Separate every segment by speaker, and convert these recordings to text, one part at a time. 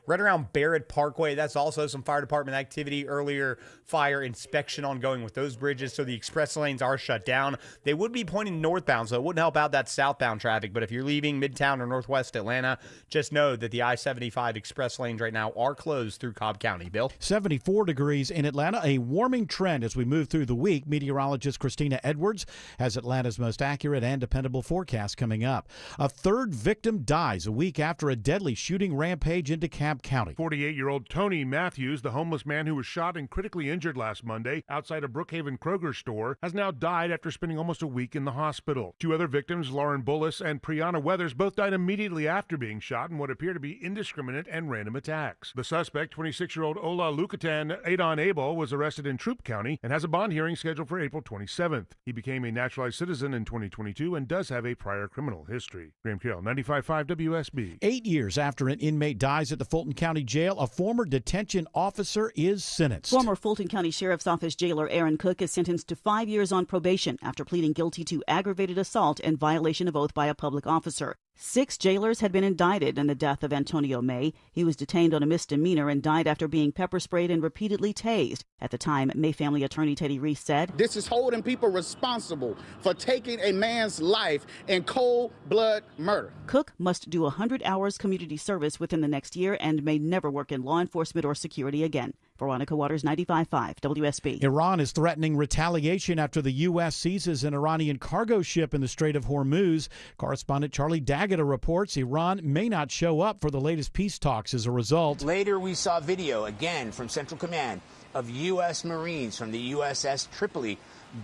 Speaker 1: right around Barrett Parkway. That's also some fire department activity earlier, fire inspection ongoing with those bridges. So the express lanes are shut down. They would be pointing northbound, so it wouldn't help out that southbound traffic. But if you're leaving Midtown or Northwest Atlanta, just know that the I-75 express lanes right now are closed through Cobb County. Bill?
Speaker 2: 74 degrees in Atlanta, a warming trend as we move through the week. Meteorologist Christina Edwards has Atlanta's most accurate and dependable forecast coming up. A third victim dies a week after a deadly shooting rampage into Cobb County.
Speaker 3: 48-year-old Tony Matthews, the homeless man who was shot and critically injured last Monday outside a Brookhaven Kroger store, has now died after spending almost a week in the hospital. Two other victims, Lauren Bullis and Priyana Weathers, both died immediately after being shot in what appear to be indiscriminate and random attacks. The suspect, 26-year-old Ola Lukatan Adon Abel, was arrested in Troup County and has a bond hearing scheduled for April 27th. He became a naturalized citizen in 2022 and does have a prior criminal history. Graham Carroll, 95.5 WSB.
Speaker 2: 8 years after an inmate dies at the Fulton County Jail, a former detention officer is sentenced.
Speaker 4: Former Fulton County Sheriff's Office jailer Aaron Cook is sentenced to 5 years on probation after pleading guilty to aggravated assault and violation of oath by a public officer. 6 jailers had been indicted in the death of Antonio May. He was detained on a misdemeanor and died after being pepper sprayed and repeatedly tased. At the time, May family attorney Teddy Reese said,
Speaker 5: "This is holding people responsible for taking a man's life in cold blood murder."
Speaker 4: Cook must do 100 hours community service within the next year and may never work in law enforcement or security again. Veronica Waters, 95.5 WSB.
Speaker 2: Iran is threatening retaliation after the U.S. seizes an Iranian cargo ship in the Strait of Hormuz. Correspondent Charlie Daggett reports Iran may not show up for the latest peace talks as a result.
Speaker 6: Later, we saw video again from Central Command of U.S. Marines from the USS Tripoli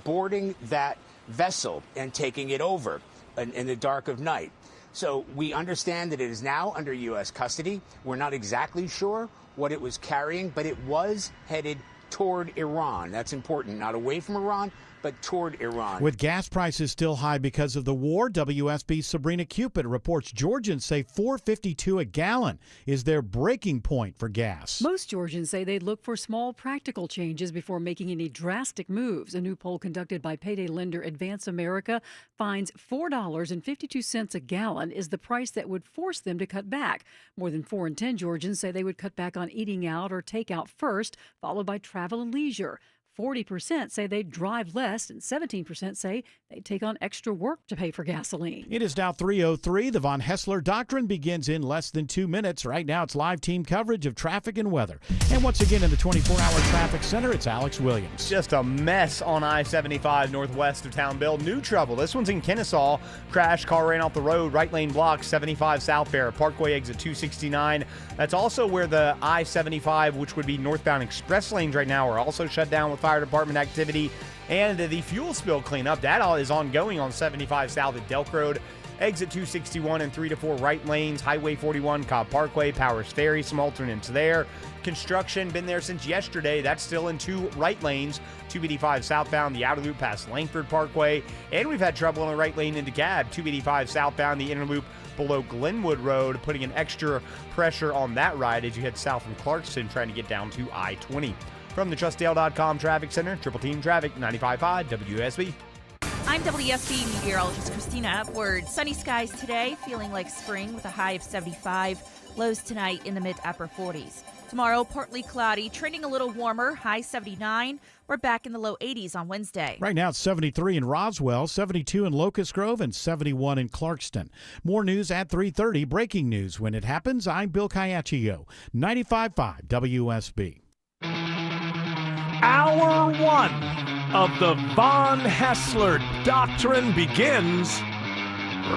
Speaker 6: boarding that vessel and taking it over in the dark of night. So we understand that it is now under U.S. custody. We're not exactly sure what it was carrying, but it was headed toward Iran. That's important, not away from Iran, but toward Iran.
Speaker 2: With gas prices still high because of the war, WSB's Sabrina Cupid reports Georgians say $4.52 a gallon is their breaking point for gas.
Speaker 7: Most Georgians say they'd look for small practical changes before making any drastic moves. A new poll conducted by payday lender Advance America finds $4.52 a gallon is the price that would force them to cut back. More than 4 in 10 Georgians say they would cut back on eating out or takeout first, followed by travel and leisure. 40% say they'd drive less, and 17% say they'd take on extra work to pay for gasoline.
Speaker 2: It is now 3:03. The Von Hessler Doctrine begins in less than 2 minutes. Right now, it's live team coverage of traffic and weather. And once again in the 24-hour traffic center, it's Alex Williams.
Speaker 1: Just a mess on I-75 northwest of town, Bill. New trouble. This one's in Kennesaw. Crash, car ran off the road. Right lane blocked. 75 south Barrett Parkway, exit 269. That's also where the I-75, which would be northbound express lanes right now, are also shut down with fire department activity. And the fuel spill cleanup, that all is ongoing on 75 south at Delk Road. Exit 261 and 3 to 4 right lanes. Highway 41, Cobb Parkway, Powers Ferry, some alternates there. Construction, been there since yesterday. That's still in 2 right lanes. 285 southbound, the outer loop past Langford Parkway. And we've had trouble on the right lane into Cab. 285 southbound, the inner loop below Glenwood Road, putting an extra pressure on that ride as you head south from Clarkston, trying to get down to I-20. From the TrustDale.com Traffic Center, Triple Team Traffic, 95.5 WSB.
Speaker 8: I'm WSB meteorologist Christina Edwards. Sunny skies today, feeling like spring with a high of 75. Lows tonight in the mid-upper 40s. Tomorrow, partly cloudy, trending a little warmer, high 79. We're back in the low 80s on Wednesday.
Speaker 2: Right now, it's 73 in Roswell, 72 in Locust Grove, and 71 in Clarkston. More news at 3:30. Breaking news when it happens. I'm Bill Caiaccio, 95.5 WSB.
Speaker 9: Hour 1 of the Von Hessler Doctrine begins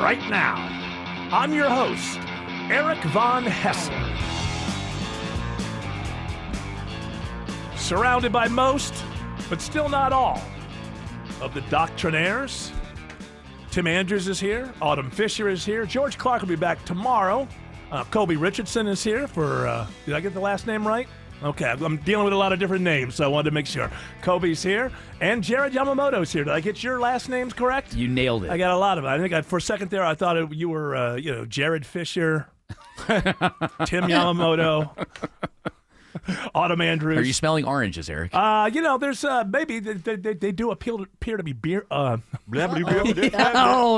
Speaker 9: right now. I'm your host, Eric Von Hessler. Surrounded by most, but still not all, of the doctrinaires. Tim Andrews is here. Autumn Fisher is here. George Clark will be back tomorrow. Kobe Richardson is here for, did I get the last name right? Okay, I'm dealing with a lot of different names, so I wanted to make sure. Kobe's here, and Jared Yamamoto's here. Did I get your last names correct?
Speaker 10: You nailed it.
Speaker 9: I got a lot of it. I think for a second there, I thought you were, Jared Fisher, Tim Yamamoto, Autumn Andrews.
Speaker 10: Are you smelling oranges, Eric?
Speaker 9: There's maybe they do appear to be beer.
Speaker 10: Oh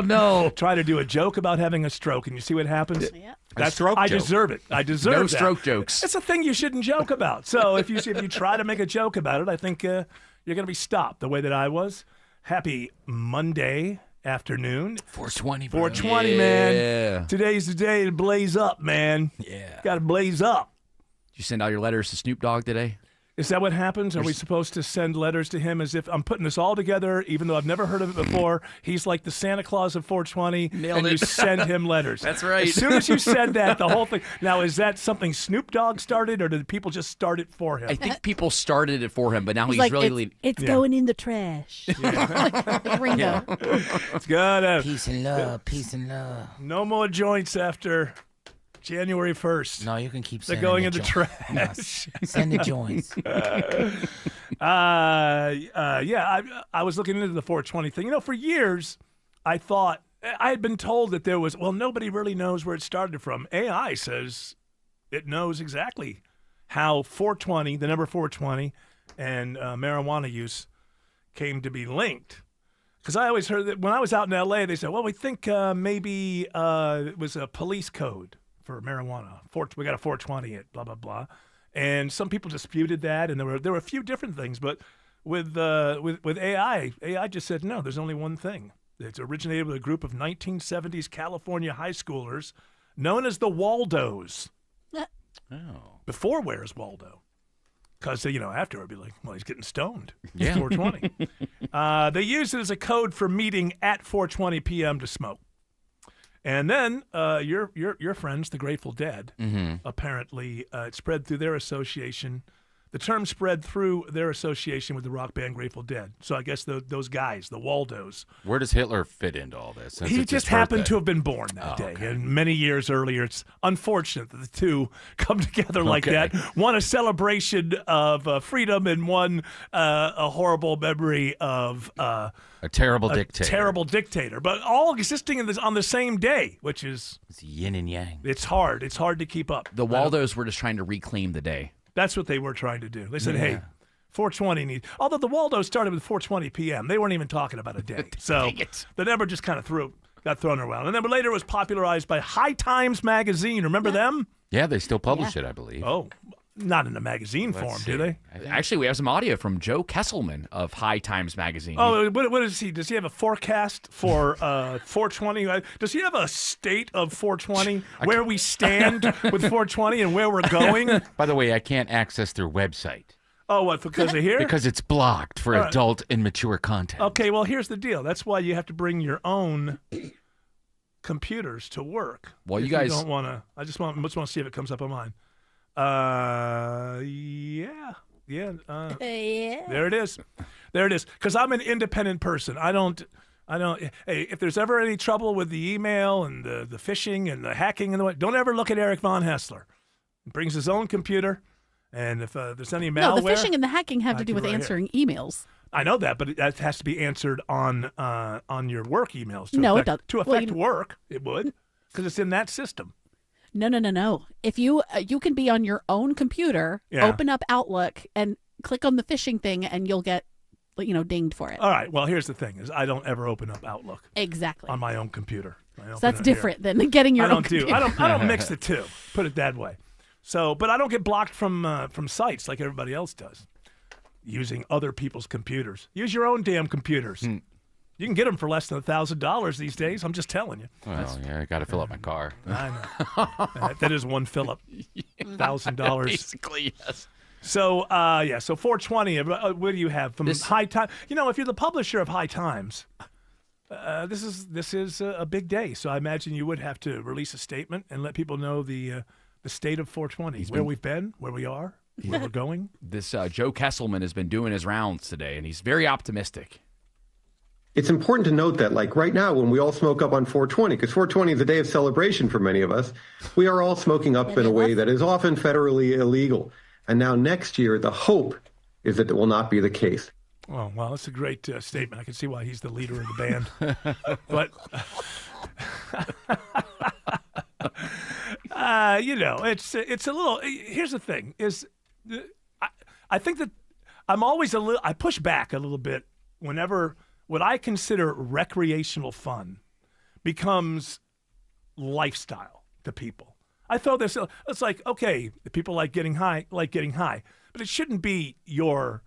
Speaker 10: no!
Speaker 9: Try to do a joke about having a stroke, and you see what happens.
Speaker 8: Yeah.
Speaker 9: I deserve it. I deserve
Speaker 10: no
Speaker 9: that.
Speaker 10: stroke jokes.
Speaker 9: It's a thing you shouldn't joke about. So if you try to make a joke about it, I think you're going to be stopped the way that I was. Happy Monday afternoon.
Speaker 10: 420, bro.
Speaker 9: 420, man. Today's the day to blaze up, man.
Speaker 10: Yeah.
Speaker 9: Got to blaze up.
Speaker 10: Did you send out your letters to Snoop Dogg today?
Speaker 9: Is that what happens? Are we supposed to send letters to him as if I'm putting this all together, even though I've never heard of it before? He's like the Santa Claus of 420, and you send him letters.
Speaker 10: That's right.
Speaker 9: As soon as you said that, the whole thing. Now, is that something Snoop Dogg started, or did people just start it for him?
Speaker 10: I think people started it for him, but now he's
Speaker 11: like,
Speaker 10: really
Speaker 11: it's going in the trash. Ringo.
Speaker 9: It's gonna.
Speaker 12: Peace and love. Peace and love.
Speaker 9: No more joints after January 1st.
Speaker 12: No, you can keep
Speaker 9: They're
Speaker 12: sending
Speaker 9: going
Speaker 12: the
Speaker 9: in the
Speaker 12: joints.
Speaker 9: trash.
Speaker 12: Send the joints.
Speaker 9: I was looking into the 420 thing. You know, for years, I thought, I had been told that there was, nobody really knows where it started from. AI says it knows exactly how 420, the number 420, and marijuana use came to be linked. Because I always heard that when I was out in L.A., they said, we think maybe it was a police code for marijuana. We got a 420 at blah, blah, blah. And some people disputed that, and there were a few different things. But with AI just said, no, there's only one thing. It's originated with a group of 1970s California high schoolers known as the Waldos.
Speaker 10: Oh.
Speaker 9: Before Where's Waldo? Because, after it'd be like, he's getting stoned.
Speaker 10: Yeah.
Speaker 9: It's 420. They used it as a code for meeting at 4:20 p.m. to smoke. And then your friends, the Grateful Dead, apparently it spread through their association. The term spread through their association with the rock band Grateful Dead. So I guess those guys, the Waldos.
Speaker 10: Where does Hitler fit into all this?
Speaker 9: He just happened to have been born that day.
Speaker 10: Okay.
Speaker 9: And many years earlier, it's unfortunate that the two come together like that. One a celebration of freedom, and one a horrible memory of
Speaker 10: a terrible dictator.
Speaker 9: Terrible dictator. But all existing on the same day, which is
Speaker 10: it's yin and yang.
Speaker 9: It's hard. It's hard to keep up.
Speaker 10: The Waldos were just trying to reclaim the day.
Speaker 9: That's what they were trying to do. They said, hey, 420 needs. Although the Waldos started with 4:20 p.m., they weren't even talking about a day. So the number just kind of got thrown around. And then later it was popularized by High Times magazine. Remember them?
Speaker 10: Yeah, they still publish it, I believe.
Speaker 9: Oh, not in a magazine form, do they?
Speaker 10: Actually, we have some audio from Joe Kesselman of High Times magazine.
Speaker 9: Oh, what is he? Does he have a forecast for 420? Does he have a state of 420, where we stand with 420 and where we're going?
Speaker 10: By the way, I can't access their website.
Speaker 9: Oh, what, because of here?
Speaker 10: Because it's blocked for adult and mature content.
Speaker 9: Okay, well, here's the deal. That's why you have to bring your own computers to work.
Speaker 10: Well, you
Speaker 9: guys
Speaker 10: guys
Speaker 9: don't want to. I just want to see if it comes up on mine. Yeah. There it is. Because I'm an independent person. I don't. Hey, if there's ever any trouble with the email and the phishing and the hacking and don't ever look at Eric Von Hessler. He brings his own computer, and if there's any malware,
Speaker 11: no, the phishing and the hacking have to do with answering emails.
Speaker 9: I know that, but that has to be answered on your work emails.
Speaker 11: It doesn't.
Speaker 9: To affect work, it would, because it's in that system.
Speaker 11: No. If you can be on your own computer, open up Outlook and click on the phishing thing, and you'll get, dinged for it.
Speaker 9: All right. Well, here's the thing: is I don't ever open up Outlook
Speaker 11: exactly
Speaker 9: on my own computer.
Speaker 11: So that's different than getting your own computer.
Speaker 9: I don't mix the two. Put it that way. So, but I don't get blocked from sites like everybody else does. Using other people's computers. Use your own damn computers. You can get them for less than $1,000 these days. I'm just telling you.
Speaker 10: Well, I got to fill up my car.
Speaker 9: I know. That is one fill up. $1,000.
Speaker 10: Basically, yes.
Speaker 9: So, so 420, what do you have from High Times? If you're the publisher of High Times, this is a big day. So I imagine you would have to release a statement and let people know the state of 420, where we've been, where we are, where we're going.
Speaker 10: This Joe Kesselman has been doing his rounds today, and he's very optimistic.
Speaker 13: It's important to note that, like right now, when we all smoke up on 420, because 420 is a day of celebration for many of us, we are all smoking up in a way that is often federally illegal. And now next year, the hope is that it will not be the case.
Speaker 9: Oh, well, that's a great statement. I can see why he's the leader of the band. But, it's a little, here's the thing, is I think that I push back a little bit whenever what I consider recreational fun becomes lifestyle to people. I throw this. It's like, okay, people like getting high, but it shouldn't be your.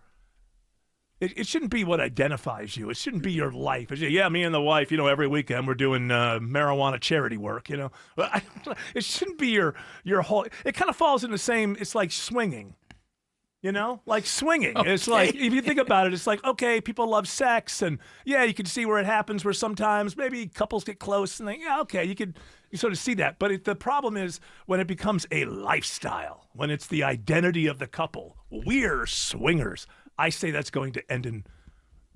Speaker 9: It shouldn't be what identifies you. It shouldn't be your life. Yeah, me and the wife, every weekend we're doing marijuana charity work, It shouldn't be your whole. It kind of falls in the same. It's like swinging, like swinging.
Speaker 10: Okay.
Speaker 9: It's like, if you think about it, it's like, okay, people love sex, and yeah, you can see where it happens, where sometimes maybe couples get close, and you sort of see that. But the problem is when it becomes a lifestyle, when it's the identity of the couple. We're swingers. I say that's going to end in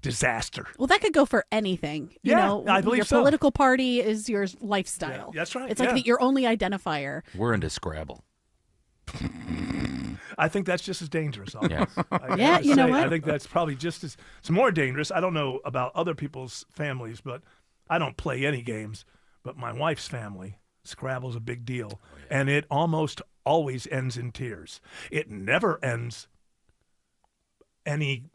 Speaker 9: disaster.
Speaker 11: Well, that could go for anything.
Speaker 9: I believe
Speaker 11: your
Speaker 9: so.
Speaker 11: political party is your lifestyle.
Speaker 9: Yeah, that's right.
Speaker 11: It's like your only identifier.
Speaker 10: We're into Scrabble.
Speaker 9: I think that's just as dangerous.
Speaker 10: Yes.
Speaker 11: You know what?
Speaker 9: I think that's probably just as it's more dangerous. I don't know about other people's families, but I don't play any games. But my wife's family, Scrabble's a big deal, and it almost always ends in tears. It never ends any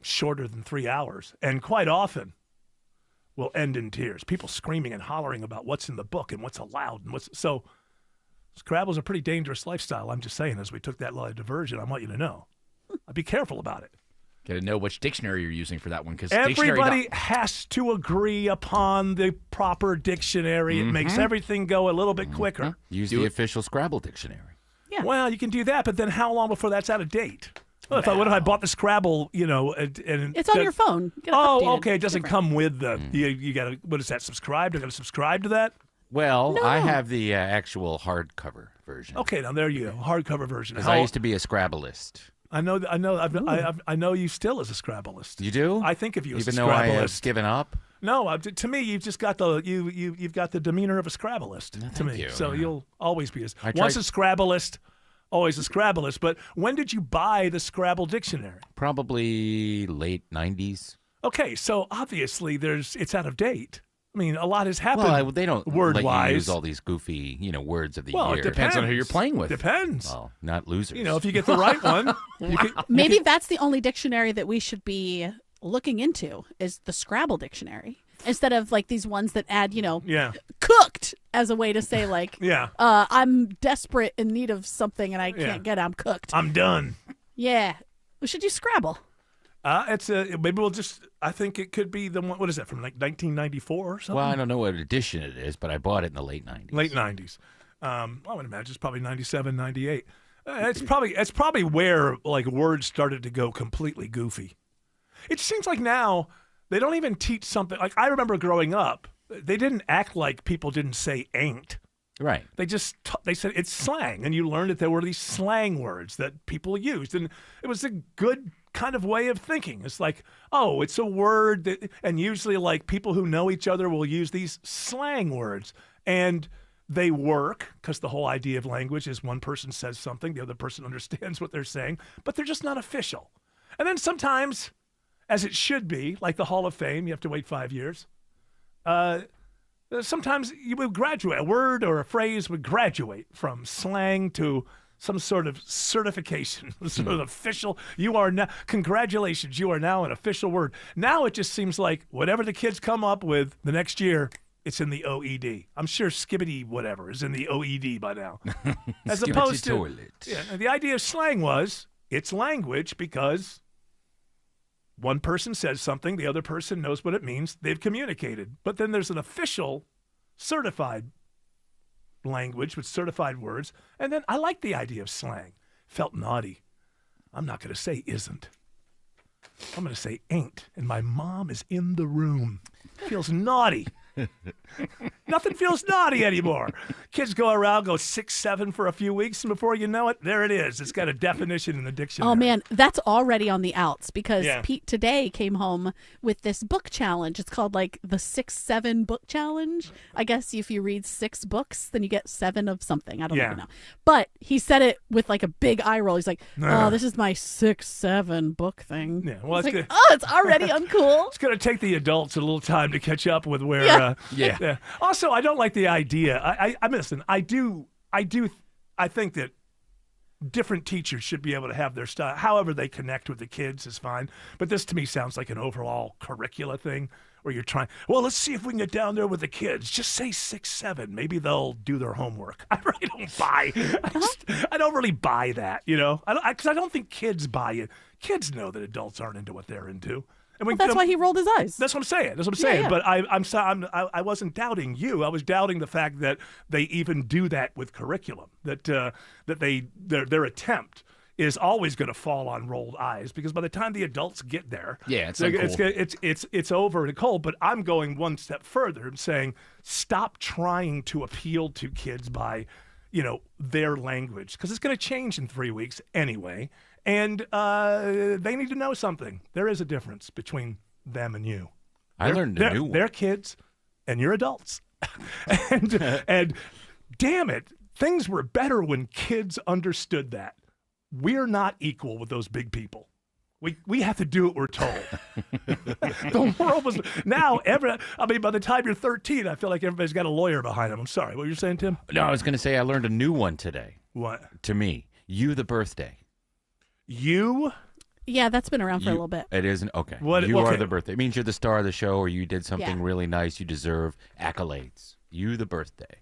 Speaker 9: shorter than 3 hours, and quite often will end in tears. People screaming and hollering about what's in the book and what's allowed and so. Scrabble's a pretty dangerous lifestyle. I'm just saying, as we took that little diversion, I want you to know. Be careful about it.
Speaker 10: Got to know which dictionary you're using for that one, because
Speaker 9: everybody has to agree upon the proper dictionary. It makes everything go a little bit quicker.
Speaker 10: Use the official Scrabble dictionary.
Speaker 11: Yeah.
Speaker 9: Well, you can do that, but then how long before that's out of date? What if I bought the Scrabble, and
Speaker 11: it's on your phone. You gotta update
Speaker 9: okay. It doesn't come with the. You got to. What is that? Subscribe? I got to subscribe to that.
Speaker 10: Well,
Speaker 11: No.
Speaker 10: I have the actual hardcover version.
Speaker 9: Okay, now there you go. Hardcover version.
Speaker 10: Because I used to be a Scrabbleist.
Speaker 9: I know. I know you still as a Scrabbleist.
Speaker 10: You do?
Speaker 9: I think of you as a
Speaker 10: Even though I have
Speaker 9: Scrabbleist.
Speaker 10: given up.
Speaker 9: No, to me, you've just got you've got the demeanor of a Scrabbleist to me.
Speaker 10: you.
Speaker 9: So you'll always be
Speaker 10: once
Speaker 9: a Scrabbleist, always a Scrabbleist. But when did you buy the Scrabble dictionary?
Speaker 10: Probably late 90s.
Speaker 9: Okay, so obviously it's out of date. I mean, a lot has happened.
Speaker 10: Well, they don't
Speaker 9: word-wise.
Speaker 10: let you use all these goofy, words of the year.
Speaker 9: It depends
Speaker 10: on who you're playing with.
Speaker 9: Depends.
Speaker 10: Well, not losers.
Speaker 9: If you get the right one.
Speaker 11: Maybe that's the only dictionary that we should be looking into is the Scrabble dictionary. Instead of like these ones that add, cooked as a way to say like, I'm desperate in need of something and I can't get it. I'm cooked.
Speaker 9: I'm done.
Speaker 11: Yeah. We should use Scrabble.
Speaker 9: Maybe we'll just. I think it could be the one. What is that from like 1994 or something?
Speaker 10: Well, I don't know what edition it is, but I bought it in the late 90s.
Speaker 9: Late 90s. I would imagine it's probably 97, 98. It's probably where like words started to go completely goofy. It seems like now they don't even teach something. Like I remember growing up, they didn't act like people didn't say ain't.
Speaker 10: Right.
Speaker 9: They just they said it's slang, and you learned that there were these slang words that people used, and it was a good kind of way of thinking. It's like, oh, it's a word that, and usually like people who know each other will use these slang words, and they work because the whole idea of language is one person says something, the other person understands what they're saying, but they're just not official. And then sometimes, as it should be, like the Hall of Fame, you have to wait 5 years. Sometimes you would graduate, a word or a phrase would graduate from slang to some sort of certification, sort of official. You are now, congratulations, you are now an official word. Now it just seems like whatever the kids come up with the next year, it's in the OED. I'm sure skibbity whatever is in the OED by now. As opposed to, the idea of slang was, it's language because one person says something, the other person knows what it means, they've communicated. But then there's an official certified language with certified words. And then I like the idea of slang. Felt naughty. I'm not going to say isn't. I'm going to say ain't. And my mom is in the room. Feels naughty. Nothing feels naughty anymore. Kids go around, go 6, 7 for a few weeks, and before you know it, there it is. It's got a definition in the dictionary.
Speaker 11: Oh, man, that's already on the outs because
Speaker 9: Yeah.
Speaker 11: Pete today came home with this book challenge. It's called like the 6-7 book challenge. I guess if you read 6 books, then you get 7 of something. I don't even know. But he said it with like a big eye roll. He's like, oh, this is my 6-7 book thing.
Speaker 9: Yeah, well,
Speaker 11: it's like, oh, it's already uncool.
Speaker 9: It's going to take the adults a little time to catch up with where.
Speaker 11: Yeah.
Speaker 9: Also, I don't like the idea. I listen. I think that different teachers should be able to have their style. However they connect with the kids is fine. But this to me sounds like an overall curricula thing where you're trying, well, let's see if we can get down there with the kids. Just say 6, 7. Maybe they'll do their homework. I really don't buy. I don't really buy that, because I don't think kids buy it. Kids know that adults aren't into what they're into. And
Speaker 11: that's why he rolled his eyes.
Speaker 9: That's what I'm saying. But I wasn't doubting you. I was doubting the fact that they even do that with curriculum. That their attempt is always going to fall on rolled eyes, because by the time the adults get there, it's over and cold. But I'm going one step further and saying, stop trying to appeal to kids by, their language, because it's going to change in 3 weeks anyway. And they need to know something. There is a difference between them and you.
Speaker 10: I learned a new one.
Speaker 9: They're kids, and you're adults. and damn it, things were better when kids understood that. We're not equal with those big people. We have to do what we're told. The world was now by the time you're 13, I feel like everybody's got a lawyer behind them. I'm sorry. What were you saying, Tim?
Speaker 10: No, I was going to say I learned a new one today.
Speaker 9: What?
Speaker 10: To me, you the birthday.
Speaker 9: You?
Speaker 11: Yeah, that's been around for a little bit.
Speaker 10: It isn't? Okay.
Speaker 9: What,
Speaker 10: you
Speaker 9: okay.
Speaker 10: are the birthday. It means you're the star of the show, or you did something really nice. You deserve accolades. You the birthday.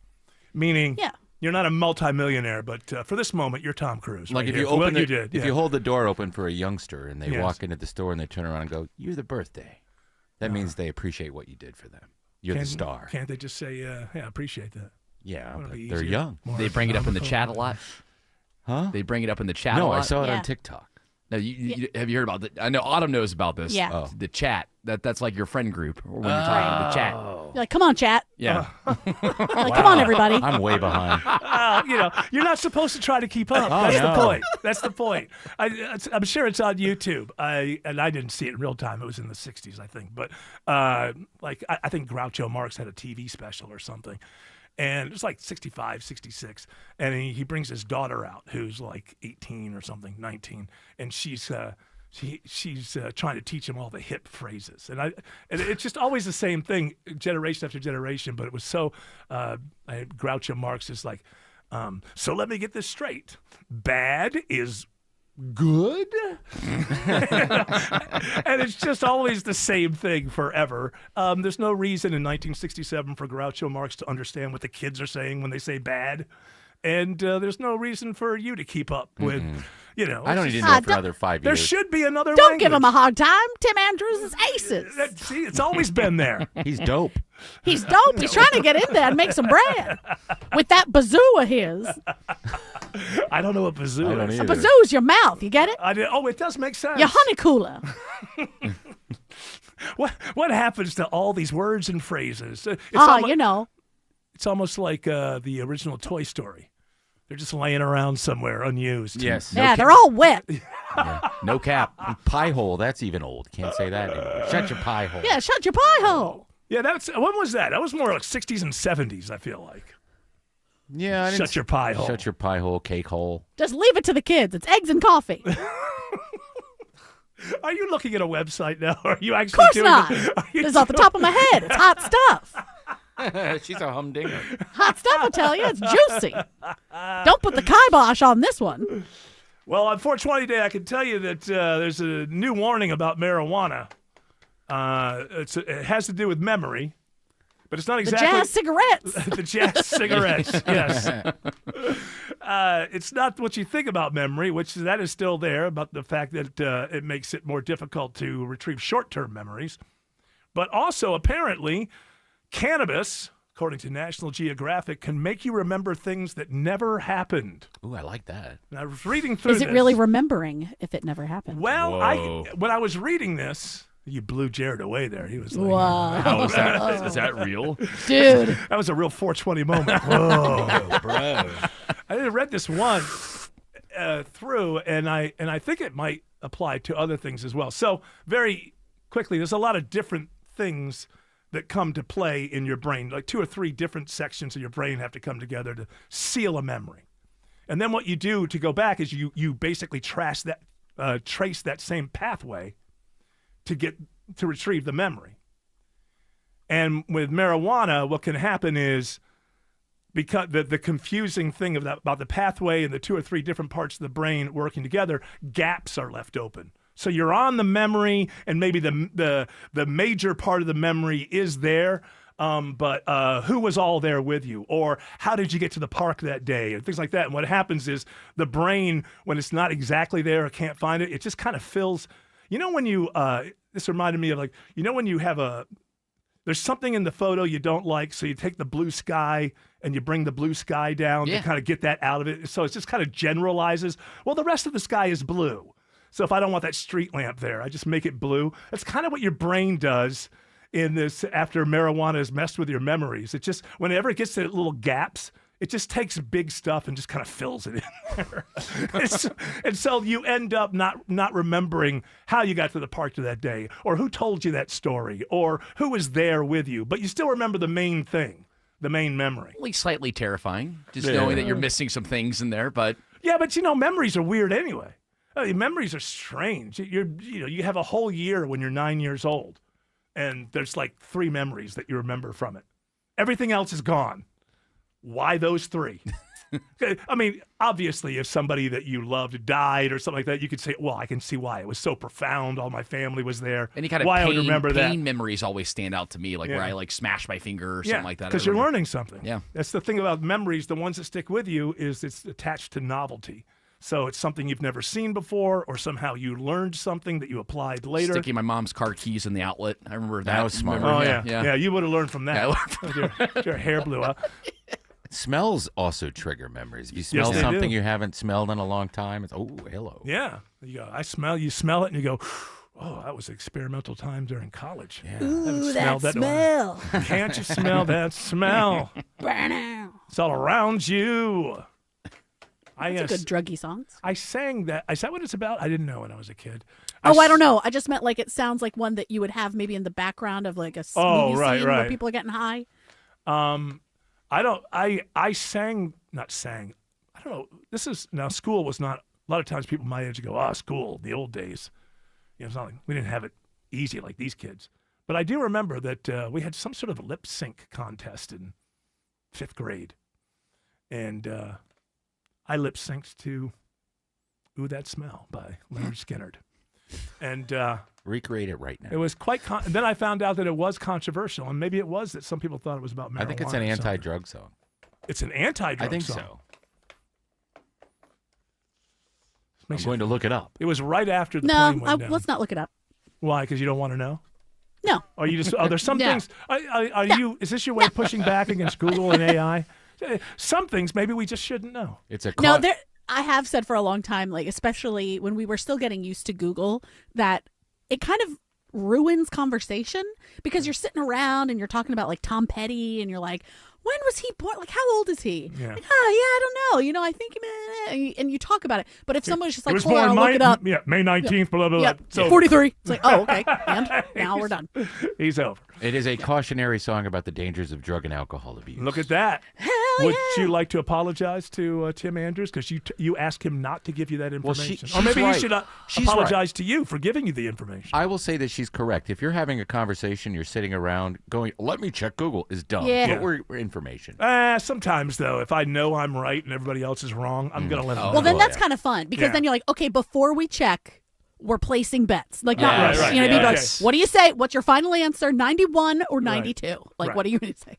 Speaker 9: Meaning you're not a multimillionaire, but for this moment, you're Tom Cruise.
Speaker 10: Like
Speaker 9: right
Speaker 10: if
Speaker 9: here.
Speaker 10: you open
Speaker 9: you did,
Speaker 10: if you hold the door open for a youngster and they
Speaker 9: Yes.
Speaker 10: walk into the store and they turn around and go, "You're the birthday," that means they appreciate what you did for them. You're the star.
Speaker 9: Can't they just say, "Yeah, I appreciate that"?
Speaker 10: Yeah,
Speaker 9: Wouldn't
Speaker 10: but
Speaker 9: it be
Speaker 10: they're
Speaker 9: easier?
Speaker 10: young.
Speaker 9: More
Speaker 10: They
Speaker 14: Bring it up in the chat a lot.
Speaker 10: Huh?
Speaker 14: They bring it up in the chat a
Speaker 10: No,
Speaker 14: lot.
Speaker 10: I saw it on TikTok.
Speaker 14: No, have you heard about I know Autumn knows about this.
Speaker 11: Yeah.
Speaker 14: The chat. That's like your friend group or when you're talking to the chat.
Speaker 11: You're like, come on, chat.
Speaker 14: Yeah.
Speaker 11: Like, come on, everybody.
Speaker 10: I'm way behind.
Speaker 9: You're not supposed to try to keep up. That's the point. That's the point. I'm sure it's on YouTube. I didn't see it in real time. It was in the 60s, I think. But I think Groucho Marx had a TV special or something. And it's like 65, 66. And he brings his daughter out, who's like 18 or something, 19. And she's trying to teach him all the hip phrases. And it's just always the same thing, generation after generation. But it was so, Groucho Marx is like, so let me get this straight. Bad is good? And it's just always the same thing forever. There's no reason in 1967 for Groucho Marx to understand what the kids are saying when they say bad. And there's no reason for you to keep up with,
Speaker 10: I don't need to know for another 5 years.
Speaker 9: There should be another
Speaker 11: Don't
Speaker 9: language.
Speaker 11: give him a hard time. Tim Andrews is aces.
Speaker 9: See, it's always been there.
Speaker 10: He's dope.
Speaker 11: He's dope. He's trying to get in there and make some bread with that bazoo of his.
Speaker 9: I don't know what bazoo is.
Speaker 11: A bazoo's your mouth. You get it?
Speaker 9: It does make sense.
Speaker 11: Your honey cooler.
Speaker 9: What happens to all these words and phrases? It's almost like the original Toy Story. They're just laying around somewhere unused.
Speaker 10: Yes.
Speaker 11: Yeah, they're all wet.
Speaker 10: Yeah. No cap. Pie hole, that's even old. Can't say that anymore. Shut your pie hole.
Speaker 11: Yeah, shut your pie hole.
Speaker 9: Yeah, when was that? That was more like 60s and 70s, I feel like.
Speaker 10: Yeah.
Speaker 9: Shut your pie hole.
Speaker 10: Shut your pie hole, cake hole.
Speaker 11: Just leave it to the kids. It's eggs and coffee.
Speaker 9: Are you looking at a website now? Are you actually
Speaker 11: Of course
Speaker 9: doing
Speaker 11: not.
Speaker 9: it?
Speaker 11: It's off the top of my head. It's hot stuff.
Speaker 10: She's a humdinger.
Speaker 11: Hot stuff, I tell you. It's juicy. Don't put the kibosh on this one.
Speaker 9: Well, on 420 Day, I can tell you that there's a new warning about marijuana. It has to do with memory, but it's not exactly...
Speaker 11: The jazz cigarettes.
Speaker 9: The jazz cigarettes, yes. It's not what you think about memory, which that is still there, about the fact that it makes it more difficult to retrieve short-term memories. But also, apparently, cannabis, according to National Geographic, can make you remember things that never happened.
Speaker 10: Ooh, I like that.
Speaker 9: And I was reading through
Speaker 11: Is
Speaker 9: this.
Speaker 11: it really remembering if it never happened?
Speaker 9: Well, when I was reading this, you blew Jared away there. He was like,
Speaker 11: Wow.
Speaker 14: How is that real?
Speaker 11: Dude.
Speaker 9: That was a real 420 moment. Whoa, bro. I read this one through, and I think it might apply to other things as well. So very quickly, there's a lot of different things that come to play in your brain. Like 2 or 3 different sections of your brain have to come together to seal a memory. And then what you do to go back is you basically trace that same pathway to retrieve the memory. And with marijuana, what can happen is because the confusing thing about the pathway and the 2 or 3 different parts of the brain working together, gaps are left open. So you're on the memory, and maybe the major part of the memory is there, but who was all there with you? Or how did you get to the park that day? And things like that. And what happens is the brain, when it's not exactly there or can't find it, it just kind of fills. You know when you, this reminded me of like, you know when you have there's something in the photo you don't like, so you take the blue sky and you bring the blue sky down to kind of get that out of it. So it just kind of generalizes. Well, the rest of the sky is blue. So if I don't want that street lamp there, I just make it blue. That's kind of what your brain does in this after marijuana has messed with your memories. It just, whenever it gets to little gaps, it just takes big stuff and just kind of fills it in there. and so you end up not remembering how you got to the park to that day, or who told you that story, or who was there with you. But you still remember the main thing, the main memory.
Speaker 14: At least slightly terrifying, just knowing that you're missing some things in there. But
Speaker 9: yeah, but memories are weird anyway. Memories are strange. You have a whole year when you're 9 years old, and there's like 3 memories that you remember from it. Everything else is gone. Why those 3? I mean, obviously, if somebody that you loved died or something like that, you could say, well, I can see why. It was so profound. All my family was there.
Speaker 14: Any kind of
Speaker 9: why I would remember that.
Speaker 14: Pain memories always stand out to me, like where I like smash my finger or something like that.
Speaker 9: Because you're learning something.
Speaker 14: Yeah.
Speaker 9: That's the thing about memories. The ones that stick with you is it's attached to novelty. So it's something you've never seen before, or somehow you learned something that you applied later.
Speaker 14: Sticking my mom's car keys in the outlet. I remember that.
Speaker 10: That was smart.
Speaker 9: Oh, yeah. You would have learned from that.
Speaker 14: Yeah, I learned from
Speaker 9: your hair blew up.
Speaker 10: Smells also trigger memories. If you smell something you haven't smelled in a long time, it's, oh, hello.
Speaker 9: Yeah. You go, you smell it, and you go, oh, that was experimental time during college.
Speaker 10: Yeah.
Speaker 11: Ooh, that smell.
Speaker 9: Can't you smell that smell?
Speaker 11: Burn out.
Speaker 9: It's all around you.
Speaker 11: That's a good druggy songs.
Speaker 9: I sang that. Is that what it's about? I didn't know when I was a kid.
Speaker 11: I don't know. I just meant like it sounds like one that you would have maybe in the background of like a movie scene where people are getting high.
Speaker 9: I sang, not sang. I don't know. Now school was not, a lot of times people my age go, school, the old days. It's not like, we didn't have it easy like these kids. But I do remember that we had some sort of lip sync contest in 5th grade. And I lip synced to Ooh, That Smell by Leonard Skinner. And
Speaker 10: recreate it right now.
Speaker 9: It was quite. Then I found out that it was controversial, and maybe it was that some people thought it was about marijuana.
Speaker 10: I think it's an anti-drug song.
Speaker 9: It's an anti-drug song.
Speaker 10: I think so. I'm going to look it up.
Speaker 9: It was right after the plane went down.
Speaker 11: Let's not look it up.
Speaker 9: Why? Because you don't want to know?
Speaker 11: No.
Speaker 9: Or you just? There's some things. Are you? Is this your way of pushing back against Google and AI? Some things maybe we just shouldn't know.
Speaker 10: It's a
Speaker 11: I have said for a long time, like especially when we were still getting used to Google, that it kind of ruins conversation because you're sitting around and you're talking about like Tom Petty and you're like, when was he born? Like, how old is he?
Speaker 9: Yeah.
Speaker 11: Like, I don't know. I think, and you talk about it. But if someone's just like,
Speaker 9: I'll
Speaker 11: look it up.
Speaker 9: Yeah, May 19th, blah, blah, blah.
Speaker 11: So 43. It's like, oh, okay. And now we're done.
Speaker 9: He's over.
Speaker 10: It is a cautionary song about the dangers of drug and alcohol abuse.
Speaker 9: Look at that. Would you like to apologize to Tim Andrews? Because you asked him not to give you that information.
Speaker 10: Well,
Speaker 9: or maybe
Speaker 10: right.
Speaker 9: he should apologize to you for giving you the information.
Speaker 10: I will say that she's correct. If you're having a conversation, you're sitting around going, let me check Google, is dumb.
Speaker 11: Yeah.
Speaker 10: But we're information.
Speaker 9: Sometimes, though, if I know I'm right and everybody else is wrong, I'm going to let them know.
Speaker 11: Well, then that's kind of fun because then you're like, okay, before we check, we're placing bets. Like, not
Speaker 9: right.
Speaker 11: You know, like, what do you say? What's your final answer? 91 or 92? Like, what are you going to say?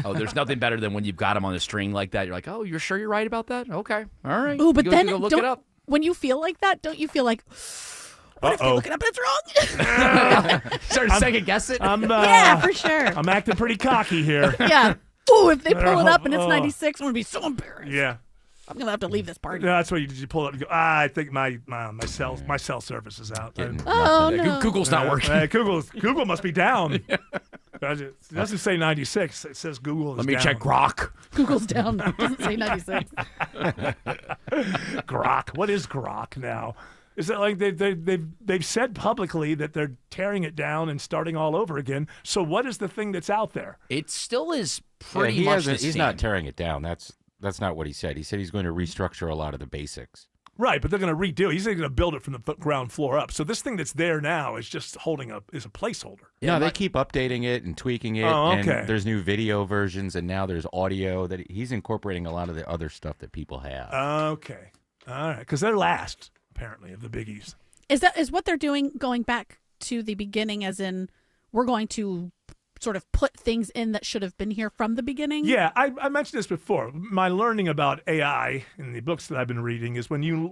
Speaker 14: Oh, there's nothing better than when you've got them on a string like that. You're like, oh, you're sure you're right about that? Okay. All right.
Speaker 11: Ooh, but then
Speaker 14: go look it up.
Speaker 11: When you feel like that, don't you feel like, what if they look it up and it's wrong?
Speaker 14: Start to second guess it?
Speaker 11: Yeah, for sure.
Speaker 9: I'm acting pretty cocky here.
Speaker 11: Yeah. Ooh, if they pull it up and it's 96, I'm going to be so embarrassed.
Speaker 9: Yeah.
Speaker 11: I'm going to have to leave this party.
Speaker 9: No, that's what you pull up and go, I think my cell service is out.
Speaker 11: No.
Speaker 14: Google's not working.
Speaker 9: Google must be down. It doesn't say 96. It says Google is down.
Speaker 14: Let me check Grok.
Speaker 11: Google's down. It doesn't say 96.
Speaker 9: Grok. What is Grok now? Is it like they've said publicly that they're tearing it down and starting all over again? So what is the thing that's out there?
Speaker 14: It still is pretty much the same.
Speaker 10: He's not tearing it down. That's not what he said. He said he's going to restructure a lot of the basics.
Speaker 9: Right, but they're going to redo it. He's going to build it from the ground floor up. So this thing that's there now is just is a placeholder.
Speaker 10: No, they keep updating it and tweaking it.
Speaker 9: Oh, okay.
Speaker 10: And there's new video versions, and now there's audio. That he's incorporating a lot of the other stuff that people have.
Speaker 9: Okay. All right, because they're last, apparently, of the biggies.
Speaker 11: Is what they're doing going back to the beginning, as in we're going to sort of put things in that should have been here from the beginning?
Speaker 9: Yeah, I mentioned this before. My learning about AI in the books that I've been reading is when you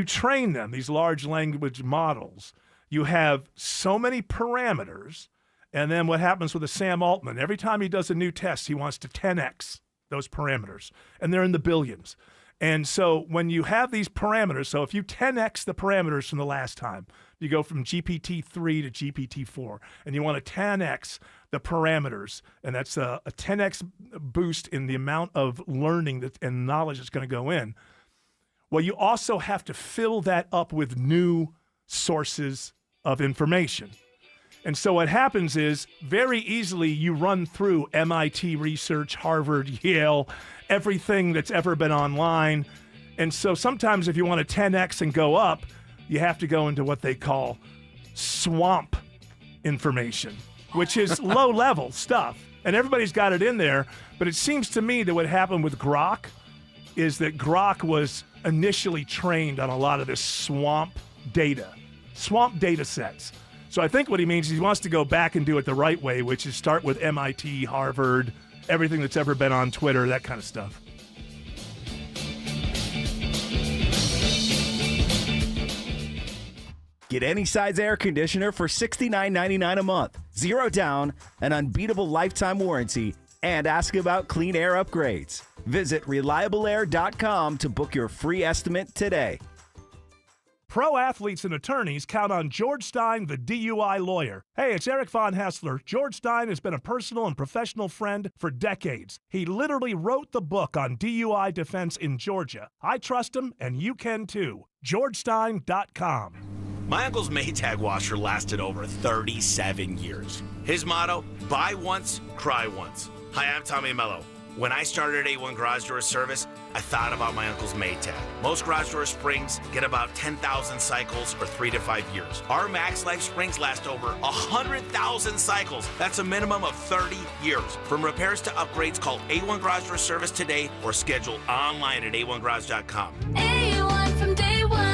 Speaker 9: train them, these large language models, you have so many parameters, and then what happens with a Sam Altman, every time he does a new test, he wants to 10x those parameters, and they're in the billions. And so when you have these parameters, so if you 10x the parameters from the last time, you go from GPT-3 to GPT-4, and you want to 10x the parameters, and that's a 10x boost in the amount of learning and knowledge that's going to go in. Well, you also have to fill that up with new sources of information. And so what happens is very easily you run through MIT research, Harvard, Yale, everything that's ever been online. And so sometimes if you want to 10x and go up, you have to go into what they call swamp information, which is low-level stuff. And everybody's got it in there. But it seems to me that what happened with Grok is that Grok was initially trained on a lot of this swamp data sets. So I think what he means is he wants to go back and do it the right way, which is start with MIT, Harvard, everything that's ever been on Twitter, that kind of stuff.
Speaker 15: Get any size air conditioner for $69.99 a month, 0 down, an unbeatable lifetime warranty, and ask about clean air upgrades. Visit reliableair.com to book your free estimate today.
Speaker 9: Pro athletes and attorneys count on George Stein, the DUI lawyer. Hey, it's Eric Von Hessler. George Stein has been a personal and professional friend for decades. He literally wrote the book on DUI defense in Georgia. I trust him, and you can too. GeorgeStein.com.
Speaker 16: My uncle's Maytag washer lasted over 37 years. His motto, buy once, cry once. Hi, I'm Tommy Mello. When I started A1 Garage Door Service, I thought about my uncle's Maytag. Most garage door springs get about 10,000 cycles or 3 to 5 years. Our Max Life springs last over 100,000 cycles. That's a minimum of 30 years. From repairs to upgrades, call A1 Garage Door Service today or schedule online at a1garage.com.
Speaker 17: A1 from day one.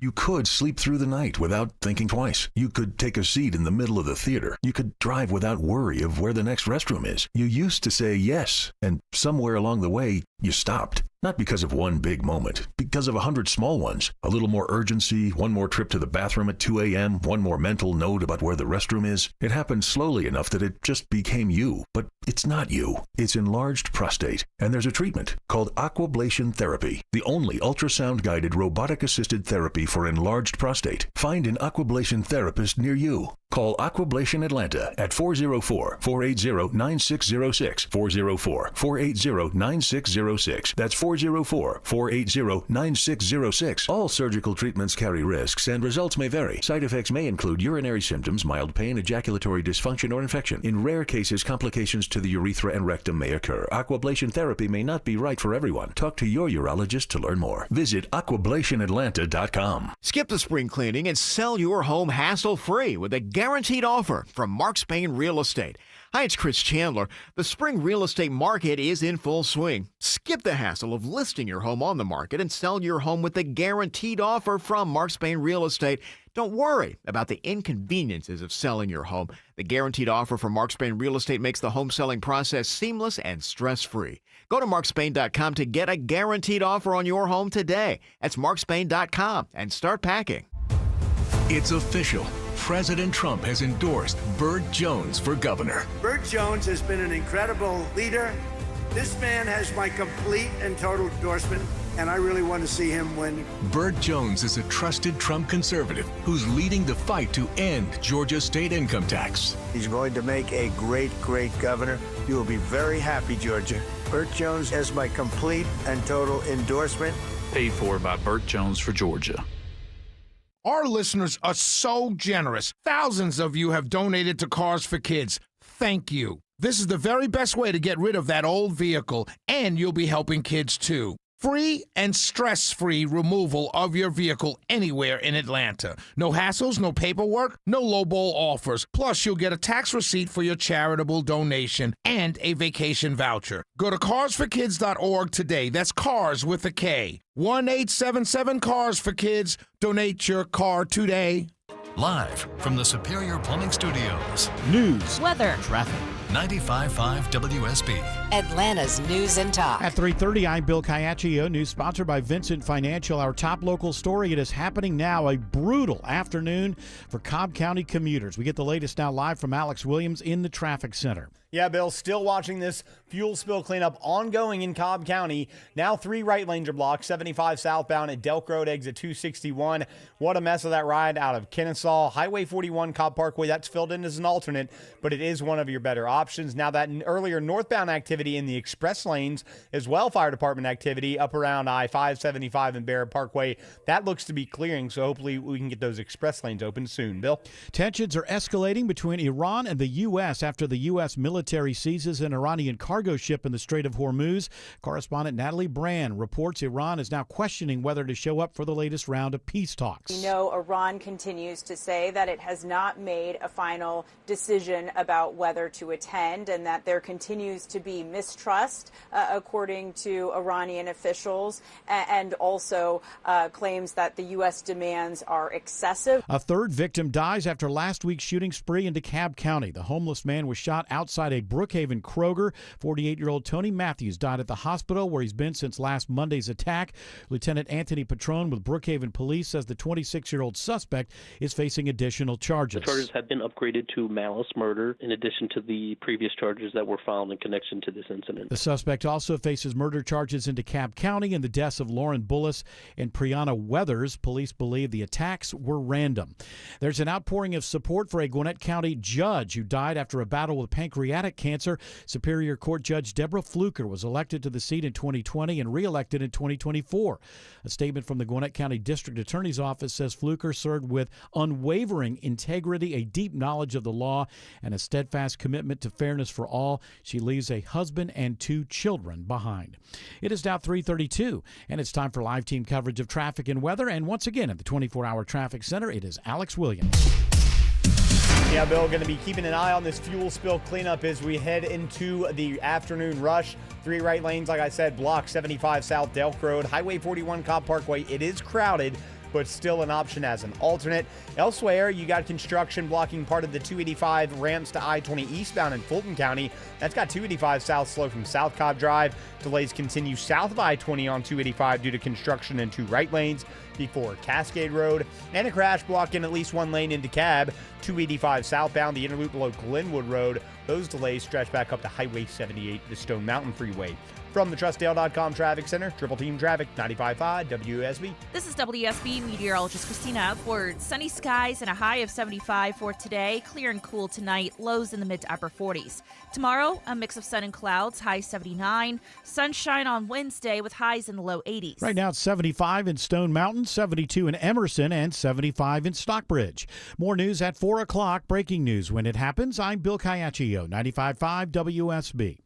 Speaker 18: You could sleep through the night without thinking twice. You could take a seat in the middle of the theater. You could drive without worry of where the next restroom is. You used to say yes, and somewhere along the way, you stopped. Not because of one big moment, because of 100 small ones. A little more urgency, one more trip to the bathroom at 2 a.m., one more mental note about where the restroom is. It happened slowly enough that it just became you. But it's not you. It's enlarged prostate. And there's a treatment called aquablation therapy, the only ultrasound-guided robotic-assisted therapy for enlarged prostate. Find an aquablation therapist near you. Call Aquablation Atlanta at 404-480-9606. 404-480-9606. That's 404-480-9606. All surgical treatments carry risks and results may vary. Side effects may include urinary symptoms, mild pain, ejaculatory dysfunction, or infection. In rare cases, complications to the urethra and rectum may occur. Aquablation therapy may not be right for everyone. Talk to your urologist to learn more. Visit aquablationatlanta.com.
Speaker 19: Skip the spring cleaning and sell your home hassle-free with a guaranteed offer from Mark Spain Real Estate. Hi, it's Chris Chandler. The spring real estate market is in full swing. Skip the hassle of listing your home on the market and sell your home with a guaranteed offer from Mark Spain Real Estate. Don't worry about the inconveniences of selling your home. The guaranteed offer from Mark Spain Real Estate makes the home selling process seamless and stress-free. Go to markspain.com to get a guaranteed offer on your home today. That's markspain.com and start packing.
Speaker 20: It's official. President Trump has endorsed Burt Jones for governor.
Speaker 21: Burt Jones has been an incredible leader. This man has my complete and total endorsement, and I really want to see him win.
Speaker 20: Burt Jones is a trusted Trump conservative who's leading the fight to end Georgia's state income tax.
Speaker 21: He's going to make a great, great governor. You will be very happy, Georgia. Burt Jones has my complete and total endorsement.
Speaker 22: Paid for by Burt Jones for Georgia.
Speaker 23: Our listeners are so generous. Thousands of you have donated to Cars for Kids. Thank you. This is the very best way to get rid of that old vehicle, and you'll be helping kids too. Free and stress-free removal of your vehicle anywhere in Atlanta. No hassles, no paperwork, no lowball offers. Plus, you'll get a tax receipt for your charitable donation and a vacation voucher. Go to carsforkids.org today. That's cars with a K. 1-877-CARS-FOR-KIDS. Donate your car today.
Speaker 20: Live from the Superior Plumbing Studios.
Speaker 2: News,
Speaker 8: weather,
Speaker 2: traffic.
Speaker 20: 95.5 WSB.
Speaker 3: Atlanta's News and Talk.
Speaker 2: At 3:30, I'm Bill Caiaccio. News sponsored by Vincent Financial. Our top local story, it is happening now. A brutal afternoon for Cobb County commuters. We get the latest now live from Alex Williams in the traffic center.
Speaker 1: Yeah, Bill, still watching this fuel spill cleanup ongoing in Cobb County. Now 3 right lanes are blocked, 75 southbound at Delk Road, exit 261. What a mess of that ride out of Kennesaw. Highway 41, Cobb Parkway, that's filled in as an alternate, but it is one of your better options. Now that earlier northbound activity in the express lanes, as well fire department activity up around I-575 and Barrett Parkway, that looks to be clearing, so hopefully we can get those express lanes open soon. Bill?
Speaker 2: Tensions are escalating between Iran and the U.S. after the U.S. military seizes an Iranian cargo ship in the Strait of Hormuz. Correspondent Natalie Brand reports Iran is now questioning whether to show up for the latest round of peace talks.
Speaker 4: We know Iran continues to say that it has not made a final decision about whether to attend and that there continues to be mistrust, according to Iranian officials, and also claims that the U.S. demands are excessive.
Speaker 2: A third victim dies after last week's shooting spree in DeKalb County. The homeless man was shot outside a Brookhaven Kroger. 48-year-old Tony Matthews died at the hospital where he's been since last Monday's attack. Lieutenant Anthony Patrone with Brookhaven Police says the 26-year-old suspect is facing additional charges.
Speaker 5: The charges have been upgraded to malice murder in addition to the previous charges that were filed in connection to this incident.
Speaker 2: The suspect also faces murder charges in DeKalb County and the deaths of Lauren Bullis and Priyana Weathers. Police believe the attacks were random. There's an outpouring of support for a Gwinnett County judge who died after a battle with pancreatic cancer. Superior Court Judge Deborah Fluker was elected to the seat in 2020 and reelected in 2024. A statement from the Gwinnett County District Attorney's Office says Fluker served with unwavering integrity, a deep knowledge of the law, and a steadfast commitment to fairness for all. She leaves a husband and 2 children behind. It is now 3:32, and it's time for live team coverage of traffic and weather. And once again at the 24-hour traffic center, it is Alex Williams.
Speaker 1: Yeah, Bill, going to be keeping an eye on this fuel spill cleanup as we head into the afternoon rush. 3 right lanes, like I said, blocked 75 South Delk Road, Highway 41 Cobb Parkway. It is crowded, but still an option as an alternate. Elsewhere, you got construction blocking part of the 285 ramps to I-20 eastbound in Fulton County. That's got 285 south slow from South Cobb Drive. Delays continue south of I-20 on 285 due to construction in 2 right lanes before Cascade Road, and a crash blocking at least 1 lane into Cab, 285 southbound, the inner loop below Glenwood Road. Those delays stretch back up to Highway 78, the Stone Mountain Freeway. From the TrustDale.com Traffic Center, Triple Team Traffic, 95.5 WSB.
Speaker 8: This is WSB meteorologist Christina Edwards. Sunny skies and a high of 75 for today. Clear and cool tonight, lows in the mid to upper 40s. Tomorrow, a mix of sun and clouds, high 79. Sunshine on Wednesday with highs in the low 80s.
Speaker 2: Right now it's 75 in Stone Mountain, 72 in Emerson, and 75 in Stockbridge. More news at 4 o'clock. Breaking news when it happens. I'm Bill Caiaccio, 95.5 WSB.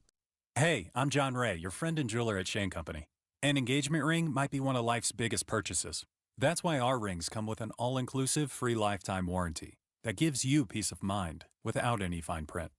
Speaker 24: Hey, I'm John Ray, your friend and jeweler at Shane Company. An engagement ring might be one of life's biggest purchases. That's why our rings come with an all-inclusive free lifetime warranty that gives you peace of mind without any fine print.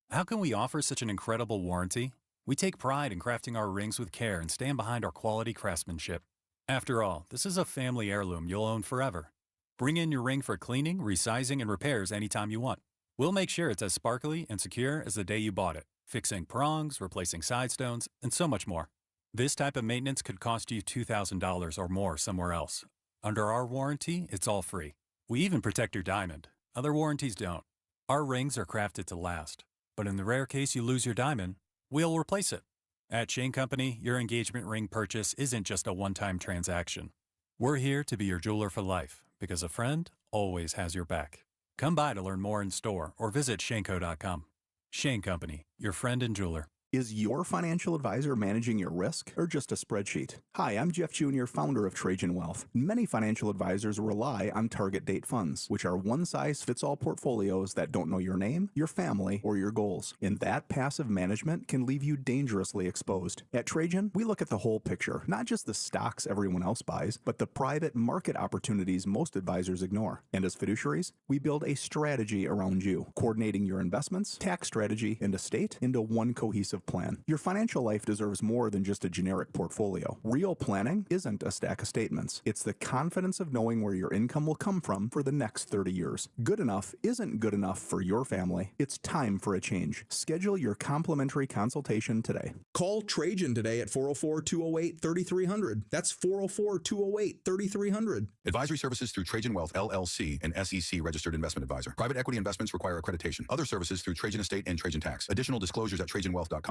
Speaker 24: How can we offer such an incredible warranty? We take pride in crafting our rings with care and stand behind our quality craftsmanship. After all, this is a family heirloom you'll own forever. Bring in your ring for cleaning, resizing, and repairs anytime you want. We'll make sure it's as sparkly and secure as the day you bought it, fixing prongs, replacing side stones, and so much more. This type of maintenance could cost you $2,000 or more somewhere else. Under our warranty, it's all free. We even protect your diamond. Other warranties don't. Our rings are crafted to last. But in the rare case you lose your diamond, we'll replace it. At Shane Company, your engagement ring purchase isn't just a one-time transaction. We're here to be your jeweler for life, because a friend always has your back. Come by to learn more in store or visit shaneco.com. Shane Company, your friend and jeweler.
Speaker 6: Is your financial advisor managing your risk or just a spreadsheet? Hi, I'm Jeff Jr., founder of Trajan Wealth. Many financial advisors rely on target date funds, which are one-size-fits-all portfolios that don't know your name, your family, or your goals. And that passive management can leave you dangerously exposed. At Trajan, we look at the whole picture, not just the stocks everyone else buys, but the private market opportunities most advisors ignore. And as fiduciaries, we build a strategy around you, coordinating your investments, tax strategy, and estate into one cohesive plan. Your financial life deserves more than just a generic portfolio. Real planning isn't a stack of statements. It's the confidence of knowing where your income will come from for the next 30 years. Good enough isn't good enough for your family. It's time for a change. Schedule your complimentary consultation today. Call Trajan today at 404-208-3300. That's 404-208-3300.
Speaker 7: Advisory services through Trajan Wealth, LLC, an SEC registered investment advisor. Private equity investments require accreditation. Other services through Trajan Estate and Trajan Tax. Additional disclosures at TrajanWealth.com.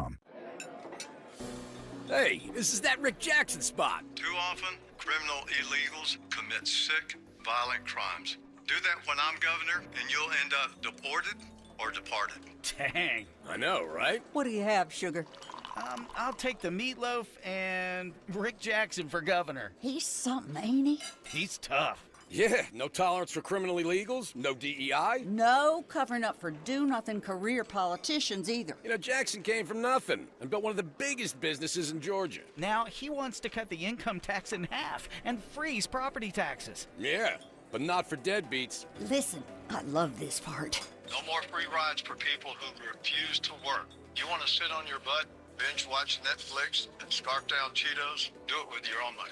Speaker 12: Hey, this is that Rick Jackson spot.
Speaker 13: Too often, criminal illegals commit sick, violent crimes. Do that when I'm governor, and you'll end up deported or departed.
Speaker 12: Dang, I know, right?
Speaker 25: What do you have, sugar? I'll take the meatloaf and Rick Jackson for governor.
Speaker 26: He's something, ain't he?
Speaker 12: He's tough. Yeah, no tolerance for criminal illegals, no DEI.
Speaker 26: No covering up for do-nothing career politicians either.
Speaker 12: You know, Jackson came from nothing and built one of the biggest businesses in Georgia.
Speaker 25: Now he wants to cut the income tax in half and freeze property taxes.
Speaker 12: Yeah, but not for deadbeats.
Speaker 26: Listen, I love this part.
Speaker 13: No more free rides for people who refuse to work. You want to sit on your butt, binge watch Netflix, and scarf down Cheetos? Do it with your own money.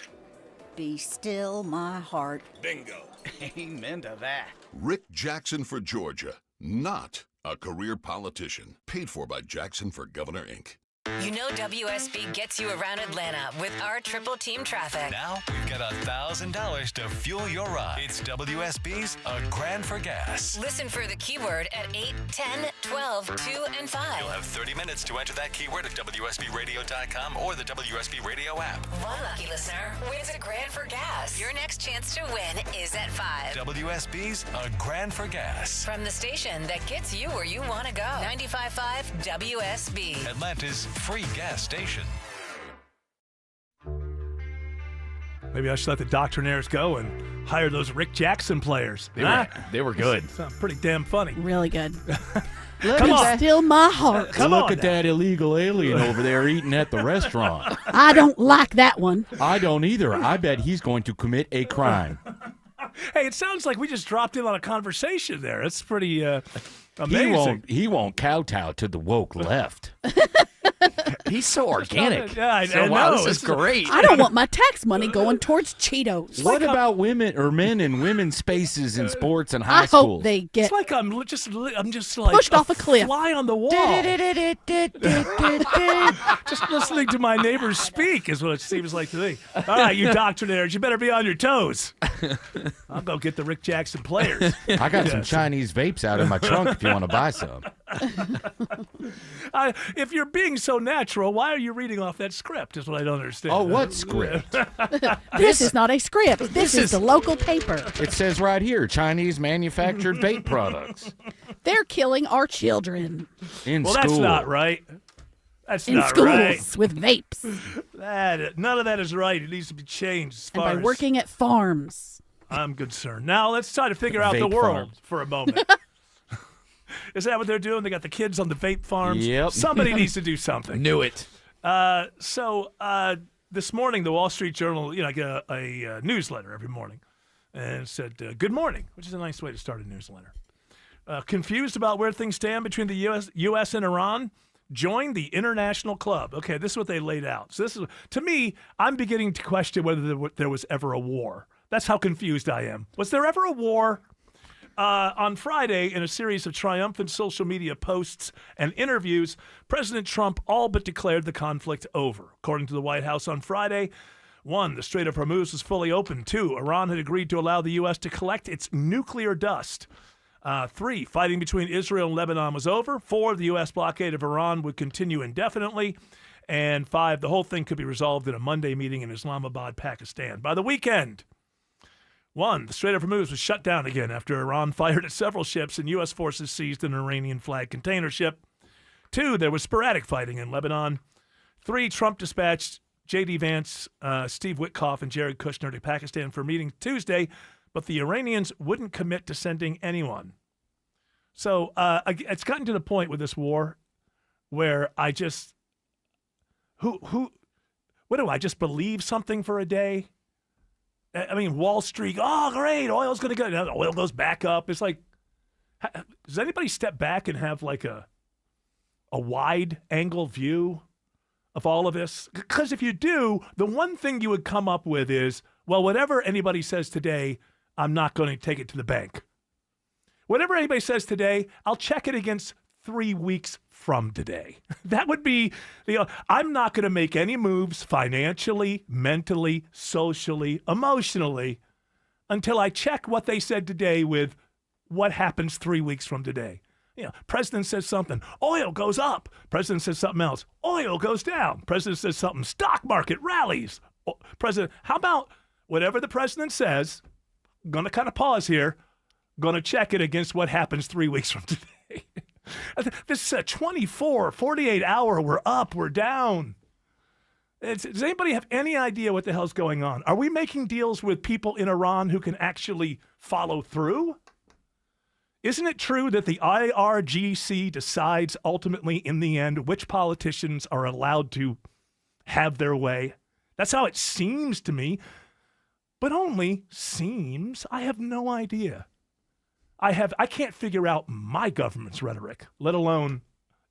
Speaker 26: Be still my heart.
Speaker 12: Bingo.
Speaker 25: Amen to that.
Speaker 27: Rick Jackson for Georgia, not a career politician. Paid for by Jackson for Governor, Inc.
Speaker 3: You know WSB gets you around Atlanta with our triple team traffic.
Speaker 28: Now we've got $1,000 to fuel your ride. It's WSB's A Grand for Gas.
Speaker 3: Listen for the keyword at 8, 10, 12, 2, and 5.
Speaker 28: You'll have 30 minutes to enter that keyword at WSBRadio.com or the WSB Radio app.
Speaker 3: One lucky listener wins a grand for gas. Your next chance to win is at 5.
Speaker 28: WSB's A Grand for Gas.
Speaker 3: From the station that gets you where you want to go. 95.5 WSB.
Speaker 28: Atlanta's free gas station.
Speaker 9: Maybe I should let the Doctrinaires go and hire those Rick Jackson players.
Speaker 14: They were good.
Speaker 9: Sound pretty damn funny.
Speaker 11: Really good.
Speaker 9: Come on.
Speaker 11: Still my heart.
Speaker 10: Look at that illegal alien over there eating at the restaurant.
Speaker 11: I don't like that one.
Speaker 10: I don't either. I bet he's going to commit a crime.
Speaker 9: Hey, it sounds like we just dropped in on a conversation there. It's pretty amazing.
Speaker 10: He won't kowtow to the woke left.
Speaker 14: He's so organic.
Speaker 9: Yeah, I
Speaker 14: wow,
Speaker 9: know.
Speaker 14: this is great.
Speaker 11: I don't want my tax money going towards Cheetos.
Speaker 10: What about women or men in women's spaces in sports and high
Speaker 11: I
Speaker 10: schools?
Speaker 11: hope they get
Speaker 9: It's like I'm just like
Speaker 11: pushed off a cliff.
Speaker 9: Fly on the wall. Just listening to my neighbors speak is what it seems like to me. All right, you Doctrinaires, you better be on your toes. I'll go get the Rick Jackson players.
Speaker 10: I got some Chinese vapes out in my trunk if you want to buy some.
Speaker 9: If you're being so natural, why are you reading off that script is what I don't understand.
Speaker 10: Oh, what script?
Speaker 11: This is not a script. This is the local paper.
Speaker 10: It says right here, Chinese manufactured vape products.
Speaker 11: They're killing our children.
Speaker 10: In school.
Speaker 9: That's not right. That's
Speaker 11: in
Speaker 9: not
Speaker 11: schools
Speaker 9: right.
Speaker 11: with vapes.
Speaker 9: None of that is right. It needs to be changed. As
Speaker 11: And
Speaker 9: far
Speaker 11: by
Speaker 9: as
Speaker 11: working at farms.
Speaker 9: I'm concerned. Now let's try to figure out the
Speaker 10: Vape
Speaker 9: world
Speaker 10: farms.
Speaker 9: for a moment. Is that what they're doing? They got the kids on the vape farms?
Speaker 10: Yep.
Speaker 9: Somebody needs to do something.
Speaker 14: Knew it.
Speaker 9: So this morning, the Wall Street Journal, I get a newsletter every morning. And it said, good morning, which is a nice way to start a newsletter. Confused about where things stand between the U.S. and Iran? Join the international club. Okay, this is what they laid out. So this is, to me, I'm beginning to question whether there was ever a war. That's how confused I am. Was there ever a war? On Friday, in a series of triumphant social media posts and interviews, President Trump all but declared the conflict over. According to the White House on Friday, 1, the Strait of Hormuz was fully open. 2, Iran had agreed to allow the U.S. to collect its nuclear dust. 3, fighting between Israel and Lebanon was over. 4, the U.S. blockade of Iran would continue indefinitely. And 5, the whole thing could be resolved in a Monday meeting in Islamabad, Pakistan. By the weekend, 1, the Strait of Hormuz was shut down again after Iran fired at several ships and U.S. forces seized an Iranian-flagged container ship. 2, there was sporadic fighting in Lebanon. 3, Trump dispatched J.D. Vance, Steve Witkoff, and Jared Kushner to Pakistan for meetings Tuesday, but the Iranians wouldn't commit to sending anyone. So it's gotten to the point with this war where I just what do I just believe something for a day? I mean, Wall Street, oh, great, oil's going to go. No, oil goes back up. It's like, does anybody step back and have like a wide angle view of all of this? Because if you do, the one thing you would come up with is, well, whatever anybody says today, I'm not going to take it to the bank. Whatever anybody says today, I'll check it against 3 weeks from today. That would be I'm not going to make any moves financially, mentally, socially, emotionally until I check what they said today with what happens 3 weeks from today. President says something, oil goes up. President says something else, oil goes down. President says something, stock market rallies. President, how about whatever the president says, I'm going to kind of pause here, going to check it against what happens 3 weeks from today. This 24, 48 hour, we're up, we're down. Does anybody have any idea what the hell's going on? Are we making deals with people in Iran who can actually follow through? Isn't it true that the IRGC decides ultimately in the end which politicians are allowed to have their way? That's how it seems to me, but only seems. I have no idea. I can't figure out my government's rhetoric, let alone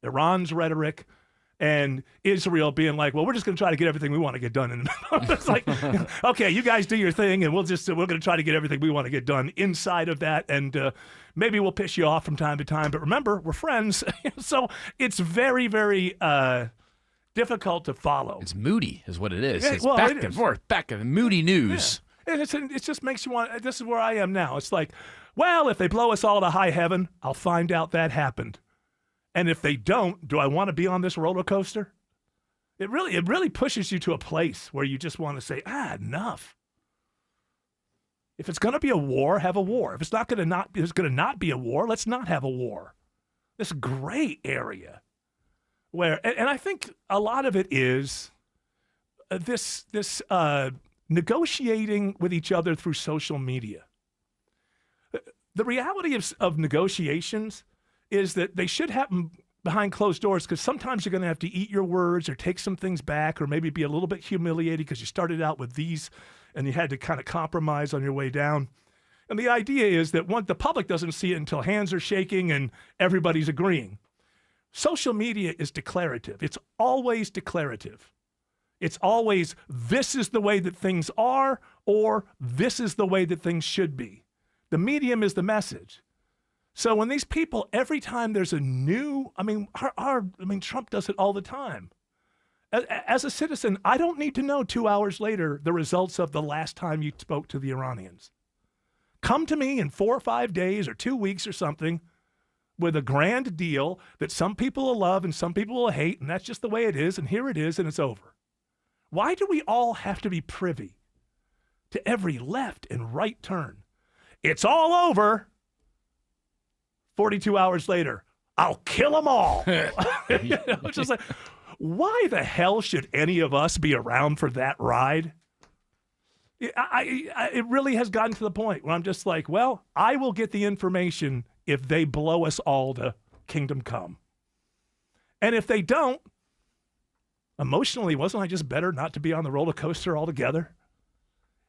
Speaker 9: Iran's rhetoric and Israel being like, well, we're just going to try to get everything we want to get done. And it's like, okay, you guys do your thing, and we're going to try to get everything we want to get done inside of that, and maybe we'll piss you off from time to time. But remember, we're friends, so it's very, very difficult to follow.
Speaker 14: It's moody, is what it is.
Speaker 9: Yeah,
Speaker 14: it's
Speaker 9: well,
Speaker 14: back and forth, back and moody news.
Speaker 9: Yeah. And it just makes you want. This is where I am now. It's like, well, if they blow us all to high heaven, I'll find out that happened. And if they don't, do I want to be on this roller coaster? It really pushes you to a place where you just want to say, enough. If it's going to be a war, have a war. If it's going to not be a war, let's not have a war. This gray area where, and I think a lot of it is this negotiating with each other through social media. The reality of negotiations is that they should happen behind closed doors, because sometimes you're going to have to eat your words or take some things back, or maybe be a little bit humiliated because you started out with these and you had to kind of compromise on your way down. And the idea is that the public doesn't see it until hands are shaking and everybody's agreeing. Social media is declarative. It's always declarative. It's always, this is the way that things are, or this is the way that things should be. The medium is the message. So when these people, every time there's a new, Trump does it all the time. As a citizen, I don't need to know 2 hours later the results of the last time you spoke to the Iranians. Come to me in 4 or 5 days or 2 weeks or something with a grand deal that some people will love and some people will hate, and that's just the way it is, and here it is, and it's over. Why do we all have to be privy to every left and right turn? It's all over. 42 hours later, I'll kill them all. It's just like, why the hell should any of us be around for that ride? It really has gotten to the point where I'm just like, well, I will get the information if they blow us all to kingdom come. And if they don't, emotionally, wasn't I just better not to be on the roller coaster altogether?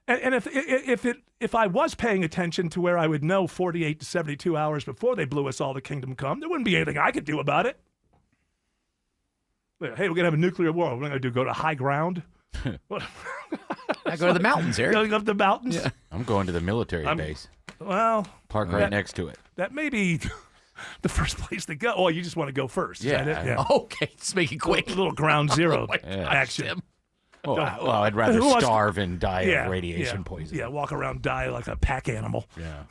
Speaker 9: And if I was paying attention to where I would know 48 to 72 hours before they blew us all to kingdom come, there wouldn't be anything I could do about it. Hey, we're going to have a nuclear war. What are we going to do, go to high ground?
Speaker 14: I go to the mountains, Eric.
Speaker 9: Go up the mountains?
Speaker 14: Yeah.
Speaker 10: I'm going to the military base.
Speaker 9: Well,
Speaker 10: park right next to it.
Speaker 9: That may be the first place to go. Oh, you just want to go first. Is that it?
Speaker 14: Yeah. Okay, let's make it quick.
Speaker 9: A little ground zero
Speaker 14: gosh,
Speaker 9: action.
Speaker 14: Tim.
Speaker 10: Well, I'd rather starve and die of radiation poisoning.
Speaker 9: Yeah, walk around, die like a pack animal.
Speaker 10: Yeah.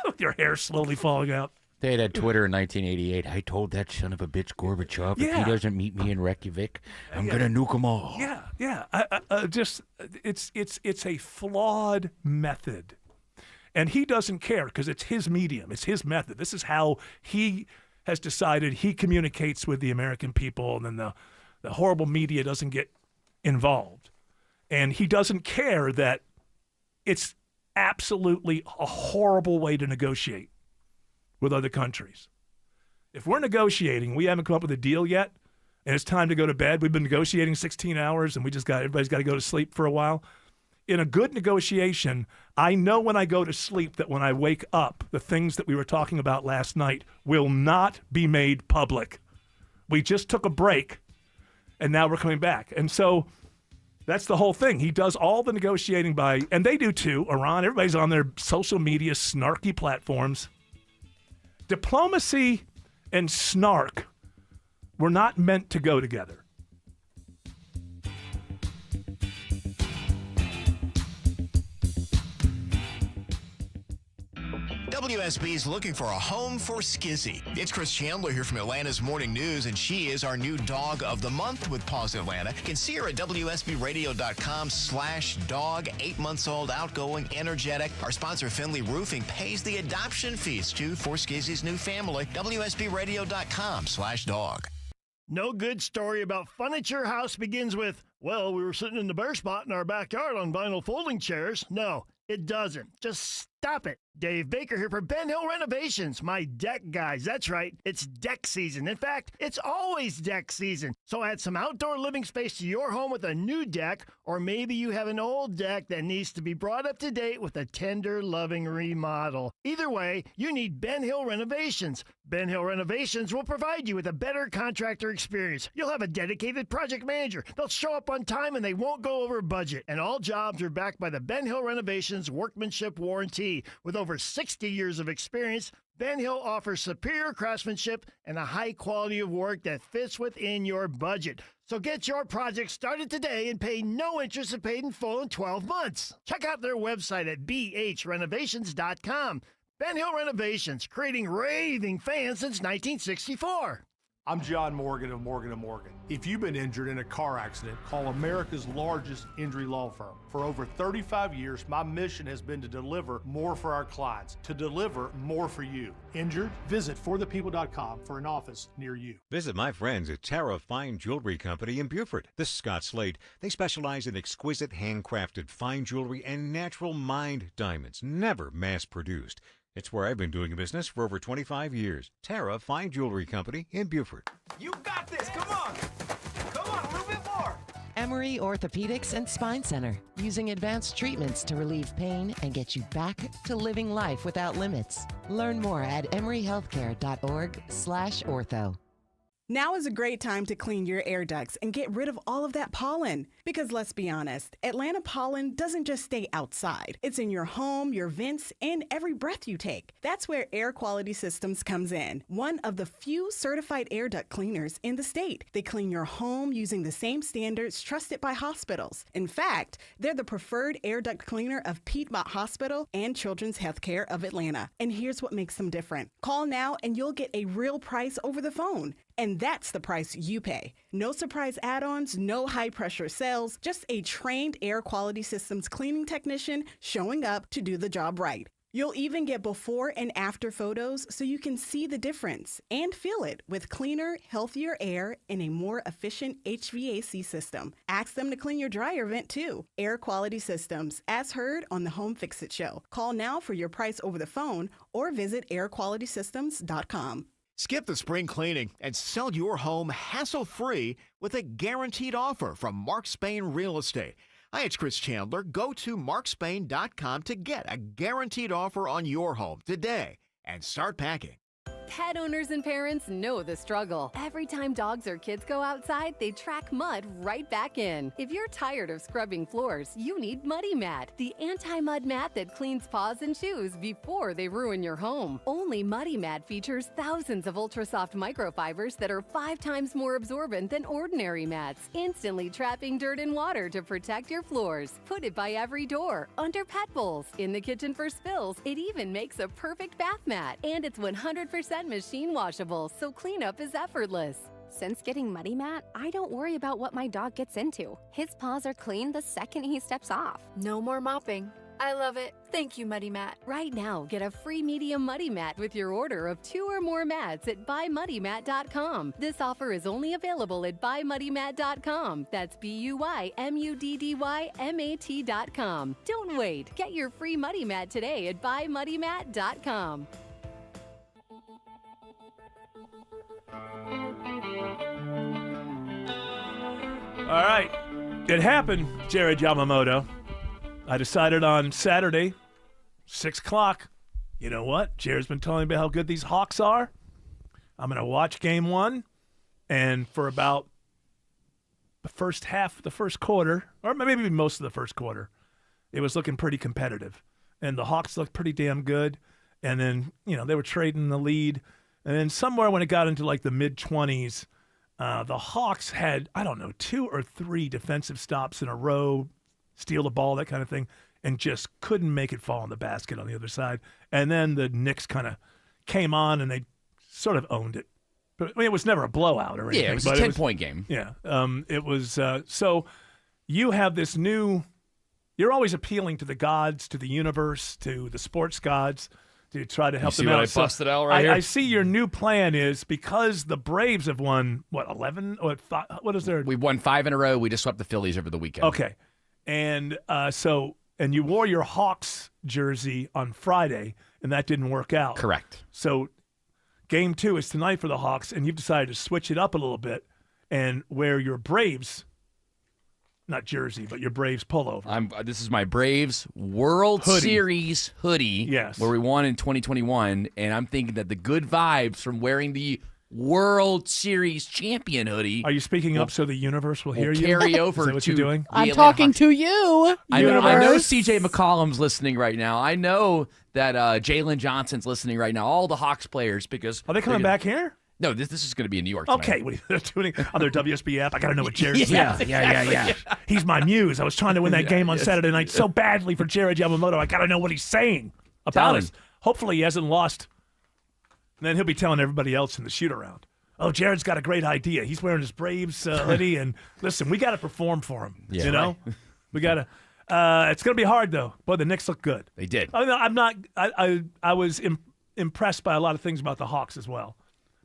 Speaker 9: With your hair slowly falling out.
Speaker 10: They had Twitter in 1988. I told that son of a bitch Gorbachev, if he doesn't meet me in Reykjavik, I'm going to nuke them all.
Speaker 9: Yeah. It's a flawed method. And he doesn't care because it's his medium. It's his method. This is how he has decided he communicates with the American people, and then the horrible media doesn't get involved. And he doesn't care that it's absolutely a horrible way to negotiate with other countries. If we're negotiating, we haven't come up with a deal yet, and it's time to go to bed. We've been negotiating 16 hours, and everybody's got to go to sleep for a while. In a good negotiation, I know when I go to sleep that when I wake up, the things that we were talking about last night will not be made public. We just took a break, and now we're coming back. And so that's the whole thing. He does all the negotiating and they do too, Iran. Everybody's on their social media snarky platforms. Diplomacy and snark were not meant to go together.
Speaker 15: WSB is looking for a home for Skizzy. It's Chris Chandler here from Atlanta's Morning News, and she is our new dog of the month with Paws Atlanta. You can see her at WSBradio.com/dog. 8 months old, outgoing, energetic. Our sponsor, Finley Roofing, pays the adoption fees, too, for Skizzy's new family. WSBradio.com/dog.
Speaker 16: No good story about furniture house begins with, well, we were sitting in the bare spot in our backyard on vinyl folding chairs. No, it doesn't. Just stop it. Dave Baker here for Ben Hill Renovations, my deck guys. That's right, it's deck season. In fact, it's always deck season. So add some outdoor living space to your home with a new deck, or maybe you have an old deck that needs to be brought up to date with a tender, loving remodel. Either way, you need Ben Hill Renovations. Ben Hill Renovations will provide you with a better contractor experience. You'll have a dedicated project manager. They'll show up on time and they won't go over budget. And all jobs are backed by the Ben Hill Renovations Workmanship Warranty. With over 60 years of experience, Ben Hill offers superior craftsmanship and a high quality of work that fits within your budget. So get your project started today and pay no interest and paid in full in 12 months. Check out their website at bhrenovations.com. Ben Hill Renovations, creating raving fans since 1964.
Speaker 17: I'm John Morgan of Morgan & Morgan. If you've been injured in a car accident, call America's largest injury law firm. For over 35 years, my mission has been to deliver more for our clients, to deliver more for you. Injured? Visit forthepeople.com for an office near you.
Speaker 18: Visit my friends at Tara Fine Jewelry Company in Beaufort. This is Scott Slade. They specialize in exquisite handcrafted fine jewelry and natural mined diamonds, never mass-produced. It's where I've been doing business for over 25 years. Tara Fine Jewelry Company in Beaufort.
Speaker 19: You got this. Come on. Come on, a little bit more.
Speaker 21: Emory Orthopedics and Spine Center, using advanced treatments to relieve pain and get you back to living life without limits. Learn more at emoryhealthcare.org/ortho.
Speaker 22: Now is a great time to clean your air ducts and get rid of all of that pollen. Because let's be honest, Atlanta pollen doesn't just stay outside. It's in your home, your vents, and every breath you take. That's where Air Quality Systems comes in. One of the few certified air duct cleaners in the state. They clean your home using the same standards trusted by hospitals. In fact, they're the preferred air duct cleaner of Piedmont Hospital and Children's Healthcare of Atlanta. And here's what makes them different. Call now and you'll get a real price over the phone. And that's the price you pay. No surprise add-ons, no high-pressure sales, just a trained Air Quality Systems cleaning technician showing up to do the job right. You'll even get before and after photos so you can see the difference and feel it with cleaner, healthier air and a more efficient HVAC system. Ask them to clean your dryer vent too. Air Quality Systems, as heard on the Home Fix-It Show. Call now for your price over the phone or visit airqualitysystems.com.
Speaker 23: Skip the spring cleaning and sell your home hassle-free with a guaranteed offer from Mark Spain Real Estate. Hi, it's Chris Chandler. Go to markspain.com to get a guaranteed offer on your home today and start packing.
Speaker 29: Pet owners and parents know the struggle. Every time dogs or kids go outside, they track mud right back in. If you're tired of scrubbing floors, you need Muddy Mat, the anti-mud mat that cleans paws and shoes before they ruin your home. Only Muddy Mat features thousands of ultra-soft microfibers that are 5 times more absorbent than ordinary mats, instantly trapping dirt and water to protect your floors. Put it by every door, under pet bowls, in the kitchen for spills. It even makes a perfect bath mat, and it's 100% machine washable, so cleanup is effortless.
Speaker 30: Since getting Muddy Mat, I don't worry about what my dog gets into. His paws are clean the second he steps off.
Speaker 31: No more mopping.
Speaker 29: I love it. Thank you, Muddy Mat. Right now, get a free medium Muddy Mat with your order of 2 or more mats at buymuddymat.com. This offer is only available at buymuddymat.com. That's BUYMUDDYMAT.com. Don't wait. Get your free Muddy Mat today at buymuddymat.com.
Speaker 9: All right. It happened, Jared Yamamoto. I decided on Saturday, 6 o'clock, you know what? Jared's been telling me how good these Hawks are. I'm going to watch game 1, and for about the first half, the first quarter, or maybe most of the first quarter, it was looking pretty competitive. And the Hawks looked pretty damn good. And then, they were trading the lead. And then somewhere when it got into like the mid-20s, the Hawks had, 2 or 3 defensive stops in a row, steal the ball, that kind of thing, and just couldn't make it fall in the basket on the other side. And then the Knicks kind of came on, and they sort of owned it. But it was never a blowout or anything.
Speaker 14: Yeah, it was a 10-point game.
Speaker 9: Yeah. It was so you have this new – you're always appealing to the gods, to the universe, to the sports gods to try to help them out.
Speaker 14: You see what I busted out right here?
Speaker 9: I see your new plan is because the Braves have won, 11? Or what is their –
Speaker 14: We've won 5 in a row. We just swept the Phillies over the weekend.
Speaker 9: Okay. And and you wore your Hawks jersey on Friday, and that didn't work out.
Speaker 14: Correct.
Speaker 9: So game 2 is tonight for the Hawks, and you've decided to switch it up a little bit and wear your Braves, not jersey, but your Braves pullover.
Speaker 14: This is my Braves World Series hoodie.
Speaker 9: Yes.
Speaker 14: Where we won in 2021, and I'm thinking that the good vibes from wearing the World Series champion hoodie.
Speaker 9: Are you speaking up so the universe will hear you?
Speaker 14: Carry over
Speaker 9: Is that what
Speaker 14: to
Speaker 9: you're doing?
Speaker 11: I'm talking to you,
Speaker 14: I know
Speaker 11: universe.
Speaker 14: CJ McCollum's listening right now. I know that Jalen Johnson's listening right now. All the Hawks players, because
Speaker 9: are they coming back here?
Speaker 14: No, this is going to be in New York tonight.
Speaker 9: Okay, what are you doing on their WSB app? I got to know what Jared's
Speaker 14: Yeah.
Speaker 9: He's my muse. I was trying to win that game on Saturday night so badly for Jared Yamamoto. I got to know what he's saying about us. Hopefully he hasn't lost. And then he'll be telling everybody else in the shoot-around. Oh, Jared's got a great idea. He's wearing his Braves hoodie, and listen, we got to perform for him.
Speaker 14: Yeah.
Speaker 9: You know, we got to. It's going to be hard though. Boy, the Knicks look good.
Speaker 14: They did.
Speaker 9: I'm not. I was impressed by a lot of things about the Hawks as well,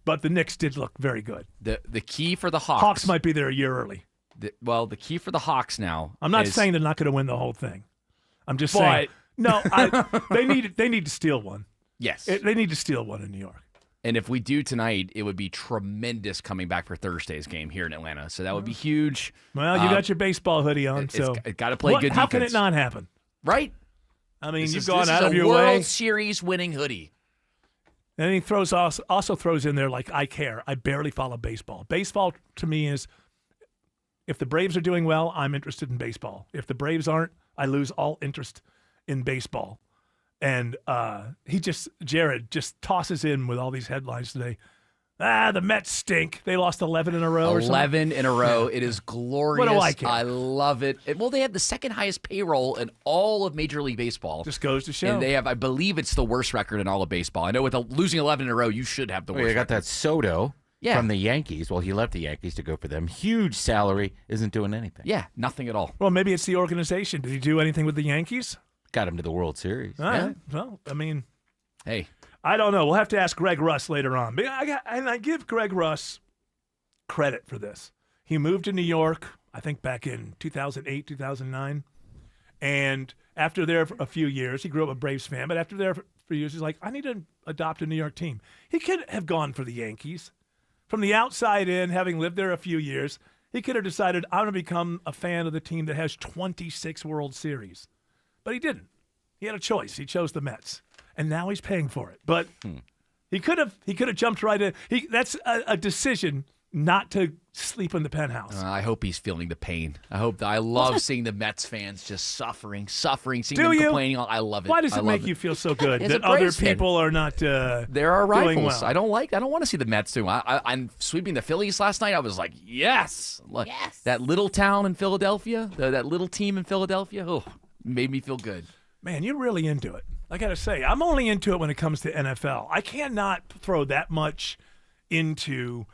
Speaker 9: but the Knicks did look very good.
Speaker 14: The key for the Hawks.
Speaker 9: Hawks might be there a year early.
Speaker 14: The key for the Hawks now.
Speaker 9: I'm not
Speaker 14: is,
Speaker 9: saying they're not going to win the whole thing. I'm just saying. No, they need to steal one.
Speaker 14: Yes,
Speaker 9: they need to steal one in New York.
Speaker 14: And if we do tonight, it would be tremendous coming back for Thursday's game here in Atlanta. So that would be huge.
Speaker 9: Well, you got your baseball hoodie on, so
Speaker 14: it's got to play good defense.
Speaker 9: How can it not happen?
Speaker 14: Right?
Speaker 9: I mean,
Speaker 14: you've
Speaker 9: gone out of your
Speaker 14: way.
Speaker 9: way.
Speaker 14: World Series winning hoodie.
Speaker 9: And he also throws in there like, I care. I barely follow baseball. Baseball to me is, if the Braves are doing well, I'm interested in baseball. If the Braves aren't, I lose all interest in baseball. And Jared just tosses in with all these headlines today. The Mets stink. They lost 11 in a row or something.
Speaker 14: 11 in a row. It is glorious.
Speaker 9: What do I care?
Speaker 14: I love it. Well, they have the second highest payroll in all of Major League Baseball.
Speaker 9: Just goes to show.
Speaker 14: And they have, I believe it's the worst record in all of baseball. I know with losing 11 in a row, you should have the worst
Speaker 10: You got
Speaker 14: record.
Speaker 10: that Soto from the Yankees. Well, he left the Yankees to go for them. Huge salary. Isn't doing anything.
Speaker 14: Yeah, nothing at all.
Speaker 9: Well, maybe it's the organization. Did he do anything with the Yankees?
Speaker 10: Got him to the World Series.
Speaker 9: All right. Well, I mean,
Speaker 14: hey,
Speaker 9: I don't know. We'll have to ask Greg Russ later on. But I give Greg Russ credit for this. He moved to New York, I think back in 2008, 2009. And after there for a few years, he grew up a Braves fan, but after there for years, he's like, I need to adopt a New York team. He could have gone for the Yankees. From the outside in, having lived there a few years, he could have decided, I'm going to become a fan of the team that has 26 World Series. But he didn't. He had a choice. He chose the Mets, and now he's paying for it. But he could have jumped right in. That's a decision not to sleep in the penthouse.
Speaker 14: I hope he's feeling the pain. I love seeing the Mets fans just suffering, seeing
Speaker 9: Do
Speaker 14: them
Speaker 9: you?
Speaker 14: complaining. I love it.
Speaker 9: Why does it make you feel so good
Speaker 14: As
Speaker 9: that
Speaker 14: a
Speaker 9: other
Speaker 14: Braves fan,
Speaker 9: people are not
Speaker 14: They're our
Speaker 9: doing
Speaker 14: rivals.
Speaker 9: well?
Speaker 14: I don't want to see the Mets do. I'm sweeping the Phillies last night. I was like, yes. That little town in Philadelphia, that little team in Philadelphia, made me feel good.
Speaker 9: Man, you're really into it. I got to say, I'm only into it when it comes to NFL. I cannot throw that much into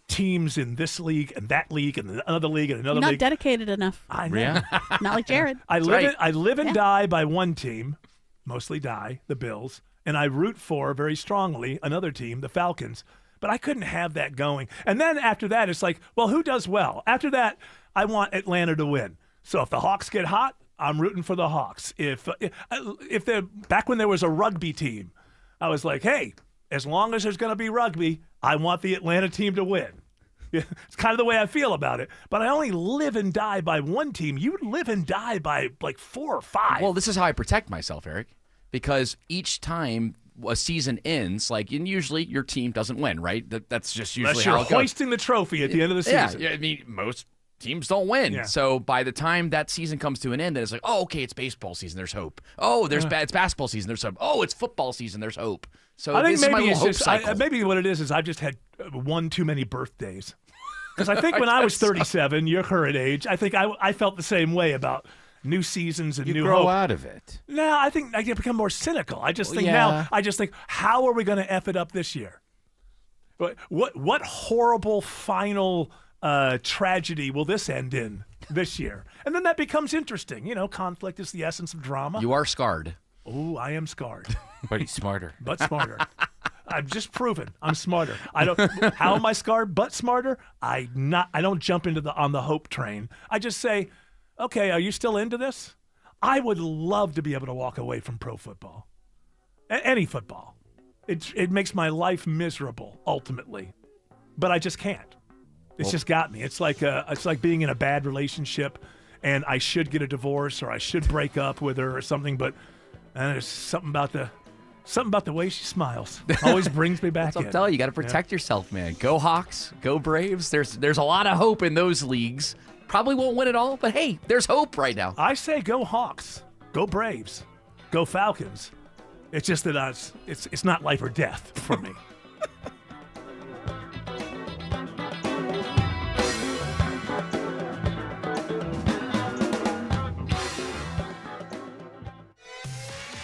Speaker 9: teams in this league and that league and another league and another
Speaker 11: You're not
Speaker 9: league.
Speaker 11: dedicated enough.
Speaker 9: I know.
Speaker 10: Yeah.
Speaker 11: Not like Jared.
Speaker 9: I live and
Speaker 11: Yeah.
Speaker 9: die by one team, mostly die, the Bills, and I root for very strongly another team, the Falcons. But I couldn't have that going. And then after that, it's like, well, who does well? After that, I want Atlanta to win. So if the Hawks get hot, I'm rooting for the Hawks. If they're back when there was a rugby team, I was like, hey, as long as there's going to be rugby, I want the Atlanta team to win. It's kind of the way I feel about it. But I only live and die by one team. You live and die by like 4 or 5.
Speaker 14: Well, this is how I protect myself, Eric, because each time a season ends, and usually your team doesn't win, right? That's just usually
Speaker 9: Unless
Speaker 14: how
Speaker 9: you're
Speaker 14: it goes.
Speaker 9: hoisting the trophy at the end of the season.
Speaker 14: Yeah, I mean, most teams don't win.
Speaker 9: Yeah.
Speaker 14: So by the time that season comes to an end, then it's like, oh, okay, it's baseball season. There's hope. Oh, it's basketball season. There's hope. Oh, it's football season. There's hope. So
Speaker 9: I think
Speaker 14: this is my
Speaker 9: maybe
Speaker 14: little
Speaker 9: it's
Speaker 14: hope
Speaker 9: just
Speaker 14: cycle.
Speaker 9: maybe what it is I've just had one too many birthdays. Because I think when I was 37, your current age, I think I felt the same way about new seasons and
Speaker 10: You
Speaker 9: new
Speaker 10: grow
Speaker 9: hope.
Speaker 10: out of it.
Speaker 9: No, I think I get become more cynical. I just think
Speaker 10: Yeah.
Speaker 9: how are we going to F it up this year? What horrible final tragedy will this end in this year? And then that becomes interesting. Conflict is the essence of drama.
Speaker 14: You are scarred.
Speaker 9: Oh, I am scarred.
Speaker 10: But he's smarter.
Speaker 9: But smarter. I've just proven I'm smarter. How am I scarred but smarter? I don't jump on the hope train. I just say, okay, are you still into this? I would love to be able to walk away from pro football. Any football. It makes my life miserable ultimately. But I just can't. It's just got me. It's like being in a bad relationship and I should get a divorce or I should break up with her or something, but there's something about the way she smiles always brings me back.
Speaker 14: I'm telling you, you got to protect yourself, man. Go Hawks, go Braves. There's a lot of hope in those leagues. Probably won't win it all, but hey, there's hope right now.
Speaker 9: I say go Hawks, go Braves, go Falcons. It's just that it's not life or death for me.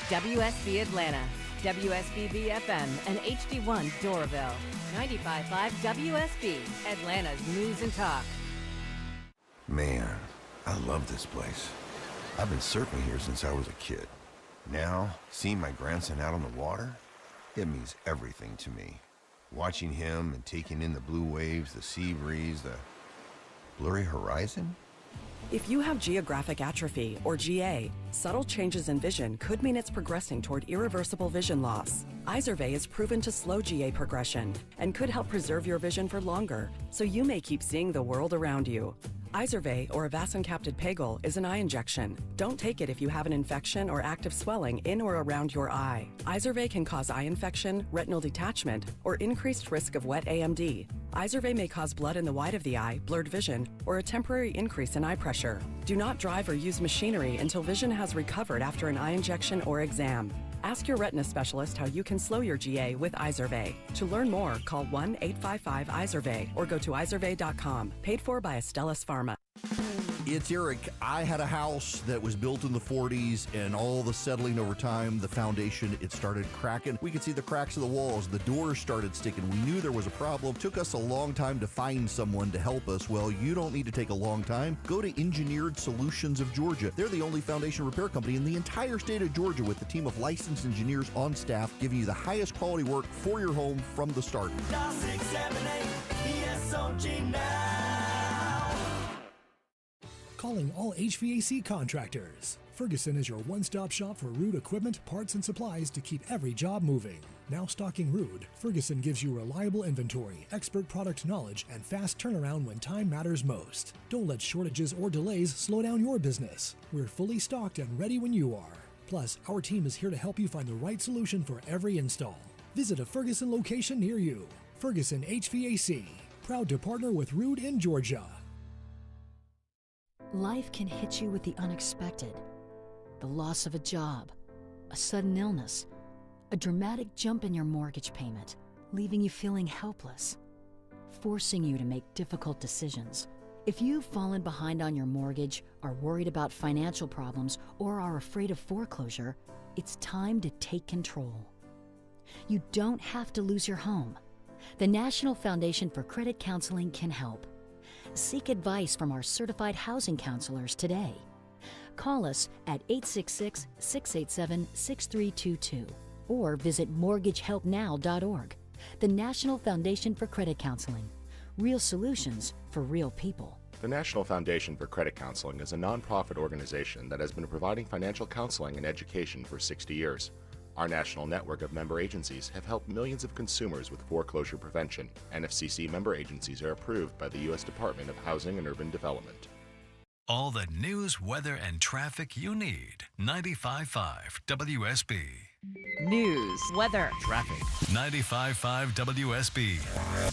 Speaker 1: WSB Atlanta, WSB BFM, and HD1 Doraville. 95.5 WSB, Atlanta's news and talk.
Speaker 2: Man, I love this place. I've been surfing here since I was a kid. Now, seeing my grandson out on the water, it means everything to me. Watching him and taking in the blue waves, the sea breeze, the blurry horizon.
Speaker 4: If you have geographic atrophy, or GA, subtle changes in vision could mean it's progressing toward irreversible vision loss. Izervay is proven to slow GA progression and could help preserve your vision for longer, so you may keep seeing the world around you. Izervay, or avacincaptad pegol, is an eye injection. Don't take it if you have an infection or active swelling in or around your eye. Izervay can cause eye infection, retinal detachment, or increased risk of wet AMD. Izervay may cause blood in the white of the eye, blurred vision, or a temporary increase in eye pressure. Do not drive or use machinery until vision has recovered after an eye injection or exam. Ask your retina specialist how you can slow your GA with Izervay. To learn more, call 1-855-IZERVAY or go to izervay.com. Paid for by Astellas Pharma.
Speaker 5: It's Eric. I had a house that was built in the 40s, and all the settling over time, the foundation, it started cracking. We could see the cracks of the walls. The doors started sticking. We knew there was a problem. Took us a long time to find someone to help us. Well, you don't need to take a long time. Go to Engineered Solutions of Georgia. They're the only foundation repair company in the entire state of Georgia with a team of licensed engineers on staff giving you the highest quality work for your home from the start.
Speaker 19: Dial 678 ESOG now.
Speaker 6: Calling all HVAC contractors. Ferguson is your one-stop shop for Ruud equipment, parts, and supplies to keep every job moving. Now stocking Ruud, Ferguson gives you reliable inventory, expert product knowledge, and fast turnaround when time matters most. Don't let shortages or delays slow down your business. We're fully stocked and ready when you are. Plus, our team is here to help you find the right solution for every install. Visit a Ferguson location near you. Ferguson HVAC, proud to partner with Ruud in Georgia.
Speaker 7: Life can hit you with the unexpected. The loss of a job, a sudden illness, a dramatic jump in your mortgage payment, leaving you feeling helpless, forcing you to make difficult decisions. If you've fallen behind on your mortgage, are worried about financial problems, or are afraid of foreclosure, it's time to take control. You don't have to lose your home. The National Foundation for Credit Counseling can help. Seek advice from our certified housing counselors today. Call us at 866-687-6322 or visit mortgagehelpnow.org. The National Foundation for Credit Counseling. Real solutions for real people.
Speaker 3: The National Foundation for Credit Counseling is a nonprofit organization that has been providing financial counseling and education for 60 years. Our national network of member agencies have helped millions of consumers with foreclosure prevention. NFCC member agencies are approved by the U.S. Department of Housing and Urban Development.
Speaker 8: All the news, weather, and traffic you need. 95.5 WSB.
Speaker 12: News, weather,
Speaker 8: Traffic. 95.5 WSB.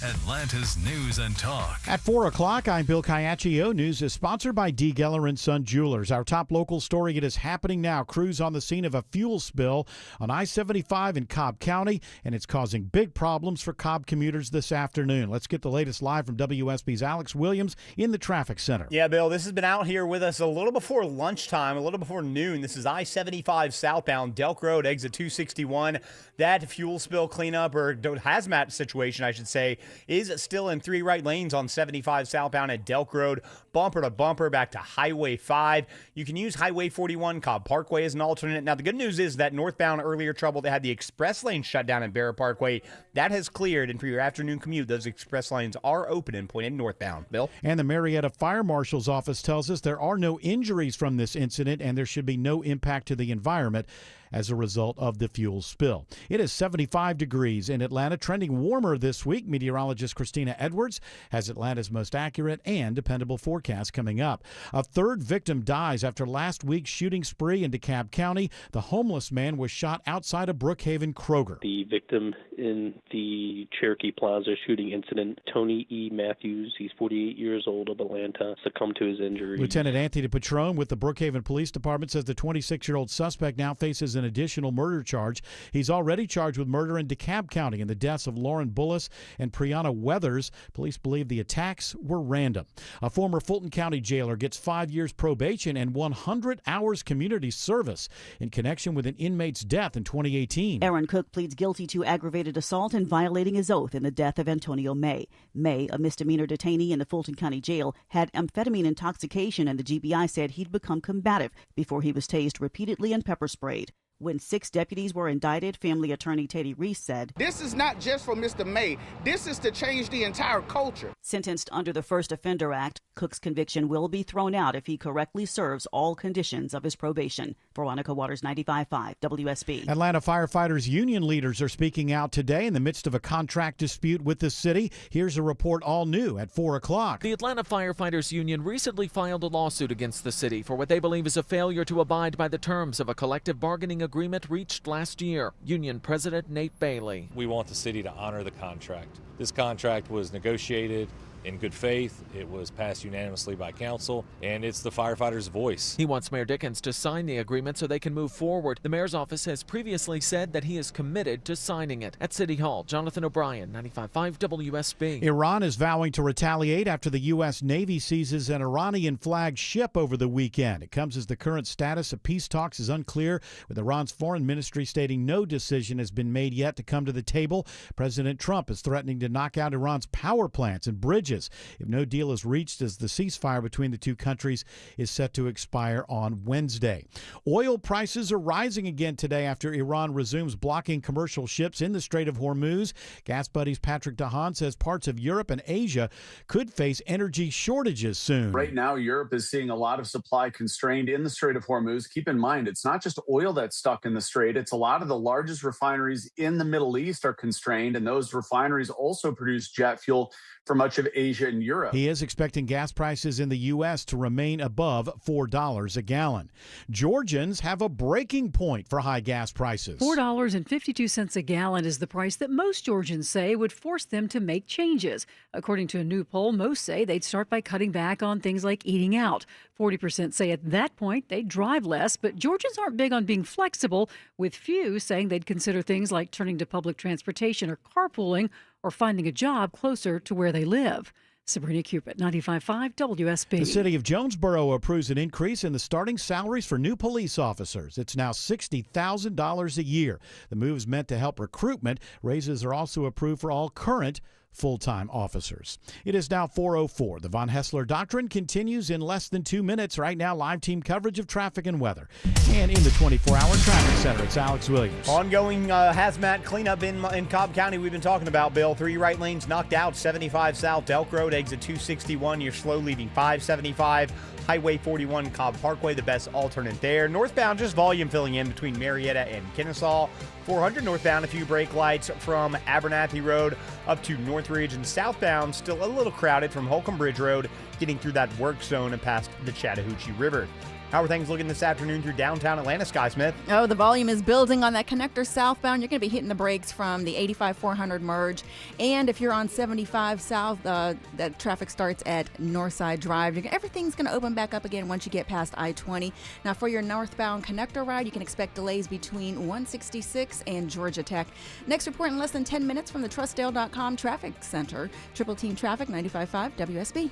Speaker 8: Atlanta's News and Talk.
Speaker 13: At 4 o'clock, I'm Bill Caiaccio. News is sponsored by D. Geller & Son Jewelers. Our top local story, it is happening now. Crews on the scene of a fuel spill on I-75 in Cobb County, and it's causing big problems for Cobb commuters this afternoon. Let's get the latest live from WSB's Alex Williams in the traffic center.
Speaker 20: Yeah, Bill, this has been out here with us a little before lunchtime, a little before noon. This is I-75 southbound, Delk Road, exit 261. That fuel spill cleanup, or hazmat situation, I should say, is still in 3 right lanes on 75 southbound at Delk Road, bumper to bumper back to Highway 5. You can use Highway 41, Cobb Parkway as an alternate. Now, the good news is that northbound earlier trouble, they had the express lane shut down at Barrett Parkway. That has cleared, and for your afternoon commute, those express lanes are open and pointed northbound. Bill?
Speaker 13: And the Marietta Fire Marshal's office tells us there are no injuries from this incident, and there should be no impact to the environment as a result of the fuel spill. It is 75 degrees in Atlanta, trending warmer this week. Meteorologist Christina Edwards has Atlanta's most accurate and dependable forecast coming up. A third victim dies after last week's shooting spree in DeKalb County. The homeless man was shot outside of Brookhaven Kroger.
Speaker 24: The victim in the Cherokee Plaza shooting incident, Tony E. Matthews, he's 48 years old, of Atlanta, succumbed to his injuries.
Speaker 13: Lieutenant Anthony Patrone with the Brookhaven Police Department says the 26-year-old suspect now faces an additional murder charge. He's already charged with murder in DeKalb County in the deaths of Lauren Bullis and Priyana Weathers. Police believe the attacks were random. A former Fulton County jailer gets 5 years probation and 100 hours community service in connection with an inmate's death in 2018.
Speaker 25: Aaron Cook pleads guilty to aggravated assault and violating his oath in the death of Antonio May. May, a misdemeanor detainee in the Fulton County Jail, had amphetamine intoxication, and the GBI said he'd become combative before he was tased repeatedly and pepper sprayed. When 6 deputies were indicted, family attorney Teddy Reese said,
Speaker 26: "This is not just for Mr. May. This is to change the entire culture."
Speaker 25: Sentenced under the First Offender Act, Cook's conviction will be thrown out if he correctly serves all conditions of his probation. Veronica Waters, 95.5 WSB.
Speaker 13: Atlanta firefighters union leaders are speaking out today in the midst of a contract dispute with the city. Here's a report all new at 4 o'clock.
Speaker 27: The Atlanta Firefighters Union recently filed a lawsuit against the city for what they believe is a failure to abide by the terms of a collective bargaining agreement reached last year. Union President Nate Bailey.
Speaker 28: We want the city to honor the contract. This contract was negotiated in good faith. It was passed unanimously by council, and it's the firefighters' voice.
Speaker 27: He wants Mayor Dickens to sign the agreement so they can move forward. The mayor's office has previously said that he is committed to signing it. At City Hall, Jonathan O'Brien, 95.5 WSB.
Speaker 13: Iran is vowing to retaliate after the U.S. Navy seizes an Iranian-flagged ship over the weekend. It comes as the current status of peace talks is unclear, with Iran's foreign ministry stating no decision has been made yet to come to the table. President Trump is threatening to knock out Iran's power plants and bridges if no deal is reached, as the ceasefire between the two countries is set to expire on Wednesday. Oil prices are rising again today after Iran resumes blocking commercial ships in the Strait of Hormuz. Gas Buddy's Patrick DeHaan says parts of Europe and Asia could face energy shortages soon.
Speaker 31: Right now, Europe is seeing a lot of supply constrained in the Strait of Hormuz. Keep in mind, it's not just oil that's stuck in the strait. It's a lot of the largest refineries in the Middle East are constrained, and those refineries also produce jet fuel for much of Asia and Europe.
Speaker 13: He is expecting gas prices in the U.S. to remain above $4 a gallon. Georgians have a breaking point for high gas prices.
Speaker 32: $4.52 a gallon is the price that most Georgians say would force them to make changes. According to a new poll, most say they'd start by cutting back on things like eating out. 40% say at that point they'd drive less, but Georgians aren't big on being flexible, with few saying they'd consider things like turning to public transportation or carpooling or finding a job closer to where they live. Sabrina Cupid, 95.5 WSB.
Speaker 13: The city of Jonesboro approves an increase in the starting salaries for new police officers. It's now $60,000 a year. The move is meant to help recruitment. Raises are also approved for all current full-time officers. It is now 4:04. The Von Hessler Doctrine continues in less than 2 minutes. Right now, live team coverage of traffic and weather. And in the 24-hour traffic center, it's Alex Williams.
Speaker 20: Ongoing hazmat cleanup in Cobb County we've been talking about, Bill. 3 right lanes knocked out. 75 South, Delk Road, exit 261. You're slow leaving 575. Highway 41, Cobb Parkway, the best alternate there. Northbound, just volume filling in between Marietta and Kennesaw. 400 northbound, a few brake lights from Abernathy Road up to Northridge, and southbound, still a little crowded from Holcomb Bridge Road, getting through that work zone and past the Chattahoochee River. How are things looking this afternoon through downtown Atlanta, Sky Smith?
Speaker 10: Oh, the volume is building on that connector southbound. You're going to be hitting the brakes from the 85-400 merge. And if you're on 75 South, that traffic starts at Northside Drive. Everything's going to open back up again once you get past I-20. Now, for your northbound connector ride, you can expect delays between 166 and Georgia Tech. Next report in less than 10 minutes from the TrustDale.com Traffic Center. Triple Team Traffic, 95.5 WSB.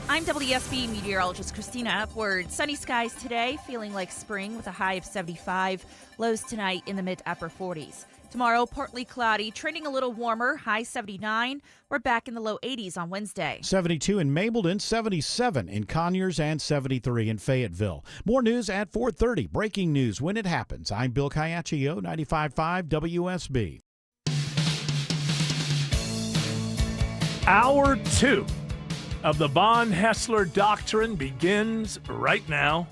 Speaker 12: I'm WSB meteorologist Christina Upward. Sunny skies today, feeling like spring with a high of 75. Lows tonight in the mid to upper 40s. Tomorrow, partly cloudy, trending a little warmer, high 79. We're back in the low 80s on Wednesday.
Speaker 13: 72 in Mableton, 77 in Conyers, and 73 in Fayetteville. More news at 4:30. Breaking news when it happens. I'm Bill Caiaccio, 95.5 WSB.
Speaker 9: Hour 2 of the Von Hessler Doctrine begins right now.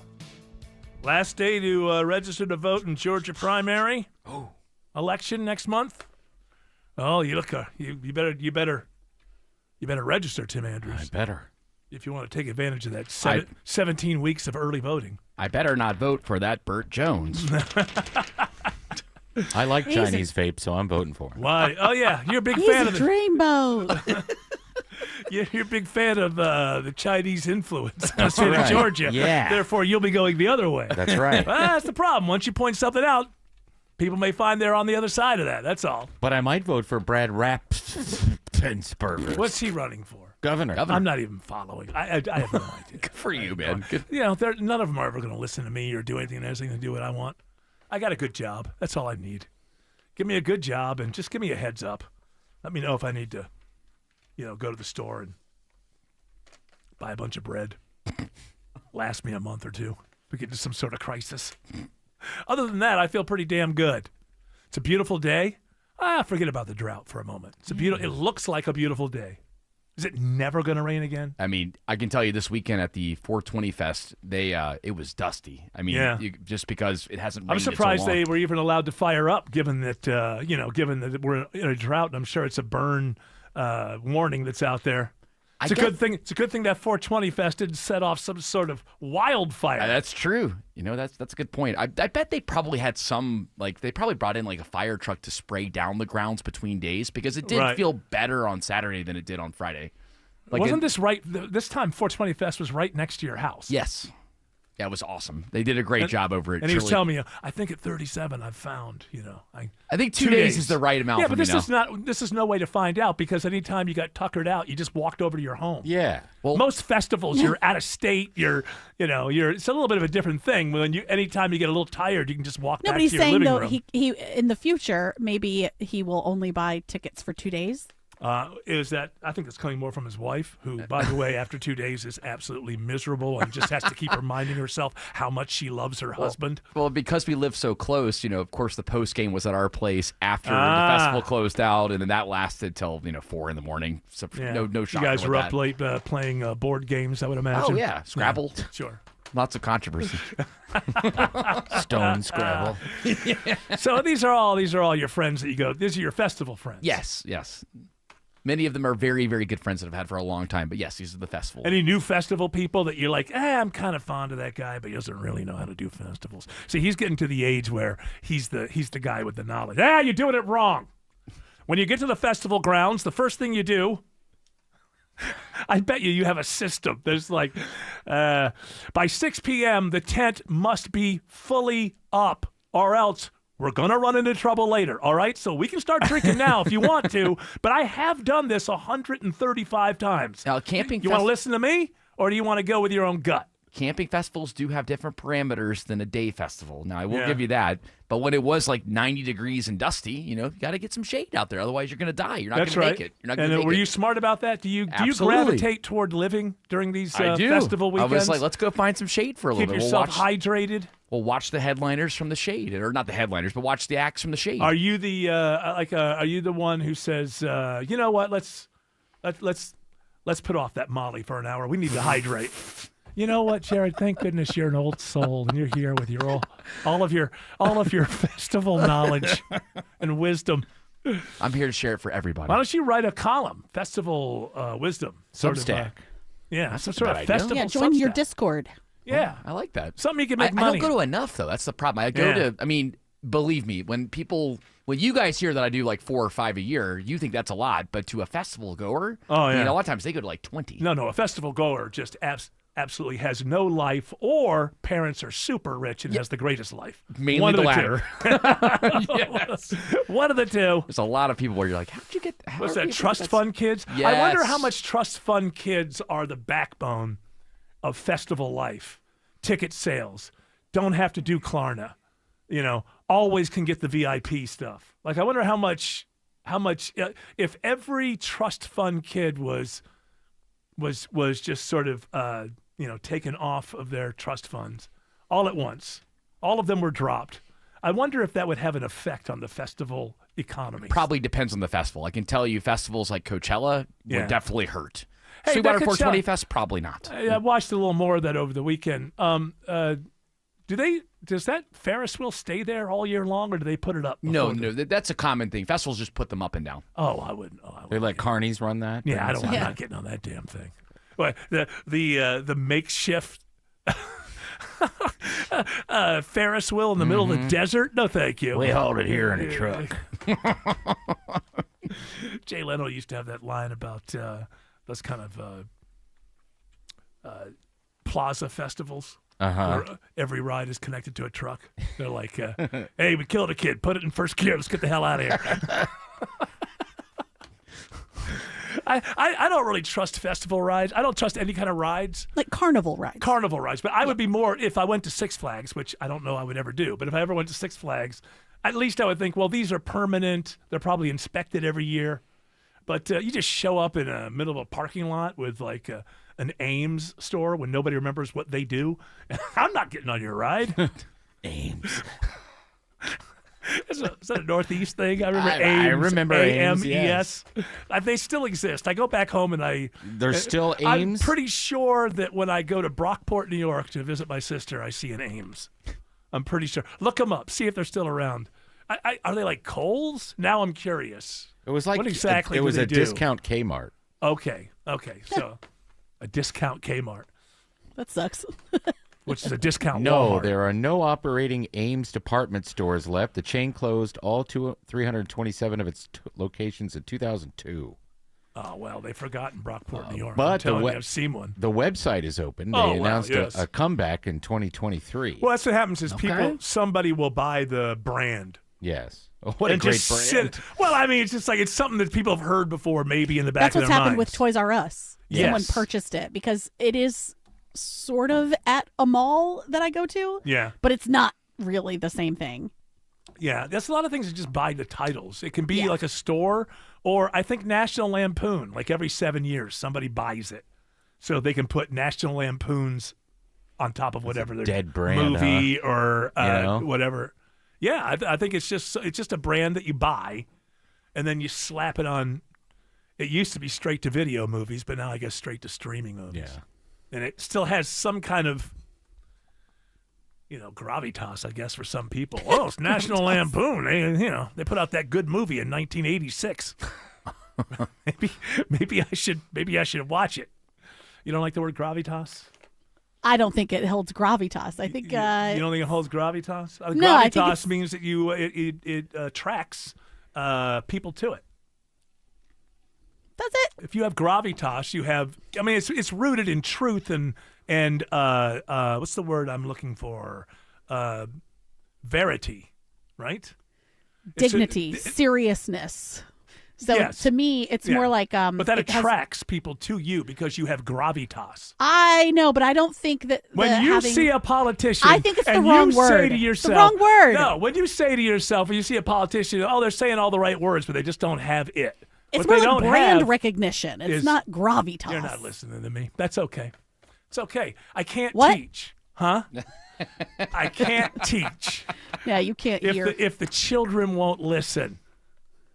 Speaker 9: Last day to register to vote in Georgia primary. Election next month. Oh, you look. You better register, Tim Andrews.
Speaker 11: I better.
Speaker 9: If you want to take advantage of that 17 weeks of early voting.
Speaker 11: I better not vote for that Burt Jones. I like Chinese vape, so I'm voting for him.
Speaker 9: Why? Oh yeah, you're a big
Speaker 10: He's
Speaker 9: fan
Speaker 10: a
Speaker 9: of the
Speaker 10: dreamboat.
Speaker 9: You're a big fan of the Chinese influence in the
Speaker 11: That's
Speaker 9: state
Speaker 11: right.
Speaker 9: of Georgia.
Speaker 11: Yeah.
Speaker 9: Therefore, you'll be going the other way.
Speaker 11: That's right.
Speaker 9: Well, that's the problem. Once you point something out, people may find they're on the other side of that. That's all.
Speaker 11: But I might vote for Brad Raffensperger.
Speaker 9: What's he running for?
Speaker 11: Governor.
Speaker 9: I'm not even following. I have no idea.
Speaker 11: Good for you, man. Good.
Speaker 9: You know, none of them are ever going to listen to me or do anything that has anything to do what I want. I got a good job. That's all I need. Give me a good job and just give me a heads up. Let me know if I need to, go to the store and buy a bunch of bread. Last me a month or two. We get into some sort of crisis. Other than that, I feel pretty damn good. It's a beautiful day. Forget about the drought for a moment. It's a beautiful. It looks like a beautiful day. Is it never going to rain again?
Speaker 14: I mean, I can tell you this weekend at the 420 Fest, it was dusty. I mean, just because it hasn't rained.
Speaker 9: I'm surprised
Speaker 14: in so long.
Speaker 9: they were even allowed to fire up, given that given that we're in a drought. And I'm sure it's a burn warning that's out there. It's a good thing. It's a good thing that 420 Fest didn't set off some sort of wildfire.
Speaker 14: That's true. That's a good point. I bet they probably had they probably brought in like a fire truck to spray down the grounds between days because it did feel better on Saturday than it did on Friday.
Speaker 9: This right? This time 420 Fest was right next to your house.
Speaker 14: Yes. Yeah, it was awesome. They did a great job over it.
Speaker 9: And he was telling me, I think at 37 I've found,
Speaker 14: I think 2 days is the right amount.
Speaker 9: Yeah,
Speaker 14: for
Speaker 9: but this is no way to find out because anytime you got tuckered out, you just walked over to your home.
Speaker 14: Yeah.
Speaker 9: Well, most festivals, you're out of state. You're it's a little bit of a different thing. Anytime you get a little tired, you can just walk back to your living room.
Speaker 15: Nobody's saying though he in the future maybe he will only buy tickets for 2 days.
Speaker 9: Is that I think it's coming more from his wife, who, by the way, after 2 days is absolutely miserable and just has to keep reminding herself how much she loves her husband.
Speaker 14: Well, because we live so close, of course, the post game was at our place after the festival closed out, and then that lasted till 4 in the morning. So no shock.
Speaker 9: You guys were up late playing board games, I would imagine.
Speaker 14: Oh yeah, Scrabble.
Speaker 9: Yeah, sure.
Speaker 14: Lots of controversy. Stone Scrabble.
Speaker 9: So these are all your friends that you go. These are your festival friends.
Speaker 14: Yes. Many of them are very, very good friends that I've had for a long time. But yes, these are the festival.
Speaker 9: Any new festival people that you're like, I'm kind of fond of that guy, but he doesn't really know how to do festivals. See, he's getting to the age where he's the guy with the knowledge. You're doing it wrong. When you get to the festival grounds, the first thing you do, I bet you have a system. There's by 6 p.m., the tent must be fully up, or else We're going to run into trouble later, all right? So we can start drinking now if you want to, but I have done this 135 times.
Speaker 14: Now, camping
Speaker 9: You want to listen to me, or do you want to go with your own gut?
Speaker 14: Camping festivals do have different parameters than a day festival. Now, I will
Speaker 9: Yeah.
Speaker 14: give you that. But when it was like 90 degrees and dusty, you got to get some shade out there. Otherwise, you're going to die. You're not going
Speaker 9: That's
Speaker 14: to
Speaker 9: right.
Speaker 14: make it. You're not going to
Speaker 9: And
Speaker 14: make
Speaker 9: were
Speaker 14: it.
Speaker 9: you smart about that? Do you
Speaker 14: Absolutely.
Speaker 9: gravitate toward living during these
Speaker 14: I do.
Speaker 9: festival
Speaker 14: I
Speaker 9: weekends?
Speaker 14: was like, let's go find some shade for a
Speaker 9: Keep
Speaker 14: little bit.
Speaker 9: yourself hydrated.
Speaker 14: We'll watch the headliners from the shade, or not the headliners, but watch the acts from the shade.
Speaker 9: Are you the are you the one who says, you know what? Let's put off that Molly for an hour. We need to hydrate. You know what, Jared? Thank goodness you're an old soul and you're here with your all of your festival knowledge and wisdom.
Speaker 14: I'm here to share it for everybody.
Speaker 9: Why don't you write a column, festival wisdom, sort of,
Speaker 11: Substack.
Speaker 9: yeah,
Speaker 14: That's
Speaker 9: some
Speaker 14: a
Speaker 9: sort
Speaker 14: bad
Speaker 9: of
Speaker 14: idea.
Speaker 9: festival.
Speaker 15: Yeah, join your
Speaker 9: Substack.
Speaker 15: Discord.
Speaker 9: Yeah,
Speaker 14: I like that.
Speaker 9: something you can make
Speaker 14: I
Speaker 9: money.
Speaker 14: don't go to enough, though. That's the problem. I go
Speaker 9: Yeah.
Speaker 14: to, I mean, believe me, when you guys hear that I do like 4 or 5 a year, you think that's a lot. But to a festival goer,
Speaker 9: Oh,
Speaker 14: I mean,
Speaker 9: yeah.
Speaker 14: a lot of times they go to like 20.
Speaker 9: No, a festival goer just absolutely has no life, or parents are super rich and has the greatest life.
Speaker 14: Mainly
Speaker 9: One of
Speaker 14: the
Speaker 9: two.
Speaker 14: latter. Yes.
Speaker 9: One of the two.
Speaker 14: There's a lot of people where you're like, how'd you get how
Speaker 9: What's
Speaker 14: are you
Speaker 9: that,
Speaker 14: able to
Speaker 9: trust
Speaker 14: get
Speaker 9: fund kids? I
Speaker 14: Yes.
Speaker 9: wonder how much trust fund kids are the backbone of festival life. Ticket sales, don't have to do Klarna, always can get the VIP stuff. Like, I wonder how much if every trust fund kid was just sort of taken off of their trust funds all at once, all of them were dropped. I wonder if that would have an effect on the festival economy.
Speaker 14: Probably depends on the festival. I can tell you festivals like Coachella
Speaker 9: Yeah.
Speaker 14: would definitely hurt.
Speaker 9: Hey,
Speaker 14: Sweetwater
Speaker 9: that
Speaker 14: 420
Speaker 9: Coachella-
Speaker 14: Fest, probably not.
Speaker 9: I watched a little more of that over the weekend. Does that Ferris wheel stay there all year long, or do they put it up?
Speaker 14: No,
Speaker 9: before
Speaker 14: that's a common thing. Festivals just put them up and down.
Speaker 9: I wouldn't.
Speaker 11: They let carnies run that?
Speaker 9: Yeah, I'm
Speaker 15: Yeah.
Speaker 9: not getting on that damn thing. Well, the makeshift Ferris wheel in the middle of the desert? No, thank you.
Speaker 11: We hauled it here in a truck.
Speaker 9: Jay Leno used to have that line about those kind of plaza festivals.
Speaker 11: Uh-huh.
Speaker 9: Where every ride is connected to a truck. They're like, hey, we killed a kid. Put it in first gear. Let's get the hell out of here. I don't really trust festival rides. I don't trust any kind of rides.
Speaker 15: Like carnival rides.
Speaker 9: Carnival rides. But I would be more, if I went to Six Flags, which I don't know I would ever do, but if I ever went to Six Flags, at least I would think, well, these are permanent. They're probably inspected every year. But you just show up in the middle of a parking lot with like an Ames store when nobody remembers what they do. I'm not getting on your ride.
Speaker 11: Ames.
Speaker 9: Is that a Northeast thing? I remember
Speaker 11: I
Speaker 9: Ames.
Speaker 11: remember Ames,
Speaker 9: A-M-E-S. They still exist. I go back home and
Speaker 11: There's still
Speaker 9: I'm
Speaker 11: Ames?
Speaker 9: pretty sure that when I go to Brockport, New York to visit my sister, I see an Ames. I'm pretty sure. Look them up. See if they're still around. Are they like Kohl's? Now I'm curious.
Speaker 11: It was like
Speaker 9: what exactly
Speaker 11: it was
Speaker 9: do
Speaker 11: a
Speaker 9: they do?
Speaker 11: discount Kmart.
Speaker 9: Okay. So a discount Kmart,
Speaker 15: That sucks.
Speaker 9: which is a discount
Speaker 11: No,
Speaker 9: Walmart.
Speaker 11: there are no operating Ames department stores left. The chain closed all 327 of its locations in 2002.
Speaker 9: Oh, well, they've forgotten Brockport, New York. I'm
Speaker 11: But
Speaker 9: telling you, I've seen one.
Speaker 11: the website is open. They
Speaker 9: Oh, wow,
Speaker 11: announced
Speaker 9: yes.
Speaker 11: a comeback in 2023.
Speaker 9: Well, that's what happens is
Speaker 11: Okay.
Speaker 9: somebody will buy the brand.
Speaker 11: Yes. Oh, what a
Speaker 9: and
Speaker 11: great
Speaker 9: just
Speaker 11: brand.
Speaker 9: Well, I mean, it's just like it's something that people have heard before, maybe in the back
Speaker 15: That's
Speaker 9: of
Speaker 15: what's
Speaker 9: their
Speaker 15: happened
Speaker 9: minds.
Speaker 15: with Toys R Us. Someone
Speaker 9: Yes.
Speaker 15: purchased it because it is sort of at a mall that I go to.
Speaker 9: Yeah.
Speaker 15: But it's not really the same thing.
Speaker 9: Yeah, that's a lot of things that just buy the titles. It can be like a store, or I think National Lampoon, like every 7 years, somebody buys it. So they can put National Lampoons on top of whatever their
Speaker 11: dead brand,
Speaker 9: movie or
Speaker 11: know?
Speaker 9: whatever. Yeah, I think it's just a brand that you buy, and then you slap it on. It used to be straight to video movies, but now I guess straight to streaming movies.
Speaker 11: Yeah.
Speaker 9: And it still has some kind of, gravitas, I guess, for some people. Oh, it's National Lampoon. They put out that good movie in 1986. maybe I should watch it. You don't like the word gravitas?
Speaker 15: I don't think it holds gravitas. I think
Speaker 9: You don't think it holds gravitas?
Speaker 15: No, I think
Speaker 9: gravitas means that it attracts people to it.
Speaker 15: That's it.
Speaker 9: If you have gravitas, you have. I mean, it's rooted in truth and what's the word I'm looking for? Verity, right?
Speaker 15: Dignity, seriousness. So
Speaker 9: yes.
Speaker 15: to me, it's more like.
Speaker 9: But that attracts people to you because you have gravitas.
Speaker 15: I know, but I don't think that
Speaker 9: when you see a politician,
Speaker 15: I think it's the
Speaker 9: and
Speaker 15: wrong
Speaker 9: you
Speaker 15: word.
Speaker 9: say to yourself,
Speaker 15: the wrong word.
Speaker 9: No, when you say to yourself, when you see a politician, oh, they're saying all the right words, but they just don't have it.
Speaker 15: It's
Speaker 9: what
Speaker 15: more
Speaker 9: they
Speaker 15: like
Speaker 9: don't
Speaker 15: brand
Speaker 9: have
Speaker 15: recognition. It's
Speaker 9: is-
Speaker 15: not gravitas.
Speaker 9: You're not listening to me. That's okay. It's okay. I can't
Speaker 15: What?
Speaker 9: teach, huh? I can't teach.
Speaker 15: Yeah, you can't hear.
Speaker 9: If the children won't listen.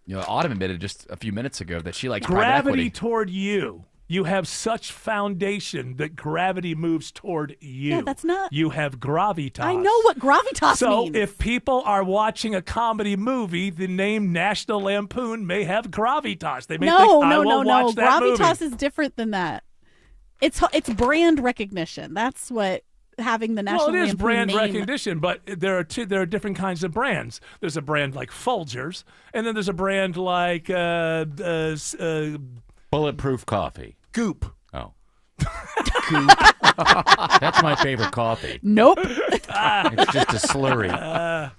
Speaker 14: You know, Autumn admitted just a few minutes ago that she likes private
Speaker 9: Gravity
Speaker 14: equity.
Speaker 9: toward you. You have such foundation that gravity moves toward you.
Speaker 15: Yeah, that's not-
Speaker 9: You have gravitas.
Speaker 15: I know what gravitas
Speaker 9: so
Speaker 15: means.
Speaker 9: if people are watching a comedy movie, the name National Lampoon may have gravitas. They may think, I will watch that
Speaker 15: Gravitas
Speaker 9: movie.
Speaker 15: is different than that. It's brand recognition. That's what having the National
Speaker 9: Well, it is
Speaker 15: Lampoon
Speaker 9: brand
Speaker 15: name.
Speaker 9: recognition, but there are different kinds of brands. There's a brand like Folgers, and then there's a brand like
Speaker 11: Bulletproof coffee.
Speaker 9: Goop.
Speaker 11: Oh. That's my favorite coffee.
Speaker 15: Nope.
Speaker 11: It's just a slurry.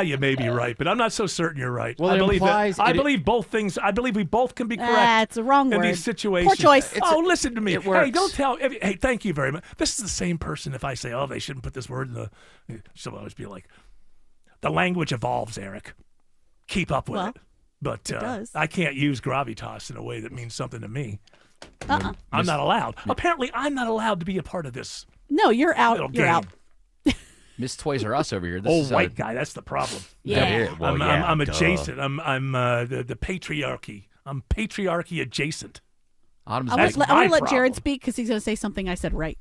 Speaker 9: You may be right, but I'm not so certain you're right.
Speaker 11: Well,
Speaker 9: I
Speaker 11: it
Speaker 9: believe
Speaker 11: implies
Speaker 9: I
Speaker 11: it-
Speaker 9: believe both things. I believe we both can be correct.
Speaker 15: It's a wrong
Speaker 9: in
Speaker 15: word.
Speaker 9: these situations.
Speaker 15: Poor choice.
Speaker 9: Listen to me.
Speaker 11: it
Speaker 9: Hey,
Speaker 11: works.
Speaker 9: don't tell. Hey, thank you very much. This is the same person. If I say, "Oh, they shouldn't put this word in the," she'll always be like, "The language evolves, Eric. Keep up with it." But
Speaker 15: it does.
Speaker 9: I can't use gravitas in a way that means something to me.
Speaker 15: Uh-uh.
Speaker 9: I'm not allowed. Apparently, I'm not allowed to be a part of this.
Speaker 15: No, you're out.
Speaker 9: Little
Speaker 15: You're
Speaker 9: game.
Speaker 15: out.
Speaker 14: Miss Toys R Us over here. This
Speaker 9: Old
Speaker 14: is
Speaker 9: white guy. That's the problem.
Speaker 15: Yeah.
Speaker 9: I'm adjacent. I'm the patriarchy. I'm patriarchy adjacent.
Speaker 14: Autumn's
Speaker 15: I
Speaker 9: That's
Speaker 15: want
Speaker 9: my
Speaker 15: to let
Speaker 9: problem.
Speaker 15: Jared speak because he's going to say something I said right.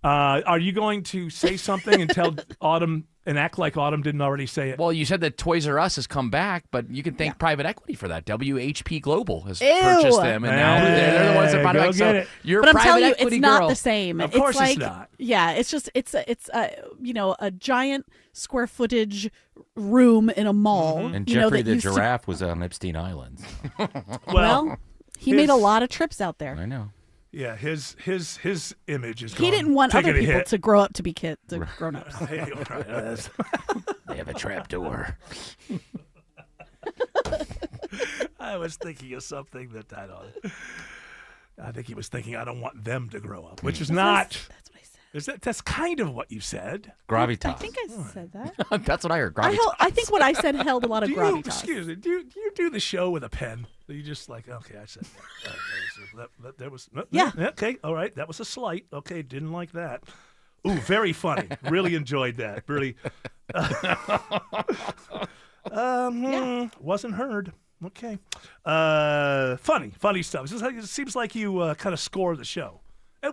Speaker 9: Are you going to say something and tell Autumn and act like Autumn didn't already say it?
Speaker 14: Well, you said that Toys R Us has come back, but you can thank private equity for that. WHP Global has
Speaker 15: Ew.
Speaker 14: purchased them, and now they're the ones that brought it
Speaker 9: Go
Speaker 14: back.
Speaker 9: get
Speaker 14: So
Speaker 9: it.
Speaker 14: you're
Speaker 15: But
Speaker 14: a
Speaker 15: I'm
Speaker 14: private
Speaker 15: telling you,
Speaker 14: equity
Speaker 15: it's not
Speaker 14: girl.
Speaker 15: the same.
Speaker 9: Of course
Speaker 15: it's
Speaker 9: it's
Speaker 15: like,
Speaker 9: not.
Speaker 15: Yeah, it's just it's a giant square footage room in a mall.
Speaker 11: And
Speaker 15: you know,
Speaker 11: Jeffrey
Speaker 15: that
Speaker 11: the
Speaker 15: used to-
Speaker 11: giraffe was on Epstein Island.
Speaker 15: Well, he made a lot of trips out there.
Speaker 11: I know.
Speaker 9: Yeah, his image is.
Speaker 15: He
Speaker 9: gone,
Speaker 15: didn't want
Speaker 9: taking
Speaker 15: other
Speaker 9: a
Speaker 15: people
Speaker 9: hit.
Speaker 15: to grow up to be grown ups.
Speaker 9: Hey, all right, that's-
Speaker 11: They have a trap door.
Speaker 9: I was thinking of something that I don't. I think he was thinking I don't want them to grow up, which is not.
Speaker 15: That's what I said.
Speaker 9: Is that? That's kind of what you said.
Speaker 11: Gravitas.
Speaker 15: I think I said that.
Speaker 14: That's what I heard.
Speaker 15: I think what I said held a lot of
Speaker 9: Do you,
Speaker 15: gravitas.
Speaker 9: excuse me. Do you do the show with a pen? Are you just like, okay, I said that was
Speaker 15: Yeah.
Speaker 9: Okay, all right, that was a slight. Okay, didn't like that. Ooh, very funny. Really enjoyed that. Really. Wasn't heard. Okay. Funny stuff. It seems like you kind of score the show,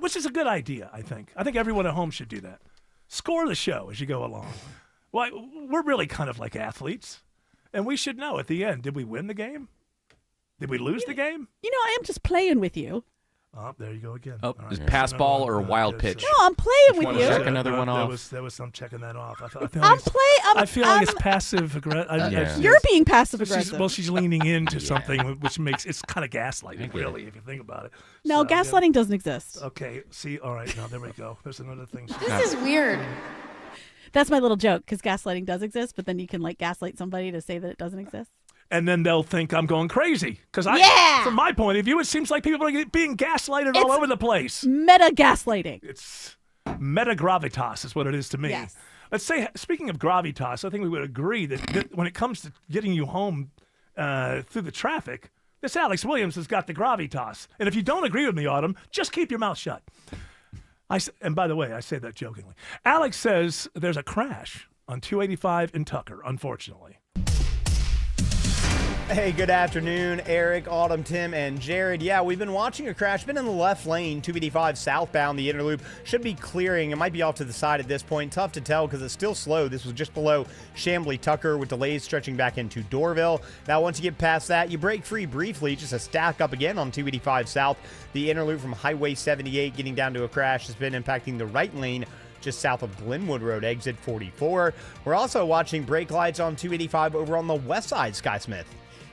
Speaker 9: which is a good idea, I think. I think everyone at home should do that. Score the show as you go along. Well, we're really kind of like athletes, and we should know at the end, did we win the game? Did we lose the game?
Speaker 15: You know, I am just playing with you.
Speaker 9: Oh, there you go again.
Speaker 14: Oh,
Speaker 9: All right.
Speaker 14: is pass
Speaker 9: Another
Speaker 14: ball
Speaker 9: one.
Speaker 14: or wild
Speaker 9: Yes,
Speaker 14: pitch?
Speaker 15: No, I'm playing with you.
Speaker 11: Check another one off.
Speaker 9: There was some checking that off. I
Speaker 15: I'm
Speaker 9: feel like it's passive aggressive.
Speaker 11: Yeah.
Speaker 15: You're being passive aggressive.
Speaker 9: She's leaning into something, which makes it's kind of gaslighting, really, if you think about it.
Speaker 15: No,
Speaker 9: So, yeah.
Speaker 15: gaslighting doesn't exist.
Speaker 9: Okay, see, all right, now there we go. There's another thing.
Speaker 15: This is weird. That's my little joke because gaslighting does exist, but then you can like gaslight somebody to say that it doesn't exist.
Speaker 9: And then they'll think I'm going crazy because from my point of view, it seems like people are being gaslighted all over the place.
Speaker 15: Meta gaslighting.
Speaker 9: It's meta gravitas is what it is to me.
Speaker 15: Yes.
Speaker 9: Let's say, speaking of gravitas, I think we would agree that when it comes to getting you home through the traffic, this Alex Williams has got the gravitas. And if you don't agree with me, Autumn, just keep your mouth shut. And by the way, I say that jokingly. Alex says there's a crash on 285 in Tucker, unfortunately.
Speaker 20: Hey, good afternoon, Eric, Autumn, Tim, and Jared. Yeah, we've been watching a crash. Been in the left lane, 285 southbound. The inner loop should be clearing. It might be off to the side at this point. Tough to tell because it's still slow. This was just below Chambly Tucker with delays stretching back into Dorville. Now, once you get past that, you break free briefly. Just a stack up again on 285 south. The inner loop from Highway 78 getting down to a crash has been impacting the right lane just south of Glenwood Road, exit 44. We're also watching brake lights on 285 over on the west side, Skysmith.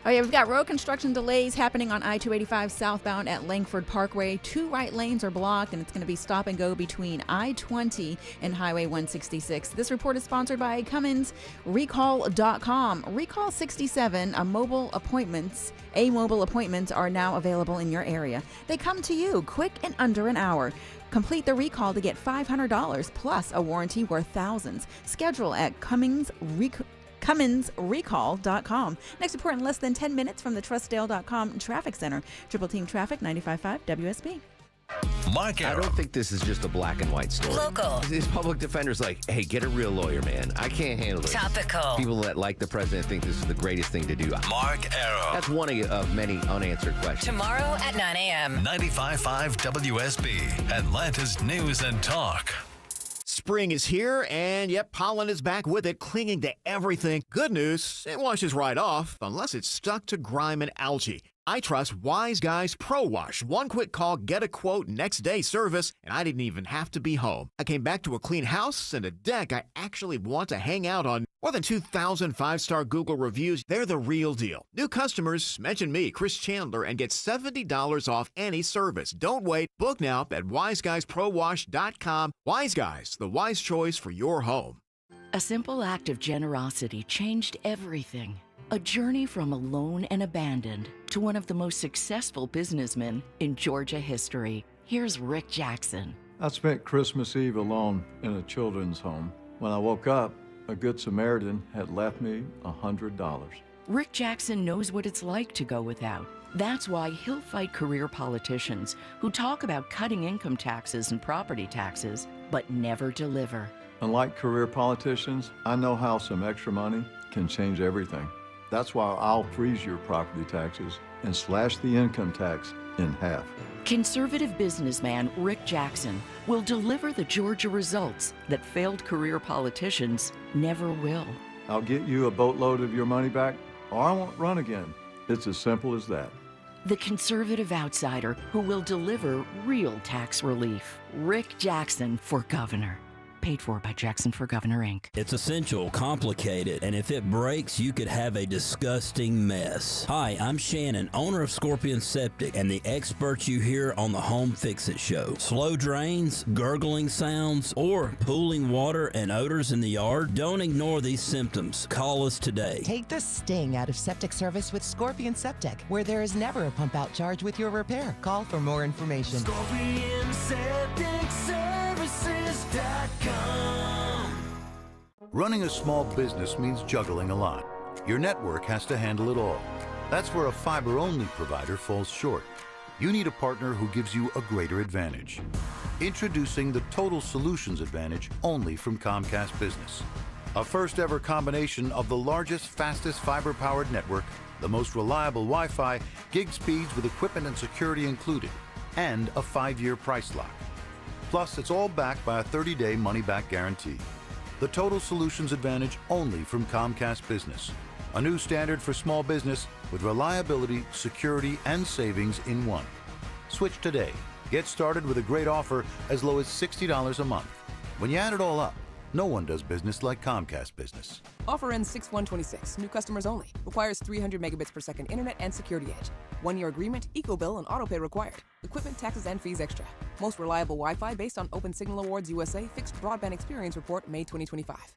Speaker 10: Oh, yeah, we've got road construction delays happening on I-285 southbound at Langford Parkway. 2 right lanes are blocked, and it's going to be stop and go between I-20 and Highway 166. This report is sponsored by Cummins Recall.com. Recall 67, mobile appointments are now available in your area. They come to you quick and under an hour. Complete the recall to get $500 plus a warranty worth thousands. Schedule at CumminsRecall.com. Next report in less than 10 minutes from the Trustdale.com Traffic Center. Triple Team Traffic, 95.5 WSB.
Speaker 8: Mark
Speaker 1: I don't think this is just a black and white story.
Speaker 2: Local.
Speaker 1: These public defenders like, hey, get a real lawyer, man. I can't handle this.
Speaker 2: Topical.
Speaker 1: People that like the president think this is the greatest thing to do.
Speaker 8: Mark Arrow.
Speaker 1: That's one of many unanswered questions.
Speaker 2: Tomorrow at 9 a.m.
Speaker 8: 95.5 WSB, Atlanta's News and Talk.
Speaker 4: Spring is here, and yep, pollen is back with it, clinging to everything. Good news, it washes right off, unless it's stuck to grime and algae. I trust Wise Guys Pro Wash. One quick call, get a quote, next day service, and I didn't even have to be home. I came back to a clean house and a deck I actually want to hang out on. More than 2,000 5-star Google reviews. They're the real deal. New customers, mention me, Chris Chandler, and get $70 off any service. Don't wait. Book now at wiseguysprowash.com. Wise Guys, the wise choice for your home.
Speaker 5: A simple act of generosity changed everything. A journey from alone and abandoned to one of the most successful businessmen in Georgia history. Here's Rick Jackson.
Speaker 16: I spent Christmas Eve alone in a children's home. When I woke up, a Good Samaritan had left me $100.
Speaker 5: Rick Jackson knows what it's like to go without. That's why he'll fight career politicians who talk about cutting income taxes and property taxes, but never deliver.
Speaker 16: Unlike career politicians, I know how some extra money can change everything. That's why I'll freeze your property taxes and slash the income tax in half.
Speaker 5: Conservative businessman Rick Jackson will deliver the Georgia results that failed career politicians never will.
Speaker 16: I'll get you a boatload of your money back, or I won't run again. It's as simple as that.
Speaker 5: The conservative outsider who will deliver real tax relief. Rick Jackson for governor. Paid for by Jackson for Governor, Inc.
Speaker 17: It's essential, complicated, and if it breaks, you could have a disgusting mess. Hi, I'm Shannon, owner of Scorpion Septic, and the experts you hear on the Home Fix-It Show. Slow drains, gurgling sounds, or pooling water and odors in the yard? Don't ignore these symptoms. Call us today.
Speaker 18: Take the sting out of septic service with Scorpion Septic, where there is never a pump-out charge with your repair. Call for more information.
Speaker 19: Scorpion Septic Services.com.
Speaker 21: Running a small business means juggling a lot. Your network has to handle it all. That's where a fiber-only provider falls short. You need a partner who gives you a greater advantage. Introducing the Total Solutions Advantage only from Comcast Business. A first-ever combination of the largest, fastest fiber-powered network, the most reliable Wi-Fi, gig speeds with equipment and security included, and a 5-year price lock. Plus, it's all backed by a 30-day money-back guarantee. The Total Solutions Advantage only from Comcast Business. A new standard for small business with reliability, security, and savings in one. Switch today. Get started with a great offer as low as $60 a month. When you add it all up, no one does business like Comcast Business.
Speaker 22: Offer ends 6/1/26. New customers only. Requires 300 megabits per second internet and security edge. 1-year agreement, eco-bill, and autopay required. Equipment, taxes, and fees extra. Most reliable Wi-Fi based on Open Signal Awards USA Fixed Broadband Experience Report, May 2025.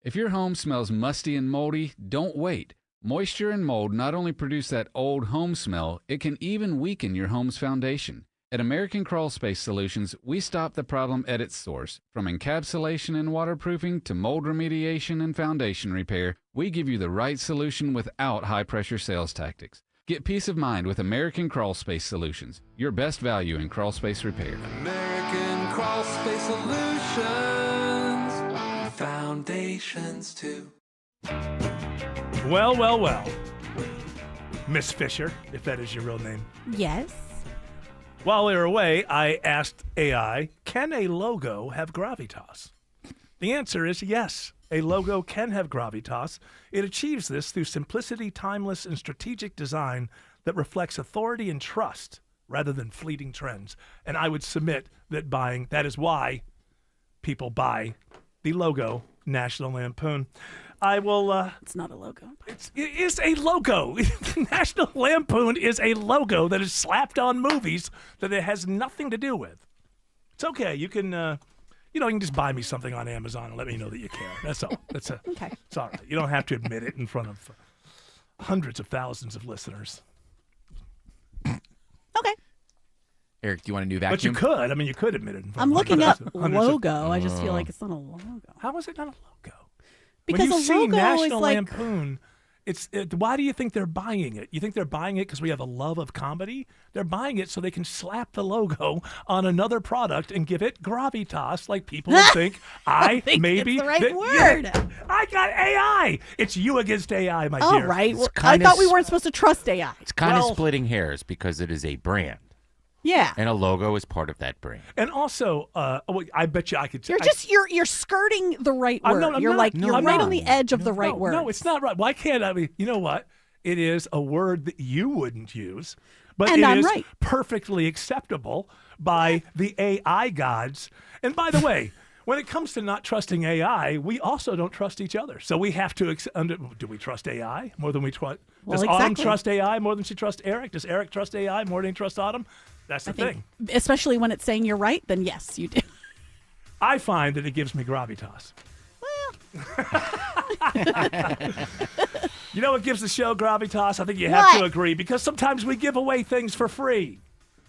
Speaker 23: If your home smells musty and moldy, don't wait. Moisture and mold not only produce that old home smell, it can even weaken your home's foundation. At American Crawl Space Solutions, we stop the problem at its source. From encapsulation and waterproofing to mold remediation and foundation repair, we give you the right solution without high-pressure sales tactics. Get peace of mind with American Crawl Space Solutions, your best value in crawl space repair.
Speaker 19: American Crawl Space Solutions. Foundations too.
Speaker 9: Well. Miss Fisher, if that is your real name.
Speaker 15: Yes.
Speaker 9: While we were away, I asked AI, can a logo have gravitas? The answer is yes. A logo can have gravitas. It achieves this through simplicity, timeless, and strategic design that reflects authority and trust rather than fleeting trends. And I would submit that is why people buy the logo National Lampoon. I will.
Speaker 15: It's not a logo.
Speaker 9: It is a logo. National Lampoon is a logo that is slapped on movies that it has nothing to do with. It's okay. You can, you can just buy me something on Amazon and let me know that you care. That's all.
Speaker 15: Okay.
Speaker 9: It's all right. You don't have to admit it in front of hundreds of thousands of listeners.
Speaker 15: Okay.
Speaker 14: Eric, do you want a new vacuum?
Speaker 9: But you could. I mean, you could admit it in front
Speaker 15: I'm
Speaker 9: of
Speaker 15: looking up
Speaker 9: hundreds of-
Speaker 15: logo. I just feel like it's not a logo.
Speaker 9: How is it not a logo?
Speaker 15: Because
Speaker 9: when you
Speaker 15: a
Speaker 9: see
Speaker 15: logo
Speaker 9: National
Speaker 15: is like
Speaker 9: Lampoon, why do you think they're buying it? You think they're buying it because we have a love of comedy? They're buying it so they can slap the logo on another product and give it gravitas, like people would think
Speaker 15: I think
Speaker 9: maybe
Speaker 15: it's the right
Speaker 9: that-
Speaker 15: word.
Speaker 9: Yeah, I got AI. It's you against AI, my
Speaker 15: All
Speaker 9: dear.
Speaker 15: right. Well, I thought we weren't supposed to trust AI.
Speaker 11: It's kind of splitting hairs because it is a brand.
Speaker 15: Yeah.
Speaker 11: And a logo is part of that brand.
Speaker 9: And also, I bet you I could.
Speaker 15: You're skirting the right word.
Speaker 9: I'm
Speaker 15: you're
Speaker 9: not.
Speaker 15: you're right on the edge of the right word.
Speaker 9: No, it's not right. Why can't I? You know what? It is a word that you wouldn't use, but
Speaker 15: And
Speaker 9: it
Speaker 15: I'm
Speaker 9: is
Speaker 15: right.
Speaker 9: perfectly acceptable by the AI gods. And by the way, when it comes to not trusting AI, we also don't trust each other. So we have to. Do we trust AI more than we trust?
Speaker 15: Well,
Speaker 9: Does Autumn
Speaker 15: exactly.
Speaker 9: trust AI more than she trusts Eric? Does Eric trust AI more than he trusts Autumn? That's the thing.
Speaker 15: Especially when it's saying you're right, then yes, you do.
Speaker 9: I find that it gives me gravitas. You know what gives the show gravitas? I think you have to agree, because sometimes we give away things for free.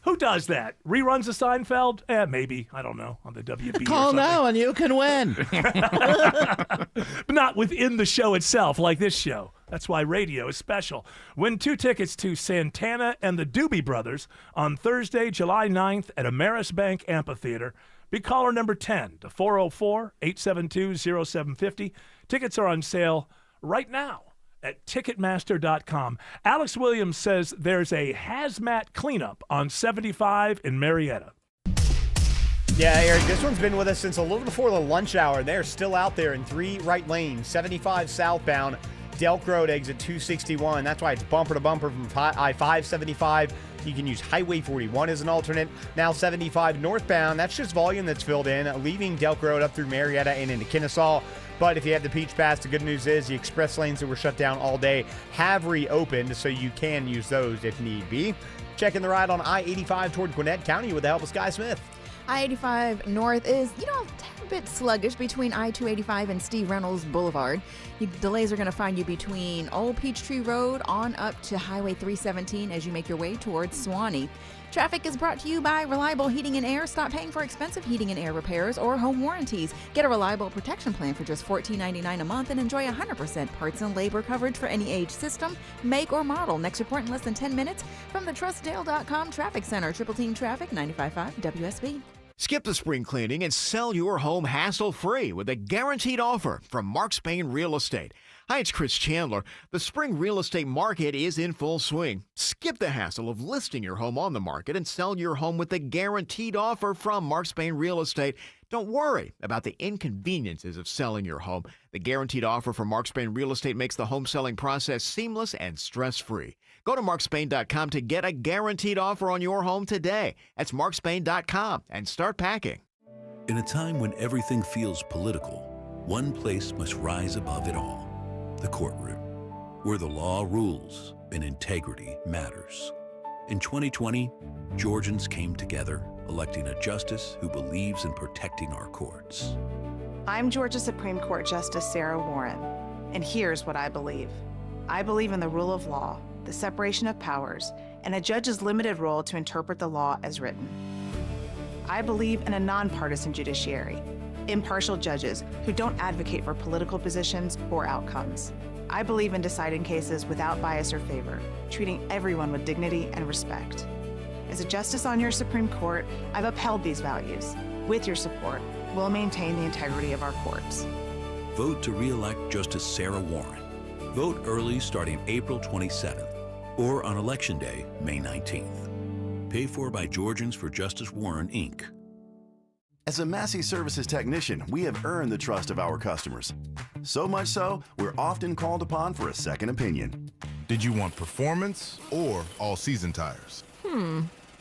Speaker 9: Who does that? Reruns of Seinfeld? Maybe. I don't know. On the WB.
Speaker 11: Call now and you can win.
Speaker 9: But not within the show itself, like this show. That's why radio is special. Win 2 tickets to Santana and the Doobie Brothers on Thursday, July 9th at Ameris Bank Amphitheater. Be caller number 10 to 404-872-0750. Tickets are on sale right now at Ticketmaster.com. Alex Williams says there's a hazmat cleanup on 75 in Marietta.
Speaker 20: Yeah, Eric, this one's been with us since a little before the lunch hour. They're still out there in 3 right lanes, 75 southbound, Delk Road, exit 261. That's why it's bumper to bumper from I-575. You can use Highway 41 as an alternate. Now 75 northbound, that's just volume that's filled in, leaving Delk Road up through Marietta and into Kennesaw. But if you have the Peach Pass, the good news is the express lanes that were shut down all day have reopened, so you can use those if need be. Checking the ride on I-85 toward Gwinnett County with the help of Sky Smith.
Speaker 10: I-85 North is, a tad bit sluggish between I-285 and Steve Reynolds Boulevard. Delays are going to find you between Old Peachtree Road on up to Highway 317 as you make your way towards Suwanee. Traffic is brought to you by Reliable Heating and Air. Stop paying for expensive heating and air repairs or home warranties. Get a reliable protection plan for just $14.99 a month and enjoy 100% parts and labor coverage for any age, system, make, or model. Next report in less than 10 minutes from the TrustDale.com Traffic Center. Triple Team Traffic, 95.5 WSB.
Speaker 4: Skip the spring cleaning and sell your home hassle-free with a guaranteed offer from Mark Spain Real Estate. Hi, it's Chris Chandler. The spring real estate market is in full swing. Skip the hassle of listing your home on the market and sell your home with a guaranteed offer from Mark Spain Real Estate. Don't worry about the inconveniences of selling your home. The guaranteed offer from Mark Spain Real Estate makes the home selling process seamless and stress-free. Go to markspain.com to get a guaranteed offer on your home today. That's markspain.com and start packing.
Speaker 2: In a time when everything feels political, one place must rise above it all. The courtroom, where the law rules and integrity matters. In 2020, Georgians came together, electing a justice who believes in protecting our courts.
Speaker 3: I'm Georgia Supreme Court Justice Sarah Warren, and here's what I believe. I believe in the rule of law, the separation of powers, and a judge's limited role to interpret the law as written. I believe in a nonpartisan judiciary, impartial judges who don't advocate for political positions or outcomes. I believe in deciding cases without bias or favor, treating everyone with dignity and respect. As a justice on your Supreme Court, I've upheld these values. With your support, we'll maintain the integrity of our courts.
Speaker 2: Vote to re-elect Justice Sarah Warren. Vote early starting April 27th or on Election Day, May 19th. Paid for by Georgians for Justice Warren, Inc.
Speaker 6: As a Massey Services technician, we have earned the trust of our customers. So much so, we're often called upon for a second opinion.
Speaker 7: Did you want performance or all-season tires?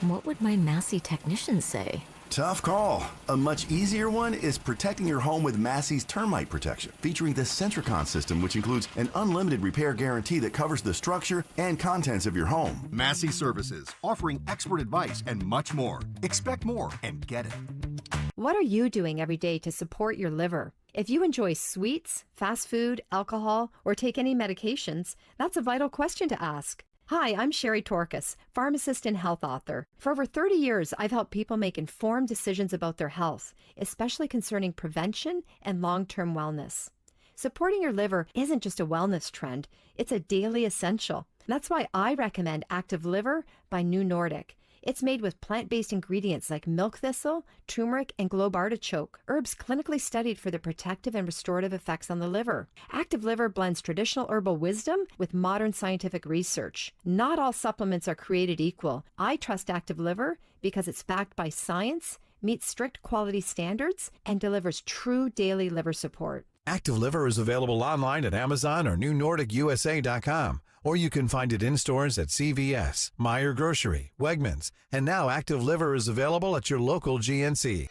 Speaker 24: What would my Massey technician say?
Speaker 6: Tough call. A much easier one is protecting your home with Massey's Termite Protection, featuring the Centricon system, which includes an unlimited repair guarantee that covers the structure and contents of your home.
Speaker 7: Massey Services, offering expert advice and much more. Expect more and get it.
Speaker 12: What are you doing every day to support your liver? If you enjoy sweets, fast food, alcohol, or take any medications, that's a vital question to ask. Hi, I'm Sherry Torkas, pharmacist and health author. For over 30 years, I've helped people make informed decisions about their health, especially concerning prevention and long-term wellness. Supporting your liver isn't just a wellness trend, it's a daily essential. That's why I recommend Active Liver by New Nordic. It's made with plant-based ingredients like milk thistle, turmeric, and globe artichoke, herbs clinically studied for their protective and restorative effects on the liver. Active Liver blends traditional herbal wisdom with modern scientific research. Not all supplements are created equal. I trust Active Liver because it's backed by science, meets strict quality standards, and delivers true daily liver support.
Speaker 13: Active Liver is available online at Amazon or newnordicusa.com. Or you can find it in stores at CVS, Meijer Grocery, Wegmans, and now Active Liver is available at your local GNC.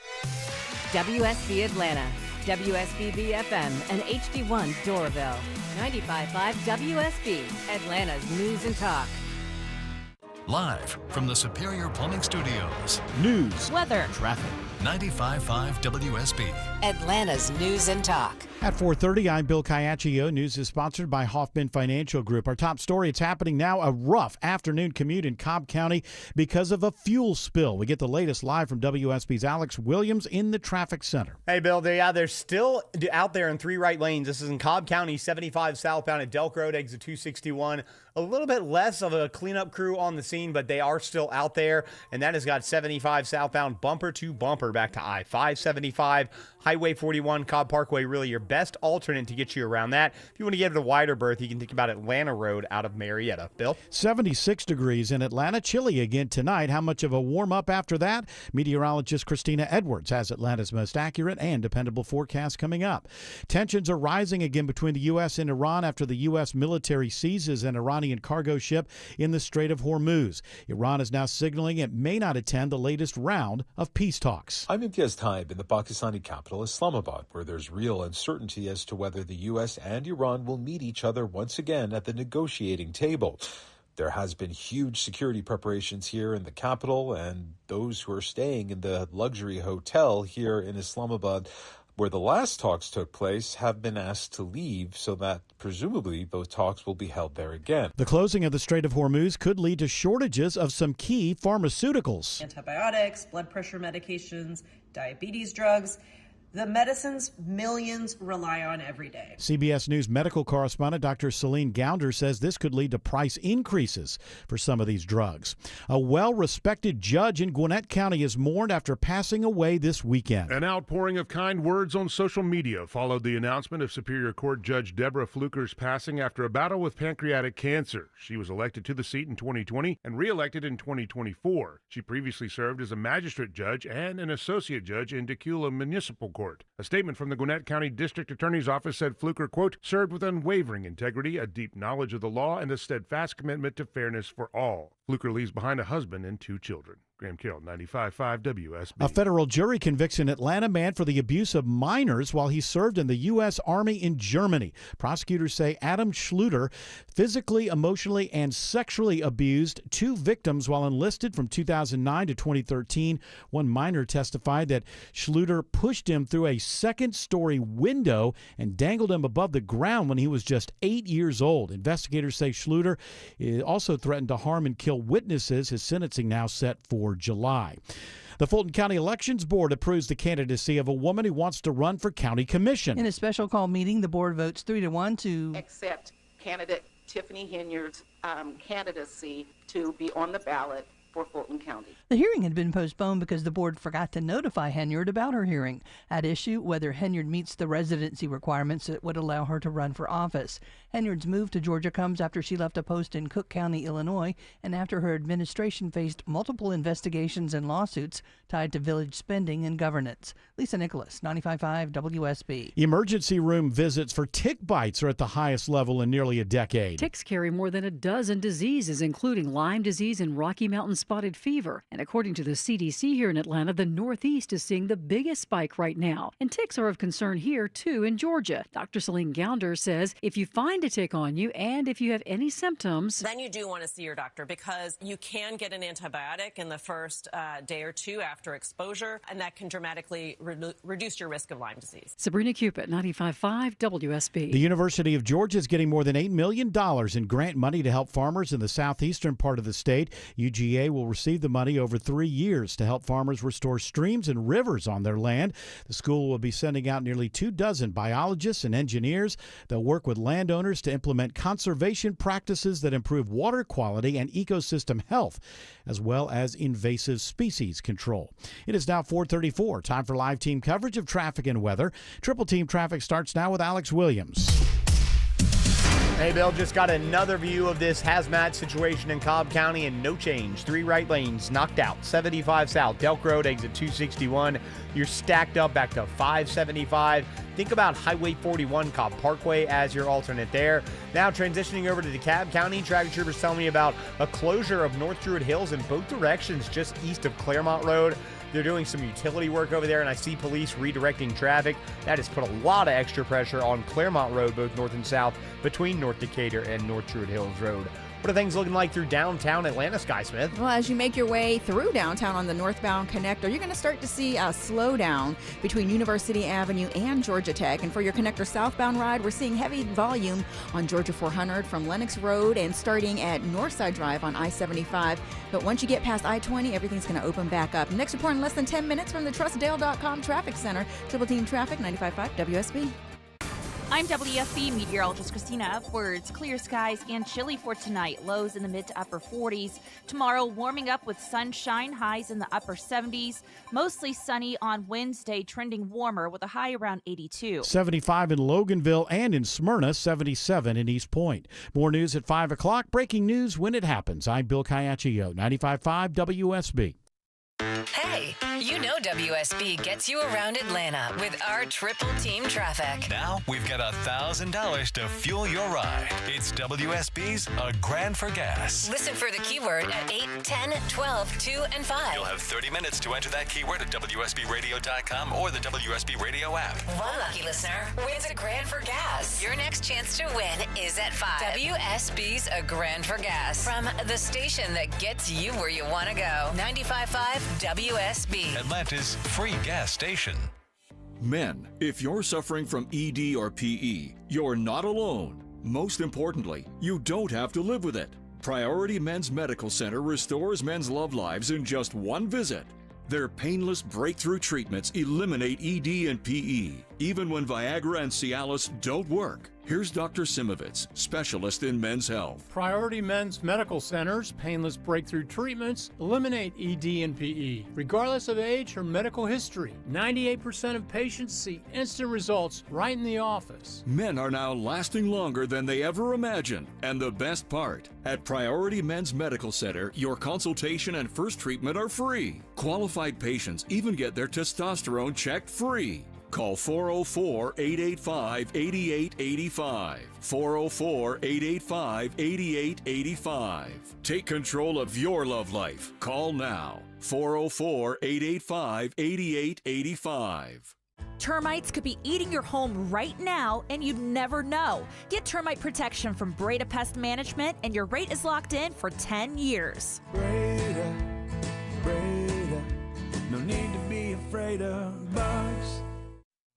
Speaker 24: WSB Atlanta, WSB BFM, and HD1 Doraville. 95.5 WSB, Atlanta's News and Talk.
Speaker 8: Live from the Superior Plumbing Studios.
Speaker 25: News,
Speaker 24: weather,
Speaker 25: traffic.
Speaker 8: 95.5 WSB.
Speaker 24: Atlanta's News and Talk.
Speaker 25: At 4:30, I'm Bill Caiaccio. News is sponsored by Hoffman Financial Group. Our top story, it's happening now, a rough afternoon commute in Cobb County because of a fuel spill. We get the latest live from WSB's Alex Williams in the traffic center.
Speaker 20: Hey, Bill, they're still out there in 3 right lanes. This is in Cobb County, 75 southbound at Delk Road, exit 261. A little bit less of a cleanup crew on the scene, but they are still out there, and that has got 75 southbound bumper to bumper back to I-575, Highway 41, Cobb Parkway, really your best alternate to get you around that. If you want to get it a wider berth, you can think about Atlanta Road out of Marietta. Bill?
Speaker 25: 76 degrees in Atlanta, chilly again tonight. How much of a warm-up after that? Meteorologist Christina Edwards has Atlanta's most accurate and dependable forecast coming up. Tensions are rising again between the U.S. and Iran after the U.S. military seizes an Iranian cargo ship in the Strait of Hormuz. Iran is now signaling it may not attend the latest round of peace talks.
Speaker 26: I'm Imtiaz Taib in the Pakistani capital, Islamabad, where there's real uncertainty as to whether the U.S. and Iran will meet each other once again at the negotiating table. There has been huge security preparations here in the capital, and those who are staying in the luxury hotel here in Islamabad, where the last talks took place, have been asked to leave so that presumably those talks will be held there again.
Speaker 25: The closing of the Strait of Hormuz could lead to shortages of some key pharmaceuticals.
Speaker 27: Antibiotics, blood pressure medications, diabetes drugs. The medicines millions rely on every day.
Speaker 25: CBS News medical correspondent Dr. Celine Gounder says this could lead to price increases for some of these drugs. A well-respected judge in Gwinnett County is mourned after passing away this weekend.
Speaker 28: An outpouring of kind words on social media followed the announcement of Superior Court Judge Deborah Fluker's passing after a battle with pancreatic cancer. She was elected to the seat in 2020 and re-elected in 2024. She previously served as a magistrate judge and an associate judge in Decula Municipal Court. A statement from the Gwinnett County District Attorney's Office said Fluker, quote, served with unwavering integrity, a deep knowledge of the law, and a steadfast commitment to fairness for all. Fluker leaves behind a husband and 2 children. Graham Carroll, 95.5 WSB.
Speaker 25: A federal jury convicts an Atlanta man for the abuse of minors while he served in the U.S. Army in Germany. Prosecutors say Adam Schluter physically, emotionally, and sexually abused 2 victims while enlisted from 2009 to 2013. One minor testified that Schluter pushed him through a second-story window and dangled him above the ground when he was just 8 years old. Investigators say Schluter also threatened to harm and kill witnesses. His sentencing now set for July. The Fulton County Elections Board approves the candidacy of a woman who wants to run for county commission.
Speaker 29: In a special call meeting, the board votes 3-1 to
Speaker 30: accept candidate Tiffany Henyard's candidacy to be on the ballot for Fulton County.
Speaker 29: The hearing had been postponed because the board forgot to notify Henyard about her hearing. At issue, whether Henyard meets the residency requirements that would allow her to run for office. Henyard's move to Georgia comes after she left a post in Cook County, Illinois, and after her administration faced multiple investigations and lawsuits tied to village spending and governance. Lisa Nicholas, 95.5 WSB.
Speaker 25: Emergency room visits for tick bites are at the highest level in nearly a decade.
Speaker 31: Ticks carry more than a dozen diseases, including Lyme disease and Rocky Mountain
Speaker 1: spotted fever. And according to the CDC here in Atlanta, the Northeast is seeing the biggest spike right now. And ticks are of concern here, too, in Georgia. Dr. Celine Gounder says if you find a tick on you and if you have any symptoms,
Speaker 5: then you do want to see your doctor, because you can get an antibiotic in the first day or two after exposure, and that can dramatically reduce your risk of Lyme disease.
Speaker 1: Sabrina Cupid, 95.5 WSB.
Speaker 25: The University of Georgia is getting more than $8 million in grant money to help farmers in the southeastern part of the state. UGA will receive the money over 3 years to help farmers restore streams and rivers on their land. The school will be sending out nearly 24 biologists and engineers. They'll work with landowners to implement conservation practices that improve water quality and ecosystem health, as well as invasive species control. It is now 4:34. Time for live team coverage of traffic and weather. Triple Team Traffic starts now with Alex Williams.
Speaker 20: Hey, Bill, just got another view of this hazmat situation in Cobb County, and no change. 3 right lanes knocked out. 75 South, Delk Road, exit 261. You're stacked up back to 575. Think about Highway 41, Cobb Parkway as your alternate there. Now transitioning over to DeKalb County, traffic troopers telling me about a closure of North Druid Hills in both directions just east of Claremont Road. They're doing some utility work over there, and I see police redirecting traffic. That has put a lot of extra pressure on Claremont Road, both north and south, between North Decatur and North Druid Hills Road. What are things looking like through downtown Atlanta, Sky Smith?
Speaker 10: Well, as you make your way through downtown on the northbound connector, you're going to start to see a slowdown between University Avenue and Georgia Tech. And for your connector southbound ride, we're seeing heavy volume on Georgia 400 from Lenox Road and starting at Northside Drive on I-75. But once you get past I-20, everything's going to open back up. Next report in less than 10 minutes from the TrustDale.com Traffic Center. Triple Team Traffic, 95.5 WSB.
Speaker 14: I'm WSB meteorologist Christina Upwards. Clear skies and chilly for tonight. Lows in the mid to upper 40s. Tomorrow, warming up with sunshine. Highs in the upper 70s. Mostly sunny on Wednesday, trending warmer with a high around 82.
Speaker 25: 75 in Loganville and in Smyrna, 77 in East Point. More news at 5 o'clock. Breaking news when it happens. I'm Bill Caiaccio, 95.5 WSB.
Speaker 24: Hey, you know WSB gets you around Atlanta with our Triple Team Traffic.
Speaker 8: Now we've got $1,000 to fuel your ride. It's WSB's A Grand for Gas.
Speaker 24: Listen for the keyword at 8, 10, 12, 2, and 5.
Speaker 8: You'll have 30 minutes to enter that keyword at WSBRadio.com or the WSB Radio app.
Speaker 24: One lucky listener wins a grand for gas. Your next chance to win is at 5. WSB's A Grand for Gas. From the station that gets you where you want to go. 95.5 WSB.
Speaker 8: Atlanta's free gas station.
Speaker 16: Men, if you're suffering from ED or PE, you're not alone. Most importantly, you don't have to live with it. Priority Men's Medical Center restores men's love lives in just one visit. Their painless breakthrough treatments eliminate ED and PE, even when Viagra and Cialis don't work. Here's Dr. Simovitz, specialist in men's health.
Speaker 17: Priority Men's Medical Center's painless breakthrough treatments eliminate ED and PE, regardless of age or medical history. 98% of patients see instant results right in the office.
Speaker 16: Men are now lasting longer than they ever imagined. And the best part, at Priority Men's Medical Center, your consultation and first treatment are free. Qualified patients even get their testosterone checked free. Call 404-885-8885. 404-885-8885. Take control of your love life. Call now. 404-885-8885.
Speaker 18: Termites could be eating your home right now, and you'd never know. Get termite protection from Breda Pest Management, and your rate is locked in for 10 years.
Speaker 19: Breda, no need to be afraid of bugs.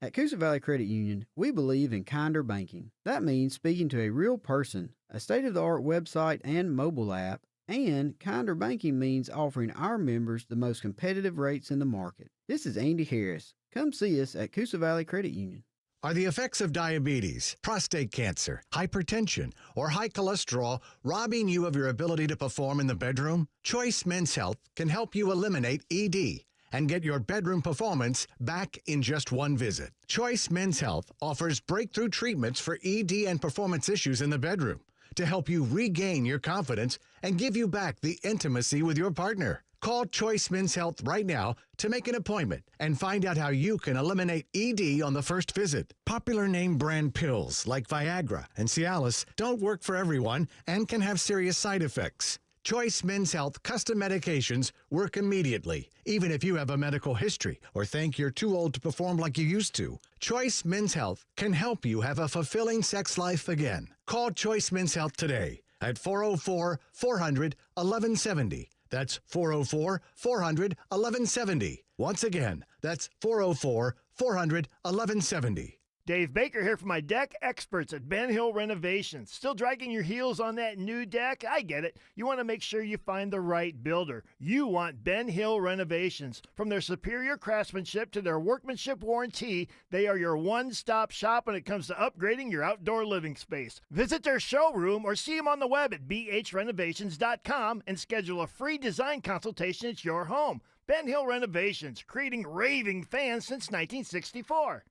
Speaker 21: At Coosa Valley Credit Union, we believe in kinder banking. That means speaking to a real person, a state-of-the-art website and mobile app, and kinder banking means offering our members the most competitive rates in the market. This is Andy Harris. Come see us at Coosa Valley Credit Union.
Speaker 4: Are the effects of diabetes, prostate cancer, hypertension, or high cholesterol robbing you of your ability to perform in the bedroom? Choice Men's Health can help you eliminate ED and get your bedroom performance back in just one visit. Choice Men's Health offers breakthrough treatments for ED and performance issues in the bedroom to help you regain your confidence and give you back the intimacy with your partner. Call Choice Men's Health right now to make an appointment and find out how you can eliminate ED on the first visit. Popular name brand pills like Viagra and Cialis don't work for everyone and can have serious side effects.
Speaker 13: Choice Men's Health custom medications work immediately, even if you have a medical history or think you're too old to perform like you used to. Choice Men's Health can help you have a fulfilling sex life again. Call Choice Men's Health today at 404-400-1170. That's 404-400-1170. Once again, that's 404-400-1170.
Speaker 2: Dave Baker here for my deck experts at Ben Hill Renovations. Still dragging your heels on that new deck? I get it. You want to make sure you find the right builder. You want Ben Hill Renovations. From their superior craftsmanship to their workmanship warranty, they are your one-stop shop when it comes to upgrading your outdoor living space. Visit their showroom or see them on the web at bhrenovations.com and schedule a free design consultation at your home. Ben Hill Renovations, creating raving fans since 1964.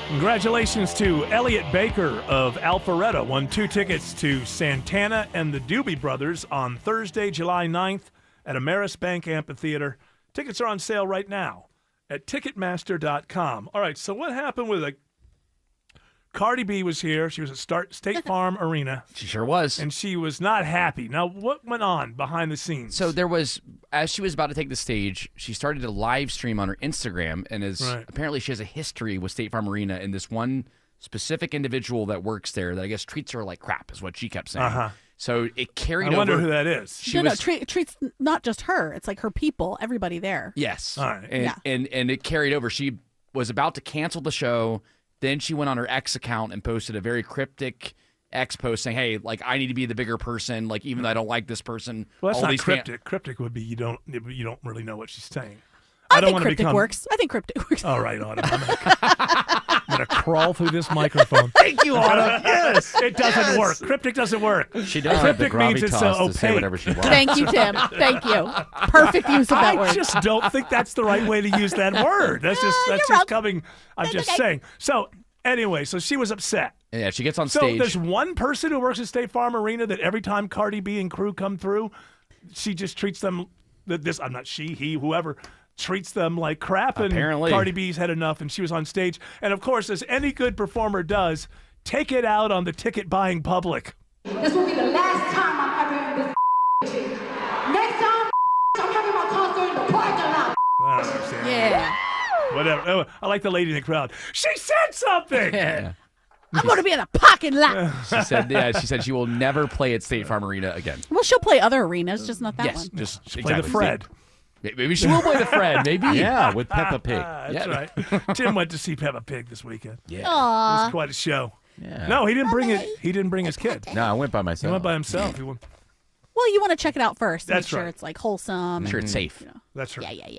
Speaker 3: Congratulations to Elliot Baker of Alpharetta. Won 2 tickets to Santana and the Doobie Brothers on Thursday, July 9th at Ameris Bank Amphitheater. Tickets are on sale right now at Ticketmaster.com. All right, so what happened with Cardi B was here. She was at State Farm Arena.
Speaker 6: She sure was.
Speaker 3: And she was not happy. Now, what went on behind the scenes?
Speaker 6: So there was, as she was about to take the stage, she started to live stream on her Instagram, and apparently she has a history with State Farm Arena and this one specific individual that works there that I guess treats her like crap, is what she kept saying.
Speaker 3: Uh-huh.
Speaker 6: So it carried over.
Speaker 3: I wonder who that is.
Speaker 7: Treats not just her. It's like her people, everybody there.
Speaker 6: Yes.
Speaker 3: All right.
Speaker 6: And it carried over. She was about to cancel the show. Then she went on her X account and posted a very cryptic X post saying, hey, like, I need to be the bigger person, like, even though I don't like this person.
Speaker 3: Well, that's
Speaker 6: all
Speaker 3: not
Speaker 6: these
Speaker 3: cryptic. Cryptic would be you don't really know what she's saying.
Speaker 7: I think cryptic works. I think cryptic works.
Speaker 3: All right, Autumn. I'm going to crawl through this microphone. Thank you, Autumn. Yes. It doesn't work. Cryptic doesn't work.
Speaker 6: She does have the
Speaker 3: Cryptic means it's
Speaker 6: gravitas to say
Speaker 3: opaque.
Speaker 6: whatever she wants.
Speaker 7: Thank you, Tim. Thank you. Perfect use of that word.
Speaker 3: I just don't think that's the right way to use that word. That's just coming. I'm just saying. So anyway, so she was upset.
Speaker 6: Yeah, she gets on
Speaker 3: So
Speaker 6: stage.
Speaker 3: there's one person who works at State Farm Arena that every time Cardi B and crew come through, she just treats them. I'm not he, whoever. Treats them like crap, and
Speaker 6: Apparently.
Speaker 3: Cardi B's had enough, and she was on stage. And of course, as any good performer does, take it out on the ticket-buying public.
Speaker 9: This will be the last time I'm ever in this shit. Next time, I'm having my concert in the parking lot.
Speaker 3: I don't understand.
Speaker 7: Yeah.
Speaker 3: Whatever. Oh, I like the lady in the crowd. She said something.
Speaker 6: Yeah.
Speaker 7: I'm going to be in a parking lot.
Speaker 6: She said she will never play at State Farm Arena again.
Speaker 7: Well, she'll play other arenas, just not that
Speaker 6: Yes,
Speaker 7: one.
Speaker 6: just
Speaker 3: Play
Speaker 6: exactly.
Speaker 3: the Fred.
Speaker 6: Maybe she will play the Fred. Maybe.
Speaker 11: Yeah, with Peppa Pig.
Speaker 3: That's right. Tim went to see Peppa Pig this weekend.
Speaker 11: Yeah.
Speaker 3: It
Speaker 7: Aw.
Speaker 3: was quite a show.
Speaker 11: Yeah.
Speaker 3: No, he didn't bring it. He didn't bring his kid.
Speaker 11: No, I went by
Speaker 3: He
Speaker 11: myself.
Speaker 3: went by himself.
Speaker 7: Well, you want to check it out first.
Speaker 3: That's
Speaker 7: make sure
Speaker 3: right.
Speaker 7: it's like wholesome.
Speaker 6: Make sure it's safe.
Speaker 7: You know.
Speaker 3: That's right.
Speaker 7: Yeah.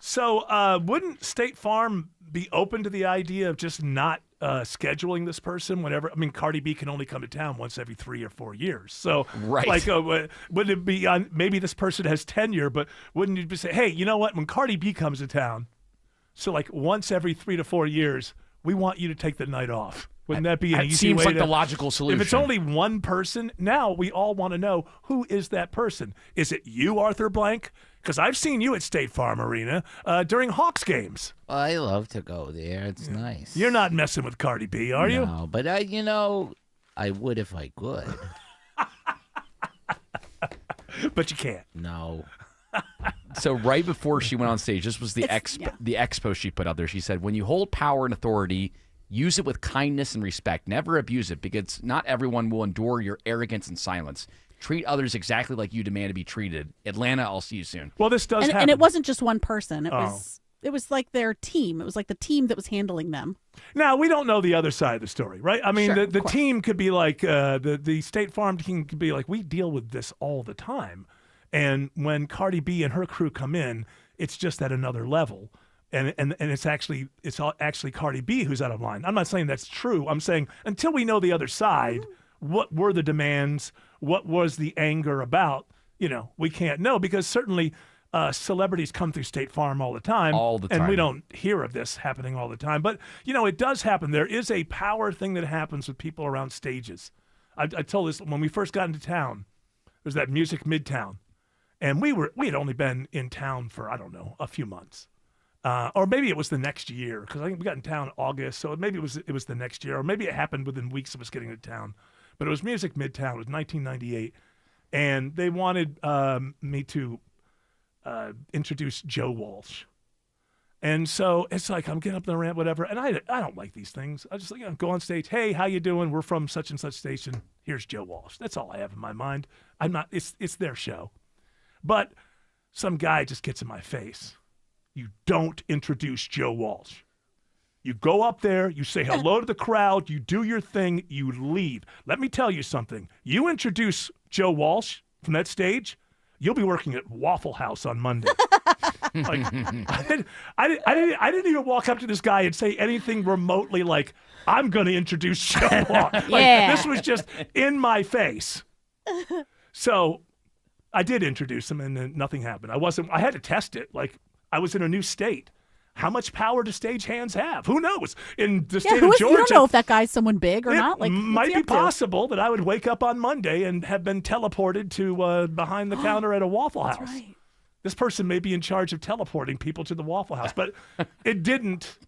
Speaker 3: So wouldn't State Farm be open to the idea of just not scheduling this person whenever? I mean, Cardi B can only come to town once every 3 or 4 years. So,
Speaker 6: Right.
Speaker 3: like, wouldn't it be on? Maybe this person has tenure, but wouldn't you say, hey, you know what? When Cardi B comes to town, so like once every 3 to 4 years, we want you to take the night off. Wouldn't that be an
Speaker 6: It
Speaker 3: easy
Speaker 6: seems
Speaker 3: way
Speaker 6: like
Speaker 3: to,
Speaker 6: the logical solution.
Speaker 3: If it's only one person, now we all want to know, who is that person? Is it you, Arthur Blank? Because I've seen you at State Farm Arena during Hawks games.
Speaker 11: I love to go there. It's nice.
Speaker 3: You're not messing with Cardi B, are you?
Speaker 11: No, but I would if I could.
Speaker 3: But you can't.
Speaker 11: No.
Speaker 6: So right before she went on stage, this was the X post she put out there. She said, when you hold power and authority, use it with kindness and respect. Never abuse it, because not everyone will endure your arrogance and silence. Treat others exactly like you demand to be treated. Atlanta, I'll see you soon.
Speaker 3: Well, this does happen.
Speaker 7: And it wasn't just one person. It
Speaker 3: Oh.
Speaker 7: was like their team. It was like the team that was handling them.
Speaker 3: Now, we don't know the other side of the story, right? I mean,
Speaker 7: Sure,
Speaker 3: the
Speaker 7: of course.
Speaker 3: team could be like, the State Farm team could be like, we deal with this all the time. And when Cardi B and her crew come in, it's just at another level. And it's actually Cardi B who's out of line. I'm not saying that's true. I'm saying until we know the other side, what were the demands? What was the anger about? We can't know, because certainly celebrities come through State Farm all the time.
Speaker 6: All the time.
Speaker 3: And we don't hear of this happening all the time. But, it does happen. There is a power thing that happens with people around stages. I told this when we first got into town. There's that Music Midtown. And we had only been in town for, I don't know, a few months. Or maybe it was the next year, because I think we got in town in August, so maybe it was the next year, or maybe it happened within weeks of us getting to town. but it was Music Midtown. It was 1998, and they wanted me to introduce Joe Walsh. And so it's like I'm getting up the ramp, whatever, and I don't like these things. I just go on stage. Hey, how you doing? We're from such and such station. Here's Joe Walsh. That's all I have in my mind. I'm not. It's their show, but some guy just gets in my face. You don't introduce Joe Walsh. You go up there, you say hello to the crowd, you do your thing, you leave. Let me tell you something. You introduce Joe Walsh from that stage, you'll be working at Waffle House on Monday. Like, I didn't even walk up to this guy and say anything remotely like, I'm going to introduce Joe Walsh. Like, this was just in my face. So I did introduce him, and then nothing happened. I had to test it. Like, I was in a new state. How much power do stagehands have? Who knows? In the state of Georgia,
Speaker 7: you don't know if that guy's someone big or not. Like,
Speaker 3: might be possible that I would wake up on Monday and have been teleported to behind the counter at a Waffle House.
Speaker 7: Right.
Speaker 3: This person may be in charge of teleporting people to the Waffle House, but it didn't.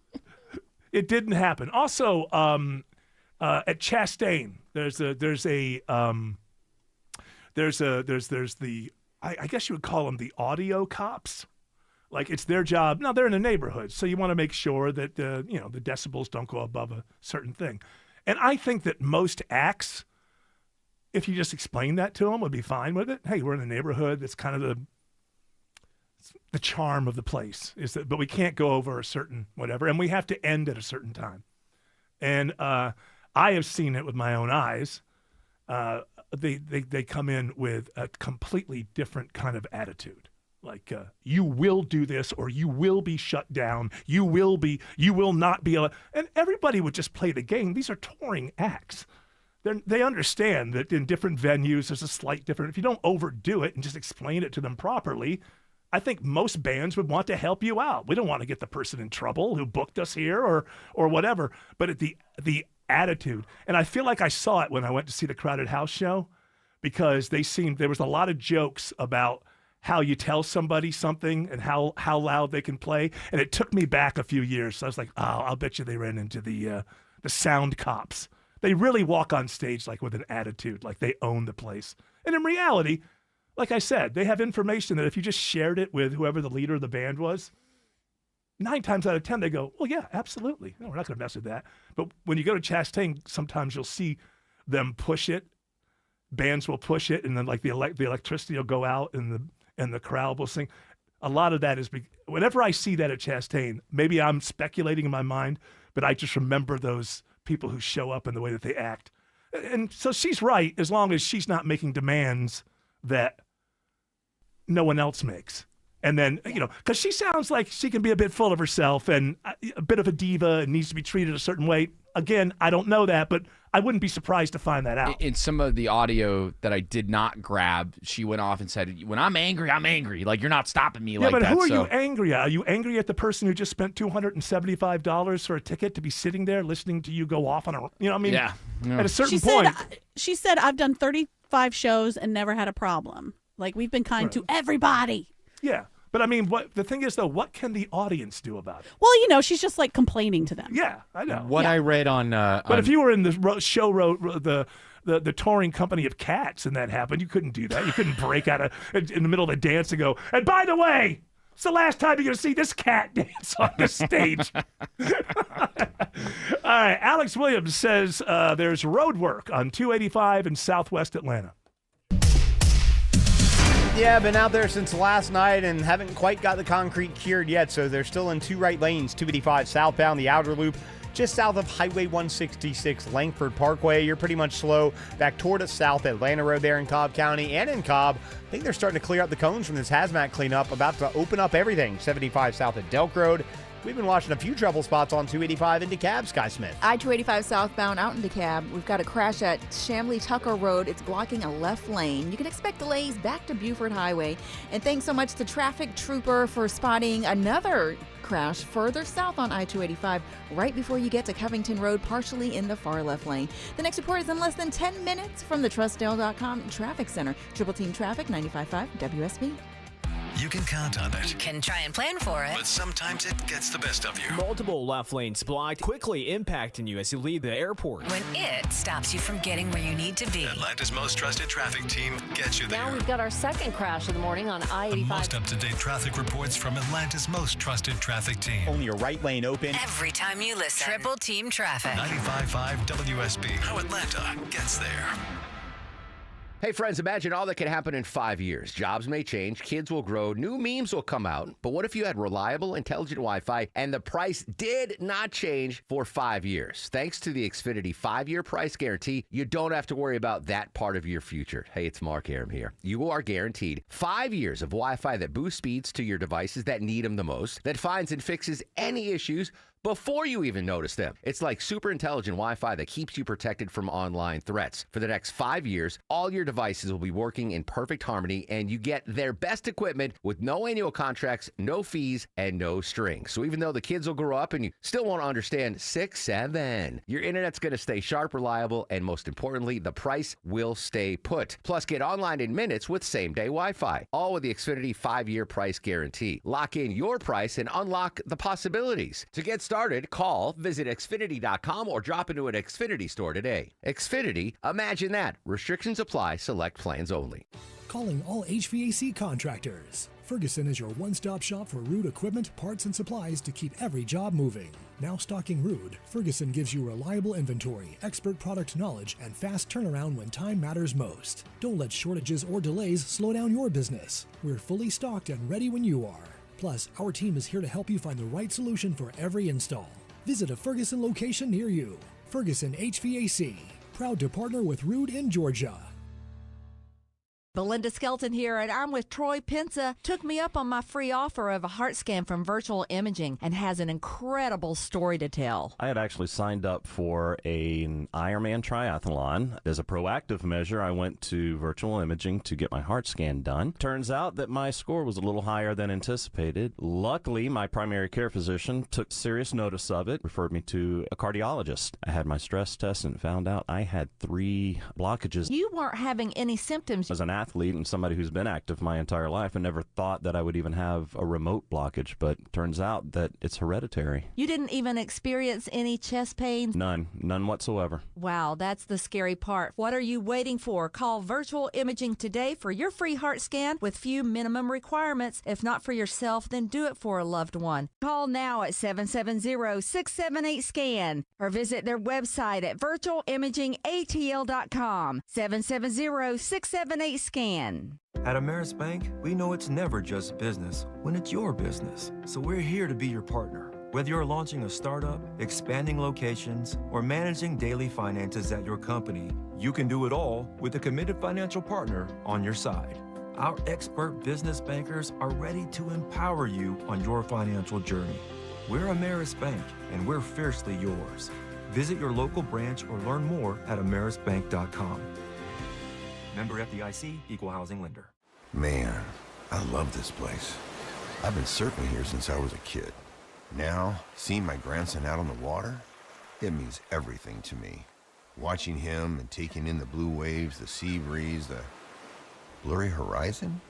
Speaker 3: It didn't happen. Also, at Chastain, there's the I guess you would call them the audio cops. Like, it's their job. Now, they're in a neighborhood, so you want to make sure that the decibels don't go above a certain thing. And I think that most acts, if you just explain that to them, would be fine with it. Hey, we're in a neighborhood. That's kind of the charm of the place. But we can't go over a certain whatever, and we have to end at a certain time. And I have seen it with my own eyes. They come in with a completely different kind of attitude. Like, you will do this, or you will be shut down. You will not be allowed. And everybody would just play the game. These are touring acts. They understand that in different venues, there's a slight difference. If you don't overdo it and just explain it to them properly, I think most bands would want to help you out. We don't want to get the person in trouble who booked us here or whatever. But at the attitude, and I feel like I saw it when I went to see the Crowded House show, because there was a lot of jokes about how you tell somebody something and how loud they can play. And it took me back a few years. So I was like, oh, I'll bet you they ran into the sound cops. They really walk on stage like with an attitude, like they own the place. And in reality, like I said, they have information that if you just shared it with whoever the leader of the band was, 9 times out of 10, they go, well, yeah, absolutely. No, we're not going to mess with that. But when you go to Chastain, sometimes you'll see them push it. Bands will push it, and then like the electricity will go out, and the crowd will sing. A lot of that is whenever I see that at Chastain, maybe I'm speculating in my mind, but I just remember those people who show up and the way that they act. And so she's right, as long as she's not making demands that no one else makes. And then, because she sounds like she can be a bit full of herself and a bit of a diva and needs to be treated a certain way. Again, I don't know that, but I wouldn't be surprised to find that out.
Speaker 6: In some of the audio that I did not grab, she went off and said, when I'm angry, I'm angry. Like, you're not stopping me like that.
Speaker 3: Yeah, but who are you angry at? Are you angry at the person who just spent $275 for a ticket to be sitting there listening to you go off on a, I mean,
Speaker 6: yeah.
Speaker 3: At a certain point.
Speaker 7: She said, I've done 35 shows and never had a problem. Like, we've been kind to everybody.
Speaker 3: Yeah. But I mean, the thing is, though, what can the audience do about it?
Speaker 7: Well, she's just like complaining to them.
Speaker 3: Yeah, I know.
Speaker 5: What I read on,
Speaker 3: but if you were in the the touring company of Cats and that happened, you couldn't do that. You couldn't break out in the middle of a dance and go, and by the way, it's the last time you're going to see this cat dance on the stage. All right, Alex Williams says there's road work on 285 in Southwest Atlanta.
Speaker 20: Yeah, been out there since last night and haven't quite got the concrete cured yet, so they're still in 2 right lanes, 285 southbound, the outer loop, just south of Highway 166, Langford Parkway. You're pretty much slow back toward South Atlanta Road there in Cobb County. And in Cobb, I think they're starting to clear out the cones from this hazmat cleanup, about to open up everything, 75 south at Delk Road. We've been watching a few trouble spots on 285 into DeKalb, Sky Smith.
Speaker 10: I-285 southbound out in DeKalb. We've got a crash at Chamblee Tucker Road. It's blocking a left lane. You can expect delays back to Buford Highway. And thanks so much to Traffic Trooper for spotting another crash further south on I-285 right before you get to Covington Road, partially in the far left lane. The next report is in less than 10 minutes from the TrustDale.com Traffic Center. Triple Team Traffic, 95.5 WSB.
Speaker 8: You can count on it.
Speaker 24: You can try and plan for it.
Speaker 8: But sometimes it gets the best of you.
Speaker 5: Multiple left lanes blocked, quickly impacting you as you leave the airport.
Speaker 24: When it stops you from getting where you need to be.
Speaker 8: Atlanta's most trusted traffic team gets you there.
Speaker 12: Now we've got our second crash of the morning on I-85.
Speaker 8: The most up-to-date traffic reports from Atlanta's most trusted traffic team.
Speaker 20: Only a right lane open.
Speaker 24: Every time you listen. Triple Team Traffic.
Speaker 8: 95.5 WSB. How Atlanta gets there.
Speaker 15: Hey, friends, imagine all that can happen in 5 years. Jobs may change, kids will grow, new memes will come out. But what if you had reliable, intelligent Wi-Fi and the price did not change for 5 years? Thanks to the Xfinity 5-year price guarantee, you don't have to worry about that part of your future. Hey, it's Mark Aram here. You are guaranteed 5 years of Wi-Fi that boosts speeds to your devices that need them the most, that finds and fixes any issues before you even notice them. It's like super intelligent Wi-Fi that keeps you protected from online threats. For the next 5 years, all your devices will be working in perfect harmony, and you get their best equipment with no annual contracts, no fees, and no strings. So even though the kids will grow up and you still won't understand 6-7, your internet's going to stay sharp, reliable, and most importantly, the price will stay put. Plus, get online in minutes with same-day Wi-Fi. All with the Xfinity 5-year price guarantee. Lock in your price and unlock the possibilities. To get started, call, visit Xfinity.com, or drop into an Xfinity store today. Xfinity, imagine that. Restrictions apply. Select plans only.
Speaker 22: Calling all HVAC contractors. Ferguson is your one-stop shop for Ruud equipment, parts, and supplies to keep every job moving. Now stocking Ruud, Ferguson gives you reliable inventory, expert product knowledge, and fast turnaround when time matters most. Don't let shortages or delays slow down your business. We're fully stocked and ready when you are. Plus, our team is here to help you find the right solution for every install. Visit a Ferguson location near you. Ferguson HVAC, proud to partner with Ruud in Georgia.
Speaker 23: Belinda Skelton here, and I'm with Troy Pensa. Took me up on my free offer of a heart scan from Virtual Imaging and has an incredible story to tell.
Speaker 26: I had actually signed up for an Ironman triathlon. As a proactive measure, I went to Virtual Imaging to get my heart scan done. Turns out that my score was a little higher than anticipated. Luckily, my primary care physician took serious notice of it, referred me to a cardiologist. I had my stress test and found out I had 3 blockages.
Speaker 23: You weren't having any symptoms.
Speaker 26: As an athlete and somebody who's been active my entire life, I never thought that I would even have a remote blockage, but turns out that it's hereditary.
Speaker 23: You didn't even experience any chest pains?
Speaker 26: None whatsoever.
Speaker 23: Wow, that's the scary part. What are you waiting for? Call Virtual Imaging today for your free heart scan with few minimum requirements. If not for yourself, then do it for a loved one. Call now at 770-678-SCAN or visit their website at virtualimagingatl.com. 770-678-SCAN.
Speaker 27: At Ameris Bank, we know it's never just business when it's your business. So we're here to be your partner. Whether you're launching a startup, expanding locations, or managing daily finances at your company, you can do it all with a committed financial partner on your side. Our expert business bankers are ready to empower you on your financial journey. We're Ameris Bank, and we're fiercely yours. Visit your local branch or learn more at amerisbank.com. Member FDIC, Equal Housing Lender.
Speaker 28: Man, I love this place. I've been surfing here since I was a kid. Now, seeing my grandson out on the water, it means everything to me. Watching him and taking in the blue waves, the sea breeze, the blurry horizon.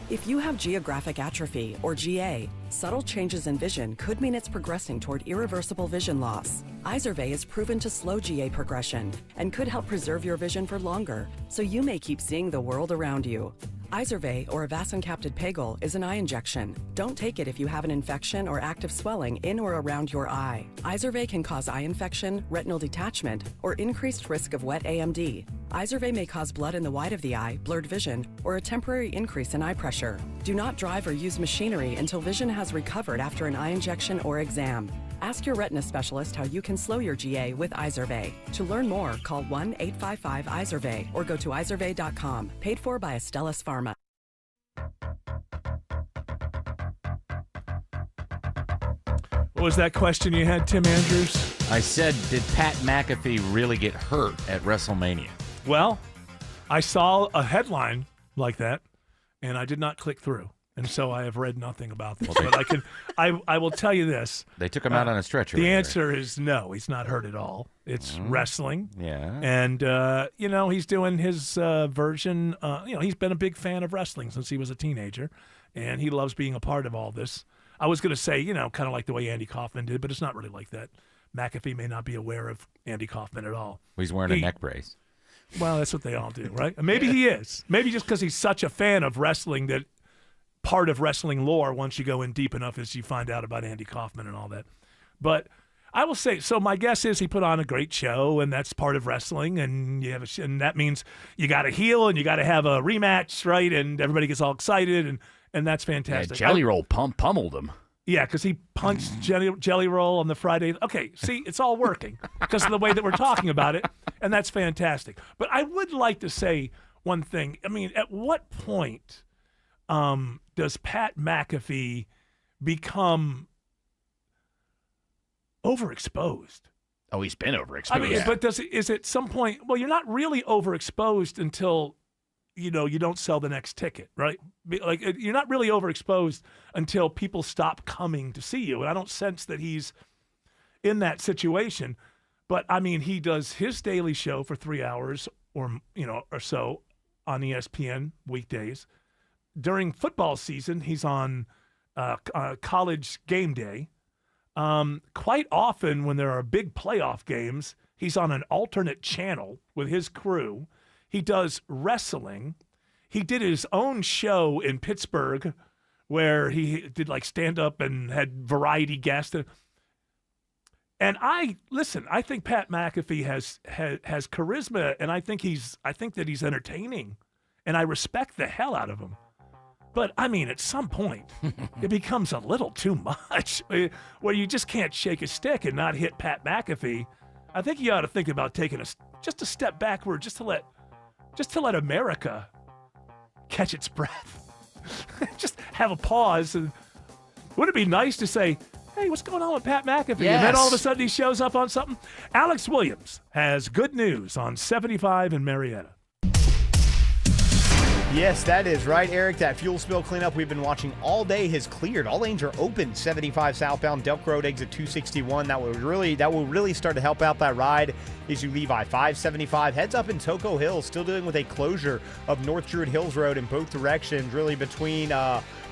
Speaker 29: If you have geographic atrophy, or GA, subtle changes in vision could mean it's progressing toward irreversible vision loss. Izervay is proven to slow GA progression and could help preserve your vision for longer, so you may keep seeing the world around you. Izervay, or avacincaptad pegol, is an eye injection. Don't take it if you have an infection or active swelling in or around your eye. Izervay can cause eye infection, retinal detachment, or increased risk of wet AMD. Izervay may cause blood in the white of the eye, blurred vision, or a temporary increase in eye pressure. Do not drive or use machinery until vision has recovered after an eye injection or exam. Ask your retina specialist how you can slow your GA with Izervay. To learn more, call 1-855-IZERVAY or go to izervay.com. Paid for by Astellas Pharma.
Speaker 3: What was that question you had, Tim Andrews?
Speaker 11: I said, did Pat McAfee really get hurt at WrestleMania?
Speaker 3: Well, I saw a headline like that, and I did not click through. and so I have read nothing about this. But I will tell you this.
Speaker 11: They took him out on a stretcher.
Speaker 3: The answer is no. He's not hurt at all. It's wrestling.
Speaker 11: Yeah.
Speaker 3: And, he's doing his version. He's been a big fan of wrestling since he was a teenager, and he loves being a part of all this. I was going to say, kind of like the way Andy Kaufman did, but it's not really like that. McAfee may not be aware of Andy Kaufman at all.
Speaker 11: Well, he's wearing a neck brace.
Speaker 3: Well, that's what they all do, right? Maybe he is. Maybe just because he's such a fan of wrestling that part of wrestling lore, once you go in deep enough, is you find out about Andy Kaufman and all that. But I will say, so my guess is he put on a great show, and that's part of wrestling, and and that means you got to heel and you got to have a rematch, right? And everybody gets all excited, and that's fantastic.
Speaker 6: Yeah, Jelly Roll pummeled him.
Speaker 3: Yeah, because he punched Jelly Roll on the Friday. Okay, see, it's all working because of the way that we're talking about it, and that's fantastic. But I would like to say one thing. I mean, at what point does Pat McAfee become overexposed?
Speaker 6: Oh, he's been overexposed.
Speaker 3: I mean, but is it some point? Well, you're not really overexposed until you don't sell the next ticket, right? Like you're not really overexposed until people stop coming to see you. And I don't sense that he's in that situation. But I mean, he does his daily show for 3 hours or so on ESPN weekdays. During football season, he's on College Game Day. Quite often when there are big playoff games, he's on an alternate channel with his crew. He does wrestling. He did his own show in Pittsburgh where he did like stand-up and had variety guests. And I think Pat McAfee has charisma, and I think that he's entertaining, and I respect the hell out of him. But, I mean, at some point, it becomes a little too much where you just can't shake a stick and not hit Pat McAfee. I think you ought to think about taking just a step backward just to let America catch its breath. Just have a pause. And wouldn't it be nice to say, hey, what's going on with Pat McAfee?
Speaker 6: Yes.
Speaker 3: And then all of a sudden he shows up on something. Alex Williams has good news on 75 in Marietta.
Speaker 20: Yes, that is right, Eric. That fuel spill cleanup we've been watching all day has cleared. All lanes are open. 75 southbound, Delk Road, exit 261. That will really start to help out that ride as you leave I-575. Heads up in Toco Hills, still dealing with a closure of North Druid Hills Road in both directions, really between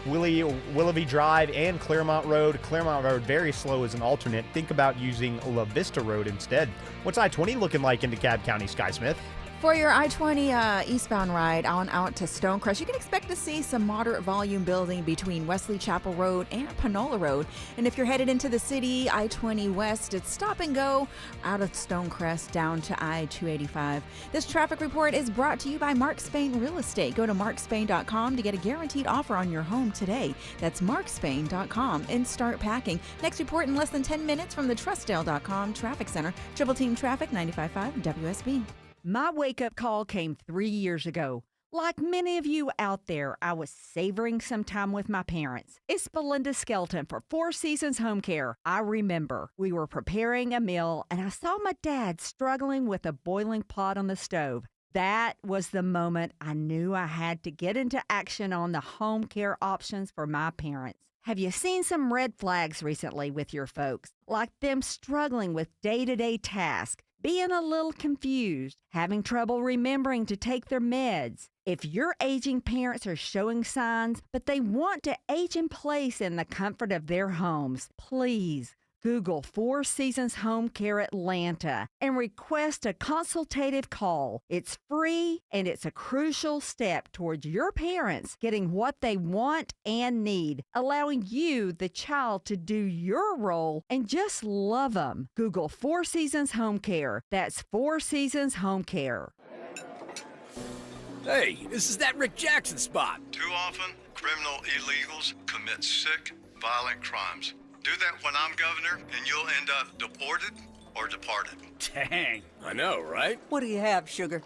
Speaker 20: Willoughby Drive and Claremont Road. Claremont Road, very slow as an alternate. Think about using La Vista Road instead. What's I-20 looking like in DeKalb County, Sky Smith?
Speaker 10: For your I-20 eastbound ride on out to Stonecrest, you can expect to see some moderate volume building between Wesley Chapel Road and Panola Road. And if you're headed into the city, I-20 west, it's stop and go out of Stonecrest down to I-285. This traffic report is brought to you by Mark Spain Real Estate. Go to markspain.com to get a guaranteed offer on your home today. That's markspain.com and start packing. Next report in less than 10 minutes from the Trustdale.com Traffic Center. Triple Team Traffic, 95.5 WSB.
Speaker 23: My wake-up call came 3 years ago. Like many of you out there, I was savoring some time with my parents. It's Belinda Skelton for Four Seasons Home Care. I remember we were preparing a meal, and I saw my dad struggling with a boiling pot on the stove. That was the moment I knew I had to get into action on the home care options for my parents. Have you seen some red flags recently with your folks? Like them struggling with day-to-day tasks, being a little confused, having trouble remembering to take their meds. If your aging parents are showing signs, but they want to age in place in the comfort of their homes, please Google Four Seasons Home Care Atlanta and request a consultative call. It's free and it's a crucial step towards your parents getting what they want and need, allowing you, the child, to do your role and just love them. Google Four Seasons Home Care. That's Four Seasons Home Care.
Speaker 1: Hey, this is that Rick Jackson spot.
Speaker 4: Too often, criminal illegals commit sick, violent crimes. Do that when I'm governor, and you'll end up deported or departed.
Speaker 1: Dang, I know, right?
Speaker 14: What do you have, sugar?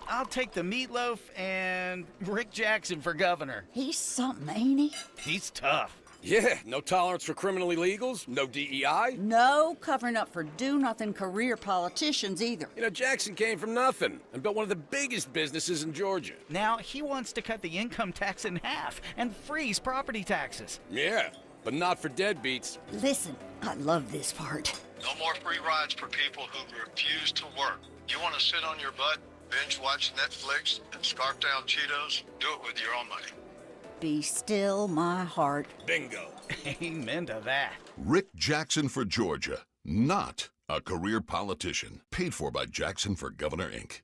Speaker 14: I'll take the meatloaf and Rick Jackson for governor.
Speaker 16: He's something, ain't he?
Speaker 1: He's tough. Yeah, no tolerance for criminal illegals, no DEI.
Speaker 2: No covering up for do-nothing career politicians either.
Speaker 1: You know, Jackson came from nothing and built one of the biggest businesses in Georgia.
Speaker 14: Now he wants to cut the income tax in half and freeze property taxes.
Speaker 1: Yeah, but not for deadbeats.
Speaker 2: Listen, I love this part.
Speaker 4: No more free rides for people who refuse to work. You want to sit on your butt, binge watch Netflix, and scarf down Cheetos? Do it with your own money.
Speaker 2: Be still my heart.
Speaker 1: Bingo.
Speaker 14: Amen to that.
Speaker 9: Rick Jackson for Georgia, not a career politician. Paid for by Jackson for Governor, Inc.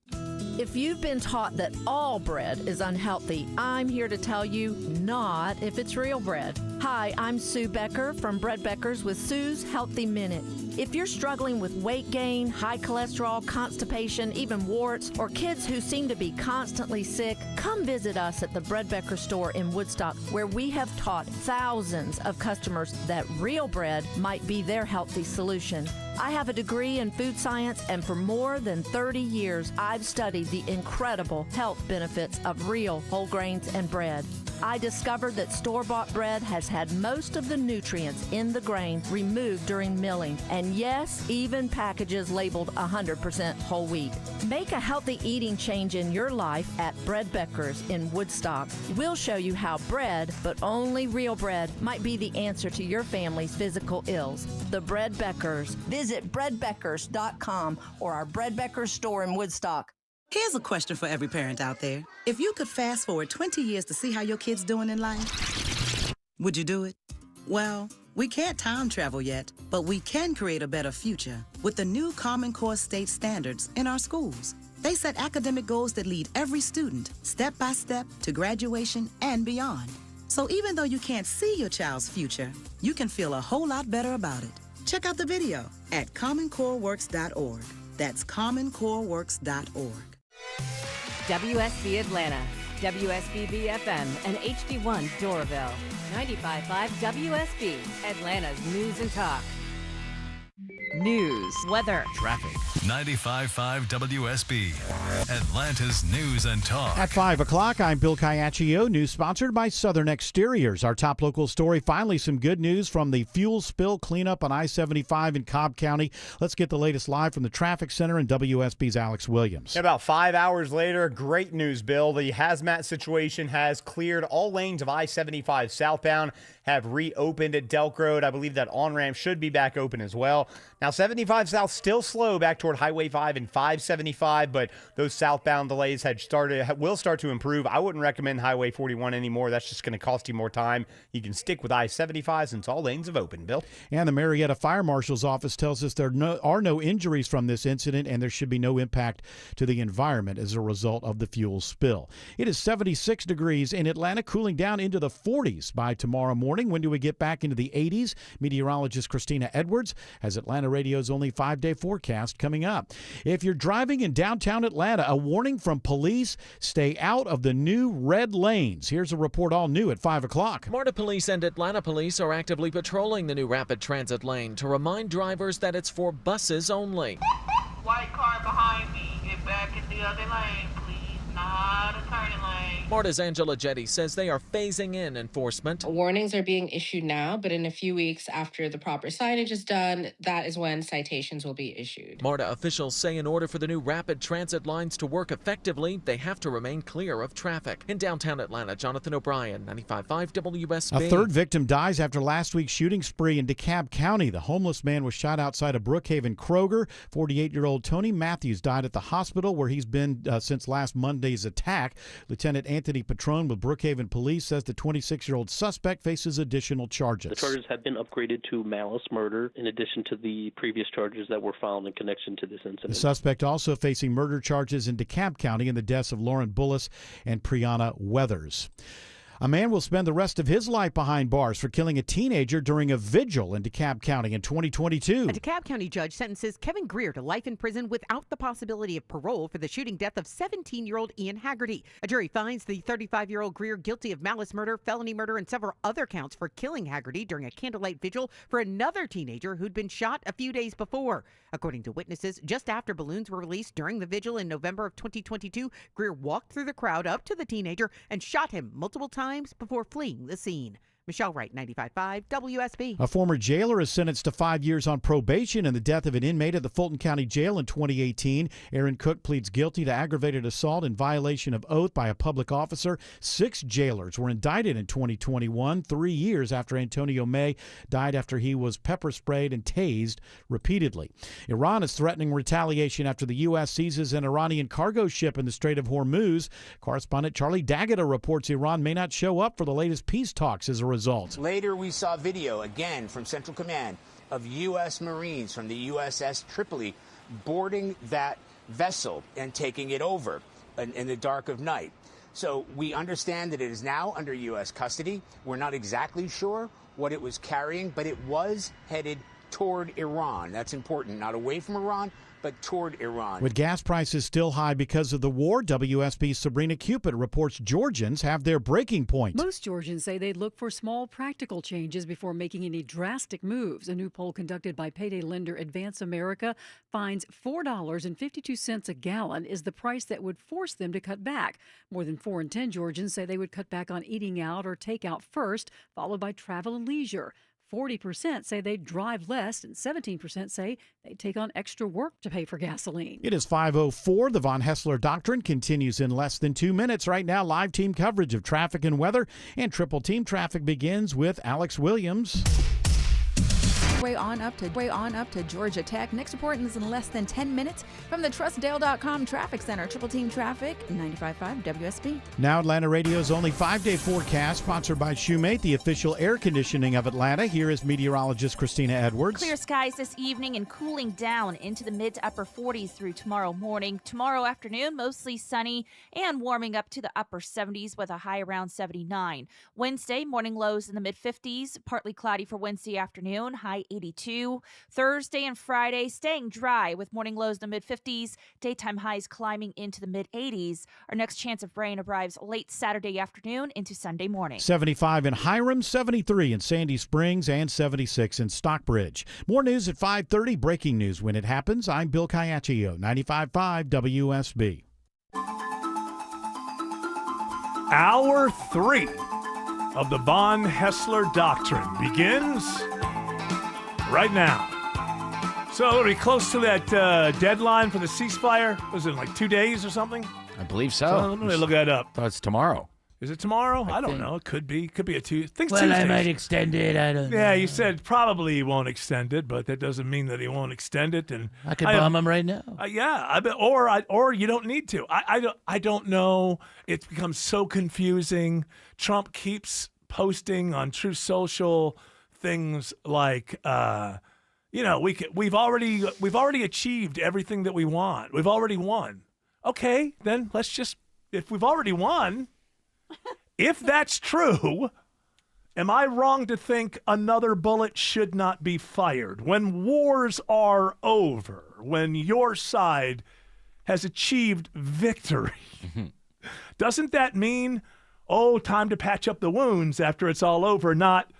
Speaker 12: If you've been taught that all bread is unhealthy, I'm here to tell you not if it's real bread. Hi, I'm Sue Becker from Bread Beckers with Sue's Healthy Minute. If you're struggling with weight gain, high cholesterol, constipation, even warts, or kids who seem to be constantly sick, come visit us at the Bread Becker store in Woodstock, where we have taught thousands of customers that real bread might be their healthy solution. I have a degree in food science, and for more than 30 years, I've studied the incredible health benefits of real whole grains and bread. I discovered that store-bought bread has had most of the nutrients in the grain removed during milling, and yes, even packages labeled 100% whole wheat. Make a healthy eating change in your life at Bread Beckers in Woodstock. We'll show you how bread, but only real bread, might be the answer to your family's physical ills. The Bread Beckers.
Speaker 2: Visit breadbeckers.com or our Bread Beckers store in Woodstock.
Speaker 13: Here's a question for every parent out there. If you could fast forward 20 years to see how your kid's doing in life, would you do it? Well, we can't time travel yet, but we can create a better future with the new Common Core state standards in our schools. They set academic goals that lead every student step by step to graduation and beyond. So even though you can't see your child's future, you can feel a whole lot better about it. Check out the video at commoncoreworks.org. That's commoncoreworks.org.
Speaker 16: WSB Atlanta, WSB BFM, and HD1 Doraville. 95.5 WSB, Atlanta's News and Talk.
Speaker 23: News, weather,
Speaker 8: Traffic. 95.5 WSB, Atlanta's News and Talk.
Speaker 17: At 5 o'clock, I'm Bill Caiaccio. News sponsored by Southern Exteriors. Our top local story, finally some good news from the fuel spill cleanup on I-75 in Cobb County. Let's get the latest live from the traffic center and WSB's Alex Williams.
Speaker 20: About 5 hours later, great news, Bill. The hazmat situation has cleared. All lanes of I-75 southbound have reopened at Delk Road. I believe that on-ramp should be back open as well. Now, 75 south still slow back toward Highway 5 and 575, but those southbound delays will start to improve. I wouldn't recommend Highway 41 anymore. That's just going to cost you more time. You can stick with I-75 since all lanes have opened, Bill.
Speaker 17: And the Marietta Fire Marshal's office tells us there are no injuries from this incident, and there should be no impact to the environment as a result of the fuel spill. It is 76 degrees in Atlanta, cooling down into the 40s by tomorrow morning. When do we get back into the 80s? Meteorologist Christina Edwards has Atlanta Radio's only 5-day forecast coming up. If you're driving in downtown Atlanta, a warning from police: stay out of the new red lanes. Here's a report all new at 5 o'clock.
Speaker 18: MARTA Police and Atlanta Police are actively patrolling the new rapid transit lane to remind drivers that it's for buses only.
Speaker 19: White car behind me, get back in the other lane, please. Not a turning lane.
Speaker 18: MARTA's Angela Jetty says they are phasing in enforcement.
Speaker 21: Warnings are being issued now, but in a few weeks after the proper signage is done, that is when citations will be issued.
Speaker 18: MARTA officials say in order for the new rapid transit lines to work effectively, they have to remain clear of traffic. In downtown Atlanta, Jonathan O'Brien, 95.5 WSB.
Speaker 17: A third victim dies after last week's shooting spree in DeKalb County. The homeless man was shot outside of Brookhaven Kroger. 48-year-old Tony Matthews died at the hospital where he's been since last Monday's attack. Lieutenant Anthony Patron with Brookhaven Police says the 26-year-old suspect faces additional charges.
Speaker 25: The charges have been upgraded to malice murder in addition to the previous charges that were filed in connection to this incident.
Speaker 17: The suspect also facing murder charges in DeKalb County in the deaths of Lauren Bullis and Priyana Weathers. A man will spend the rest of his life behind bars for killing a teenager during a vigil in DeKalb County in 2022.
Speaker 30: A DeKalb County judge sentences Kevin Greer to life in prison without the possibility of parole for the shooting death of 17-year-old Ian Haggerty. A jury finds the 35-year-old Greer guilty of malice murder, felony murder, and several other counts for killing Haggerty during a candlelight vigil for another teenager who'd been shot a few days before. According to witnesses, just after balloons were released during the vigil in November of 2022, Greer walked through the crowd up to the teenager and shot him multiple times before fleeing the scene. Michelle Wright, 95.5 WSB.
Speaker 17: A former jailer is sentenced to 5 years on probation in the death of an inmate at the Fulton County Jail in 2018. Aaron Cook pleads guilty to aggravated assault in violation of oath by a public officer. 6 jailers were indicted in 2021, 3 years after Antonio May died after he was pepper sprayed and tased repeatedly. Iran is threatening retaliation after the U.S. seizes an Iranian cargo ship in the Strait of Hormuz. Correspondent Charlie Daggett reports Iran may not show up for the latest peace talks as a result.
Speaker 5: Later, we saw video again from Central Command of U.S. Marines from the USS Tripoli boarding that vessel and taking it over in the dark of night. So we understand that it is now under U.S. custody. We're not exactly sure what it was carrying, but it was headed toward Iran. That's important, not away from Iran, but toward Iran.
Speaker 17: With gas prices still high because of the war, WSB's Sabrina Cupid reports Georgians have their breaking point.
Speaker 7: Most Georgians say they'd look for small practical changes before making any drastic moves. A new poll conducted by payday lender Advance America finds $4.52 a gallon is the price that would force them to cut back. More than 4 in 10 Georgians say they would cut back on eating out or takeout first, followed by travel and leisure. 40% say they'd drive less, and 17% say they'd take on extra work to pay for gasoline.
Speaker 17: It is 5:04. The Von Hessler Doctrine continues in less than 2 minutes. Right now, live team coverage of traffic and weather, and Triple Team Traffic begins with Alex Williams.
Speaker 10: Way on up to Georgia Tech. Next report is in less than 10 minutes from the TrustDale.com Traffic Center. Triple Team Traffic, 95.5 WSB.
Speaker 17: Now Atlanta Radio's only 5-day forecast, sponsored by Shoemate, the official air conditioning of Atlanta. Here is meteorologist Christina Edwards.
Speaker 11: Clear skies this evening and cooling down into the mid to upper 40s through tomorrow morning. Tomorrow afternoon, mostly sunny and warming up to the upper 70s with a high around 79. Wednesday, morning lows in the mid 50s, partly cloudy for Wednesday afternoon, high 82. Thursday and Friday staying dry with morning lows in the mid 50s, daytime highs climbing into the mid 80s. Our next chance of rain arrives late Saturday afternoon into Sunday morning.
Speaker 17: 75 in Hiram, 73 in Sandy Springs, and 76 in Stockbridge. More news at 5:30. Breaking news when it happens. I'm Bill Caiaccio, 95.5 WSB.
Speaker 3: Hour 3 of the Von Hessler Doctrine begins right now. So are we close to that deadline for the ceasefire? Was it like 2 days or something?
Speaker 6: I believe so.
Speaker 3: Let me look that up.
Speaker 6: Oh, it's tomorrow.
Speaker 3: Is it tomorrow? I don't
Speaker 6: think.
Speaker 3: know. It could be. Could be a Tuesday.
Speaker 15: Well, I might extend it. I don't know.
Speaker 3: Yeah, you said probably he won't extend it, but that doesn't mean that he won't extend it. And
Speaker 15: I could bomb him right now.
Speaker 3: Yeah, I bet, or you don't need to. I don't know. It's become so confusing. Trump keeps posting on Truth Social things like, we've already achieved everything that we want. We've already won. Okay, then let's just, if we've already won, if that's true, am I wrong to think another bullet should not be fired? When wars are over, when your side has achieved victory, doesn't that mean, time to patch up the wounds after it's all over, not,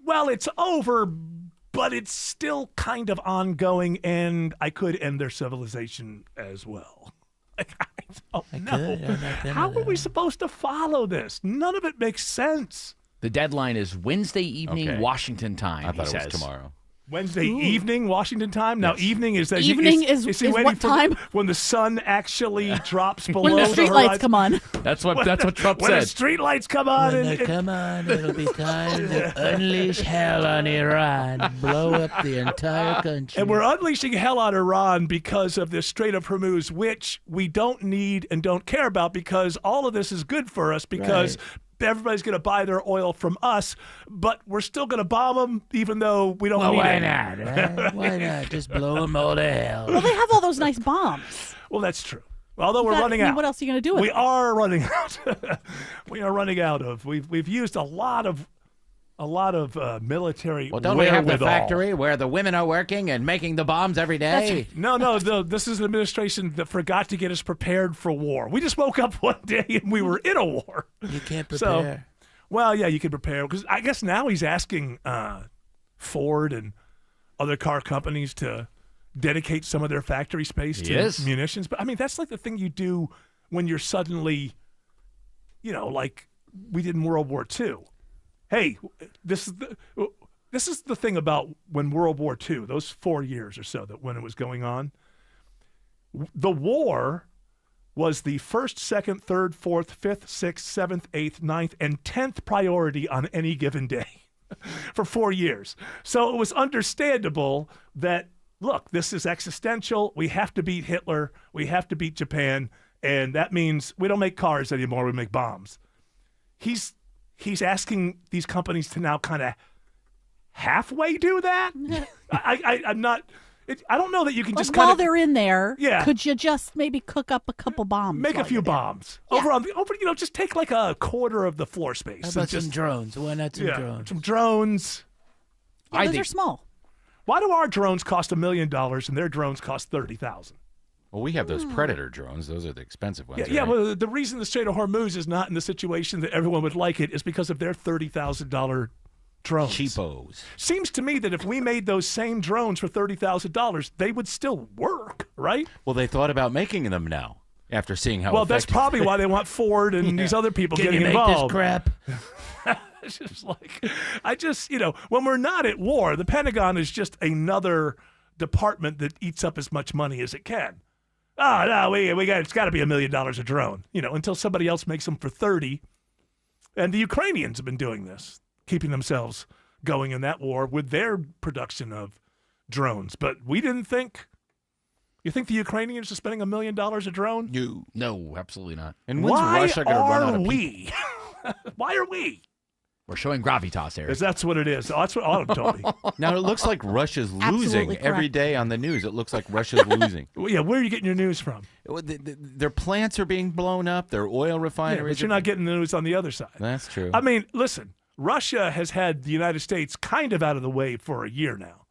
Speaker 3: well, it's over, but it's still kind of ongoing, and I could end their civilization as well. I don't know. How are we supposed to follow this? None of it makes sense.
Speaker 6: The deadline is Wednesday evening, Washington time.
Speaker 22: I thought
Speaker 6: he
Speaker 22: it
Speaker 6: says.
Speaker 22: was tomorrow.
Speaker 3: Wednesday evening, Washington time. Now, evening is that
Speaker 24: Evening is
Speaker 3: he waiting
Speaker 24: what
Speaker 3: for
Speaker 24: time?
Speaker 3: When the sun actually drops below
Speaker 24: When the street lights come on.
Speaker 6: That's what Trump
Speaker 3: when
Speaker 6: said.
Speaker 3: the street lights come on.
Speaker 15: When they come on, it'll be time to unleash hell on Iran, blow up the entire country.
Speaker 3: And we're unleashing hell on Iran because of this Strait of Hormuz, which we don't need and don't care about, because all of this is good for us because everybody's going to buy their oil from us, but we're still going to bomb them even though we don't need
Speaker 15: why
Speaker 3: it.
Speaker 15: not? Huh? Why not? Just blow them all to hell.
Speaker 24: Well, they have all those nice bombs.
Speaker 3: Well, that's true. Although we're running out.
Speaker 24: What else are you going to do with
Speaker 3: We
Speaker 24: it?
Speaker 3: are running out. We are running out of. We've used a lot of military.
Speaker 6: Well, don't we have the
Speaker 3: wherewithal.
Speaker 6: factory where the women are working and making the bombs every day?
Speaker 3: No. This is an administration that forgot to get us prepared for war. We just woke up one day and we were in a war.
Speaker 15: You can't prepare.
Speaker 3: So, well, yeah, you can prepare, because I guess now he's asking Ford and other car companies to dedicate some of their factory space to munitions. But I mean, that's like the thing you do when you're suddenly, like we did in World War II. hey, this is the thing about when World War II, those 4 years or so that when it was going on, the war was the first, second, third, fourth, fifth, sixth, seventh, eighth, ninth, and 10th priority on any given day for 4 years. So it was understandable that, look, this is existential. We have to beat Hitler. We have to beat Japan. And that means we don't make cars anymore. We make bombs. He's asking these companies to now kind of halfway do that. I'm not. I don't know that you can just
Speaker 24: while they're in there.
Speaker 3: Yeah.
Speaker 24: Could you just maybe cook up a couple bombs?
Speaker 3: Make a few bombs over. Just take like a quarter of the floor space.
Speaker 15: How about some drones? Why not some drones?
Speaker 3: Some drones.
Speaker 24: Yeah, those are small.
Speaker 3: Why do our drones cost $1 million and their drones cost $30,000?
Speaker 1: Well, we have those Predator drones. Those are the expensive ones.
Speaker 3: Yeah,
Speaker 1: right?
Speaker 3: well, the reason the Strait of Hormuz is not in the situation that everyone would like it is because of their $30,000 drones.
Speaker 1: Cheapos.
Speaker 3: Seems to me that if we made those same drones for $30,000, they would still work, right?
Speaker 1: Well, they thought about making them now after seeing how.
Speaker 3: Well, that's
Speaker 1: effective
Speaker 3: probably why they want Ford and these other people
Speaker 15: Can
Speaker 3: getting
Speaker 15: you make
Speaker 3: involved.
Speaker 15: this crap?
Speaker 3: It's just like, when we're not at war, the Pentagon is just another department that eats up as much money as it can. Oh, no, it's got to be $1 million a drone, until somebody else makes them for 30. And the Ukrainians have been doing this, keeping themselves going in that war with their production of drones. But we didn't think. You think the Ukrainians are spending $1 million a drone?
Speaker 6: No, absolutely not.
Speaker 1: And when's Russia going to run out of people?
Speaker 3: Why are we?
Speaker 6: We're showing gravitas, Eric.
Speaker 3: Because that's what it is. That's what Autumn told me.
Speaker 1: Now, it looks like Russia's losing
Speaker 24: correct.
Speaker 1: every day on the news. It looks like Russia's losing.
Speaker 3: Well, yeah, where are you getting your news from?
Speaker 1: Their plants are being blown up. Their oil
Speaker 3: Yeah,
Speaker 1: refineries.
Speaker 3: but you're not getting the news on the other side.
Speaker 1: That's true.
Speaker 3: I mean, listen, Russia has had the United States kind of out of the way for a year now,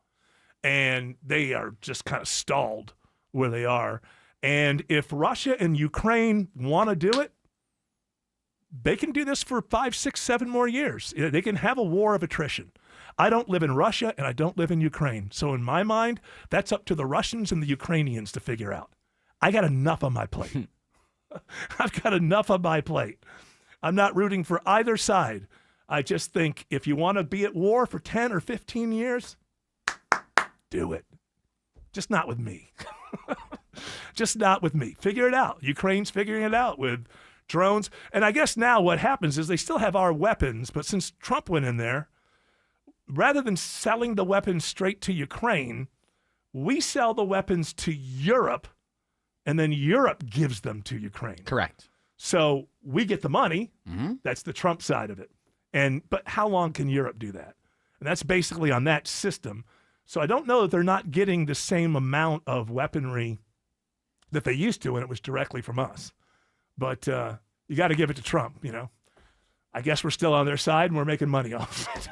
Speaker 3: and they are just kind of stalled where they are. And if Russia and Ukraine want to do it, they can do this for 5, 6, 7 more years. They can have a war of attrition. I don't live in Russia and I don't live in Ukraine. So in my mind, that's up to the Russians and the Ukrainians to figure out. I got enough on my plate. I've got enough on my plate. I'm not rooting for either side. I just think if you want to be at war for 10 or 15 years, do it. Just not with me. Just not with me. Figure it out. Ukraine's figuring it out with drones. And I guess now what happens is they still have our weapons, but since Trump went in there, rather than selling the weapons straight to Ukraine, we sell the weapons to Europe, and then Europe gives them to Ukraine.
Speaker 6: Correct.
Speaker 3: So we get the money. Mm-hmm. That's the Trump side of it. But how long can Europe do that? And that's basically on that system. So I don't know that they're not getting the same amount of weaponry that they used to when it was directly from us. But you got to give it to Trump, I guess we're still on their side and we're making money off it.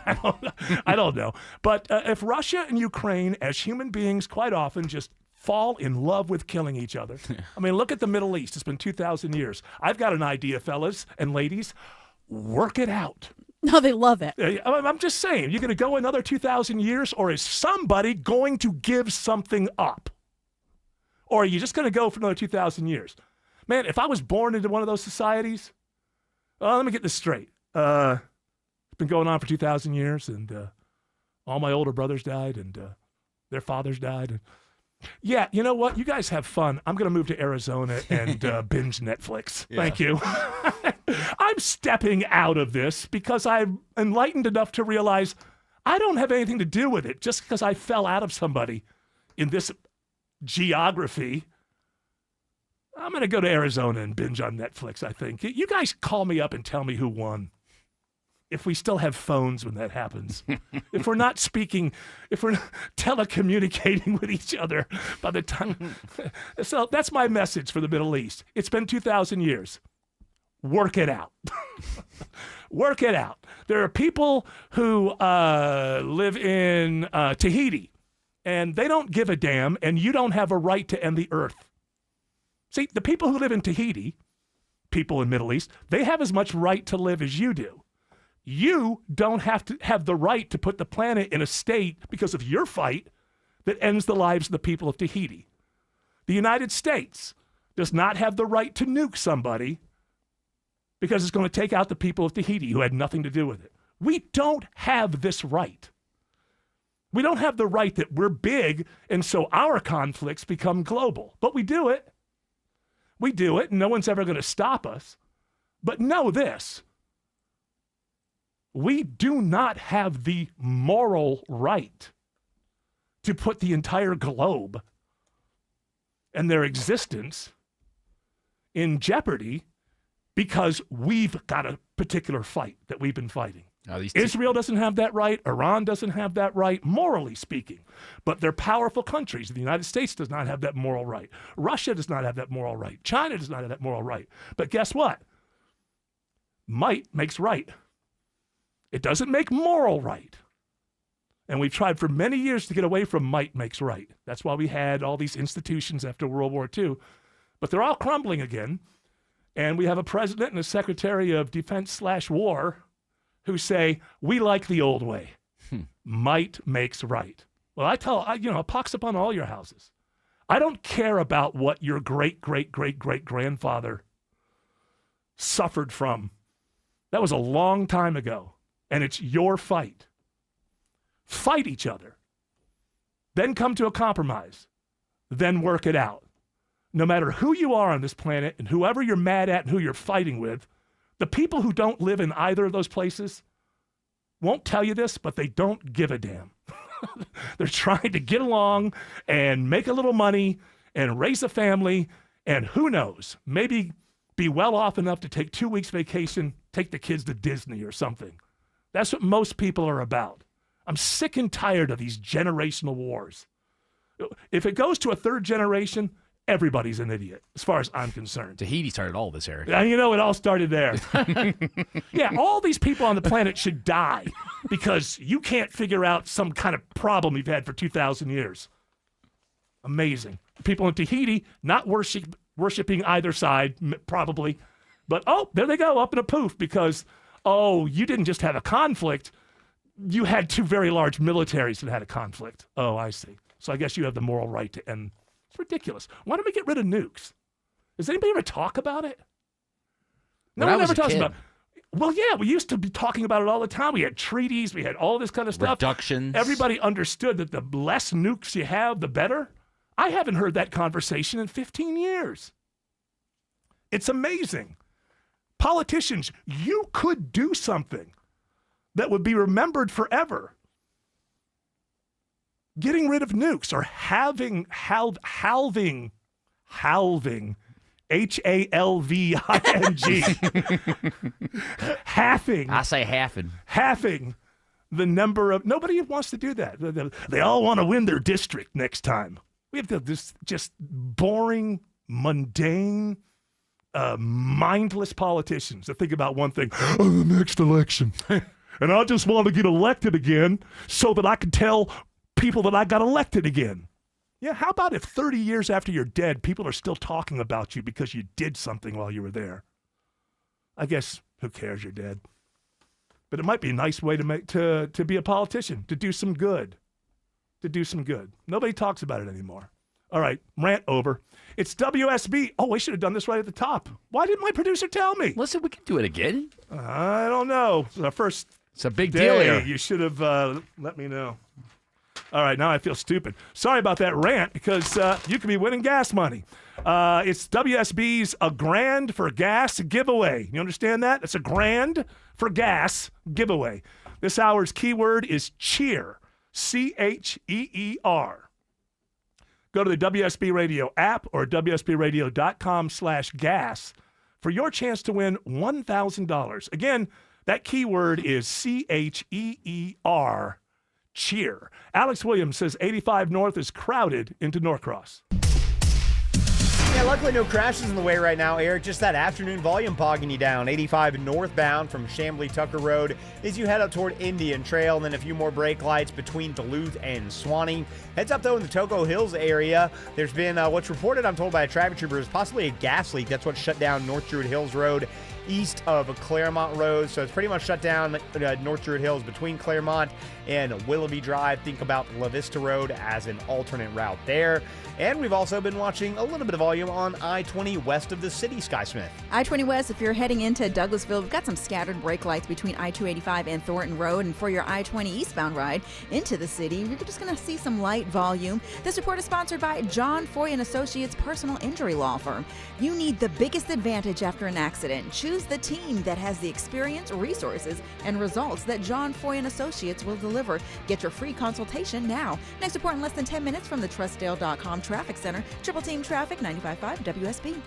Speaker 3: I don't know. But if Russia and Ukraine, as human beings, quite often just fall in love with killing each other. I mean, look at the Middle East. It's been 2,000 years. I've got an idea, fellas and ladies. Work it out.
Speaker 24: No, they love it.
Speaker 3: I'm just saying, you're going to go another 2,000 years, or is somebody going to give something up? Or are you just going to go for another 2,000 years? Man, if I was born into one of those societies, let me get this straight. It's been going on for 2,000 years, and all my older brothers died, and their fathers died. And yeah, you know what? You guys have fun. I'm going to move to Arizona and binge Netflix. Yeah. Thank you. I'm stepping out of this because I'm enlightened enough to realize I don't have anything to do with it just because I fell out of somebody in this geography. I'm going to go to Arizona and binge on Netflix, I think. You guys call me up and tell me who won. If we still have phones when that happens. If we're not speaking, if we're not telecommunicating with each other by the time. So that's my message for the Middle East. It's been 2,000 years. Work it out. Work it out. There are people who live in Tahiti, and they don't give a damn, and you don't have a right to end the earth. See, the people who live in Tahiti, people in Middle East, they have as much right to live as you do. You don't have to have the right to put the planet in a state because of your fight that ends the lives of the people of Tahiti. The United States does not have the right to nuke somebody because it's going to take out the people of Tahiti who had nothing to do with it. We don't have this right. We don't have the right that we're big and so our conflicts become global. But we do it. We do it, and no one's ever going to stop us. But know this. We do not have the moral right to put the entire globe and their existence in jeopardy because we've got a particular fight that we've been fighting. Israel doesn't have that right. Iran doesn't have that right, morally speaking. But they're powerful countries. The United States does not have that moral right. Russia does not have that moral right. China does not have that moral right. But guess what? Might makes right. It doesn't make moral right. And we've tried for many years to get away from might makes right. That's why we had all these institutions after World War II. But they're all crumbling again. And we have a president and a secretary of defense/war who say, we like the old way. Might makes right. Well, pox upon all your houses. I don't care about what your great-great-great-great-grandfather suffered from. That was a long time ago, and it's your fight. Fight each other. Then come to a compromise. Then work it out. No matter who you are on this planet and whoever you're mad at and who you're fighting with, the people who don't live in either of those places won't tell you this, but they don't give a damn. They're trying to get along and make a little money and raise a family, and who knows, maybe be well off enough to take 2 weeks vacation, take the kids to Disney or something. That's what most people are about. I'm sick and tired of these generational wars. If it goes to a third generation, everybody's an idiot, as far as I'm concerned.
Speaker 6: Tahiti started all this, Eric.
Speaker 3: You know, it all started there. Yeah, all these people on the planet should die because you can't figure out some kind of problem you've had for 2,000 years. Amazing. People in Tahiti not worshiping either side, probably. But, there they go, up in a poof because, you didn't just have a conflict. You had two very large militaries that had a conflict. Oh, I see. So I guess you have the moral right to end. It's ridiculous. Why don't we get rid of nukes? Does anybody ever talk about it? No one ever talks about it. Well, yeah, we used to be talking about it all the time. We had treaties. We had all this kind of stuff.
Speaker 1: Reductions.
Speaker 3: Everybody understood that the less nukes you have, the better. I haven't heard that conversation in 15 years. It's amazing. Politicians, you could do something that would be remembered forever. Getting rid of nukes or halving, H-A-L-V-I-N-G. Halving.
Speaker 6: I say halving.
Speaker 3: Halving the number of, nobody wants to do that. They all want to win their district next time. We have this just boring, mundane, mindless politicians that think about one thing, the next election. And I just want to get elected again so that I can tell people that I got elected again. Yeah, how about if 30 years after you're dead, people are still talking about you because you did something while you were there? I guess, who cares, you're dead. But it might be a nice way to be a politician, to do some good. Nobody talks about it anymore. All right, rant over. It's WSB. Oh, I should have done this right at the top. Why didn't my producer tell me?
Speaker 6: Listen, we can do it again.
Speaker 3: I don't know. It's our first
Speaker 6: It's a big
Speaker 3: day.
Speaker 6: deal here.
Speaker 3: You should have let me know. All right, now I feel stupid. Sorry about that rant because you could be winning gas money. It's WSB's A Grand for Gas giveaway. You understand that? It's a grand for gas giveaway. This hour's keyword is cheer, C-H-E-E-R. Go to the WSB Radio app or WSBradio.com/gas for your chance to win $1,000. Again, that keyword is C-H-E-E-R. Cheer. Alex Williams says 85 North is crowded into Norcross.
Speaker 20: Yeah, luckily no crashes in the way right now, Eric. Just that afternoon volume bogging you down. 85 northbound from Chamblee-Tucker Road as you head up toward Indian Trail, and then a few more brake lights between Duluth and Swanee. Heads up, though, in the Toco Hills area. There's been what's reported, I'm told, by a traffic trooper, is possibly a gas leak. That's what shut down North Druid Hills Road east of Claremont Road. So it's pretty much shut down North Druid Hills between Claremont and Willoughby Drive. Think about La Vista Road as an alternate route there. And we've also been watching a little bit of volume on I-20 west of the city, Sky Smith.
Speaker 10: I-20 West, if you're heading into Douglasville, we've got some scattered brake lights between I-285 and Thornton Road. And for your I-20 eastbound ride into the city, you're just going to see some light volume. This report is sponsored by John Foy & Associates Personal Injury Law Firm. You need the biggest advantage after an accident. Choose the team that has the experience, resources, and results that John Foy & Associates will deliver. Get your free consultation now. Next report in less than 10 minutes from the TrustDale.com Traffic Center. Triple Team Traffic, 95.5 WSB.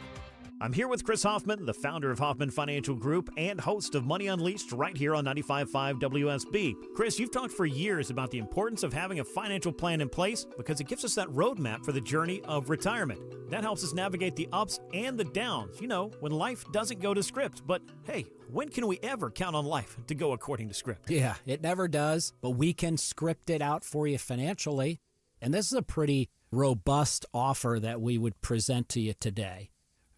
Speaker 2: I'm here with Chris Hoffman, the founder of Hoffman Financial Group and host of Money Unleashed right here on 95.5 WSB. Chris, you've talked for years about the importance of having a financial plan in place because it gives us that roadmap for the journey of retirement. That helps us navigate the ups and the downs, when life doesn't go to script. But hey, when can we ever count on life to go according to script?
Speaker 4: Yeah, it never does, but we can script it out for you financially. And this is a pretty robust offer that we would present to you today.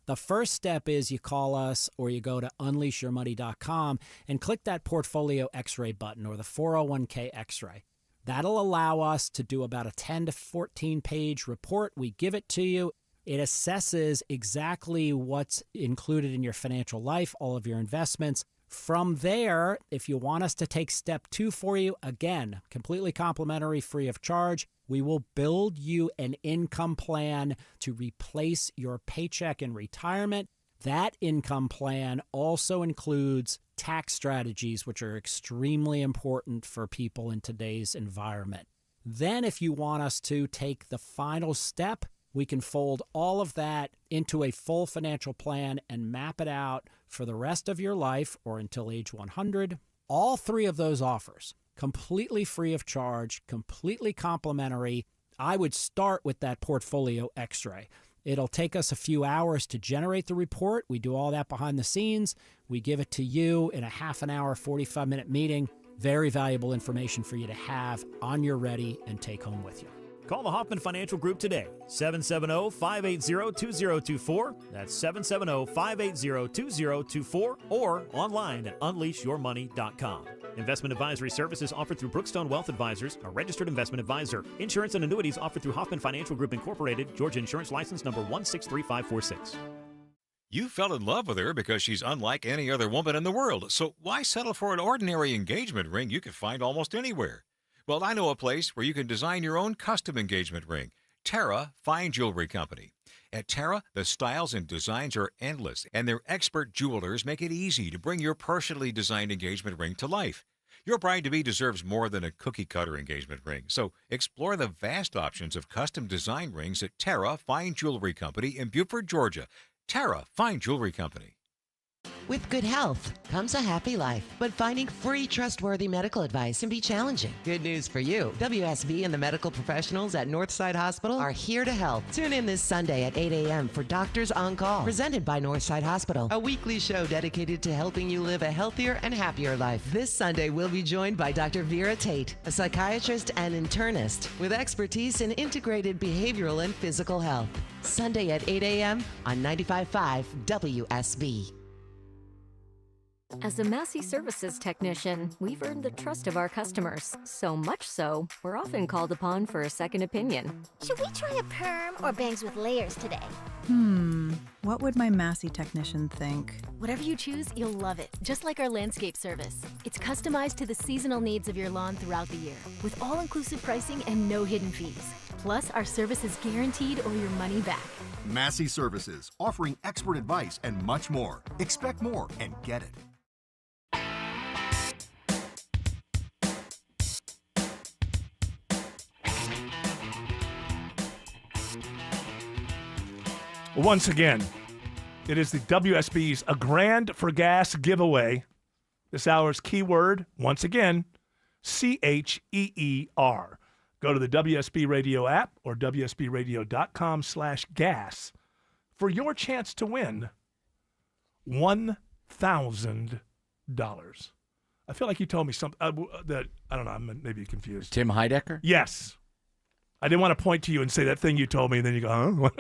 Speaker 4: The first step is you call us or you go to unleashyourmoney.com and click that portfolio x-ray button or the 401k x-ray. That'll allow us to do about a 10 to 14 page report. We give it to you. It assesses exactly what's included in your financial life, all of your investments. From there, if you want us to take step 2 for you, again, completely complimentary, free of charge, we will build you an income plan to replace your paycheck in retirement. That income plan also includes tax strategies, which are extremely important for people in today's environment. Then, if you want us to take the final step, we can fold all of that into a full financial plan and map it out for the rest of your life or until age 100. All 3 of those offers, completely free of charge, completely complimentary. I would start with that portfolio x-ray. It'll take us a few hours to generate the report. We do all that behind the scenes. We give it to you in a half an hour, 45-minute meeting. Very valuable information for you to have on your ready and take home with you.
Speaker 2: Call the Hoffman Financial Group today, 770-580-2024. That's 770-580-2024 or online at unleashyourmoney.com. Investment advisory services offered through Brookstone Wealth Advisors, a registered investment advisor. Insurance and annuities offered through Hoffman Financial Group Incorporated, Georgia Insurance License number 163546.
Speaker 9: You fell in love with her because she's unlike any other woman in the world, so why settle for an ordinary engagement ring you can find almost anywhere? Well, I know a place where you can design your own custom engagement ring. Terra Fine Jewelry Company. At Terra, the styles and designs are endless, and their expert jewelers make it easy to bring your personally designed engagement ring to life. Your bride-to-be deserves more than a cookie-cutter engagement ring, so explore the vast options of custom design rings at Terra Fine Jewelry Company in Beaufort, Georgia. Terra Fine Jewelry Company.
Speaker 12: With good health comes a happy life, but finding free, trustworthy medical advice can be challenging. Good news for you. WSB and the medical professionals at Northside Hospital are here to help. Tune in this Sunday at 8 a.m. for Doctors on Call, presented by Northside Hospital, a weekly show dedicated to helping you live a healthier and happier life. This Sunday, we'll be joined by Dr. Vera Tate, a psychiatrist and internist with expertise in integrated behavioral and physical health. Sunday at 8 a.m. on 95.5 WSB.
Speaker 14: As a Massey Services technician, we've earned the trust of our customers. So much so, we're often called upon for a second opinion.
Speaker 22: Should we try a perm or bangs with layers today?
Speaker 26: What would my Massey technician think?
Speaker 22: Whatever you choose, you'll love it. Just like our landscape service. It's customized to the seasonal needs of your lawn throughout the year, with all-inclusive pricing and no hidden fees. Plus, our service is guaranteed or your money back.
Speaker 27: Massey Services, offering expert advice and much more. Expect more and get it.
Speaker 3: Once again, it is the WSB's A Grand for Gas giveaway. This hour's keyword, once again, CHEER. Go to the WSB Radio app or WSBradio.com/gas for your chance to win $1,000. I feel like you told me something that, I don't know, I'm maybe confused.
Speaker 1: Tim Heidecker?
Speaker 3: Yes. I didn't want to point to you and say that thing you told me, and then you go,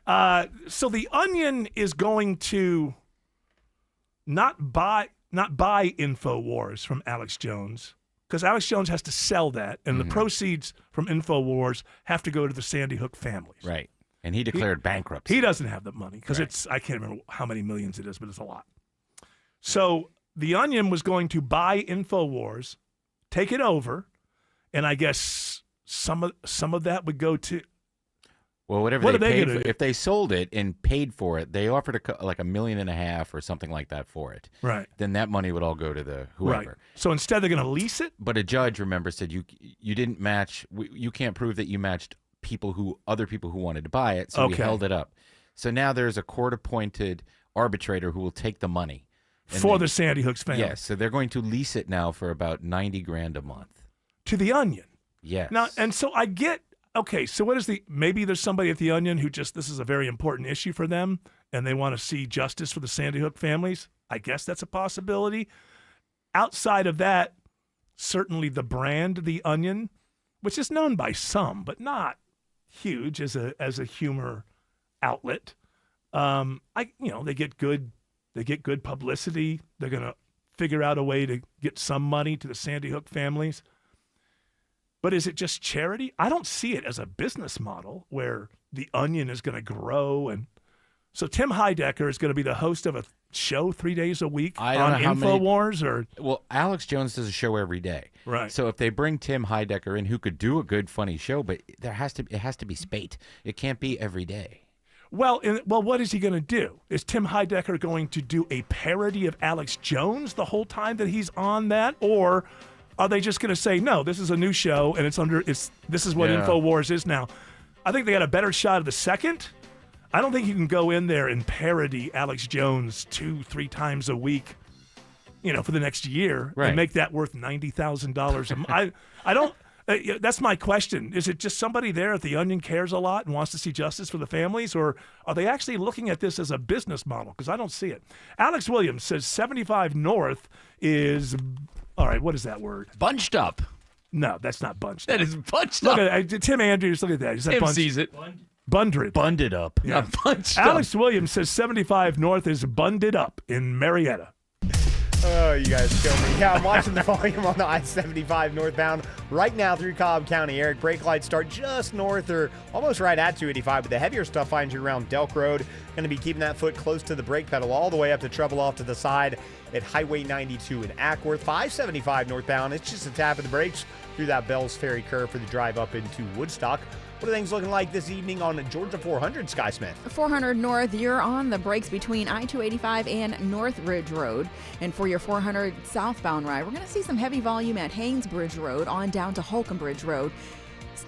Speaker 3: huh? So the Onion is going to not buy InfoWars from Alex Jones, because Alex Jones has to sell that, and the proceeds from InfoWars have to go to the Sandy Hook families.
Speaker 1: Right. And he declared bankruptcy.
Speaker 3: He doesn't have the money because I can't remember how many millions it is, but it's a lot. So The Onion was going to buy InfoWars, take it over, and I guess some of that would go to.
Speaker 1: Well, whatever they paid for, if they sold it and paid for it, they offered like $1.5 million or something like that for it.
Speaker 3: Right.
Speaker 1: Then that money would all go to the whoever.
Speaker 3: Right. So instead, they're going to lease it.
Speaker 1: But a judge, remember, said you didn't match. You can't prove that you matched other people who wanted to buy it. So we held it up. So now there's a court-appointed arbitrator who will take the money
Speaker 3: for the Sandy Hook's family.
Speaker 1: Yes. So they're going to lease it now for about $90,000 a month
Speaker 3: to The Onion.
Speaker 1: Yes.
Speaker 3: Now, and so I get. Okay, so what is maybe there's somebody at The Onion who this is a very important issue for them and they want to see justice for the Sandy Hook families. I guess that's a possibility. Outside of that, certainly the brand The Onion, which is known by some, but not huge as a humor outlet. They get good publicity. They're going to figure out a way to get some money to the Sandy Hook families. But is it just charity? I don't see it as a business model where The Onion is going to grow. And so Tim Heidecker is going to be the host of a show 3 days a week on InfoWars?
Speaker 1: Well, Alex Jones does a show every day.
Speaker 3: Right.
Speaker 1: So if they bring Tim Heidecker in, who could do a good, funny show, but it has to be spate. It can't be every day.
Speaker 3: Well, what is he going to do? Is Tim Heidecker going to do a parody of Alex Jones the whole time that he's on that? Or are they just going to say, no, this is a new show and this is what InfoWars is now? I think they got a better shot of the second. I don't think you can go in there and parody Alex Jones 2-3 times a week, for the next year and make that worth $90,000. I don't. That's my question. Is it just somebody there at The Onion cares a lot and wants to see justice for the families, or are they actually looking at this as a business model? Because I don't see it. Alex Williams says 75 North is. All right, what is that word?
Speaker 6: Bunched up.
Speaker 3: No, that's not bunched
Speaker 6: up. That is bunched up.
Speaker 3: Look at Tim Andrews. Look at that. Is that
Speaker 6: Tim sees it.
Speaker 3: Bunded up.
Speaker 6: Yeah. Not bunched up.
Speaker 3: Alex Williams says 75 North is bunded up in Marietta.
Speaker 20: Oh, you guys kill me. Yeah, I'm watching the volume on the I-75 northbound right now through Cobb County. Eric, brake lights start just north or almost right at 285, but the heavier stuff finds you around Delk Road. Going to be keeping that foot close to the brake pedal all the way up to Treble off to the side at Highway 92 in Ackworth. 575 northbound, it's just a tap of the brakes through that Bells Ferry curve for the drive up into Woodstock. What are things looking like this evening on Georgia 400, Sky Smith?
Speaker 10: 400 North, you're on the brakes between I-285 and North Ridge Road. And for your 400 southbound ride, we're going to see some heavy volume at Haynes Bridge Road on down to Holcomb Bridge Road.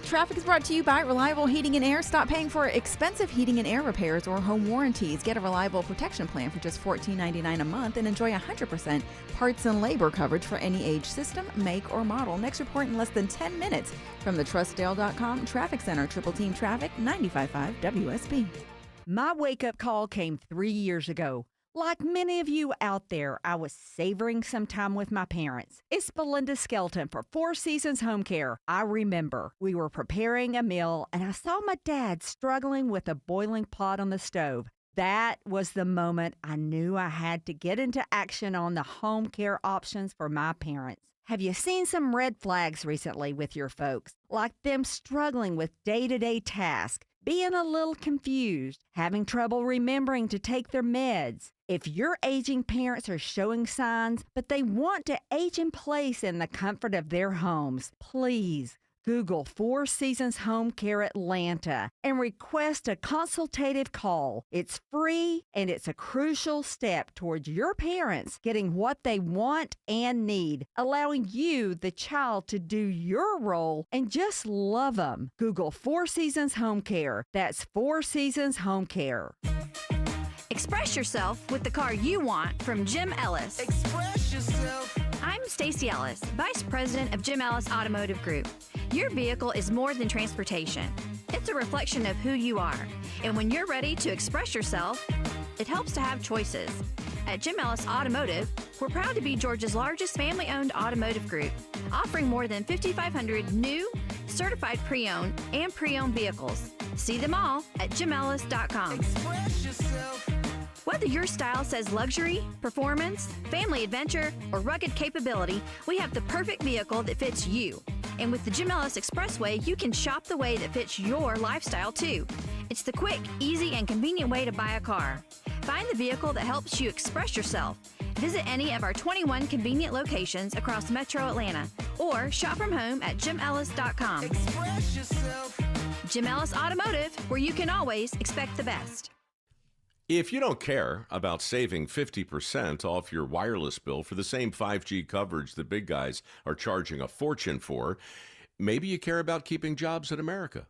Speaker 10: Traffic is brought to you by Reliable Heating and Air. Stop paying for expensive heating and air repairs or home warranties. Get a reliable protection plan for just $14.99 a month and enjoy 100% parts and labor coverage for any age, system, make, or model. Next report in less than 10 minutes from the TrustDale.com Traffic Center. Triple Team Traffic, 95.5 WSB.
Speaker 8: My wake-up call came 3 years ago. Like many of you out there, I was savoring some time with my parents. It's Belinda Skelton for Four Seasons Home Care. I remember we were preparing a meal and I saw my dad struggling with a boiling pot on the stove. That was the moment I knew I had to get into action on the home care options for my parents. Have you seen some red flags recently with your folks? Like them struggling with day-to-day tasks, being a little confused, having trouble remembering to take their meds. If your aging parents are showing signs, but they want to age in place in the comfort of their homes, please Google Four Seasons Home Care Atlanta and request a consultative call. It's free and it's a crucial step towards your parents getting what they want and need, allowing you, the child, to do your role and just love them. Google Four Seasons Home Care. That's Four Seasons Home Care.
Speaker 13: Express yourself with the car you want from Jim Ellis.
Speaker 16: Express yourself.
Speaker 13: I'm Stacey Ellis, Vice President of Jim Ellis Automotive Group. Your vehicle is more than transportation. It's a reflection of who you are. And when you're ready to express yourself, it helps to have choices. At Jim Ellis Automotive, we're proud to be Georgia's largest family-owned automotive group, offering more than 5,500 new, certified pre-owned, and pre-owned vehicles. See them all at jimellis.com.
Speaker 16: Express yourself.
Speaker 13: What Whether your style says luxury, performance, family adventure, or rugged capability, we have the perfect vehicle that fits you. And with the Jim Ellis Expressway, you can shop the way that fits your lifestyle too. It's the quick, easy, and convenient way to buy a car. Find the vehicle that helps you express yourself. Visit any of our 21 convenient locations across Metro Atlanta or shop from home at jimellis.com.
Speaker 5: Express yourself.
Speaker 13: Jim Ellis Automotive, where you can always expect the best.
Speaker 16: If you don't care about saving 50% off your wireless bill for the same 5G coverage the big guys are charging a fortune for, maybe you care about keeping jobs in America.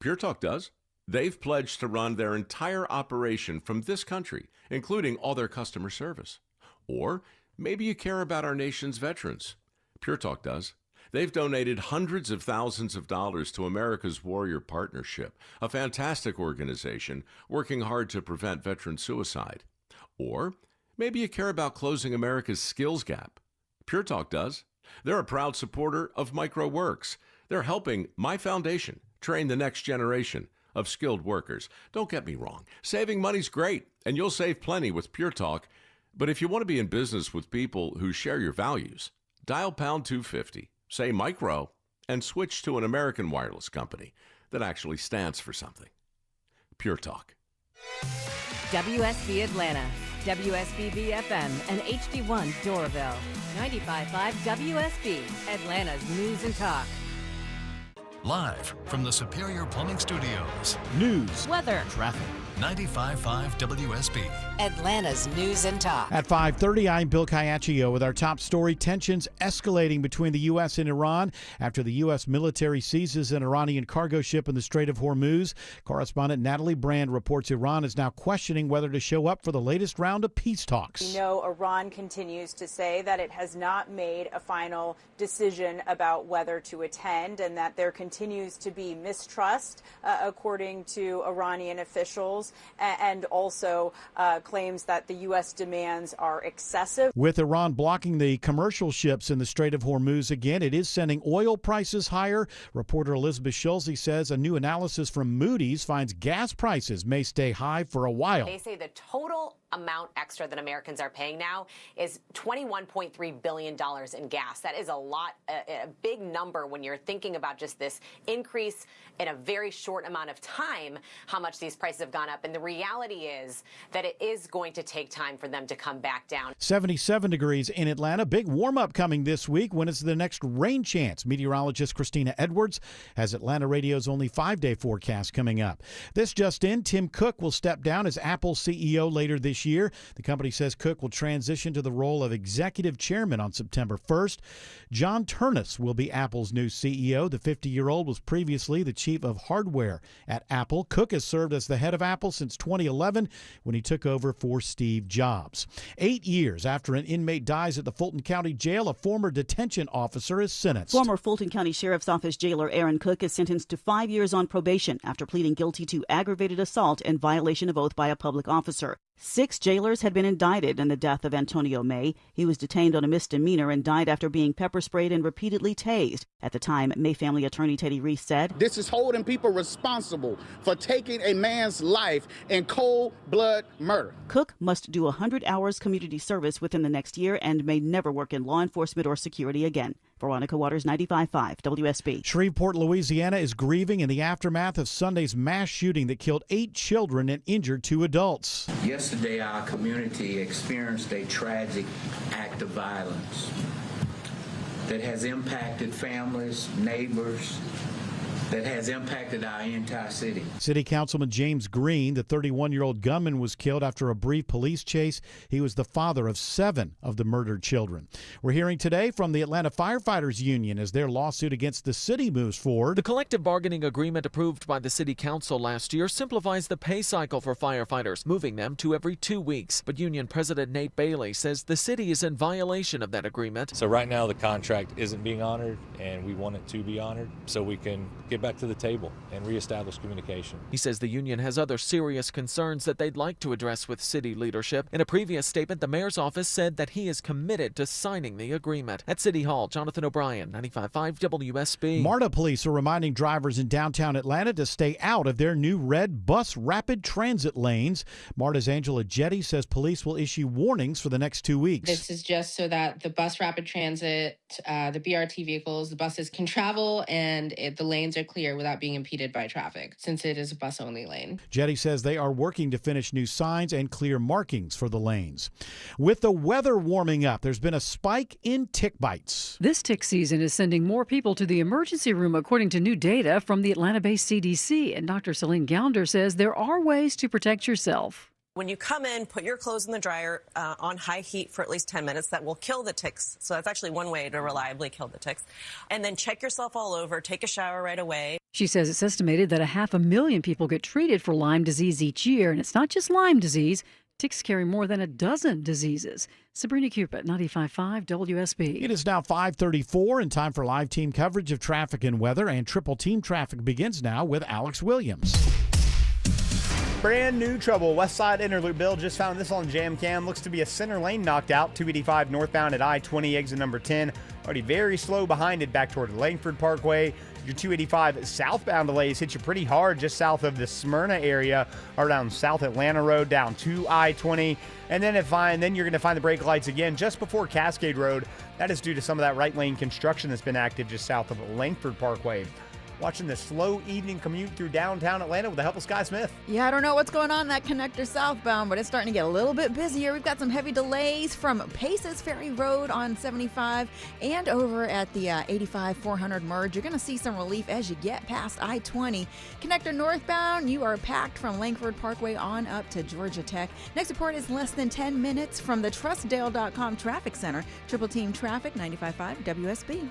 Speaker 16: Pure Talk does. They've pledged to run their entire operation from this country, including all their customer service. Or maybe you care about our nation's veterans. Pure Talk does. They've donated hundreds of thousands of dollars to America's Warrior Partnership, a fantastic organization working hard to prevent veteran suicide. Or maybe you care about closing America's skills gap. Pure Talk does. They're a proud supporter of MicroWorks. They're helping my foundation train the next generation of skilled workers. Don't get me wrong. Saving money's great, and you'll save plenty with Pure Talk. But if you want to be in business with people who share your values, dial pound 250. Say micro, and switch to an American wireless company that actually stands for something. Pure Talk.
Speaker 18: WSB Atlanta, WSB BFM, and HD1 Doraville. 95.5 WSB, Atlanta's News and Talk.
Speaker 19: Live from the Superior Plumbing Studios.
Speaker 17: News,
Speaker 18: weather,
Speaker 19: traffic. 95.5 WSB.
Speaker 18: Atlanta's News and Talk.
Speaker 17: At 5:30, I'm Bill Caiaccio with our top story. Tensions escalating between the U.S. and Iran after the U.S. military seizes an Iranian cargo ship in the Strait of Hormuz. Correspondent Natalie Brand reports Iran is now questioning whether to show up for the latest round of peace talks.
Speaker 21: We know Iran continues to say that it has not made a final decision about whether to attend and that there continues to be mistrust, according to Iranian officials, and also claims that the U.S. demands are excessive.
Speaker 17: With Iran blocking the commercial ships in the Strait of Hormuz again, it is sending oil prices higher. Reporter Elizabeth Schulze says a new analysis from Moody's finds gas prices may stay high for a while.
Speaker 23: They say the total amount extra that Americans are paying now is $21.3 billion in gas. That is a big number when you're thinking about just this increase in a very short amount of time, how much these prices have gone up. And the reality is that it is going to take time for them to come back down.
Speaker 17: 77 degrees in Atlanta. Big warm up coming this week when it's the next rain chance. Meteorologist Christina Edwards has Atlanta Radio's only 5-day forecast coming up. This just in, Tim Cook will step down as Apple CEO later this year. The company says Cook will transition to the role of executive chairman on September 1st. John Ternus will be Apple's new CEO. The 50-year-old was previously the chief of hardware at Apple. Cook has served as the head of Apple since 2011 when he took over for Steve Jobs. 8 years after an inmate dies at the Fulton County Jail, a former detention officer is sentenced.
Speaker 25: Former Fulton County Sheriff's Office jailer Aaron Cook is sentenced to 5 years on probation after pleading guilty to aggravated assault and violation of oath by a public officer. 6 jailers had been indicted in the death of Antonio May. He was detained on a misdemeanor and died after being pepper sprayed and repeatedly tased. At the time, May family attorney Teddy Reese said,
Speaker 28: "This is holding people responsible for taking a man's life in cold blood murder."
Speaker 25: Cook must do 100 hours community service within the next year and may never work in law enforcement or security again. Veronica Waters, 95.5 WSB.
Speaker 17: Shreveport, Louisiana is grieving in the aftermath of Sunday's mass shooting that killed 8 children and injured 2 adults.
Speaker 29: Yesterday, our community experienced a tragic act of violence that has impacted families, neighbors, that has impacted our entire city.
Speaker 17: City Councilman James Green, the 31-year-old gunman, was killed after a brief police chase. He was the father of 7 of the murdered children. We're hearing today from the Atlanta Firefighters Union as their lawsuit against the city moves forward.
Speaker 30: The collective bargaining agreement approved by the City Council last year simplifies the pay cycle for firefighters, moving them to every 2 weeks. But Union President Nate Bailey says the city is in violation of that agreement.
Speaker 31: So right now the contract isn't being honored, and we want it to be honored so we can get
Speaker 2: get back to the table and reestablish communication.
Speaker 30: He says the union has other serious concerns that they'd like to address with city leadership. In a previous statement, the mayor's office said that he is committed to signing the agreement. At City Hall, Jonathan O'Brien, 95.5 WSB.
Speaker 17: MARTA police are reminding drivers in downtown Atlanta to stay out of their new red bus rapid transit lanes. MARTA's Angela Jetty says police will issue warnings for the next 2 weeks.
Speaker 4: This is just so that the bus rapid transit, the BRT vehicles, the buses can travel and the lanes are clear without being impeded by traffic, since it is a bus-only lane.
Speaker 17: Jetty says they are working to finish new signs and clear markings for the lanes. With the weather warming up, there's been a spike in tick bites.
Speaker 5: This tick season is sending more people to the emergency room, according to new data from the Atlanta-based CDC. And Dr. Celine Gounder says there are ways to protect yourself.
Speaker 7: When you come in, put your clothes in the dryer on high heat for at least 10 minutes. That will kill the ticks. So that's actually one way to reliably kill the ticks. And then check yourself all over. Take a shower right away.
Speaker 5: She says it's estimated that 500,000 people get treated for Lyme disease each year. And it's not just Lyme disease. Ticks carry more than a dozen diseases. Sabrina Cupid, 95.5 WSB.
Speaker 17: It is now 5:34 and time for live team coverage of traffic and weather. And triple team traffic begins now with Alex Williams.
Speaker 20: Brand new trouble. West Side Interloop. Bill just found this on Jam Cam. Looks to be a center lane knocked out. 285 northbound at I-20, exit number 10. Already very slow behind it back toward Langford Parkway. Your 285 southbound delays hit you pretty hard just south of the Smyrna area or down South Atlanta Road down to I-20. And then you're going to find the brake lights again just before Cascade Road. That is due to some of that right lane construction that's been active just south of Langford Parkway. Watching the slow evening commute through downtown Atlanta with the help of Sky Smith.
Speaker 10: Yeah, I don't know what's going on in that connector southbound, but it's starting to get a little bit busier. We've got some heavy delays from Paces Ferry Road on 75 and over at the 85-400 merge. You're going to see some relief as you get past I-20. Connector northbound, you are packed from Langford Parkway on up to Georgia Tech. Next report is less than 10 minutes from the TrustDale.com Traffic Center. Triple Team Traffic, 95.5 WSB.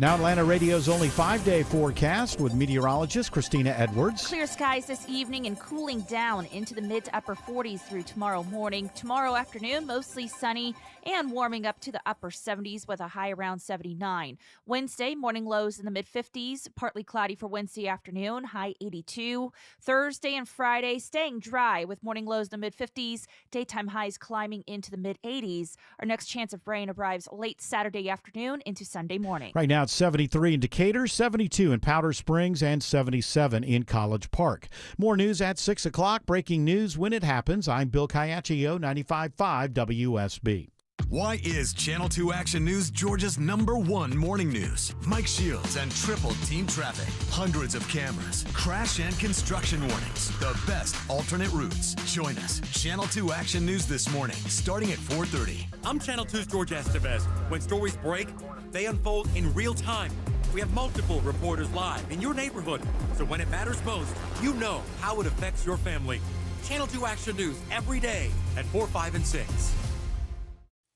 Speaker 17: Now Atlanta Radio's only 5-day forecast with meteorologist Christina Edwards.
Speaker 9: Clear skies this evening and cooling down into the mid to upper 40s through tomorrow morning. Tomorrow afternoon, mostly sunny and warming up to the upper 70s with a high around 79. Wednesday, morning lows in the mid 50s, partly cloudy for Wednesday afternoon, high 82. Thursday and Friday, staying dry with morning lows in the mid 50s, daytime highs climbing into the mid 80s. Our next chance of rain arrives late Saturday afternoon into Sunday morning.
Speaker 17: Right now, 73 in Decatur, 72 in Powder Springs, and 77 in College Park. More news at 6 o'clock. Breaking news when it happens. I'm Bill Caiaccio, 95.5 WSB.
Speaker 19: Why is Channel 2 Action News Georgia's #1 morning news? Mike Shields and Triple Team Traffic. Hundreds of cameras, crash and construction warnings. The best alternate routes. Join us. Channel 2 Action News this morning, starting at 4:30.
Speaker 11: I'm Channel 2's George Estevez. When stories break, they unfold in real time. We have multiple reporters live in your neighborhood. So when it matters most, you know how it affects your family. Channel 2 Action News every day at 4, 5, and 6.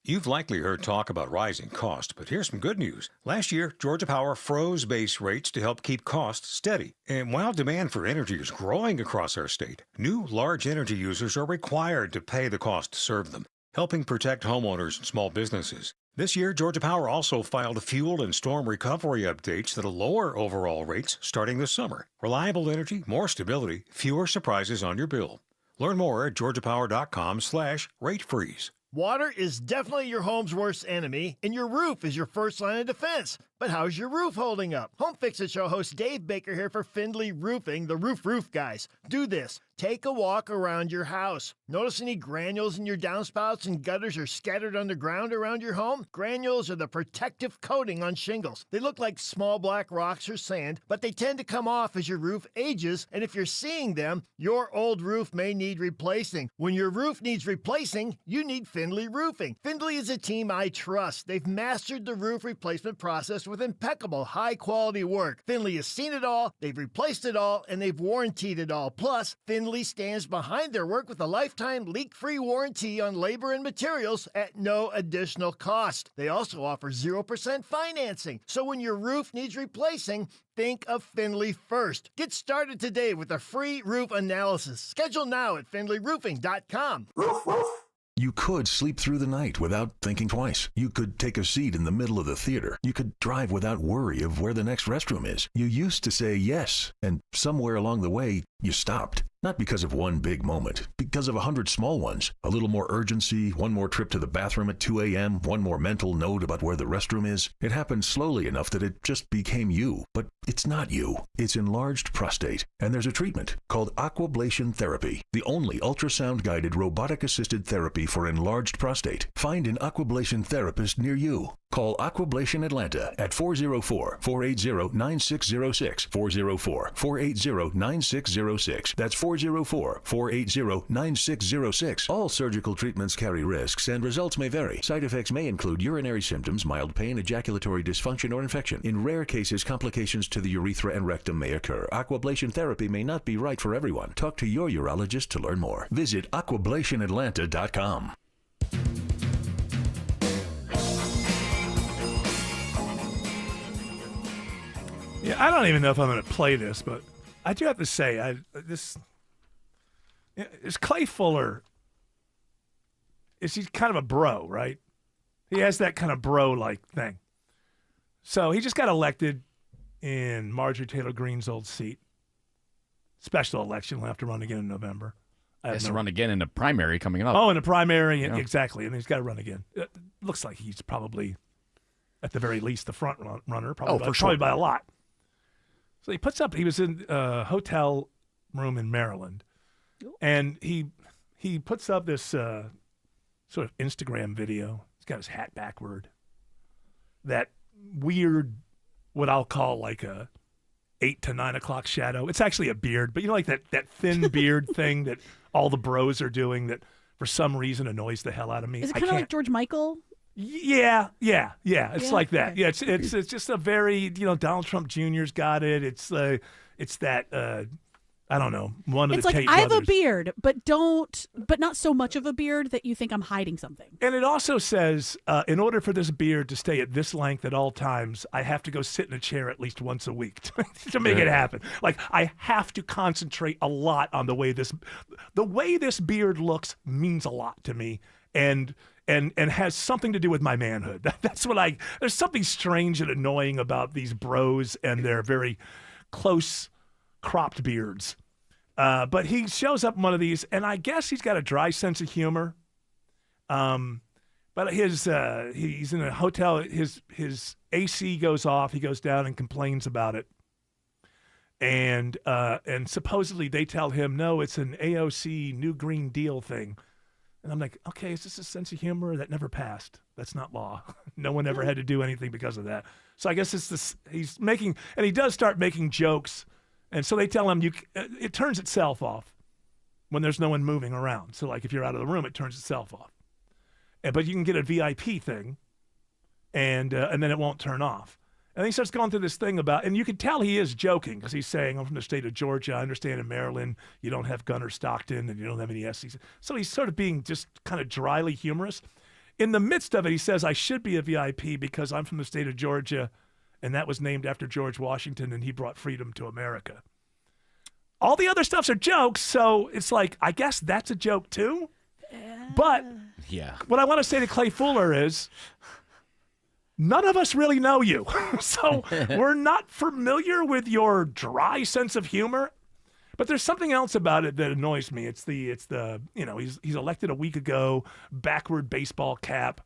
Speaker 12: You've likely heard talk about rising costs, but here's some good news. Last year, Georgia Power froze base rates to help keep costs steady. And while demand for energy is growing across our state, new large energy users are required to pay the cost to serve them, helping protect homeowners and small businesses. This year, Georgia Power also filed fuel and storm recovery updates that'll lower overall rates starting this summer. Reliable energy, more stability, fewer surprises on your bill. Learn more at georgiapower.com/rate freeze.
Speaker 14: Water is definitely your home's worst enemy, and your roof is your first line of defense. But how's your roof holding up? Home Fix It Show host Dave Baker here for Findlay Roofing, the roof guys. Do this. Take a walk around your house. Notice any granules in your downspouts and gutters are scattered underground around your home? Granules are the protective coating on shingles. They look like small black rocks or sand, but they tend to come off as your roof ages, and if you're seeing them, your old roof may need replacing. When your roof needs replacing, you need Findlay Roofing. Findlay is a team I trust. They've mastered the roof replacement process with impeccable, high-quality work. Findlay has seen it all, they've replaced it all, and they've warrantied it all. Plus, Findlay stands behind their work with a lifetime leak-free warranty on labor and materials at no additional cost. They also offer 0% financing. So when your roof needs replacing, think of Findlay first. Get started today with a free roof analysis. Schedule now at findlayroofing.com.
Speaker 1: You could sleep through the night without thinking twice. You could take a seat in the middle of the theater. You could drive without worry of where the next restroom is. You used to say yes, and somewhere along the way, you stopped. Not because of one big moment, because of 100 small ones. A little more urgency, one more trip to the bathroom at 2 a.m., one more mental note about where the restroom is. It happened slowly enough that it just became you. But it's not you. It's enlarged prostate. And there's a treatment called aquablation therapy, the only ultrasound-guided robotic-assisted therapy for enlarged prostate. Find an aquablation therapist near you. Call Aquablation Atlanta at 404-480-9606, 404-480-9606. That's 404-480-9606. All surgical treatments carry risks and results may vary. Side effects may include urinary symptoms, mild pain, ejaculatory dysfunction, or infection. In rare cases, complications to the urethra and rectum may occur. Aquablation therapy may not be right for everyone. Talk to your urologist to learn more. Visit aquablationatlanta.com.
Speaker 3: Yeah, I don't even know if I'm going to play this, but I do have to say, this Clay Fuller, he's kind of a bro, right? He has that kind of bro-like thing. So he just got elected in Marjorie Taylor Greene's old seat. Special election. He'll have to run again in November.
Speaker 6: He has to run again in the primary coming up.
Speaker 3: Oh, in the primary,
Speaker 6: Yeah.
Speaker 3: exactly. And he's got to run again. It looks like he's probably, at the very least, the front runner. Probably probably by a lot. So he was in a hotel room in Maryland, and he puts up this sort of Instagram video. He's got his hat backward. That weird, what I'll call like a 8 to 9 o'clock shadow. It's actually a beard, but you know, like that thin beard thing that all the bros are doing that for some reason annoys the hell out of me.
Speaker 8: Is it kind of like George Michael?
Speaker 3: Yeah. It's
Speaker 8: Yeah?
Speaker 3: like that.
Speaker 8: Okay.
Speaker 3: Yeah, it's just a very, Donald Trump Jr.'s got it. It's that I don't know, one of
Speaker 8: It's
Speaker 3: the
Speaker 8: like
Speaker 3: Tate
Speaker 8: I have a
Speaker 3: brothers.
Speaker 8: beard, but not so much of a beard that you think I'm hiding something.
Speaker 3: And it also says, in order for this beard to stay at this length at all times, I have to go sit in a chair at least once a week to make it happen. Like, I have to concentrate a lot on the way this beard looks means a lot to me, and has something to do with my manhood. That's what there's something strange and annoying about these bros and their very close cropped beards. But he shows up in one of these, and I guess he's got a dry sense of humor. But he's in a hotel. His AC goes off. He goes down and complains about it. And supposedly they tell him, no, it's an AOC New Green Deal thing. And I'm like, okay, is this a sense of humor that never passed? That's not law. No one ever had to do anything because of that. So I guess it's this. He's making, and he does start making jokes. And so they tell him it turns itself off when there's no one moving around. So like if you're out of the room, it turns itself off. But you can get a VIP thing, and then it won't turn off. And he starts going through this thing about, and you can tell he is joking because he's saying, I'm from the state of Georgia. I understand in Maryland you don't have Gunner Stockton and you don't have any SEC. So he's sort of being just kind of dryly humorous. In the midst of it, he says, I should be a VIP because I'm from the state of Georgia, and that was named after George Washington, and he brought freedom to America. All the other stuffs are jokes, so it's like, I guess that's a joke too. But what I want to say to Clay Fuller is, none of us really know you. So we're not familiar with your dry sense of humor. But there's something else about it that annoys me. It's the he's elected a week ago, backward baseball cap.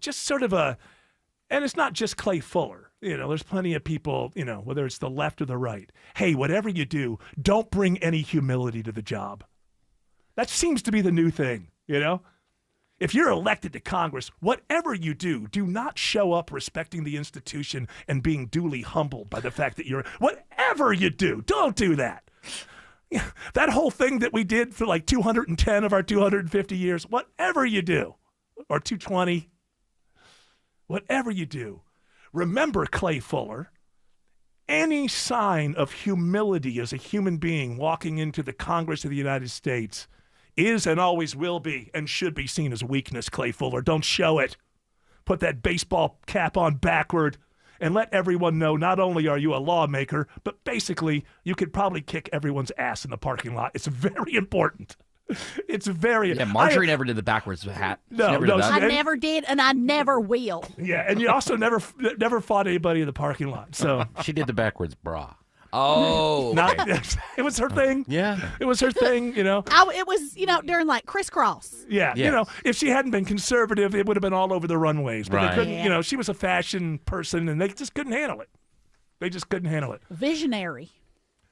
Speaker 3: Just sort of and it's not just Clay Fuller. There's plenty of people, whether it's the left or the right. Hey, whatever you do, don't bring any humility to the job. That seems to be the new thing, If you're elected to Congress, whatever you do not show up respecting the institution and being duly humbled by the fact that whatever you do, don't do that. That whole thing that we did for like 210 of our 250 years, whatever you do, or 220, whatever you do, remember, Clay Fuller, any sign of humility as a human being walking into the Congress of the United States is and always will be and should be seen as weakness, Clay Fuller. Don't show it. Put that baseball cap on backward and let everyone know not only are you a lawmaker, but basically you could probably kick everyone's ass in the parking lot. It's very important. It's very.
Speaker 6: Yeah, Marjorie never did the backwards hat. She
Speaker 3: No,
Speaker 6: never
Speaker 3: no,
Speaker 6: did that.
Speaker 8: I never did, and I never will.
Speaker 3: Yeah, and you also never fought anybody in the parking lot. So
Speaker 13: She did the backwards bra.
Speaker 6: Oh,
Speaker 3: not, it was her thing.
Speaker 13: Yeah.
Speaker 3: It was her thing, you know.
Speaker 8: It was, during like crisscross.
Speaker 3: Yeah,
Speaker 13: Yes.
Speaker 3: you know, if she hadn't been conservative, it would have been all over the runways. But
Speaker 13: Right.
Speaker 3: they couldn't,
Speaker 8: Yeah.
Speaker 3: you know, she was a fashion person, and they just couldn't handle it. They just couldn't handle it.
Speaker 8: Visionary.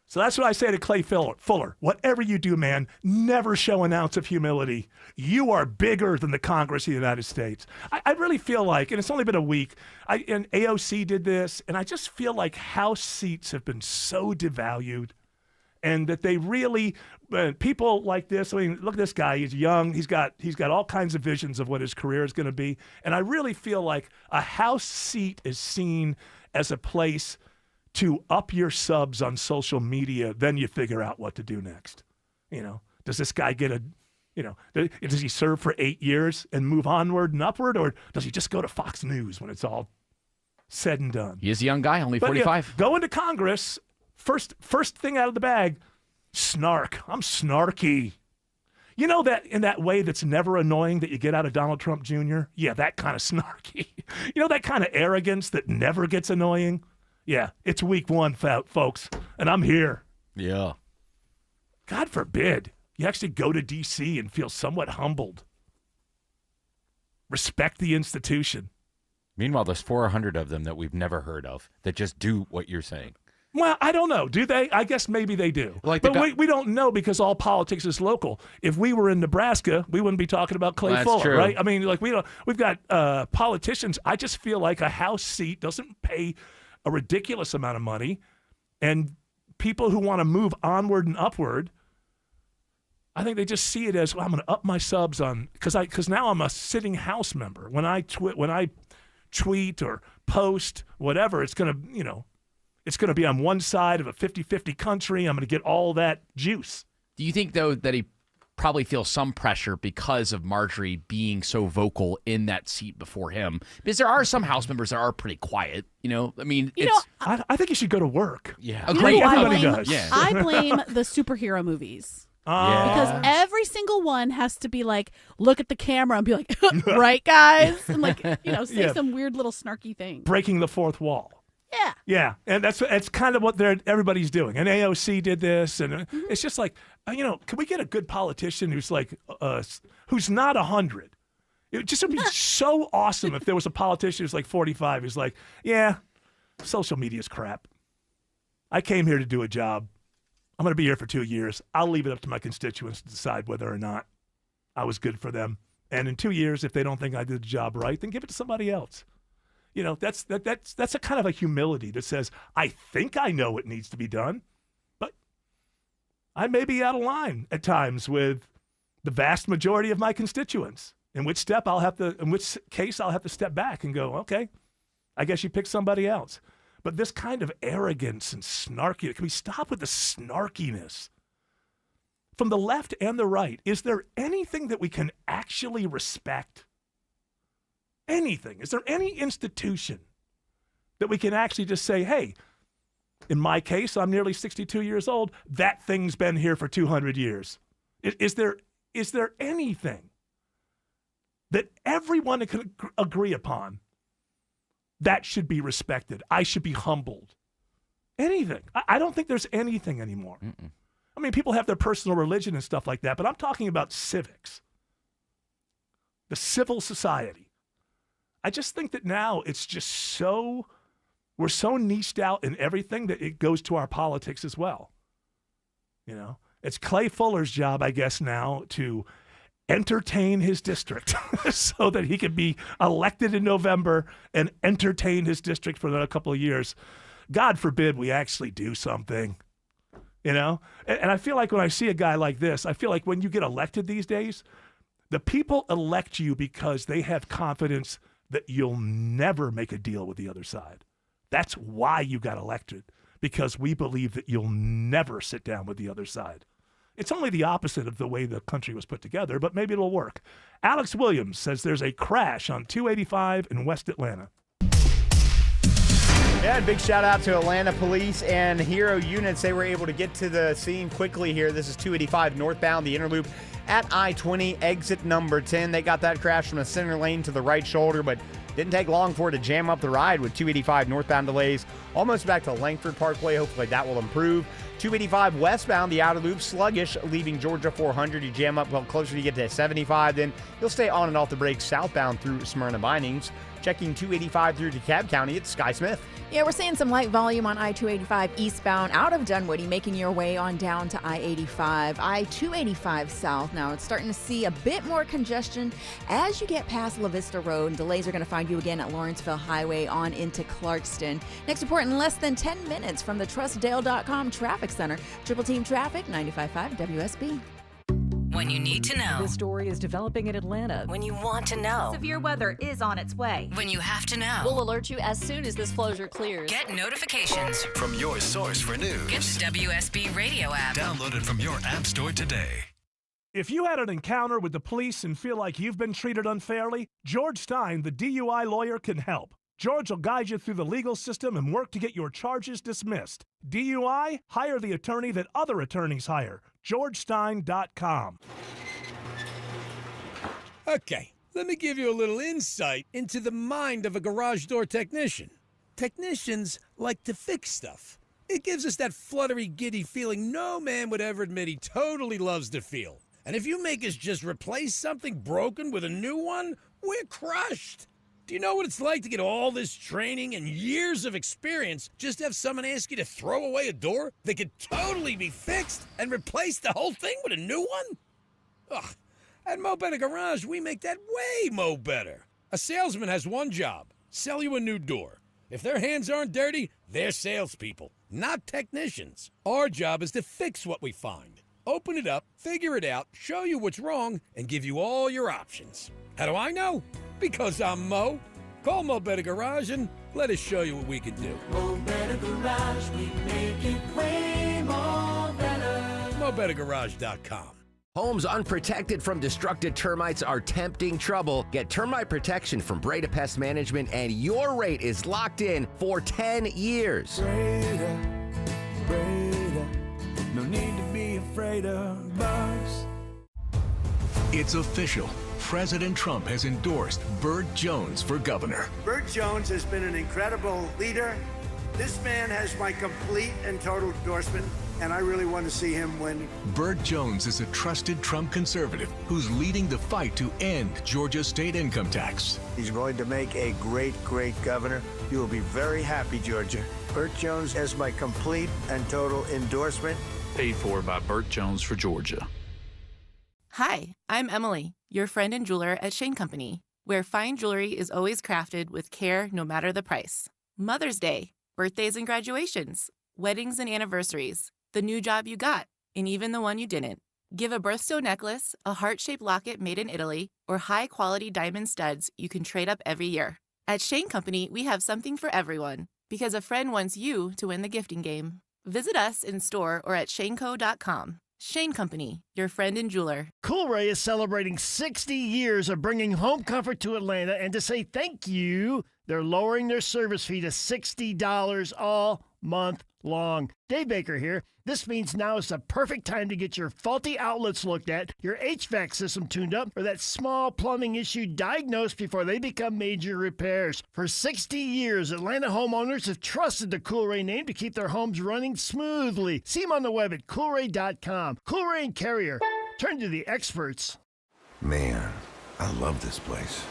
Speaker 3: So that's what I say to Clay Fuller. Whatever you do, man, never show an ounce of humility. You are bigger than the Congress of the United States. I really feel like, and it's only been a week, and AOC did this, and I just feel like House seats have been so devalued, and that they really, people like this, I mean, look at this guy. He's young. He's got all kinds of visions of what his career is going to be. And I really feel like a House seat is seen as a place to up your subs on social media, then you figure out what to do next. You know, does this guy get does he serve for 8 years and move onward and upward, or does he just go to Fox News when it's all said and done?
Speaker 6: He is a young guy, only
Speaker 3: But,
Speaker 6: 45.
Speaker 3: Yeah, go into Congress, first thing out of the bag, snark. I'm snarky. You know that in that way that's never annoying that you get out of Donald Trump Jr.? Yeah, that kind of snarky. You know that kind of arrogance that never gets annoying? Yeah, it's week 1, folks, and I'm here.
Speaker 13: Yeah.
Speaker 3: God forbid you actually go to D.C. and feel somewhat humbled. Respect the institution.
Speaker 13: Meanwhile, there's 400 of them that we've never heard of that just do what you're saying.
Speaker 3: Well, I don't know. Do they? I guess maybe they do.
Speaker 13: Like
Speaker 3: but we don't know because all politics is local. If we were in Nebraska, we wouldn't be talking about Clay
Speaker 13: That's
Speaker 3: Fuller,
Speaker 13: true.
Speaker 3: right? I mean, like we've got politicians. I just feel like a House seat doesn't pay a ridiculous amount of money, and people who want to move onward and upward, I think they just see it as, well, I'm going to up my subs on because now I'm a sitting House member. When I tweet or post whatever, it's going to be on one side of a 50-50 country. I'm going to get all that juice.
Speaker 6: Do you think, though, that he probably feels some pressure because of Marjorie being so vocal in that seat before him? Because there are some House members that are pretty quiet. You know, I mean,
Speaker 3: I think you should go to work.
Speaker 6: Yeah,
Speaker 3: Everybody does.
Speaker 6: Yeah.
Speaker 8: I blame the superhero movies. Because every single one has to be like, look at the camera and be like, right, guys? And like, say some weird little snarky thing.
Speaker 3: Breaking the fourth wall.
Speaker 8: Yeah.
Speaker 3: Yeah, and that's kind of what everybody's doing. And AOC did this, and it's just like, can we get a good politician who's like, who's not 100? It would just be so awesome if there was a politician who's like 45 who's like, yeah, social media's crap. I came here to do a job. I'm going to be here for 2 years. I'll leave it up to my constituents to decide whether or not I was good for them. And in 2 years, if they don't think I did the job right, then give it to somebody else. You know, that's a kind of a humility that says, I think I know what needs to be done, but I may be out of line at times with the vast majority of my constituents. In which case I'll have to step back and go, okay, I guess you pick somebody else. But this kind of arrogance and snarky, can we stop with the snarkiness? From the left and the right, is there anything that we can actually respect? Anything? Is there any institution that we can actually just say, hey, in my case, I'm nearly 62 years old, that thing's been here for 200 years. Is there anything that everyone can agree upon that should be respected? I should be humbled. Anything. I don't think there's anything anymore.
Speaker 13: Mm-mm.
Speaker 3: I mean, people have their personal religion and stuff like that, but I'm talking about civics, the civil society. I just think that now it's just we're so niched out in everything that it goes to our politics as well. You know, it's Clay Fuller's job, I guess, now to entertain his district so that he can be elected in November and entertain his district for another couple of years. God forbid we actually do something, you know? And I feel like when I see a guy like this, I feel like when you get elected these days, the people elect you because they have confidence that you'll never make a deal with the other side. That's why you got elected, because we believe that you'll never sit down with the other side. It's only the opposite of the way the country was put together, but maybe it'll work. Alex Williams says there's a crash on 285 in West Atlanta.
Speaker 20: Yeah, big shout out to Atlanta Police and Hero units. They were able to get to the scene quickly here. This is 285 northbound, the Interloop at I-20 exit number 10. They got that crash from the center lane to the right shoulder, but didn't take long for it to jam up the ride with 285 northbound delays almost back to Langford Parkway. Hopefully that will improve. 285 westbound, the outer loop sluggish, leaving Georgia 400. You jam up well closer to get to 75, then you'll stay on and off the brakes southbound through Smyrna Bindings. Checking 285 through DeKalb County, it's Sky Smith.
Speaker 10: Yeah, we're seeing some light volume on I-285 eastbound out of Dunwoody, making your way on down to I-85. I-285 south. Now, it's starting to see a bit more congestion as you get past La Vista Road. Delays are going to find you again at Lawrenceville Highway on into Clarkston. Next report in less than 10 minutes from the TrustDale.com Traffic Center. Triple Team Traffic, 95.5 WSB.
Speaker 15: When you need to know.
Speaker 5: This story is developing in Atlanta.
Speaker 15: When you want to know.
Speaker 9: Severe weather is on its way.
Speaker 15: When you have to know.
Speaker 16: We'll alert you as soon as this closure clears.
Speaker 15: Get notifications
Speaker 19: from your source for news.
Speaker 15: Get the WSB radio app.
Speaker 19: Download it from your app store today.
Speaker 3: If you had an encounter with the police and feel like you've been treated unfairly, George Stein, the DUI lawyer, can help. George will guide you through the legal system and work to get your charges dismissed. DUI? Hire the attorney that other attorneys hire. GeorgeStein.com.
Speaker 18: Okay, let me give you a little insight into the mind of a garage door technician. Technicians like to fix stuff. It gives us that fluttery, giddy feeling no man would ever admit he totally loves to feel. And if you make us just replace something broken with a new one, we're crushed. Do you know what it's like to get all this training and years of experience just to have someone ask you to throw away a door that could totally be fixed and replace the whole thing with a new one? Ugh. At Mo Better Garage, we make that way mo better. A salesman has one job, sell you a new door. If their hands aren't dirty, they're salespeople, not technicians. Our job is to fix what we find. Open it up, figure it out, show you what's wrong, and give you all your options. How do I know? Because I'm Mo. Call Mo Better Garage and let us show you what we can do.
Speaker 21: Mo Better Garage, we make it way more better.
Speaker 18: MoBetterGarage.com.
Speaker 22: Homes unprotected from destructive termites are tempting trouble. Get termite protection from Breda Pest Management and your rate is locked in for 10 years.
Speaker 21: Breda, no need to be afraid of bugs.
Speaker 1: It's official. President Trump has endorsed Burt Jones for governor.
Speaker 23: Burt Jones has been an incredible leader. This man has my complete and total endorsement, and I really want to see him win.
Speaker 1: Burt Jones is a trusted Trump conservative who's leading the fight to end Georgia's state income tax.
Speaker 23: He's going to make a great, great governor. You will be very happy, Georgia. Burt Jones has my complete and total endorsement.
Speaker 24: Paid for by Burt Jones for Georgia.
Speaker 26: Hi, I'm Emily, your friend and jeweler at Shane Company, where fine jewelry is always crafted with care no matter the price. Mother's Day, birthdays and graduations, weddings and anniversaries, the new job you got, and even the one you didn't. Give a birthstone necklace, a heart-shaped locket made in Italy, or high-quality diamond studs you can trade up every year. At Shane Company, we have something for everyone, because a friend wants you to win the gifting game. Visit us in store or at shaneco.com. Shane Company, your friend and jeweler.
Speaker 14: Coolray is celebrating 60 years of bringing home comfort to Atlanta, and to say thank you, they're lowering their service fee to $60 all month long. Dave Baker here. This means now is the perfect time to get your faulty outlets looked at, your HVAC system tuned up, or that small plumbing issue diagnosed before they become major repairs. For 60 years, Atlanta homeowners have trusted the Coolray name to keep their homes running smoothly. See them on the web at Coolray.com. Coolray and Carrier. Turn to the experts.
Speaker 27: Man, I love this place.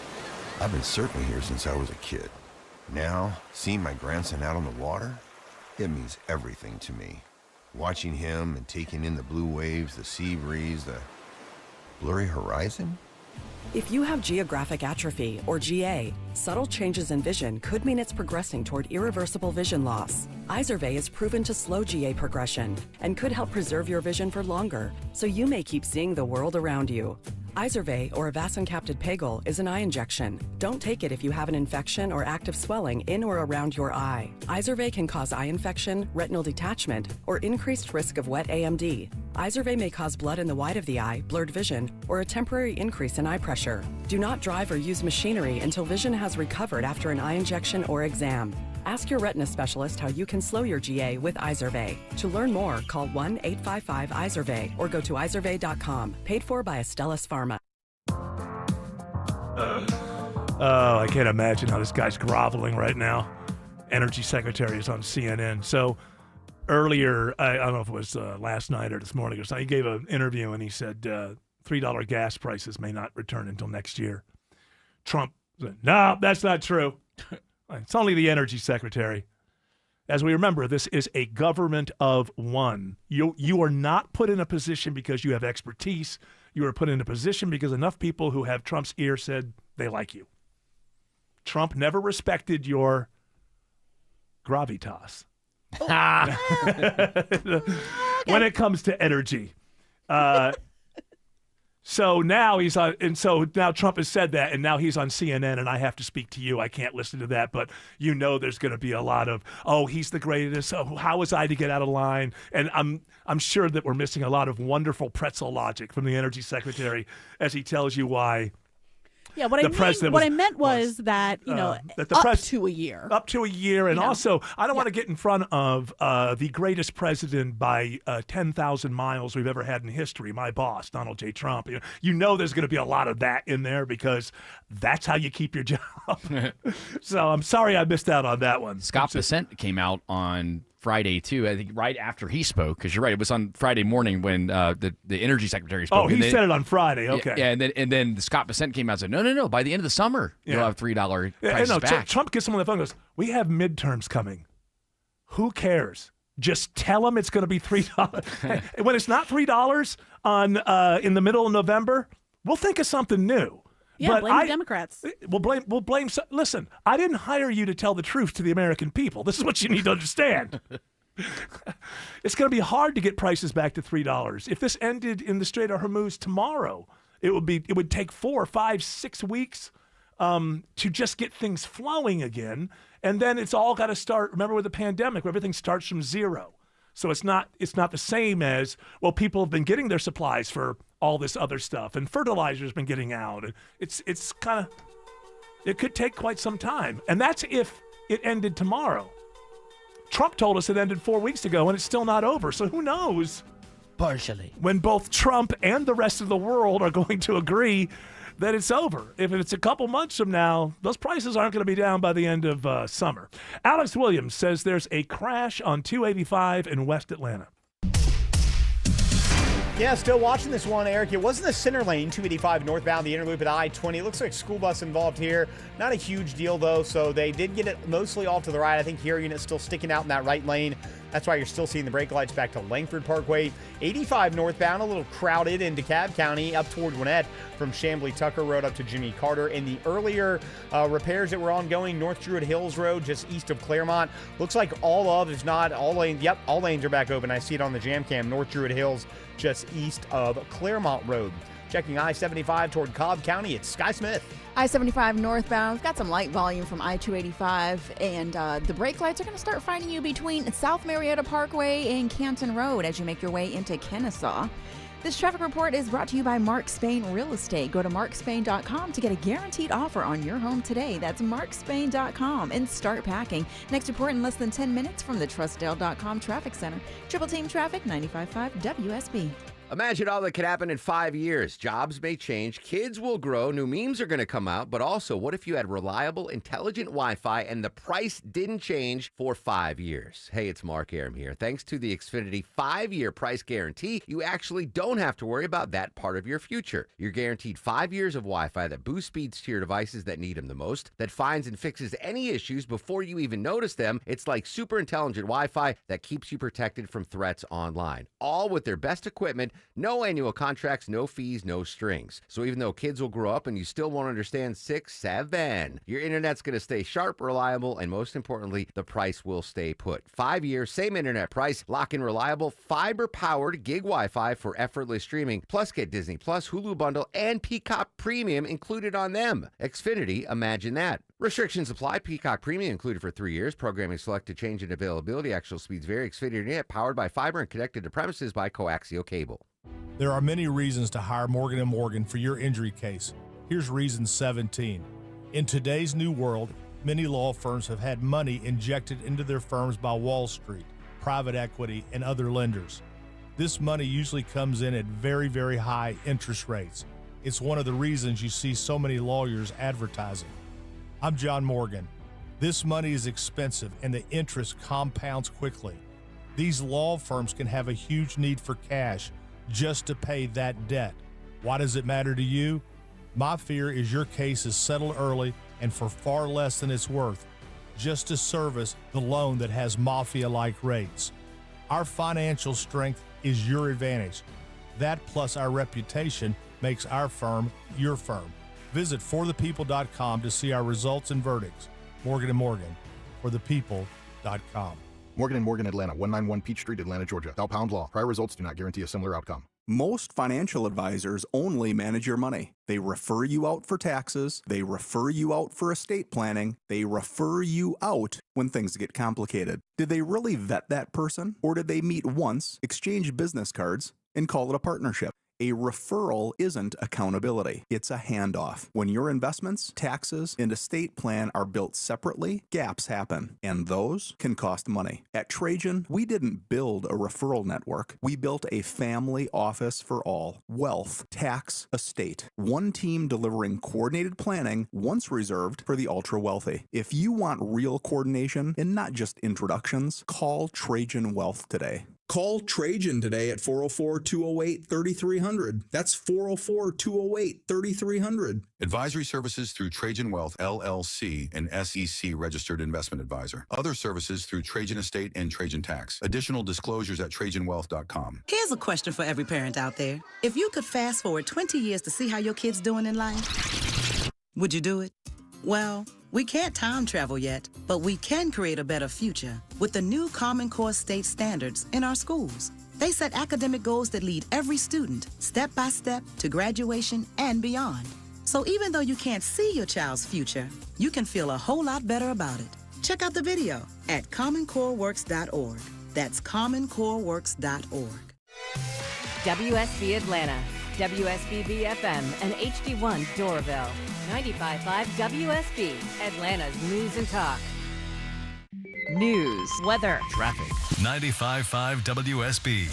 Speaker 27: I've been surfing here since I was a kid. Now, seeing my grandson out on the water, it means everything to me. Watching him and taking in the blue waves, the sea breeze, the blurry horizon.
Speaker 28: If you have geographic atrophy, or GA, subtle changes in vision could mean it's progressing toward irreversible vision loss. Izervay is proven to slow GA progression and could help preserve your vision for longer, so you may keep seeing the world around you. Izervay, or avacincaptad pegol, is an eye injection. Don't take it if you have an infection or active swelling in or around your eye. Izervay can cause eye infection, retinal detachment, or increased risk of wet AMD. Izervay may cause blood in the white of the eye, blurred vision, or a temporary increase in eye pressure. Do not drive or use machinery until vision has recovered after an eye injection or exam. Ask your retina specialist how you can slow your GA with Izervay. To learn more, call 1-855-IZERVAY or go to izervay.com. Paid for by Astellas Pharma.
Speaker 3: Oh, I can't imagine how this guy's groveling right now. Energy Secretary is on CNN. So earlier, I don't know if it was last night or this morning or something, he gave an interview and he said $3 gas prices may not return until next year. Trump said, no, that's not true. It's only the Energy Secretary. As we remember, this is a government of one. You are not put in a position because you have expertise. You are put in a position because enough people who have Trump's ear said they like you. Trump never respected your gravitas when it comes to energy. So now he's on, and so now Trump has said that, and now he's on CNN, and I have to speak to you. I can't listen to that, but you know there's going to be a lot of, oh, he's the greatest. Oh, how was I to get out of line? And I'm sure that we're missing a lot of wonderful pretzel logic from the Energy Secretary as he tells you why.
Speaker 8: Yeah, what I meant was that,
Speaker 3: that
Speaker 8: up to a year.
Speaker 3: Up to a year. And also, I don't want to get in front of the greatest president by 10,000 miles we've ever had in history, my boss, Donald J. Trump. You know there's going to be a lot of that in there because that's how you keep your job. So I'm sorry I missed out on that one.
Speaker 2: Scott Bessent came out on Friday, too, I think right after he spoke, because you're right, it was on Friday morning when the Energy Secretary spoke.
Speaker 3: Oh, he said it on Friday, okay.
Speaker 2: Yeah, and then Scott Bessent came out and said, no, by the end of the summer, you'll have $3 prices back.
Speaker 3: Trump gets someone on the phone and goes, we have midterms coming. Who cares? Just tell them it's going to be $3. When it's not $3 on in the middle of November, we'll think of something new.
Speaker 8: Yeah,
Speaker 3: but
Speaker 8: blame the Democrats.
Speaker 3: We'll blame. Listen, I didn't hire you to tell the truth to the American people. This is what you need to understand. It's going to be hard to get prices back to $3. If this ended in the Strait of Hormuz tomorrow, it would take 4, 5, 6 weeks to just get things flowing again, and then it's all got to start. Remember with the pandemic, where everything starts from zero. So it's not the same as, well, people have been getting their supplies for all this other stuff, and fertilizer's been getting out. And it's kind of, it could take quite some time. And that's if it ended tomorrow. Trump told us it ended 4 weeks ago, and it's still not over. So who knows?
Speaker 4: Partially.
Speaker 3: When both Trump and the rest of the world are going to agree that it's over. If it's a couple months from now, those prices aren't going to be down by the end of summer. Alex Williams says there's a crash on 285 in West Atlanta.
Speaker 20: Yeah, still watching this one, Eric. It wasn't the center lane, 285 northbound, the inner loop at I-20. It looks like school bus involved here. Not a huge deal, though, so they did get it mostly off to the right. I think here unit's still sticking out in that right lane. That's why you're still seeing the brake lights back to Langford Parkway. 85 northbound, a little crowded in DeKalb County, up toward Gwinnett from Chamblee Tucker Road up to Jimmy Carter. In the earlier repairs that were ongoing, North Druid Hills Road, just east of Claremont. Looks like all of, if not all lanes, yep, all lanes are back open. I see it on the jam cam. North Druid Hills, just east of Claremont Road. Checking I-75 toward Cobb County, it's Sky Smith.
Speaker 10: I-75 northbound, got some light volume from I-285, and the brake lights are going to start finding you between South Marietta Parkway and Canton Road as you make your way into Kennesaw. This traffic report is brought to you by Mark Spain Real Estate. Go to markspain.com to get a guaranteed offer on your home today. That's markspain.com and start packing. Next report in less than 10 minutes from the trustdale.com Traffic Center. Triple Team Traffic, 95.5 WSB.
Speaker 22: Imagine all that could happen in 5 years. Jobs may change, kids will grow, new memes are going to come out, but also, what if you had reliable, intelligent Wi-Fi and the price didn't change for 5 years? Hey, it's Mark Aram here. Thanks to the Xfinity 5-year price guarantee, you actually don't have to worry about that part of your future. You're guaranteed 5 years of Wi-Fi that boosts speeds to your devices that need them the most, that finds and fixes any issues before you even notice them. It's like super intelligent Wi-Fi that keeps you protected from threats online. All with their best equipment. No annual contracts, no fees, no strings. So even though kids will grow up and you still won't understand 6-7, your internet's going to stay sharp, reliable, and most importantly, the price will stay put. 5 years, same internet price, lock in reliable, fiber-powered gig Wi-Fi for effortless streaming. Plus get Disney Plus, Hulu Bundle, and Peacock Premium included on them. Xfinity, imagine that. Restrictions apply. Peacock Premium included for 3 years. Programming select change in availability. Actual speeds vary. Xfinity Internet powered by fiber and connected to premises by coaxial cable.
Speaker 6: There are many reasons to hire Morgan & Morgan for your injury case. Here's reason 17. In today's new world, Many law firms have had money injected into their firms by Wall Street, private equity, and other lenders. This money usually comes in at very, very high interest rates. It's one of the reasons you see so many lawyers advertising. I'm John Morgan. This money is expensive and the interest compounds quickly. These law firms can have a huge need for cash just to pay that debt. Why does it matter to you? My fear is your case is settled early and for far less than it's worth, just to service the loan that has mafia-like rates. Our financial strength is your advantage. That plus our reputation makes our firm your firm. Visit forthepeople.com to see our results and verdicts. Morgan & Morgan, forthepeople.com.
Speaker 4: Morgan & Morgan, Atlanta, 191 Peach Street, Atlanta, Georgia. Thou pound law. Prior results do not guarantee a similar outcome.
Speaker 5: Most financial advisors only manage your money. They refer you out for taxes. They refer you out for estate planning. They refer you out when things get complicated. Did they really vet that person? Or did they meet once, exchange business cards, and call it a partnership? A referral isn't accountability. It's a handoff. When your investments, taxes, and estate plan are built separately, gaps happen, and those can cost money. At Trajan, we didn't build a referral network. We built a family office for all. Wealth, tax, estate. One team delivering coordinated planning, once reserved for the ultra-wealthy. If you want real coordination and not just introductions, call Trajan Wealth today.
Speaker 7: Call Trajan today at 404-208-3300. That's 404-208-3300.
Speaker 11: Advisory services through Trajan Wealth, LLC, an SEC registered investment advisor. Other services through Trajan Estate and Trajan Tax. Additional disclosures at TrajanWealth.com.
Speaker 12: Here's a question for every parent out there. If you could fast forward 20 years to see how your kid's doing in life, would you do it? Well, we can't time travel yet, but we can create a better future with the new Common Core state standards in our schools. They set academic goals that lead every student step by step to graduation and beyond. So even though you can't see your child's future, you can feel a whole lot better about it. Check out the video at commoncoreworks.org. That's commoncoreworks.org.
Speaker 16: WSB Atlanta, WSB FM, and HD1 Doraville. 95.5 WSB, Atlanta's news and talk. News, weather,
Speaker 2: traffic.
Speaker 19: 95.5 WSB,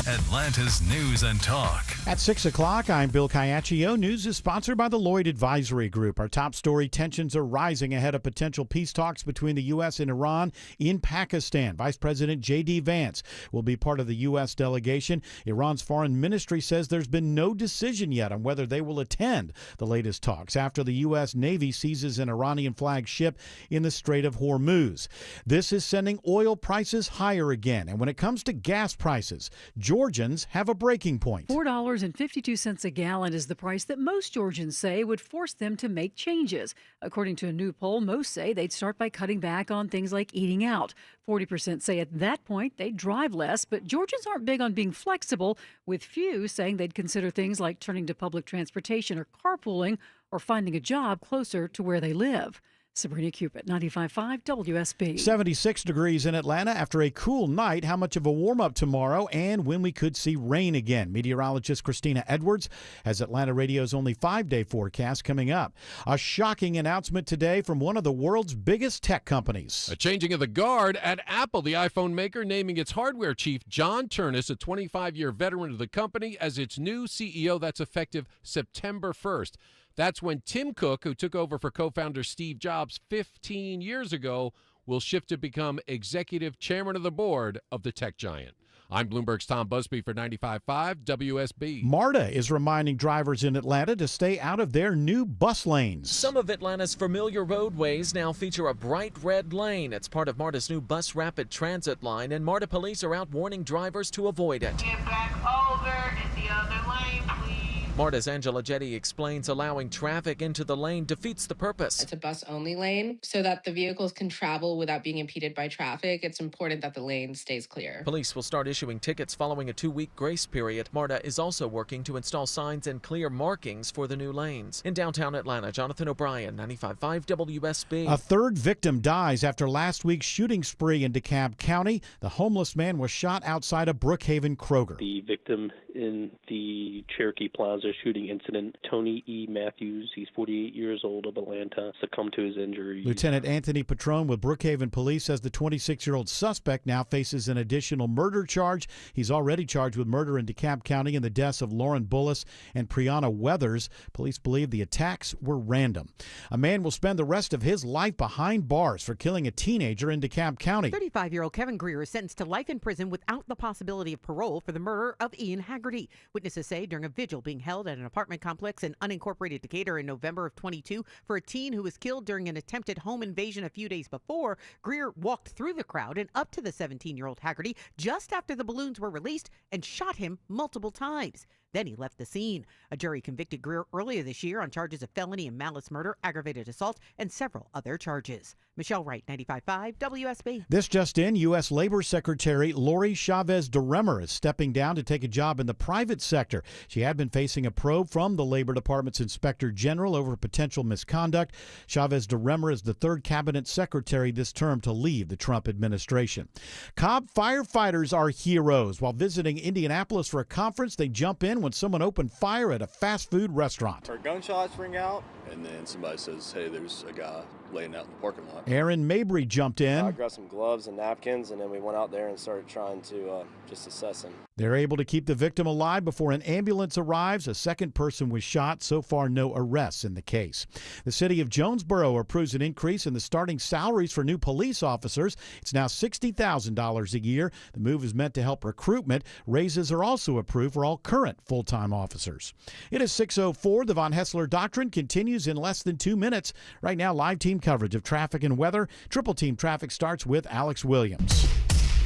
Speaker 19: Atlanta's news and talk.
Speaker 13: At 6 o'clock, I'm Bill Caiaccio. News is sponsored by the Lloyd Advisory Group. Our top story: tensions are rising ahead of potential peace talks between the U.S. and Iran in Pakistan. Vice President J.D. Vance will be part of the U.S. delegation. Iran's foreign ministry says there's been no decision yet on whether they will attend the latest talks after the U.S. Navy seizes an Iranian-flagged ship in the Strait of Hormuz. This is sending oil prices higher again. And when it comes to gas prices, Georgians have a breaking point.
Speaker 17: $4.52 a gallon is the price that most Georgians say would force them to make changes. According to a new poll, most say they'd start by cutting back on things like eating out. 40% say at that point they'd drive less, but Georgians aren't big on being flexible, with few saying they'd consider things like turning to public transportation or carpooling or finding a job closer to where they live. Sabrina Cupid, 95.5 WSB.
Speaker 13: 76 degrees in Atlanta after a cool night. How much of a warm-up tomorrow and when we could see rain again? Meteorologist Christina Edwards has Atlanta Radio's only 5-day forecast coming up. A shocking announcement today from one of the world's biggest tech companies.
Speaker 25: A changing of the guard at Apple. The iPhone maker naming its hardware chief, John Turnus, a 25-year veteran of the company, as its new CEO. That's effective September 1st. That's when Tim Cook, who took over for co-founder Steve Jobs 15 years ago, will shift to become executive chairman of the board of the tech giant. I'm Bloomberg's Tom Busby for 95.5 WSB.
Speaker 13: MARTA is reminding drivers in Atlanta to stay out of their new bus lanes.
Speaker 29: Some of Atlanta's familiar roadways now feature a bright red lane. It's part of MARTA's new bus rapid transit line, and MARTA police are out warning drivers to avoid it.
Speaker 30: Get back over in the other lane, please.
Speaker 29: MARTA's Angela Jetty explains allowing traffic into the lane defeats the purpose.
Speaker 31: It's a bus-only lane so that the vehicles can travel without being impeded by traffic. It's important that the lane stays clear.
Speaker 29: Police will start issuing tickets following a 2-week grace period. MARTA is also working to install signs and clear markings for the new lanes. In downtown Atlanta, Jonathan O'Brien, 95.5 WSB.
Speaker 13: A third victim dies after last week's shooting spree in DeKalb County. The homeless man was shot outside a Brookhaven Kroger.
Speaker 32: The victim
Speaker 1: in the Cherokee Plaza shooting incident. Tony E. Matthews, he's 48 years old, of Atlanta, succumbed to his injuries.
Speaker 13: Lieutenant Anthony Petrone with Brookhaven Police says the 26-year-old suspect now faces an additional murder charge. He's already charged with murder in DeKalb County in the deaths of Lauren Bullis and Priyana Weathers. Police believe the attacks were random. A man will spend the rest of his life behind bars for killing a teenager in DeKalb County.
Speaker 9: 35-year-old Kevin Greer is sentenced to life in prison without the possibility of parole for the murder of Ian Haggerty. Witnesses say during a vigil being held at an apartment complex in unincorporated Decatur in November of 22 for a teen who was killed during an attempted home invasion a few days before, Greer walked through the crowd and up to the 17-year-old Haggerty just after the balloons were released and shot him multiple times. Then he left the scene. A jury convicted Greer earlier this year on charges of felony and malice murder, aggravated assault, and several other charges. Michelle Wright, 95.5 WSB.
Speaker 13: This just in, U.S. Labor Secretary Lori Chavez DeRemer is stepping down to take a job in the private sector. She had been facing a probe from the Labor Department's Inspector General over potential misconduct. Chavez DeRemer is the third cabinet secretary this term to leave the Trump administration. Cobb firefighters are heroes. While visiting Indianapolis for a conference, they jump in when someone opened fire at a fast food restaurant.
Speaker 14: Our gunshots ring out, and then somebody says, hey, there's a guy laying out in the parking lot.
Speaker 13: Aaron Mabry jumped in.
Speaker 14: I grabbed some gloves and napkins, and then we went out there and started trying to just assess him.
Speaker 13: They're able to keep the victim alive before an ambulance arrives. A second person was shot. So far, no arrests in the case. The city of Jonesboro approves an increase in the starting salaries for new police officers. It's now $60,000 a year. The move is meant to help recruitment. Raises are also approved for all current full-time officers. It is 6:04. The Von Hessler Doctrine continues in less than 2 minutes. Right now, live team coverage of traffic and weather. Triple Team Traffic starts with Alex Williams.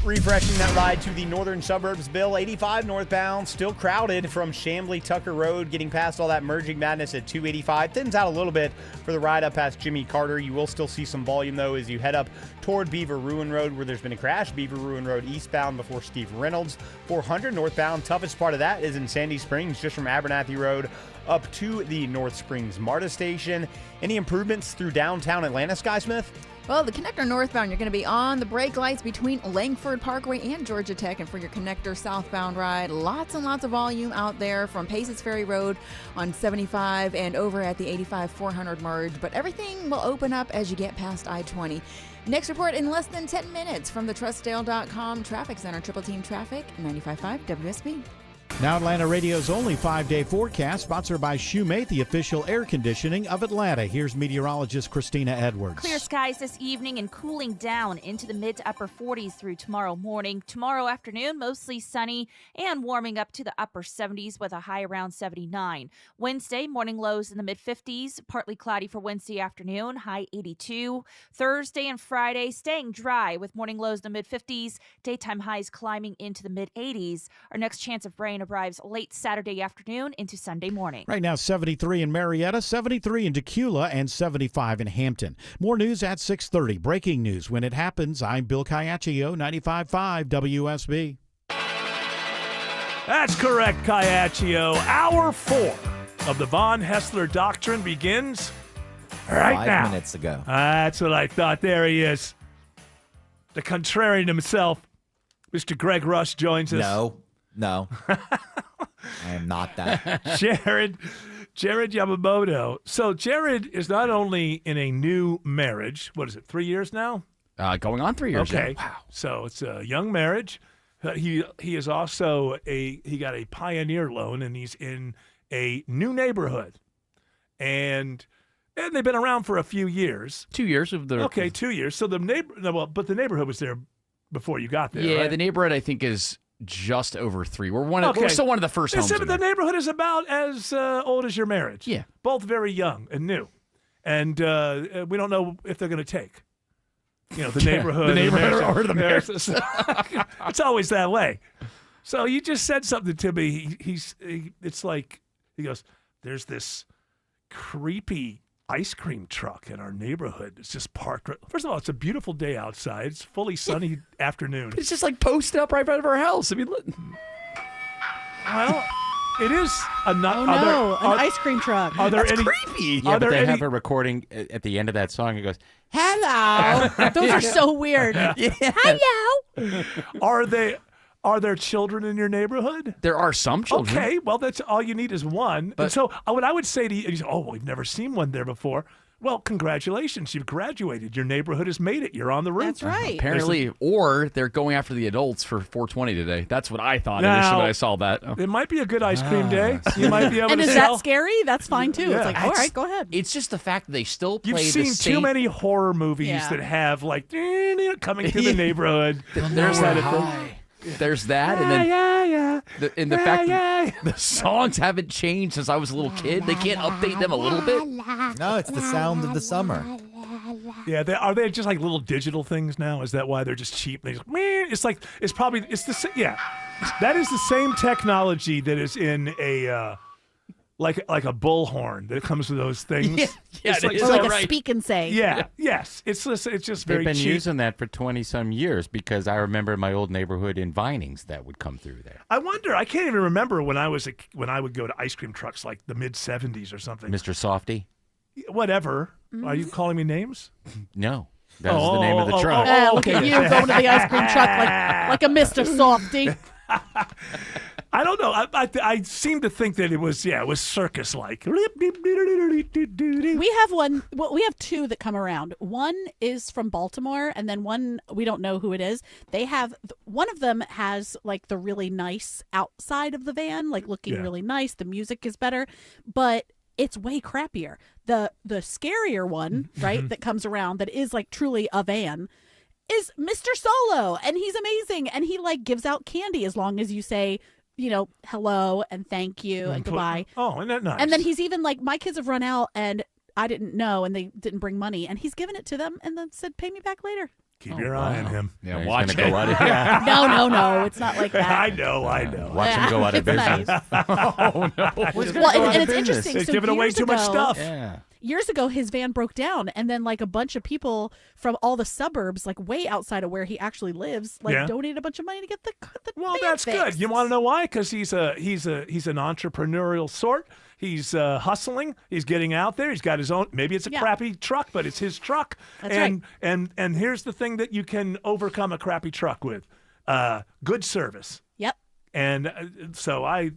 Speaker 20: Refreshing that ride to the northern suburbs, Bill. 85 northbound, still crowded from Chamblee Tucker Road, getting past all that merging madness at 285. Thins out a little bit for the ride up past Jimmy Carter. You will still see some volume, though, as you head up toward Beaver Ruin Road, where there's been a crash. Beaver Ruin Road eastbound before Steve Reynolds. 400 northbound, toughest part of that is in Sandy Springs, just from Abernathy Road up to the North Springs MARTA station. Any improvements through downtown Atlanta, Sky Smith?
Speaker 10: Well, the connector northbound, you're going to be on the brake lights between Langford Parkway and Georgia Tech. And for your connector southbound ride, lots and lots of volume out there from Paces Ferry Road on 75 and over at the 85-400 merge. But everything will open up as you get past I-20. Next report in less than 10 minutes from the TrustDale.com Traffic Center. Triple Team Traffic, 95.5 WSB.
Speaker 13: Now Atlanta Radio's only 5-day forecast, sponsored by Shoemate, the official air conditioning of Atlanta. Here's meteorologist Christina Edwards.
Speaker 15: Clear skies this evening and cooling down into the mid to upper 40s through tomorrow morning. Tomorrow afternoon, mostly sunny and warming up to the upper 70s with a high around 79. Wednesday, morning lows in the mid 50s, partly cloudy for Wednesday afternoon, high 82. Thursday and Friday, staying dry with morning lows in the mid 50s, daytime highs climbing into the mid 80s. Our next chance of rain arrives late Saturday afternoon into Sunday morning.
Speaker 13: Right now, 73 in Marietta, 73 in Decula, and 75 in Hampton. More news at 6:30. Breaking news when it happens. I'm Bill Caiaccio, 95.5 WSB.
Speaker 3: That's correct, Caiaccio. Hour 4 of the Von Hessler Doctrine begins right now.
Speaker 18: 5 minutes ago.
Speaker 3: That's what I thought. There he is. The contrarian himself, Mr. Greg Rush, joins us.
Speaker 18: No, I am not that.
Speaker 3: Jared Yamamoto. So Jared is not only in a new marriage. What is it, 3 years now?
Speaker 2: Going on 3 years.
Speaker 3: Okay.
Speaker 2: Yeah. Wow.
Speaker 3: So it's a young marriage. He is also he got a Pioneer loan, and he's in a new neighborhood. And they've been around for a few years.
Speaker 2: 2 years of the.
Speaker 3: Okay, 2 years. So the neighborhood was there before you got there.
Speaker 2: Yeah,
Speaker 3: right?
Speaker 2: the neighborhood I think is just over 3. We're still one of the first homes.
Speaker 3: The neighborhood is about as old as your marriage.
Speaker 2: Yeah,
Speaker 3: both very young and new, and we don't know if they're going to take. The neighborhood,
Speaker 2: or the marriage.
Speaker 3: It's always that way. So you just said something to me. It's like he goes, "There's this creepy ice cream truck in our neighborhood. It's just parked. First of all, it's a beautiful day outside. It's fully sunny afternoon.
Speaker 2: It's just like posted up right in front of our house. I mean, look.
Speaker 3: Well, it is
Speaker 8: an ice cream truck.
Speaker 3: Are there
Speaker 2: That's
Speaker 3: any
Speaker 2: creepy?
Speaker 21: Yeah, but they have a recording at the end of that song. It goes,
Speaker 8: "Hello." Those are so weird.
Speaker 3: Yeah.
Speaker 8: Hello.
Speaker 3: Are they? Are there children in your neighborhood?
Speaker 2: There are some children.
Speaker 3: Okay, well, that's all you need is one.
Speaker 2: But-
Speaker 3: and so what I would say to you is, we've never seen one there before. Well, congratulations. You've graduated. Your neighborhood has made it. You're on the route.
Speaker 8: That's right.
Speaker 2: Apparently, or they're going after the adults for 420 today. That's what I thought initially when I saw that.
Speaker 3: It might be a good ice cream day. You might be able
Speaker 8: And
Speaker 3: to
Speaker 8: is
Speaker 3: sell.
Speaker 8: that scary? That's fine too.
Speaker 3: Yeah.
Speaker 8: It's like, all right, go ahead.
Speaker 2: It's just the fact that they still play
Speaker 3: You've
Speaker 2: the
Speaker 3: seen
Speaker 2: same.
Speaker 3: too many horror movies that have like coming through the neighborhood.
Speaker 2: There's that. There's that, and then the fact that the songs haven't changed since I was a little kid. They can't update them a little bit.
Speaker 18: No, it's the sound of the summer.
Speaker 3: Yeah, are they just like little digital things now? Is that why they're just cheap? They just, it's like it's the yeah. That is the same technology that is in a like a bullhorn that comes with those things.
Speaker 2: Yeah,
Speaker 3: it's
Speaker 8: or like a speak and say.
Speaker 3: Yeah, yes. It's just very
Speaker 21: They've been
Speaker 3: cheap.
Speaker 21: using that for 20-some years because I remember my old neighborhood in Vinings that would come through there.
Speaker 3: I wonder. I can't even remember when I would go to ice cream trucks like the mid '70s or something.
Speaker 21: Mr. Softy?
Speaker 3: Whatever. Are you calling me names?
Speaker 21: No. That was the name of the truck.
Speaker 8: Look at you going to the ice cream truck like a Mr. Softy.
Speaker 3: I don't know. I seem to think that it was circus-like.
Speaker 8: We have one. Well, we have two that come around. One is from Baltimore, and then one we don't know who it is. They have one of them has like the really nice outside of the van, like looking really nice. The music is better, but it's way crappier. The scarier one, right, that comes around that is like truly a van is Mr. Solo, and he's amazing, and he like gives out candy as long as you say, hello and thank you and goodbye.
Speaker 3: Oh, isn't that nice?
Speaker 8: And then he's even like, my kids have run out and I didn't know and they didn't bring money, and he's given it to them and then said, pay me back later.
Speaker 3: Keep your eye on him.
Speaker 2: Yeah, watch it.
Speaker 21: Go out of
Speaker 8: No, it's not like that.
Speaker 3: I know.
Speaker 21: Watch him go out of business.
Speaker 8: Nice.
Speaker 21: Oh, no.
Speaker 8: And it's interesting.
Speaker 3: It's
Speaker 8: So
Speaker 3: giving away
Speaker 8: years
Speaker 3: too much
Speaker 8: ago-
Speaker 3: stuff.
Speaker 21: Yeah.
Speaker 8: Years ago, his van broke down, and then like a bunch of people from all the suburbs, like way outside of where he actually lives, donated a bunch of money to get the
Speaker 3: Well,
Speaker 8: van
Speaker 3: that's
Speaker 8: fixed.
Speaker 3: good. You want to know why? Because he's an entrepreneurial sort. He's hustling. He's getting out there. He's got his own. Maybe it's a crappy truck, but it's his truck.
Speaker 8: That's right.
Speaker 3: And here's the thing that you can overcome a crappy truck with: good service.
Speaker 8: Yep.
Speaker 3: And so I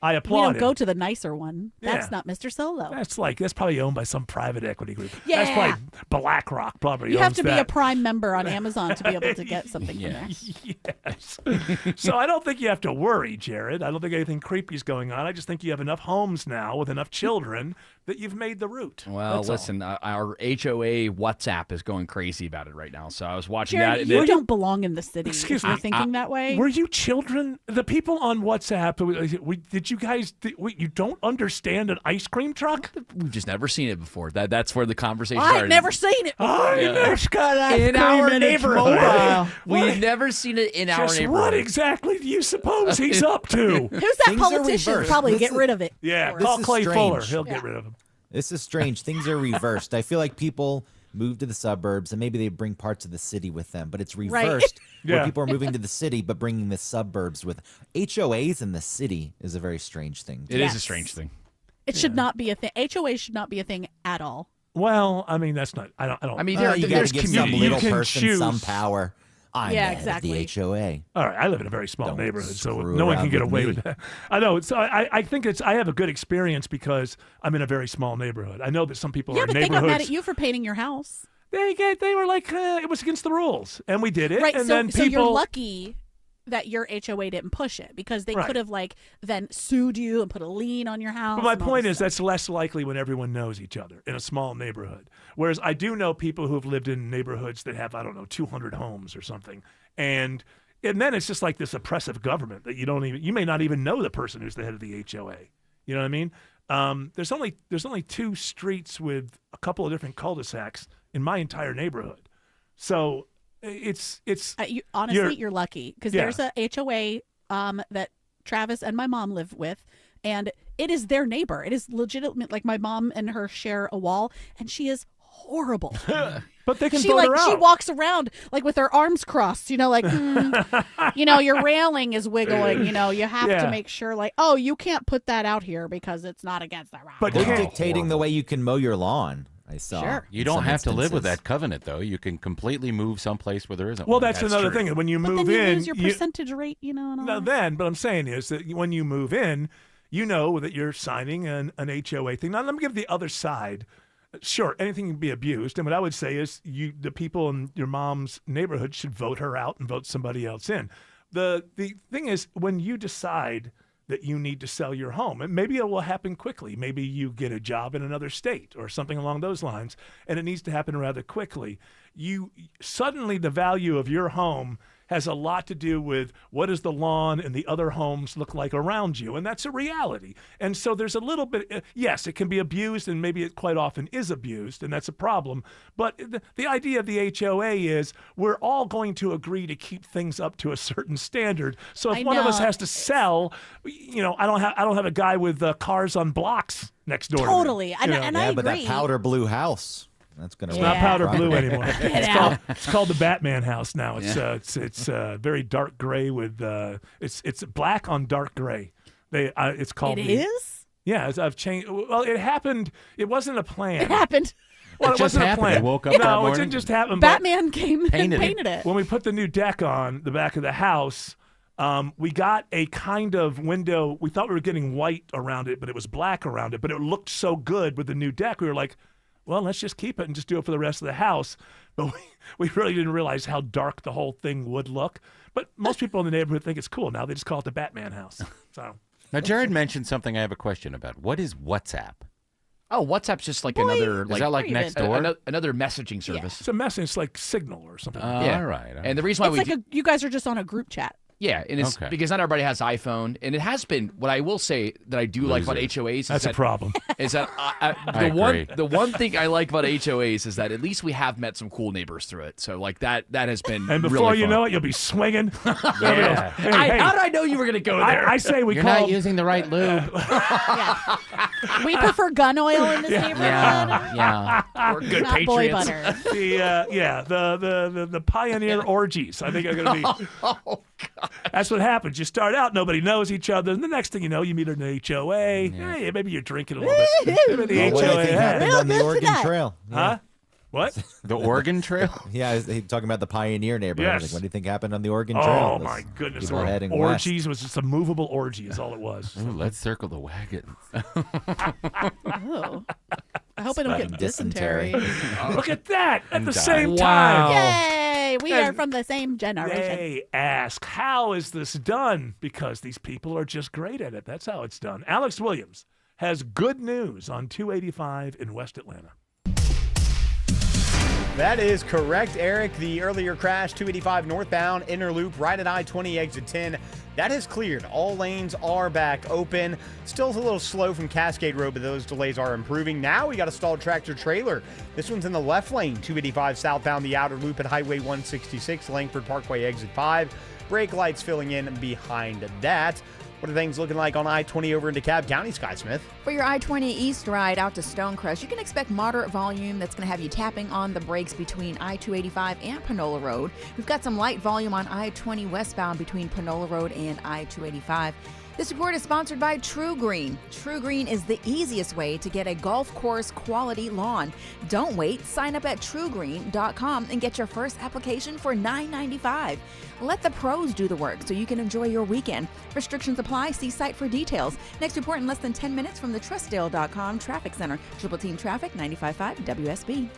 Speaker 8: We
Speaker 3: applaud
Speaker 8: don't
Speaker 3: him.
Speaker 8: go to the nicer one. That's
Speaker 3: Yeah.
Speaker 8: not Mr. Solo.
Speaker 3: That's probably owned by some private equity group.
Speaker 8: Yeah.
Speaker 3: That's probably BlackRock. Probably
Speaker 8: You have
Speaker 3: owns
Speaker 8: to be
Speaker 3: that.
Speaker 8: a Prime member on Amazon to be able to get something from there.
Speaker 3: Yes. So I don't think you have to worry, Jared. I don't think anything creepy is going on. I just think you have enough homes now with enough children that you've made the route.
Speaker 2: Well,
Speaker 3: That's all.
Speaker 2: listen, our HOA WhatsApp is going crazy about it right now. So I was watching
Speaker 8: Jared,
Speaker 2: that. And
Speaker 8: you
Speaker 2: then-
Speaker 8: don't belong in the city.
Speaker 3: Excuse
Speaker 8: if you're
Speaker 3: me,
Speaker 8: thinking that way.
Speaker 3: Were you children? The people on WhatsApp, did you guys, you don't understand an ice cream truck?
Speaker 2: We've just never seen it before. That's where the conversation
Speaker 8: I've
Speaker 2: started.
Speaker 8: never seen it.
Speaker 3: I've got ice
Speaker 2: in
Speaker 3: cream
Speaker 2: our
Speaker 3: its
Speaker 2: neighborhood.
Speaker 3: mobile.
Speaker 2: We've never seen it in our
Speaker 3: Just
Speaker 2: neighborhood.
Speaker 3: what exactly do you suppose he's up to?
Speaker 8: Who's that
Speaker 18: Things are
Speaker 8: politician?
Speaker 18: reversed.
Speaker 8: Probably
Speaker 18: This
Speaker 8: get
Speaker 18: is-
Speaker 8: rid of it.
Speaker 3: Yeah,
Speaker 18: This
Speaker 3: call
Speaker 18: is
Speaker 3: Clay
Speaker 18: strange.
Speaker 3: Fuller. He'll get rid of him.
Speaker 18: This is strange. Things are reversed. I feel like people move to the suburbs and maybe they bring parts of the city with them, but it's reversed where
Speaker 3: Yeah.
Speaker 18: people are moving to the city but bringing the suburbs with HOAs in the city is a very strange thing.
Speaker 2: It is a
Speaker 8: Yes.
Speaker 2: strange thing.
Speaker 8: It should not be a thing. HOA should not be a thing at all.
Speaker 3: Well, I mean, that's not, I don't.
Speaker 2: I mean,
Speaker 18: You got
Speaker 2: there's
Speaker 18: to give some
Speaker 2: community.
Speaker 18: little
Speaker 3: You can
Speaker 18: person
Speaker 3: choose.
Speaker 18: some power. I'm
Speaker 8: Yeah,
Speaker 18: the head of the
Speaker 8: exactly.
Speaker 18: HOA.
Speaker 3: All right, I live in a very small
Speaker 18: Don't
Speaker 3: neighborhood, so
Speaker 18: screw
Speaker 3: no one
Speaker 18: around
Speaker 3: can get
Speaker 18: with
Speaker 3: away
Speaker 18: me.
Speaker 3: with that. I know. So I think I have a good experience because I'm in a very small neighborhood. I know that some people
Speaker 8: Yeah,
Speaker 3: are in
Speaker 8: but they got
Speaker 3: neighborhoods.
Speaker 8: mad at you for painting your house.
Speaker 3: They were like, it was against the rules, and we did it.
Speaker 8: Right.
Speaker 3: And
Speaker 8: So,
Speaker 3: then
Speaker 8: so
Speaker 3: people,
Speaker 8: you're lucky that your HOA didn't push it, because they
Speaker 3: Right.
Speaker 8: could have like then sued you and put a lien on your house.
Speaker 3: But my
Speaker 8: and all
Speaker 3: point
Speaker 8: this
Speaker 3: is
Speaker 8: stuff.
Speaker 3: that's less likely when everyone knows each other in a small neighborhood. Whereas I do know people who have lived in neighborhoods that have, 200 homes or something, and then it's just like this oppressive government that you may not even know the person who's the head of the HOA. You know what I mean? There's only 2 streets with a couple of different cul-de-sacs in my entire neighborhood, so it's
Speaker 8: honestly, you're lucky, because
Speaker 3: Yeah.
Speaker 8: there's a HOA that Travis and my mom live with, and it is their neighbor. It is legitimate. Like, my mom and her share a wall, and she is horrible.
Speaker 3: But they can
Speaker 8: She
Speaker 3: vote her
Speaker 8: she
Speaker 3: out.
Speaker 8: walks around like with her arms crossed, like your railing is wiggling. You have
Speaker 3: Yeah.
Speaker 8: to make sure, like, oh, you can't put that out here because it's not against the law.
Speaker 3: But
Speaker 18: They're
Speaker 3: can't-
Speaker 18: dictating the way you can mow your lawn. I saw.
Speaker 8: Sure.
Speaker 21: You don't
Speaker 18: some
Speaker 21: have to live with
Speaker 18: instances.
Speaker 21: that covenant, though. You can completely move someplace where there isn't
Speaker 3: Well,
Speaker 21: one.
Speaker 3: that's another
Speaker 2: true.
Speaker 3: thing. When you
Speaker 8: But
Speaker 3: move
Speaker 8: then you
Speaker 3: in,
Speaker 8: lose your percentage rate, and all
Speaker 3: no,
Speaker 8: that.
Speaker 3: then. But I'm saying is that when you move in, you know that you're signing an HOA thing. Now, let me give the other side. Sure, anything can be abused, and what I would say is the people in your mom's neighborhood should vote her out and vote somebody else in. The thing is, when you decide that you need to sell your home, and maybe it will happen quickly. Maybe you get a job in another state or something along those lines, and it needs to happen rather quickly. Suddenly the value of your home has a lot to do with what does the lawn and the other homes look like around you, and that's a reality. And so there's a little bit, yes, it can be abused, and maybe it quite often is abused, and that's a problem. But the idea of the HOA is we're all going to agree to keep things up to a certain standard. So if one of us has to sell, I don't have a guy with cars on blocks next door.
Speaker 8: Totally,
Speaker 18: but
Speaker 8: I agree.
Speaker 18: that powder blue house. That's gonna.
Speaker 3: It's not powder blue anymore.
Speaker 8: Get
Speaker 3: It's called the Batman house now. It's very dark gray with it's black on dark gray. It's called.
Speaker 8: It is?
Speaker 3: Yeah, I've changed. Well, it happened. It wasn't a plan.
Speaker 8: It happened.
Speaker 3: Well, it wasn't a plan.
Speaker 21: You woke up that
Speaker 3: No, it
Speaker 21: morning?
Speaker 3: didn't just happen.
Speaker 8: Batman came and painted it.
Speaker 3: When we put the new deck on the back of the house, we got a kind of window. We thought we were getting white around it, but it was black around it. But it looked so good with the new deck. We were like, well, let's just keep it and just do it for the rest of the house. But we really didn't realize how dark the whole thing would look. But most people in the neighborhood think it's cool now. They just call it the Batman house. So
Speaker 21: Now, Jared mentioned something I have a question about. What is WhatsApp?
Speaker 2: Oh, WhatsApp's just like another.
Speaker 21: Is that like next door?
Speaker 2: Another messaging service.
Speaker 3: it's a message. It's like Signal or something.
Speaker 2: Yeah.
Speaker 21: All right.
Speaker 2: And the reason why
Speaker 8: It's like you guys are just on a group chat.
Speaker 2: Yeah, and it's because not everybody has iPhone, and it has been. What I will say that I do like about HOAs is
Speaker 3: That's a problem.
Speaker 2: Is that
Speaker 21: I agree.
Speaker 2: the one thing I like about HOAs is that at least we have met some cool neighbors through it. So like that has been.
Speaker 3: And before
Speaker 2: really
Speaker 3: you
Speaker 2: fun.
Speaker 3: know it, you'll be swinging.
Speaker 21: Yeah.
Speaker 3: Hey,
Speaker 2: How did I know you were going to go there?
Speaker 3: I say we
Speaker 21: You're
Speaker 3: call.
Speaker 21: not using the right lube.
Speaker 8: We prefer gun oil in this neighborhood.
Speaker 21: yeah.
Speaker 2: We're good
Speaker 8: Not boy
Speaker 2: patriots.
Speaker 8: butter.
Speaker 3: the pioneer orgies. I think are going to be.
Speaker 2: Oh God.
Speaker 3: That's what happens. You start out, nobody knows each other, and the next thing you know, you meet an HOA. Hey, maybe you're drinking a little bit. Maybe the
Speaker 18: What do you
Speaker 3: HOA.
Speaker 18: think happened
Speaker 8: Real
Speaker 18: on the
Speaker 8: good for
Speaker 18: Oregon
Speaker 8: that.
Speaker 18: Trail?
Speaker 3: Huh? What?
Speaker 21: The Oregon Trail?
Speaker 18: Yeah, he's talking about the Pioneer neighborhood.
Speaker 3: Yes.
Speaker 18: Like, what do you think happened on the Oregon Trail?
Speaker 3: Oh
Speaker 18: Those
Speaker 3: my goodness!
Speaker 18: people heading west.
Speaker 3: Orgies was just a movable orgy, is all it was.
Speaker 21: Ooh, let's circle the wagons.
Speaker 8: Oh. I hope I don't
Speaker 18: Spreading
Speaker 8: get dysentery.
Speaker 3: Look at that! At the
Speaker 21: And
Speaker 3: same
Speaker 2: Wow.
Speaker 3: time,
Speaker 8: Yay! We are
Speaker 3: And
Speaker 8: from the same generation.
Speaker 3: they ask, "How is this done?" Because these people are just great at it. That's how it's done. Alex Williams has good news on 285 in West Atlanta.
Speaker 20: That is correct, Eric. The earlier crash, 285 northbound, inner loop, right at I-20 exit 10. That has cleared. All lanes are back open. Still a little slow from Cascade Road, but those delays are improving. Now we got a stalled tractor trailer. This one's in the left lane, 285 southbound, the outer loop at Highway 166, Langford Parkway exit 5. Brake lights filling in behind that. What are things looking like on I-20 over into DeKalb County, Sky Smith?
Speaker 10: For your I-20 East ride out to Stonecrest, you can expect moderate volume that's going to have you tapping on the brakes between I-285 and Panola Road. We've got some light volume on I-20 westbound between Panola Road and I-285. This report is sponsored by True Green. True Green is the easiest way to get a golf course quality lawn. Don't wait. Sign up at truegreen.com and get your first application for $9.95. Let the pros do the work so you can enjoy your weekend. Restrictions apply. See site for details. Next report in less than 10 minutes from the Trustdale.com Traffic Center. Triple Team Traffic, 95.5 WSB.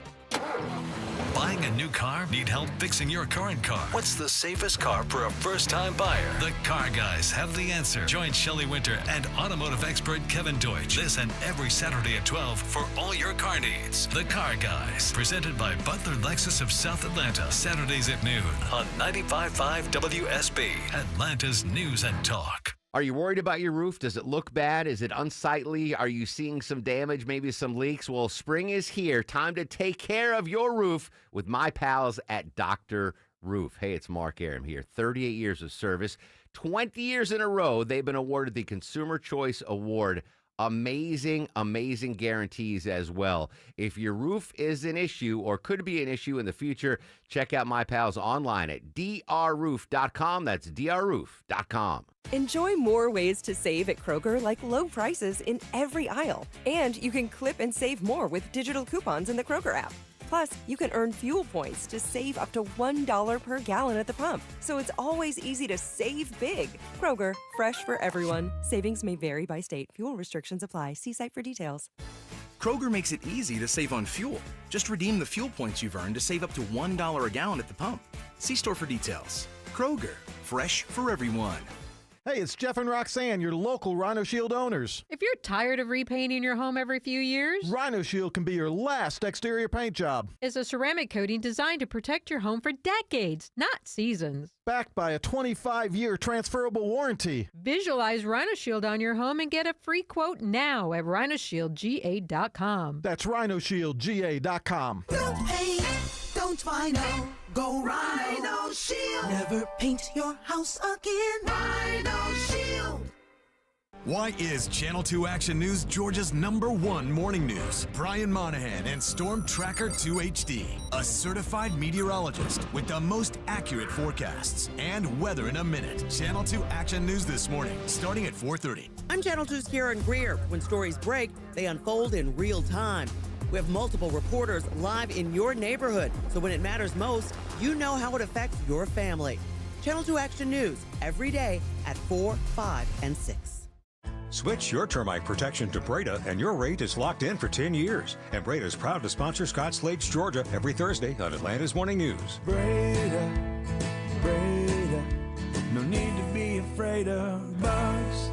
Speaker 19: Buying a new car? Need help fixing your current car? What's the safest car for a first-time buyer? The Car Guys have the answer. Join Shelley Winter and automotive expert Kevin Deutsch this and every Saturday at 12 for all your car needs. The Car Guys, presented by Butler Lexus of South Atlanta, Saturdays at noon on 95.5 WSB, Atlanta's News and Talk.
Speaker 4: Are you worried about your roof? Does it look bad? Is it unsightly? Are you seeing some damage, maybe some leaks? Well, spring is here. Time to take care of your roof with my pals at Dr. Roof. Hey, it's Mark Aram here. 38 years of service. 20 years in a row, they've been awarded the Consumer Choice Award Amazing, amazing guarantees as well. If your roof is an issue or could be an issue in the future, check out my pals online at drroof.com. That's drroof.com.
Speaker 5: Enjoy more ways to save at Kroger, like low prices in every aisle. And you can clip and save more with digital coupons in the Kroger app. Plus, you can earn fuel points to save up to $1 per gallon at the pump. So it's always easy to save big. Kroger, fresh for everyone. Savings may vary by state. Fuel restrictions apply. See site for details.
Speaker 6: Kroger makes it easy to save on fuel. Just redeem the fuel points you've earned to save up to $1 a gallon at the pump. See store for details. Kroger, fresh for everyone.
Speaker 7: Hey, it's Jeff and Roxanne, your local Rhino Shield owners.
Speaker 11: If you're tired of repainting your home every few years,
Speaker 7: Rhino Shield can be your last exterior paint job.
Speaker 11: It's a ceramic coating designed to protect your home for decades, not seasons.
Speaker 7: Backed by a 25-year transferable warranty.
Speaker 11: Visualize Rhino Shield on your home and get a free quote now at rhinoshieldga.com.
Speaker 7: That's rhinoshieldga.com.
Speaker 12: Don't paint, don't vinyl, go Rhino Shield. Never paint your house again. Rhino Shield.
Speaker 19: Why is Channel 2 Action News Georgia's #1 morning news? Brian Monahan and Storm Tracker 2 HD, a certified meteorologist with the most accurate forecasts and weather in a minute. Channel 2 Action News this morning, starting at 4:30.
Speaker 22: I'm Channel 2's Karen Greer. When stories break, they unfold in real time. We have multiple reporters live in your neighborhood, so when it matters most, you know how it affects your family. Channel 2 Action News, every day at 4, 5, and 6.
Speaker 23: Switch your termite protection to Breda, and your rate is locked in for 10 years. And Breda is proud to sponsor Scott Slade's Georgia every Thursday on Atlanta's Morning News.
Speaker 24: Breda, Breda, no need to be afraid of bugs.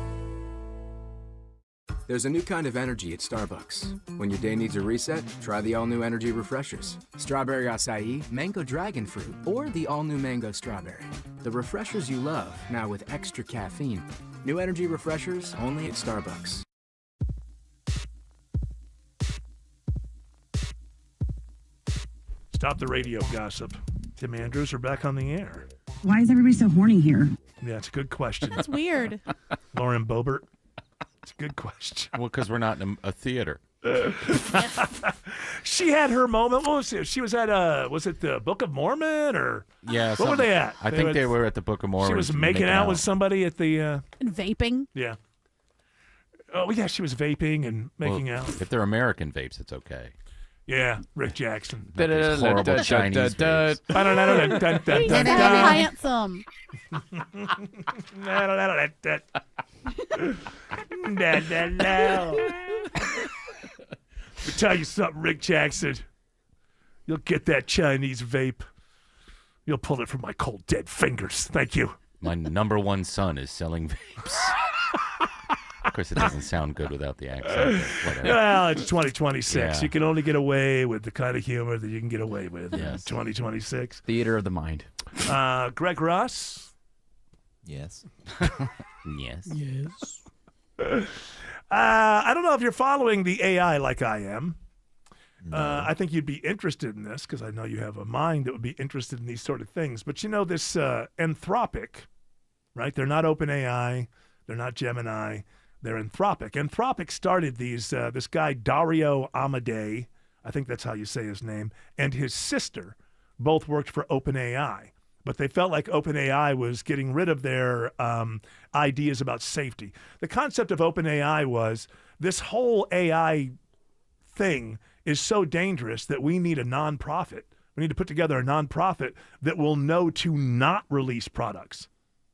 Speaker 26: There's a new kind of energy at Starbucks. When your day needs a reset, try the all-new energy refreshers. Strawberry acai, mango dragon fruit, or the all-new mango strawberry. The refreshers you love, now with extra caffeine. New energy refreshers only at Starbucks.
Speaker 3: Stop the radio gossip. Tim Andrews are back on the air.
Speaker 27: Why is everybody so horny here?
Speaker 3: Yeah, it's a good question.
Speaker 8: That's weird.
Speaker 3: Lauren Boebert. It's a good question.
Speaker 21: Well, because we're not in a theater.
Speaker 3: She had her moment. What was it? She was at was it the Book of Mormon or
Speaker 21: Yeah.
Speaker 3: what were they at?
Speaker 21: I think they were at the Book of Mormon.
Speaker 3: She was making out with somebody at the
Speaker 8: And vaping.
Speaker 3: yeah. Oh yeah, she was vaping and making out.
Speaker 21: If they're American vapes, it's okay.
Speaker 3: Yeah, Rick Jackson.
Speaker 21: Not these horrible Chinese vapes.
Speaker 8: He's so handsome.
Speaker 3: Let me tell you something, Rick Jackson. You'll get that Chinese vape. You'll pull it from my cold, dead fingers. Thank you.
Speaker 21: My #1 son is selling vapes. Of course, it doesn't sound good without the accent. But whatever.
Speaker 3: Well, it's 2026.
Speaker 21: Yeah.
Speaker 3: You can only get away with the kind of humor that you can get away with in
Speaker 2: Yes.
Speaker 3: 2026.
Speaker 2: Theater of the mind.
Speaker 3: Greg Ross.
Speaker 18: Yes.
Speaker 21: Yes.
Speaker 3: Yes. I don't know if you're following the AI like I am. I think you'd be interested in this because I know you have a mind that would be interested in these sort of things. But you know this Anthropic, right? They're not OpenAI. They're not Gemini. They're Anthropic. Anthropic started these. This guy Dario Amodei, I think that's how you say his name, and his sister both worked for OpenAI. But they felt like OpenAI was getting rid of their ideas about safety. The concept of OpenAI was this whole AI thing is so dangerous that we need a nonprofit. We need to put together a nonprofit that will know to not release products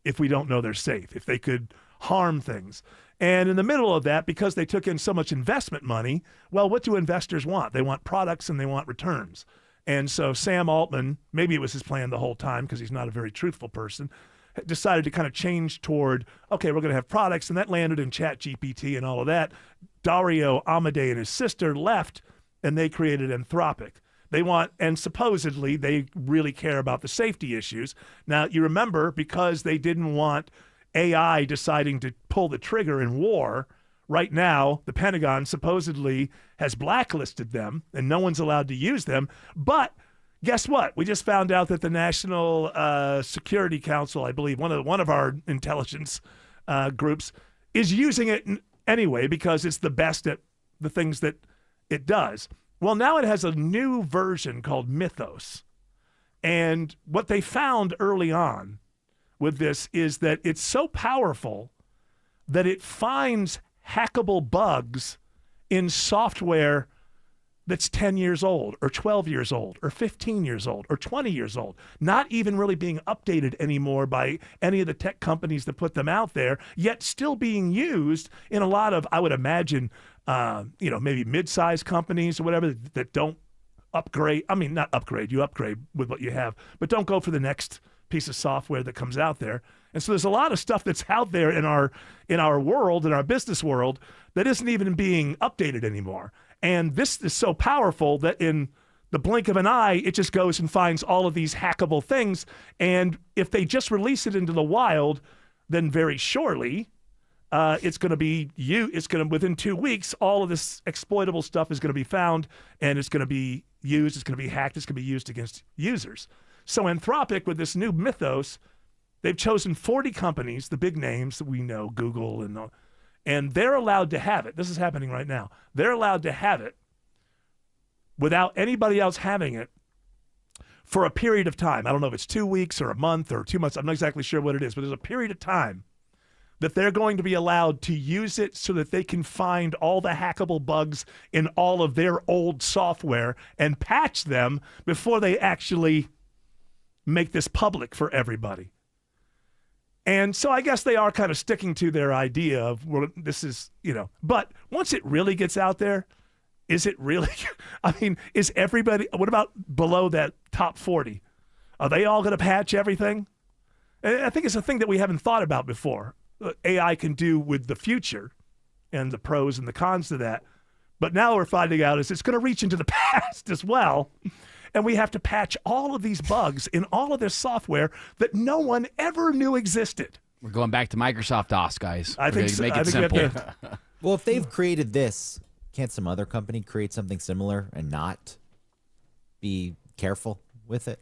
Speaker 3: if we don't know they're safe, if they could harm things. And in the middle of that, because they took in so much investment money, well, what do investors want? They want products and they want returns. And so Sam Altman, maybe it was his plan the whole time because he's not a very truthful person, decided to kind of change toward, okay, we're going to have products, and that landed in ChatGPT and all of that. Dario Amodei and his sister left, and they created Anthropic. They want, and supposedly they really care about the safety issues. Now, you remember, because they didn't want AI deciding to pull the trigger in war, right now, the Pentagon supposedly has blacklisted them, and no one's allowed to use them. But guess what? We just found out that the National Security Council, I believe, one of our intelligence groups, is using it anyway because it's the best at the things that it does. Well, now it has a new version called Mythos. And what they found early on with this is that it's so powerful that it finds hackable bugs in software that's 10 years old or 12 years old or 15 years old or 20 years old, not even really being updated anymore by any of the tech companies that put them out there, yet still being used in a lot of, I would imagine, maybe mid-sized companies or whatever that don't upgrade. I mean, not upgrade, you upgrade with what you have, but don't go for the next piece of software that comes out there. And so there's a lot of stuff that's out there in our world, in our business world, that isn't even being updated anymore. And this is so powerful that in the blink of an eye, it just goes and finds all of these hackable things. And if they just release it into the wild, then very surely it's going to be within 2 weeks, all of this exploitable stuff is going to be found and it's going to be used, it's going to be hacked, it's going to be used against users. So Anthropic, with this new Mythos, they've chosen 40 companies, the big names that we know, Google and they're allowed to have it. This is happening right now. They're allowed to have it without anybody else having it for a period of time. I don't know if it's 2 weeks or a month or 2 months. I'm not exactly sure what it is, but there's a period of time that they're going to be allowed to use it so that they can find all the hackable bugs in all of their old software and patch them before they actually make this public for everybody. And so I guess they are kind of sticking to their idea of, well, this is, but once it really gets out there, is it really, is everybody, what about below that top 40? Are they all going to patch everything? And I think it's a thing that we haven't thought about before. AI can do with the future and the pros and the cons to that. But now we're finding out is it's going to reach into the past as well. And we have to patch all of these bugs in all of this software that no one ever knew existed.
Speaker 2: We're going back to Microsoft DOS, guys.
Speaker 3: I think so.
Speaker 2: Make it simple.
Speaker 18: Well, if they've created this, can't some other company create something similar and not be careful with it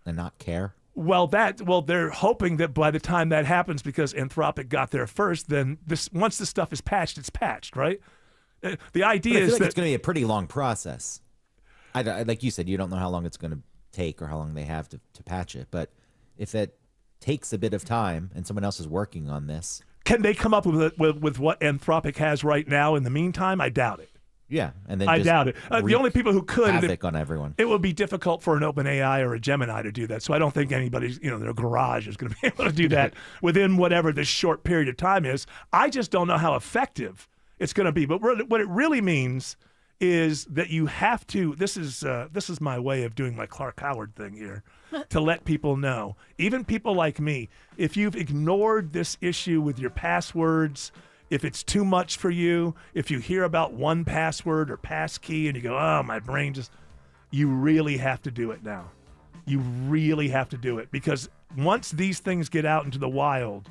Speaker 18: and not care?
Speaker 3: Well, they're hoping that by the time that happens, because Anthropic got there first, then once this stuff is patched, it's patched, right? The idea is that
Speaker 18: it's going to be a pretty long process. Like you said, you don't know how long it's going to take or how long they have to patch it. But if that takes a bit of time and someone else is working on this,
Speaker 3: can they come up with what Anthropic has right now in the meantime? I doubt it.
Speaker 18: Yeah, and then
Speaker 3: I doubt it. The only people who could
Speaker 18: havoc on everyone.
Speaker 3: It would be difficult for an OpenAI or a Gemini to do that. So I don't think anybody's, their garage is going to be able to do that within whatever this short period of time is. I just don't know how effective it's going to be. But what it really means is that you have to. This is my way of doing my Clark Howard thing here, to let people know, even people like me, if you've ignored this issue with your passwords. If it's too much for you, if you hear about 1Password or passkey and you go, oh, my brain you really have to do it now. You really have to do it, because once these things get out into the wild,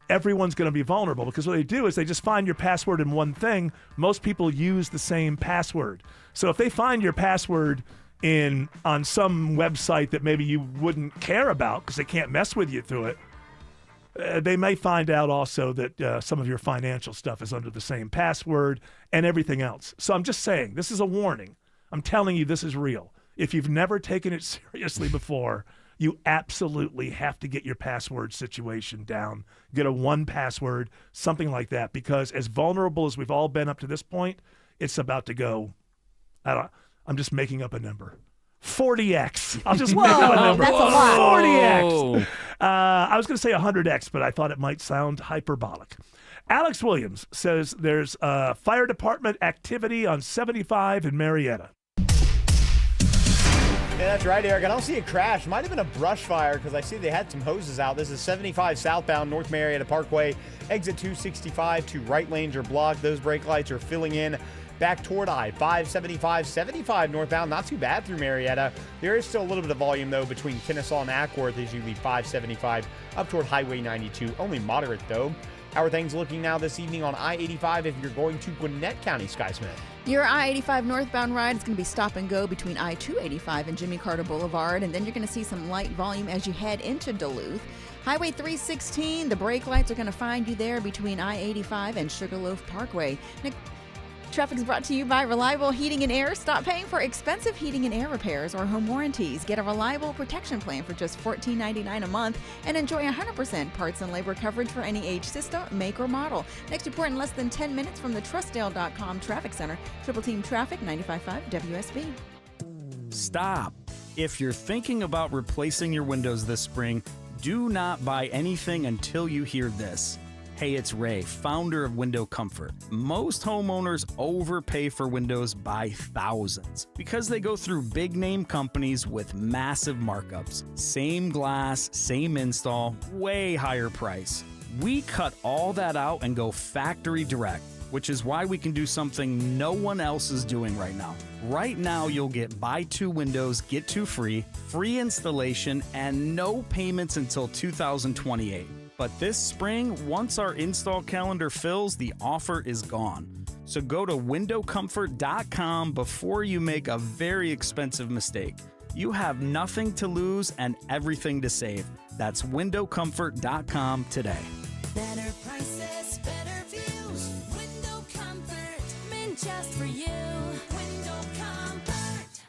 Speaker 3: everyone's going to be vulnerable, because what they do is they just find your password in one thing. Most people use the same password. So if they find your password on some website that maybe you wouldn't care about because they can't mess with you through it, they may find out also that some of your financial stuff is under the same password and everything else. So I'm just saying, this is a warning. I'm telling you, this is real. If you've never taken it seriously before, you absolutely have to get your password situation down. Get a 1Password, something like that, because as vulnerable as we've all been up to this point, it's about to go, I'm just making up a number. 40x. I'll just make up a number.
Speaker 8: That's a lot.
Speaker 3: 40x. I was going to say 100x, but I thought it might sound hyperbolic. Alex Williams says there's fire department activity on 75 in Marietta.
Speaker 20: Yeah, that's right, Eric. I don't see a crash. Might have been a brush fire, because I see they had some hoses out. This is 75 southbound North Marietta Parkway. Exit 265 to right lanes are blocked. Those brake lights are filling in. Back toward I-575, 75 northbound. Not too bad through Marietta. There is still a little bit of volume, though, between Kennesaw and Ackworth as you leave 575 up toward Highway 92. Only moderate, though. How are things looking now this evening on I-85 if you're going to Gwinnett County, Sky Smith?
Speaker 10: Your I-85 northbound ride is going to be stop and go between I-285 and Jimmy Carter Boulevard, and then you're going to see some light volume as you head into Duluth. Highway 316, the brake lights are going to find you there between I-85 and Sugarloaf Parkway. Traffic is brought to you by Reliable Heating and Air. Stop paying for expensive heating and air repairs or home warranties. Get a reliable protection plan for just $14.99 a month and enjoy 100% parts and labor coverage for any age, system, make, or model. Next report in less than 10 minutes from the Trustdale.com Traffic Center. Triple Team Traffic, 95.5 WSB.
Speaker 1: Stop. If you're thinking about replacing your windows this spring, do not buy anything until you hear this. Hey, it's Ray, founder of Window Comfort. Most homeowners overpay for windows by thousands because they go through big name companies with massive markups. Same glass, same install, way higher price. We cut all that out and go factory direct, which is why we can do something no one else is doing right now. Right now, you'll get buy 2 windows, get 2 free, free installation, and no payments until 2028. But this spring, once our install calendar fills, the offer is gone. So go to windowcomfort.com before you make a very expensive mistake. You have nothing to lose and everything to save. That's windowcomfort.com today.
Speaker 12: Better prices, better views. Window Comfort, meant just for you. Window Comfort.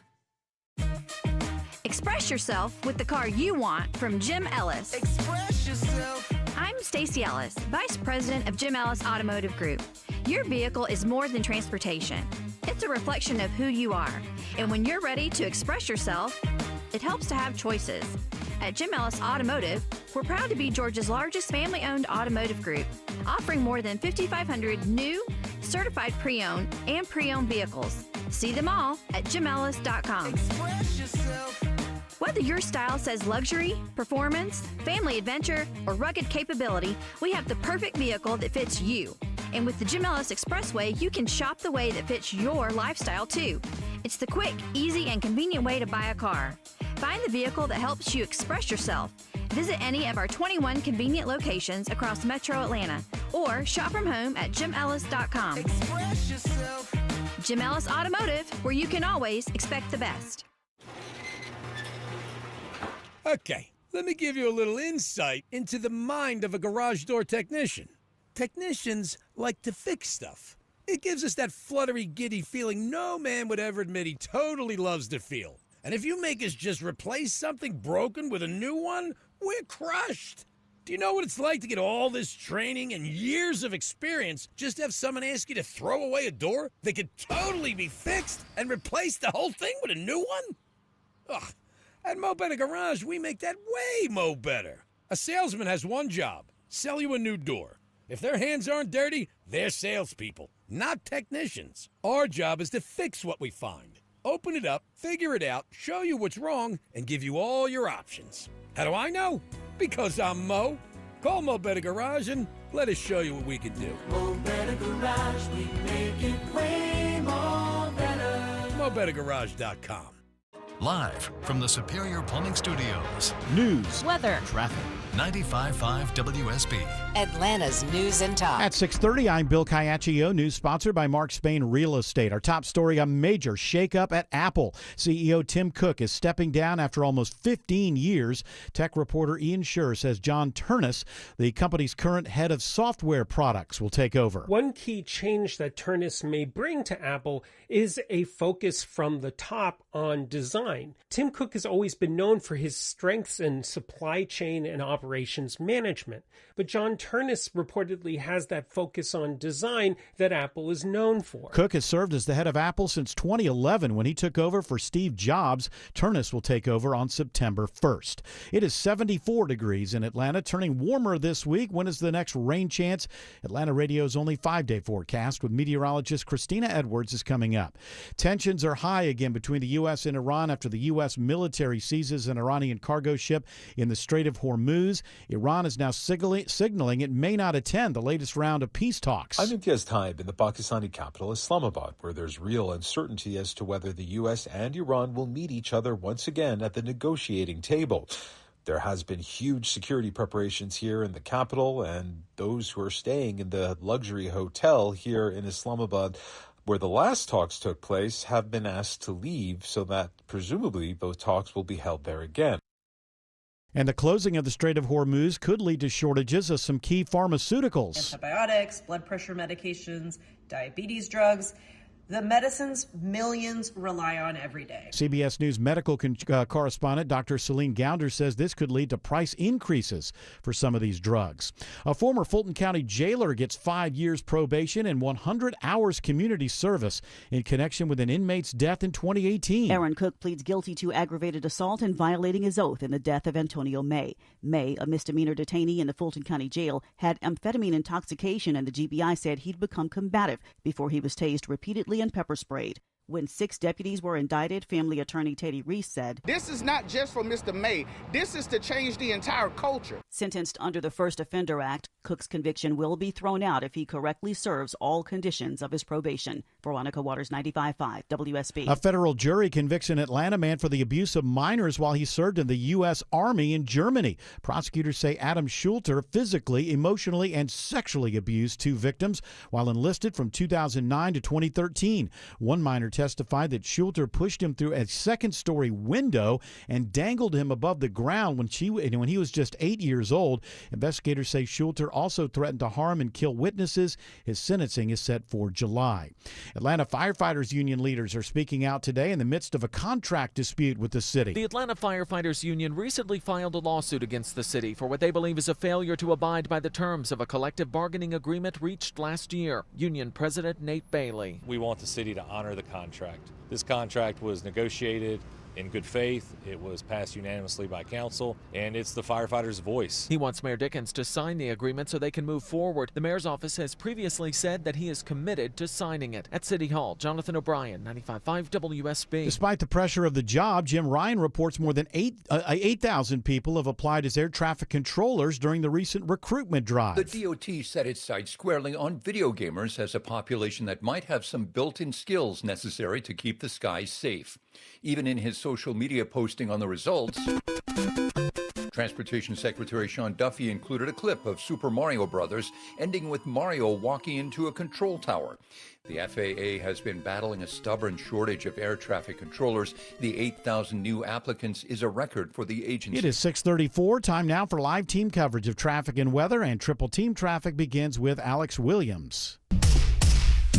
Speaker 9: Express yourself with the car you want from Jim Ellis.
Speaker 12: Express yourself.
Speaker 9: I'm Stacey Ellis, Vice President of Jim Ellis Automotive Group. Your vehicle is more than transportation. It's a reflection of who you are. And when you're ready to express yourself, it helps to have choices. At Jim Ellis Automotive, we're proud to be Georgia's largest family-owned automotive group, offering more than 5,500 new, certified pre-owned, and pre-owned vehicles. See them all at jimellis.com.
Speaker 12: Express yourself.
Speaker 9: Whether your style says luxury, performance, family adventure, or rugged capability, we have the perfect vehicle that fits you. And with the Jim Ellis Expressway, you can shop the way that fits your lifestyle too. It's the quick, easy, and convenient way to buy a car. Find the vehicle that helps you express yourself. Visit any of our 21 convenient locations across Metro Atlanta or shop from home at jimellis.com.
Speaker 12: Express yourself.
Speaker 9: Jim Ellis Automotive, where you can always expect the best.
Speaker 14: Okay, let me give you a little insight into the mind of a garage door technician. Technicians like to fix stuff. It gives us that fluttery, giddy feeling no man would ever admit he totally loves to feel. And if you make us just replace something broken with a new one, we're crushed. Do you know what it's like to get all this training and years of experience just to have someone ask you to throw away a door that could totally be fixed and replace the whole thing with a new one? Ugh. At Mo Better Garage, we make that way mo better. A salesman has one job, sell you a new door. If their hands aren't dirty, they're salespeople, not technicians. Our job is to fix what we find. Open it up, figure it out, show you what's wrong, and give you all your options. How do I know? Because I'm Mo. Call Mo Better Garage and let us show you what we can do.
Speaker 12: Mo Better Garage, we make it way more better.
Speaker 14: MoBetterGarage.com.
Speaker 19: Live from the Superior Plumbing Studios.
Speaker 13: News,
Speaker 15: weather,
Speaker 13: traffic.
Speaker 19: 95.5 WSB.
Speaker 15: Atlanta's news and talk.
Speaker 13: At 6:30, I'm Bill Caiaccio. News sponsored by Mark Spain Real Estate. Our top story, a major shakeup at Apple. CEO Tim Cook is stepping down after almost 15 years. Tech reporter Ian Scher says John Turnus, the company's current head of software products, will take over.
Speaker 16: One key change that Turnus may bring to Apple is a focus from the top on design. Tim Cook has always been known for his strengths in supply chain and operations management, but John Turnus reportedly has that focus on design that Apple is known for.
Speaker 13: Cook has served as the head of Apple since 2011 when he took over for Steve Jobs. Turnus will take over on September 1st. It is 74 degrees in Atlanta, turning warmer this week. When is the next rain chance? Atlanta Radio's only 5-day forecast with meteorologist Christina Edwards is coming up. Tensions are high again between the U.S. and Iran after the U.S. military seizes an Iranian cargo ship in the Strait of Hormuz. Iran is now signaling it may not attend the latest round of peace talks.
Speaker 17: I'm Imtiaz Taib in the Pakistani capital, Islamabad, where there's real uncertainty as to whether the U.S. and Iran will meet each other once again at the negotiating table. There has been huge security preparations here in the capital, and those who are staying in the luxury hotel here in Islamabad, where the last talks took place, have been asked to leave so that presumably those talks will be held there again.
Speaker 13: And the closing of the Strait of Hormuz could lead to shortages of some key pharmaceuticals.
Speaker 4: Antibiotics, blood pressure medications, diabetes drugs, the medicines millions rely on every day.
Speaker 13: CBS News medical correspondent Dr. Celine Gounder says this could lead to price increases for some of these drugs. A former Fulton County jailer gets 5 years probation and 100 hours community service in connection with an inmate's death in 2018.
Speaker 5: Aaron Cook pleads guilty to aggravated assault and violating his oath in the death of Antonio May. May, a misdemeanor detainee in the Fulton County Jail, had amphetamine intoxication, and the GBI said he'd become combative before he was tased repeatedly and pepper sprayed. When 6 deputies were indicted, family attorney Teddy Reese said,
Speaker 6: "This is not just for Mr. May. This is to change the entire culture."
Speaker 5: Sentenced under the First Offender Act, Cook's conviction will be thrown out if he correctly serves all conditions of his probation. Veronica Waters, 95.5 WSB.
Speaker 13: A federal jury convicts an Atlanta man for the abuse of minors while he served in the U.S. Army in Germany. Prosecutors say Adam Schulter physically, emotionally, and sexually abused 2 victims while enlisted from 2009 to 2013. One minor testified that Schulter pushed him through a second-story window and dangled him above the ground when he was just 8 years old. Investigators say Schulter also threatened to harm and kill witnesses. His sentencing is set for July. Atlanta Firefighters Union leaders are speaking out today in the midst of a contract dispute with the city.
Speaker 7: The Atlanta Firefighters Union recently filed a lawsuit against the city for what they believe is a failure to abide by the terms of a collective bargaining agreement reached last year. Union President Nate Bailey.
Speaker 11: We want the city to honor the contract. This contract was negotiated in good faith. It was passed unanimously by council, and it's the firefighters' voice.
Speaker 7: He wants Mayor Dickens to sign the agreement so they can move forward. The mayor's office has previously said that he is committed to signing it. At City Hall, Jonathan O'Brien, 95.5 WSB.
Speaker 13: Despite the pressure of the job, Jim Ryan reports more than 8,000 people have applied as air traffic controllers during the recent recruitment drive.
Speaker 22: The DOT set its sights squarely on video gamers as a population that might have some built-in skills necessary to keep the skies safe. Even in his social media posting on the results, Transportation Secretary Sean Duffy included a clip of Super Mario Brothers ending with Mario walking into a control tower. The FAA has been battling a stubborn shortage of air traffic controllers. The 8,000 new applicants is a record for the agency.
Speaker 13: It is 6:34. Time now for live team coverage of traffic and weather, and Triple Team Traffic begins with Alex Williams.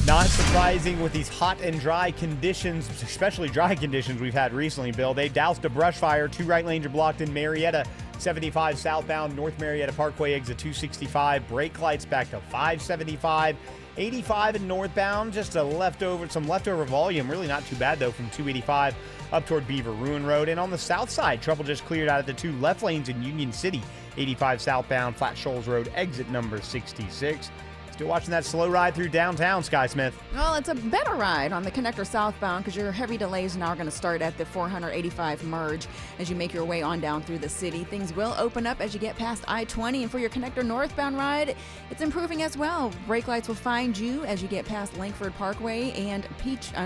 Speaker 20: Not surprising with these hot and dry conditions, especially dry conditions we've had recently, Bill. They doused a brush fire. 2 right lanes are blocked in Marietta. 75 southbound, North Marietta Parkway, exit 265. Brake lights back to 575. 85 and northbound, just some leftover volume. Really not too bad, though, from 285 up toward Beaver Ruin Road. And on the south side, trouble just cleared out of the 2 left lanes in Union City. 85 southbound, Flat Shoals Road, exit number 66. Still watching that slow ride through downtown, Sky Smith.
Speaker 10: Well, it's a better ride on the connector southbound because your heavy delays now are going to start at the 485 merge as you make your way on down through the city. Things will open up as you get past I-20, and for your connector northbound ride, it's improving as well. Brake lights will find you as you get past Langford Parkway and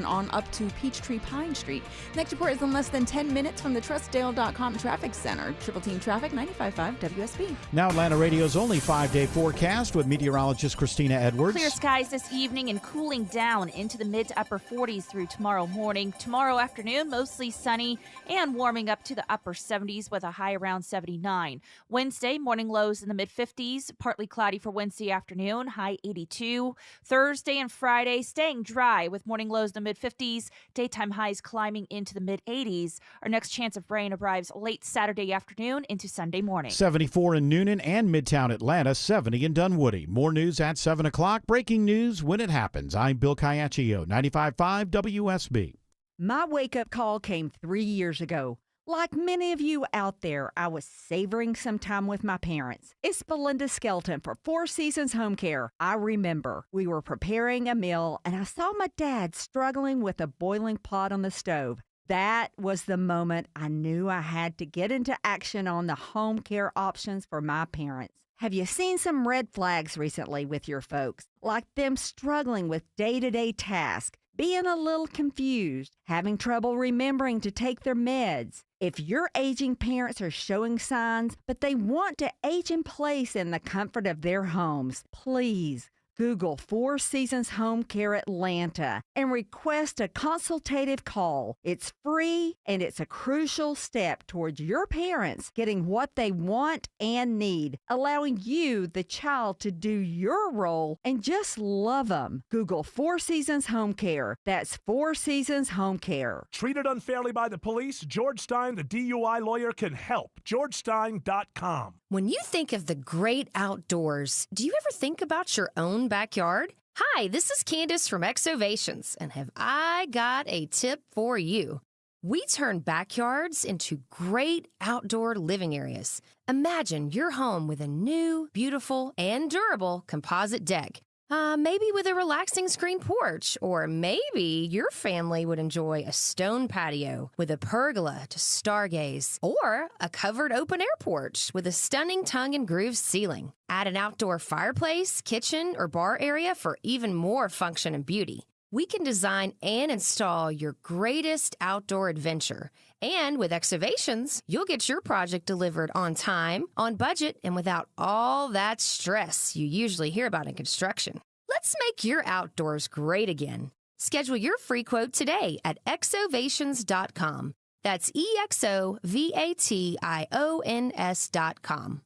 Speaker 10: on up to Peachtree Pine Street. Next report is in less than 10 minutes from the Trustdale.com Traffic Center. Triple Team Traffic, 95.5 WSB.
Speaker 13: Now Atlanta Radio's only 5-day forecast with meteorologist Christina Edwards.
Speaker 25: Clear skies this evening and cooling down into the mid to upper 40s through tomorrow morning. Tomorrow afternoon, mostly sunny and warming up to the upper 70s with a high around 79. Wednesday, morning lows in the mid 50s, partly cloudy for Wednesday afternoon, high 82. Thursday and Friday, staying dry with morning lows in the mid 50s, daytime highs climbing into the mid 80s. Our next chance of rain arrives late Saturday afternoon into Sunday morning.
Speaker 13: 74 in Noonan and Midtown Atlanta, 70 in Dunwoody. More news at 7 o'clock. Breaking news when it happens. I'm Bill Caiaccio, 95.5 WSB.
Speaker 28: My wake-up call came 3 years ago. Like many of you out there, I was savoring some time with my parents. It's Belinda Skelton for Four Seasons Home Care. I remember we were preparing a meal, and I saw my dad struggling with a boiling pot on the stove. That was the moment I knew I had to get into action on the home care options for my parents. Have you seen some red flags recently with your folks? Like them struggling with day-to-day tasks, being a little confused, having trouble remembering to take their meds. If your aging parents are showing signs, but they want to age in place in the comfort of their homes, please Google Four Seasons Home Care Atlanta and request a consultative call. It's free and it's a crucial step towards your parents getting what they want and need, allowing you, the child, to do your role and just love them. Google Four Seasons Home Care. That's Four Seasons Home Care.
Speaker 3: Treated unfairly by the police? George Stein, the DUI lawyer, can help. GeorgeStein.com.
Speaker 2: When you think of the great outdoors, do you ever think about your own backyard? Hi, this is Candace from Exovations, and have I got a tip for you. We turn backyards into great outdoor living areas. Imagine your home with a new, beautiful, and durable composite deck. Maybe with a relaxing screen porch, or maybe your family would enjoy a stone patio with a pergola to stargaze, or a covered open air porch with a stunning tongue and groove ceiling. Add an outdoor fireplace, kitchen, or bar area for even more function and beauty. We can design and install your greatest outdoor adventure. And with Exovations, you'll get your project delivered on time, on budget, and without all that stress you usually hear about in construction. Let's make your outdoors great again. Schedule your free quote today at exovations.com. That's EXOVATIONS.com.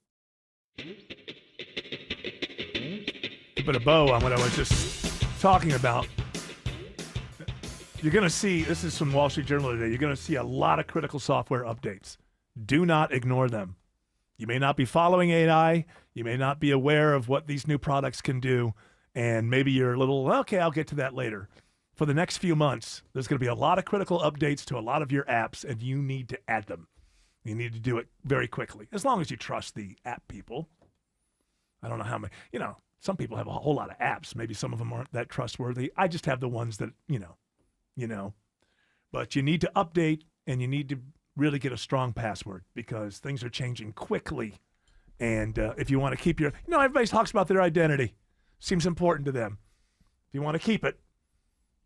Speaker 3: Put a bow on what I was just talking about. You're going to see, this is from Wall Street Journal today, you're going to see a lot of critical software updates. Do not ignore them. You may not be following AI. You may not be aware of what these new products can do. And maybe you're a little, okay, I'll get to that later. For the next few months, there's going to be a lot of critical updates to a lot of your apps, and you need to add them. You need to do it very quickly, as long as you trust the app people. I don't know how many, some people have a whole lot of apps. Maybe some of them aren't that trustworthy. I just have the ones that, but you need to update, and you need to really get a strong password, because things are changing quickly. And if you want to keep your, everybody talks about their identity. Seems important to them. If you want to keep it,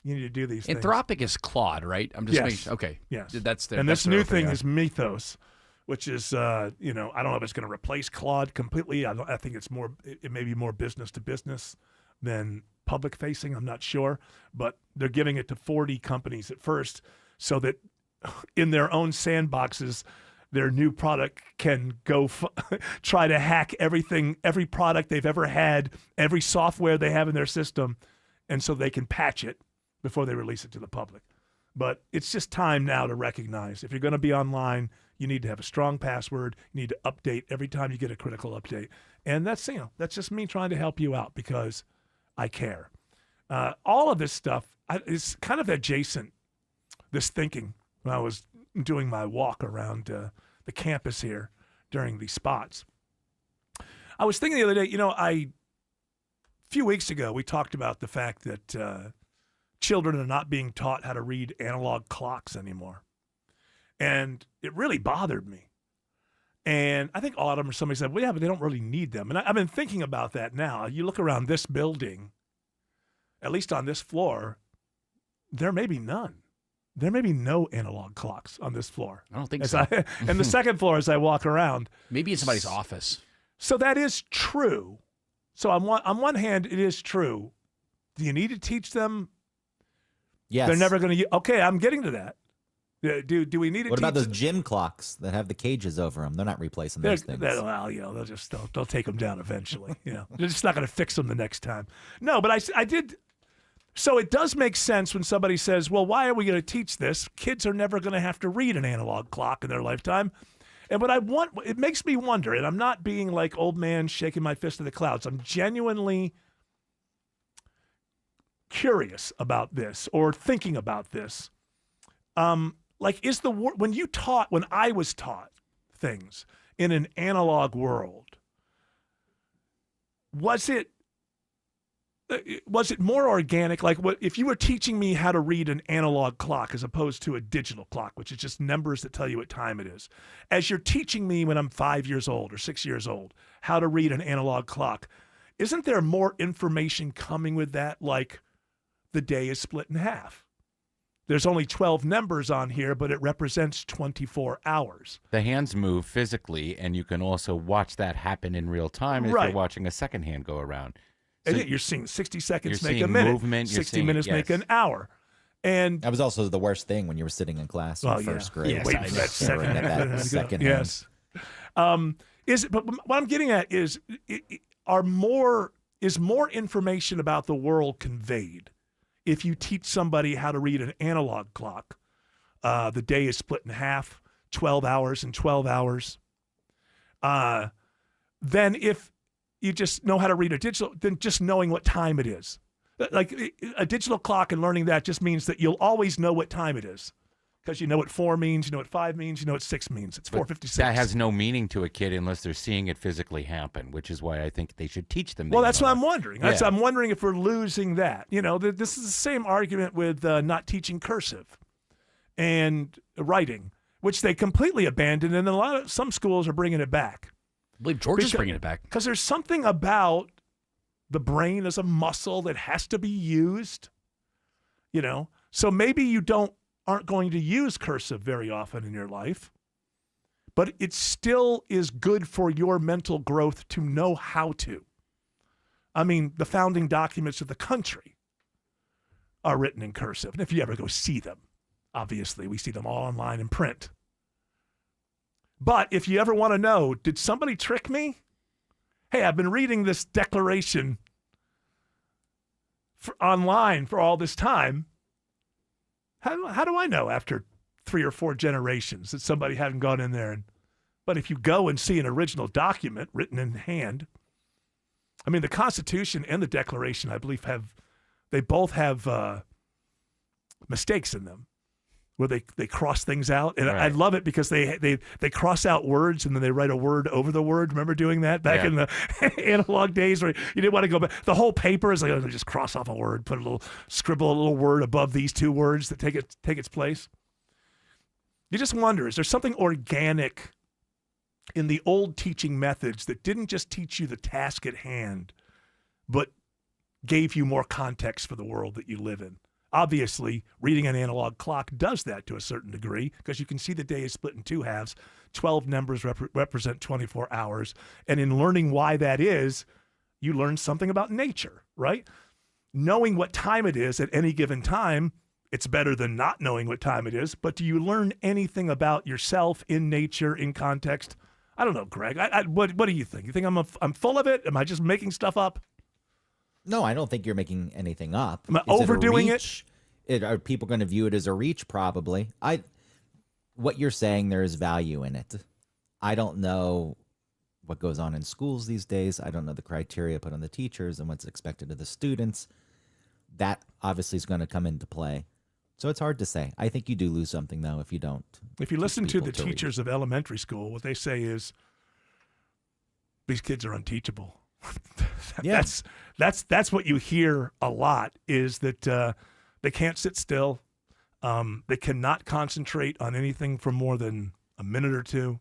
Speaker 3: you need to do these things.
Speaker 8: Anthropic is Claude, right? I'm just making, okay.
Speaker 3: Yes.
Speaker 8: That's
Speaker 3: and this new thing is Mythos, which is, I don't know if it's going to replace Claude completely. I think it's more, it may be more business to business than public facing. I'm not sure, but they're giving it to 40 companies at first, so that in their own sandboxes, their new product can go try to hack everything, every product they've ever had, every software they have in their system, and so they can patch it before they release it to the public. But it's just time now to recognize, if you're going to be online, you need to have a strong password. You need to update every time you get a critical update. And that's, that's just me trying to help you out, because I care. All of this stuff is kind of adjacent, this thinking, when I was doing my walk around the campus here during these spots. I was thinking the other day, a few weeks ago, we talked about the fact that children are not being taught how to read analog clocks anymore. And it really bothered me. And I think Autumn or somebody said, well, yeah, but they don't really need them. And I've been thinking about that now. You look around this building, at least on this floor, there may be none. There may be no analog clocks on this floor.
Speaker 8: I don't think so.
Speaker 3: And the second floor, as I walk around.
Speaker 8: Maybe in somebody's office.
Speaker 3: So that is true. So on one hand, it is true. Do you need to teach them?
Speaker 18: Yes.
Speaker 3: They're never going to. Okay, I'm getting to that. Do we need to?
Speaker 18: What about those gym clocks that have the cages over them? They're not replacing those things.
Speaker 3: They'll take them down eventually. They're just not going to fix them the next time. No, but I did. So it does make sense when somebody says, well, why are we going to teach this? Kids are never going to have to read an analog clock in their lifetime. And it makes me wonder, and I'm not being like old man shaking my fist at the clouds. I'm genuinely curious about this, or thinking about this. When I was taught things in an analog world, was it more organic? Like, if you were teaching me how to read an analog clock as opposed to a digital clock, which is just numbers that tell you what time it is, as you're teaching me when I'm 5 years old or 6 years old how to read an analog clock, isn't there more information coming with that? Like the day is split in half. There's only 12 numbers on here, but it represents 24 hours.
Speaker 1: The hands move physically, and you can also watch that happen in real time if
Speaker 3: Right.
Speaker 1: you're watching a second hand go around.
Speaker 3: And
Speaker 1: So
Speaker 3: you're seeing 60 seconds
Speaker 1: you're
Speaker 3: make a
Speaker 1: seeing
Speaker 3: minute,
Speaker 1: movement, you're
Speaker 3: 60
Speaker 1: seeing-
Speaker 3: minutes
Speaker 1: yes.
Speaker 3: make an hour. And
Speaker 18: that was also the worst thing when you were sitting in class in first grade.
Speaker 3: Yes, waiting for that
Speaker 18: Staring
Speaker 3: second.
Speaker 18: at that second
Speaker 3: Yes. But what I'm getting at is, is more information about the world conveyed if you teach somebody how to read an analog clock? The day is split in half, 12 hours and 12 hours. Then if you just know how to read a digital, then just knowing what time it is. Like a digital clock and learning that just means that you'll always know what time it is. Because you know what 4 means, you know what 5 means, you know what 6 means. It's 4:56.
Speaker 1: That has no meaning to a kid unless they're seeing it physically happen, which is why I think they should teach them.
Speaker 3: Well, that's what I'm wondering.
Speaker 1: Yeah.
Speaker 3: I'm wondering if we're losing that. You know, this is the same argument with not teaching cursive and writing, which they completely abandoned, and some schools are bringing it back.
Speaker 8: I believe Georgia's bringing it back.
Speaker 3: Because there's something about the brain as a muscle that has to be used, you know. So maybe you aren't going to use cursive very often in your life, but it still is good for your mental growth to know how to. I mean, the founding documents of the country are written in cursive. And if you ever go see them, obviously, we see them all online in print. But if you ever want to know, did somebody trick me? Hey, I've been reading this declaration online for all this time. How do I know after 3 or 4 generations that somebody hadn't gone in there? But if you go and see an original document written in hand, I mean, the Constitution and the Declaration, I believe, they both have mistakes in them, where they cross things out. And
Speaker 1: Right.
Speaker 3: I love it because they cross out words and then they write a word over the word. Remember doing that back in the analog days where you didn't want to go back? The whole paper is like, oh, just cross off a word, scribble a little word above these 2 words that take its place. You just wonder, is there something organic in the old teaching methods that didn't just teach you the task at hand, but gave you more context for the world that you live in? Obviously, reading an analog clock does that to a certain degree because you can see the day is split in 2 halves. 12 numbers represent 24 hours. And in learning why that is, you learn something about nature, right? Knowing what time it is at any given time, it's better than not knowing what time it is. But do you learn anything about yourself in nature, in context? I don't know, Greg. What do you think? You think I'm full of it? Am I just making stuff up?
Speaker 18: No, I don't think you're making anything up.
Speaker 3: Am I
Speaker 18: Is it a
Speaker 3: overdoing
Speaker 18: reach? Are people going to view it as a reach? Probably. What you're saying, there is value in it. I don't know what goes on in schools these days. I don't know the criteria put on the teachers and what's expected of the students. That obviously is going to come into play. So it's hard to say. I think you do lose something, though, if you don't.
Speaker 3: If you listen to the
Speaker 18: read.
Speaker 3: teachers of elementary school, what they say is, these kids are unteachable.
Speaker 18: Yeah.
Speaker 3: That's what you hear a lot, is that they can't sit still. They cannot concentrate on anything for more than a minute or 2.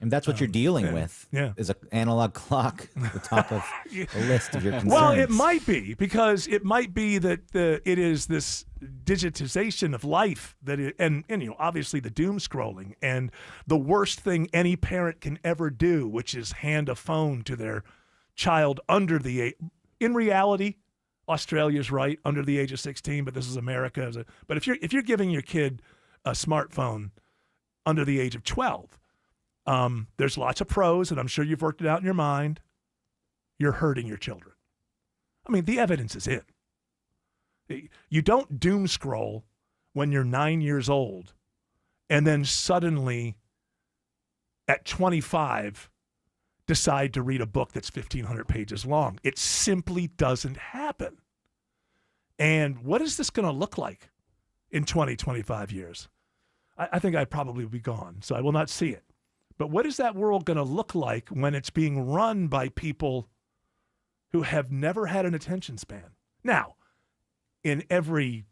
Speaker 18: And that's what you're dealing with.
Speaker 3: Yeah.
Speaker 18: Is an analog clock at the top of the list of your concerns.
Speaker 3: Well, it might be, because it might be that it is this digitization of life and you know, obviously the doom scrolling and the worst thing any parent can ever do, which is hand a phone to their child under the age. In reality, Australia's right, under the age of 16, but this is America. But if you're giving your kid a smartphone under the age of 12, there's lots of pros, and I'm sure you've worked it out in your mind. You're hurting your children. I mean, the evidence is in. You don't doom scroll when you're 9 years old and then suddenly at 25 decide to read a book that's 1,500 pages long. It simply doesn't happen. And what is this going to look like in 20, 25 years? I think I'd probably be gone, so I will not see it. But what is that world going to look like when it's being run by people who have never had an attention span? Now, in every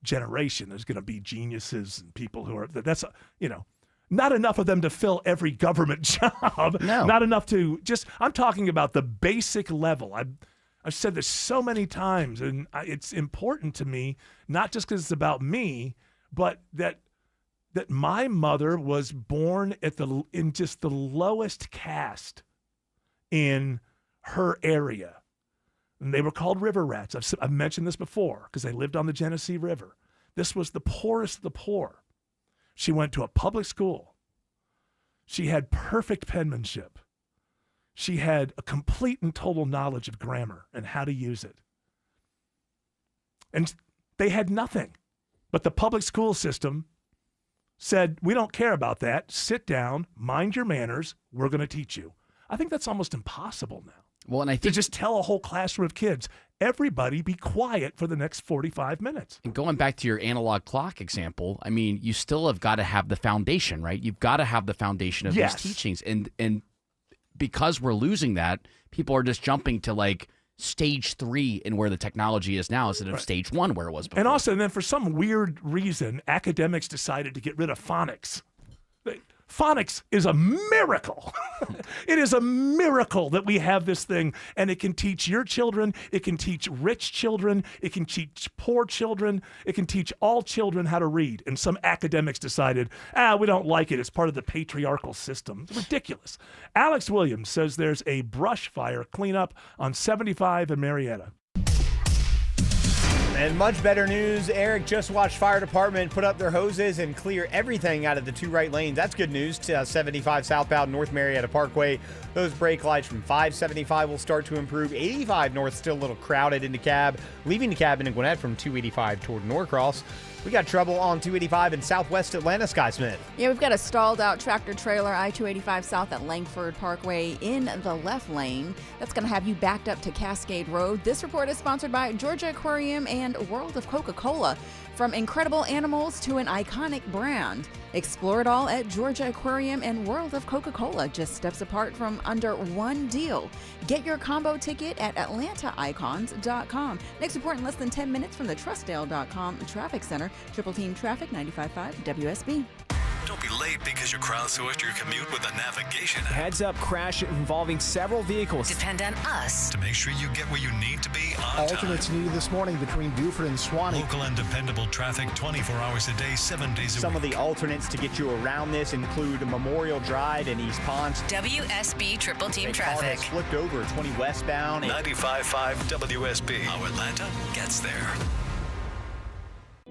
Speaker 3: generation, there's going to be geniuses and people who are, not enough of them to fill every government job.
Speaker 18: No.
Speaker 3: Not enough to I'm talking about the basic level. I've said this so many times, and it's important to me, not just because it's about me, but that my mother was born in just the lowest caste in her area. And they were called river rats. I've mentioned this before because they lived on the Genesee River. This was the poorest of the poor. She went to a public school. She had perfect penmanship. She had a complete and total knowledge of grammar and how to use it. And they had nothing. But the public school system said, we don't care about that. Sit down, mind your manners. We're going to teach you. I think that's almost impossible now.
Speaker 8: Well, and I think
Speaker 3: to just tell a whole classroom of kids, everybody be quiet for the next 45 minutes.
Speaker 8: And going back to your analog clock example, I mean, you still have got to have the foundation, right? You've got to have the foundation of these teachings. And because we're losing that, people are just jumping to like stage 3 in where the technology is now instead of stage 1 where it was before.
Speaker 3: And then for some weird reason, academics decided to get rid of phonics. Phonics is a miracle. It is a miracle that we have this thing, and it can teach your children. It can teach rich children. It can teach poor children. It can teach all children how to read. And some academics decided, we don't like it. It's part of the patriarchal system. It's ridiculous. Alex Williams says there's a brush fire cleanup on 75 in Marietta.
Speaker 20: And much better news, Eric just watched fire department put up their hoses and clear everything out of the 2 right lanes. That's good news to 75 southbound North Marietta Parkway. Those brake lights from 575 will start to improve. 85 north still a little crowded into Cab, leaving the Cab in Gwinnett from 285 toward Norcross. We got trouble on 285 in southwest Atlanta, Sky Smith.
Speaker 10: Yeah, we've got a stalled out tractor trailer I-285 south at Langford Parkway in the left lane. That's going to have you backed up to Cascade Road. This report is sponsored by Georgia Aquarium and World of Coca-Cola. From incredible animals to an iconic brand, explore it all at Georgia Aquarium and World of Coca-Cola, just steps apart from under one deal. Get your combo ticket at AtlantaIcons.com. Next report in less than 10 minutes from the Trustdale.com Traffic Center. Triple Team Traffic, 95.5 WSB.
Speaker 19: Don't be late because you crowdsourced your commute with a navigation app.
Speaker 9: Heads up crash involving several vehicles.
Speaker 15: Depend on us
Speaker 19: to make sure you get where you need to be on
Speaker 12: Alternates
Speaker 19: time.
Speaker 12: needed this morning between Buford and Swanee.
Speaker 19: Local and dependable traffic 24 hours a day, 7 days a week.
Speaker 20: Some of the alternates to get you around this include Memorial Drive in East Ponce.
Speaker 15: WSB Triple Team
Speaker 20: Traffic.
Speaker 15: Traffic.
Speaker 20: Flipped over 20 westbound.
Speaker 19: 95.5 WSB. How Atlanta gets there.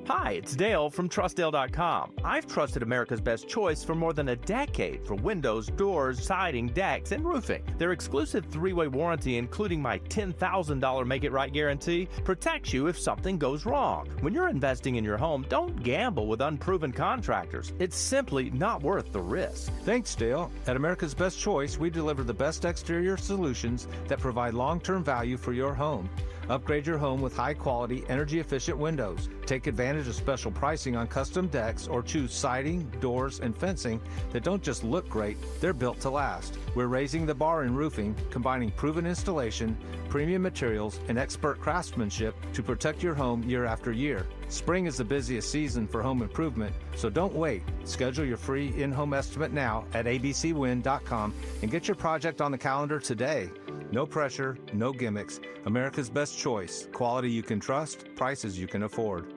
Speaker 9: Hi, it's Dale from TrustDale.com. I've trusted America's Best Choice for more than a decade for windows, doors, siding, decks, and roofing. Their exclusive 3-way warranty, including my $10,000 Make It Right guarantee, protects you if something goes wrong. When you're investing in your home, don't gamble with unproven contractors. It's simply not worth the risk.
Speaker 17: Thanks, Dale. At America's Best Choice, we deliver the best exterior solutions that provide long-term value for your home. Upgrade your home with high-quality, energy-efficient windows. Take advantage of special pricing on custom decks or choose siding, doors, and fencing that don't just look great, they're built to last. We're raising the bar in roofing, combining proven installation, premium materials, and expert craftsmanship to protect your home year after year. Spring is the busiest season for home improvement, so don't wait. Schedule your free in-home estimate now at abcwin.com and get your project on the calendar today. No pressure, no gimmicks. America's Best Choice. Quality you can trust, prices you can afford.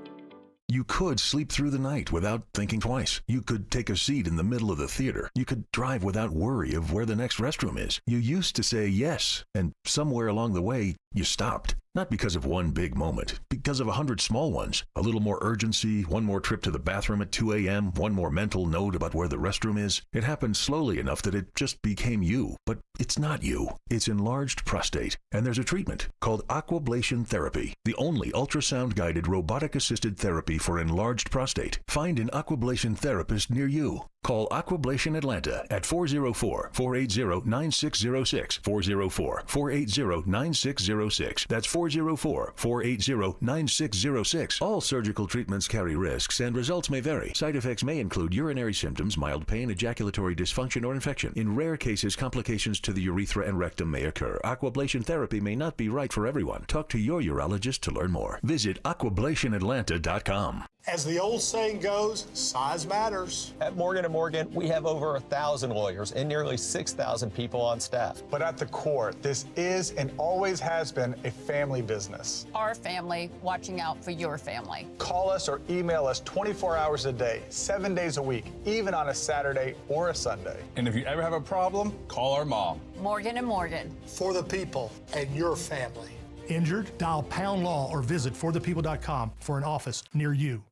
Speaker 19: You could sleep through the night without thinking twice. You could take a seat in the middle of the theater. You could drive without worry of where the next restroom is. You used to say yes, and somewhere along the way, you stopped. Not because of one big moment, because of 100 small ones. A little more urgency, one more trip to the bathroom at 2 a.m., one more mental note about where the restroom is. It happened slowly enough that it just became you. But it's not you. It's enlarged prostate. And there's a treatment called aquablation therapy, the only ultrasound-guided robotic-assisted therapy for enlarged prostate. Find an aquablation therapist near you. Call Aquablation Atlanta at 404-480-9606, 404-480-9606. That's 404-480-9606. All surgical treatments carry risks and results may vary. Side effects may include urinary symptoms, mild pain, ejaculatory dysfunction, or infection. In rare cases, complications to the urethra and rectum may occur. Aquablation therapy may not be right for everyone. Talk to your urologist to learn more. Visit aquablationatlanta.com.
Speaker 12: As the old saying goes, size matters.
Speaker 4: At Morgan & Morgan, we have over 1,000 lawyers and nearly 6,000 people on staff.
Speaker 12: But at the core, this is and always has been a family business.
Speaker 14: Our family watching out for your family.
Speaker 12: Call us or email us 24 hours a day, 7 days a week, even on a Saturday or a Sunday.
Speaker 16: And if you ever have a problem, call our mom.
Speaker 14: Morgan & Morgan.
Speaker 12: For the people and your family.
Speaker 21: Injured? Dial Pound Law or visit forthepeople.com for an office near you.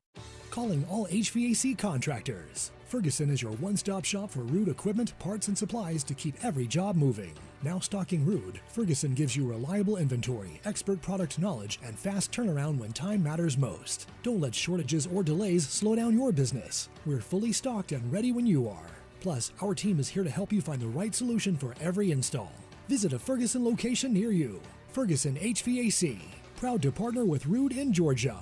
Speaker 23: Calling all HVAC contractors. Ferguson is your one-stop shop for Ruud equipment, parts, and supplies to keep every job moving. Now stocking Ruud, Ferguson gives you reliable inventory, expert product knowledge, and fast turnaround when time matters most. Don't let shortages or delays slow down your business. We're fully stocked and ready when you are. Plus, our team is here to help you find the right solution for every install. Visit a Ferguson location near you. Ferguson HVAC, proud to partner with Ruud in Georgia.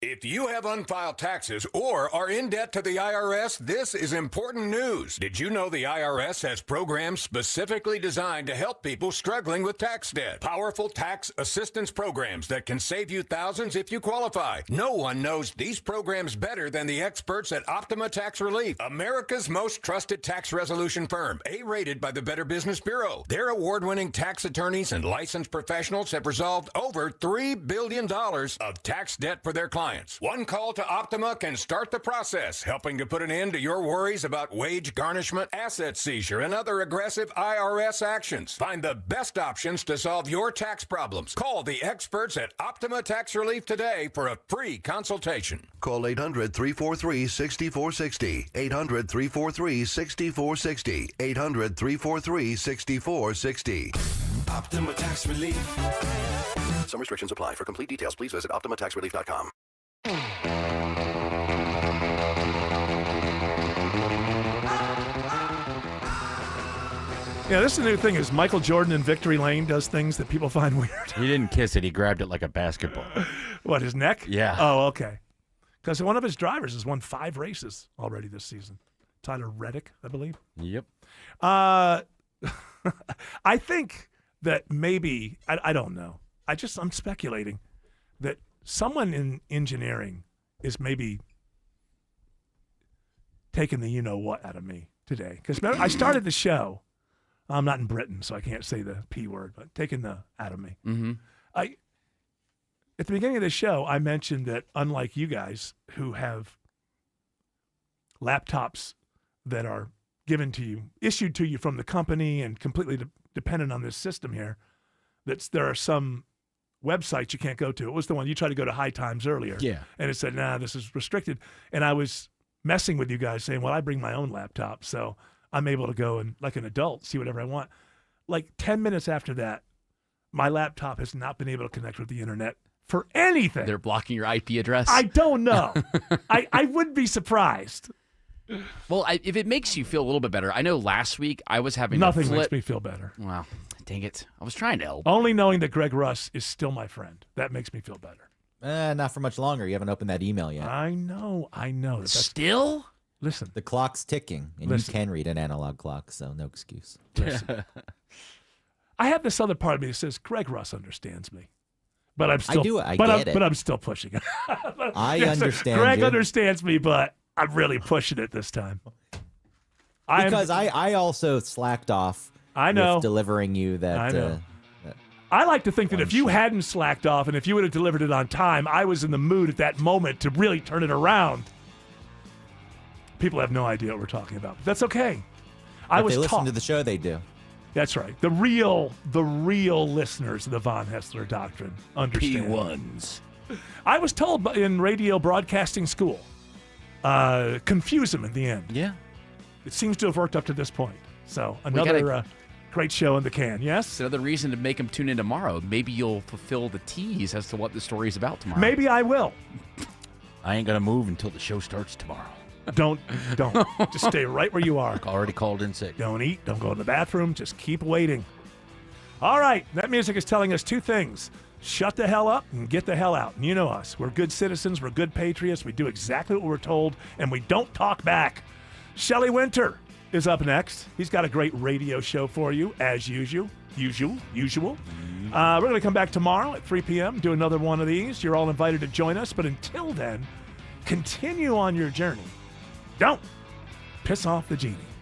Speaker 24: If you have unfiled taxes or are in debt to the IRS, this is important news. Did you know the IRS has programs specifically designed to help people struggling with tax debt? Powerful tax assistance programs that can save you thousands if you qualify. No one knows these programs better than the experts at Optima Tax Relief, America's most trusted tax resolution firm, A-rated by the Better Business Bureau. Their award-winning tax attorneys and licensed professionals have resolved over $3 billion of tax debt for their clients. One call to Optima can start the process, helping to put an end to your worries about wage garnishment, asset seizure, and other aggressive IRS actions. Find the best options to solve your tax problems. Call the experts at Optima Tax Relief today for a free consultation.
Speaker 26: Call 800-343-6460. 800-343-6460. 800-343-6460.
Speaker 19: Optima Tax Relief.
Speaker 26: Some restrictions apply. For complete details, please visit OptimaTaxRelief.com.
Speaker 3: Yeah, this is the new thing is Michael Jordan in Victory Lane does things that people find weird.
Speaker 1: He didn't kiss it. He grabbed it like a basketball.
Speaker 3: What, his neck?
Speaker 1: Yeah.
Speaker 3: Oh, okay. Because one of his drivers has won 5 races already this season. Tyler Reddick, I believe.
Speaker 1: Yep.
Speaker 3: I think that maybe, I don't know. I'm speculating that someone in engineering is maybe taking the you-know-what out of me today. Because I started the show. I'm not in Britain, so I can't say the P word, but taking the out of me.
Speaker 8: Mm-hmm.
Speaker 3: At the beginning of the show, I mentioned that unlike you guys who have laptops that are given to you, issued to you from the company and completely dependent on this system here, there are some websites you can't go to. It was the one you tried to go to High Times earlier.
Speaker 1: Yeah.
Speaker 3: And it said, nah, this is restricted. And I was messing with you guys saying, well, I bring my own laptop, so I'm able to go and, like an adult, see whatever I want. Like 10 minutes after that, my laptop has not been able to connect with the internet for anything.
Speaker 8: They're blocking your IP address?
Speaker 3: I don't know. I would be surprised.
Speaker 8: Well, if it makes you feel a little bit better, I know last week I was having
Speaker 3: Nothing
Speaker 8: to flip.
Speaker 3: makes me feel better.
Speaker 8: Wow, dang it. I was trying to help.
Speaker 3: Only knowing that Greg Russ is still my friend. That makes me feel better.
Speaker 18: Not for much longer. You haven't opened that email yet.
Speaker 3: I know.
Speaker 8: Still?
Speaker 3: Listen.
Speaker 18: The clock's ticking, and
Speaker 3: Listen.
Speaker 18: you can read an analog clock, so no excuse.
Speaker 3: I have this other part of me that says Greg Russ understands me. But I'm still
Speaker 18: I get it.
Speaker 3: But I'm still pushing it.
Speaker 18: I understand
Speaker 3: Greg
Speaker 18: you.
Speaker 3: understands me, but I'm really pushing it this time.
Speaker 18: Because I also slacked off with delivering you that.
Speaker 3: I know. I like to think that if you hadn't slacked off and if you would have delivered it on time, I was in the mood at that moment to really turn it around. People have no idea what we're talking about. But that's okay.
Speaker 18: If they listen to the show, they do.
Speaker 3: That's right. The real listeners of the Von Hessler Doctrine understand.
Speaker 1: P1s.
Speaker 3: I was told in radio broadcasting school, confuse them in the end.
Speaker 1: Yeah.
Speaker 3: It seems to have worked up to this point. So another great show in the can, yes?
Speaker 8: It's another reason to make them tune in tomorrow. Maybe you'll fulfill the tease as to what the story is about tomorrow.
Speaker 3: Maybe I will.
Speaker 1: I ain't going to move until the show starts tomorrow.
Speaker 3: Don't. Just stay right where you are.
Speaker 1: Already called in sick.
Speaker 3: Don't eat. Don't go in the bathroom. Just keep waiting. All right. That music is telling us two things. Shut the hell up and get the hell out. And you know us. We're good citizens. We're good patriots. We do exactly what we're told, and we don't talk back. Shelley Winter is up next. He's got a great radio show for you, as usual. We're going to come back tomorrow at 3 p.m., do another one of these. You're all invited to join us. But until then, continue on your journey. Don't piss off the genie.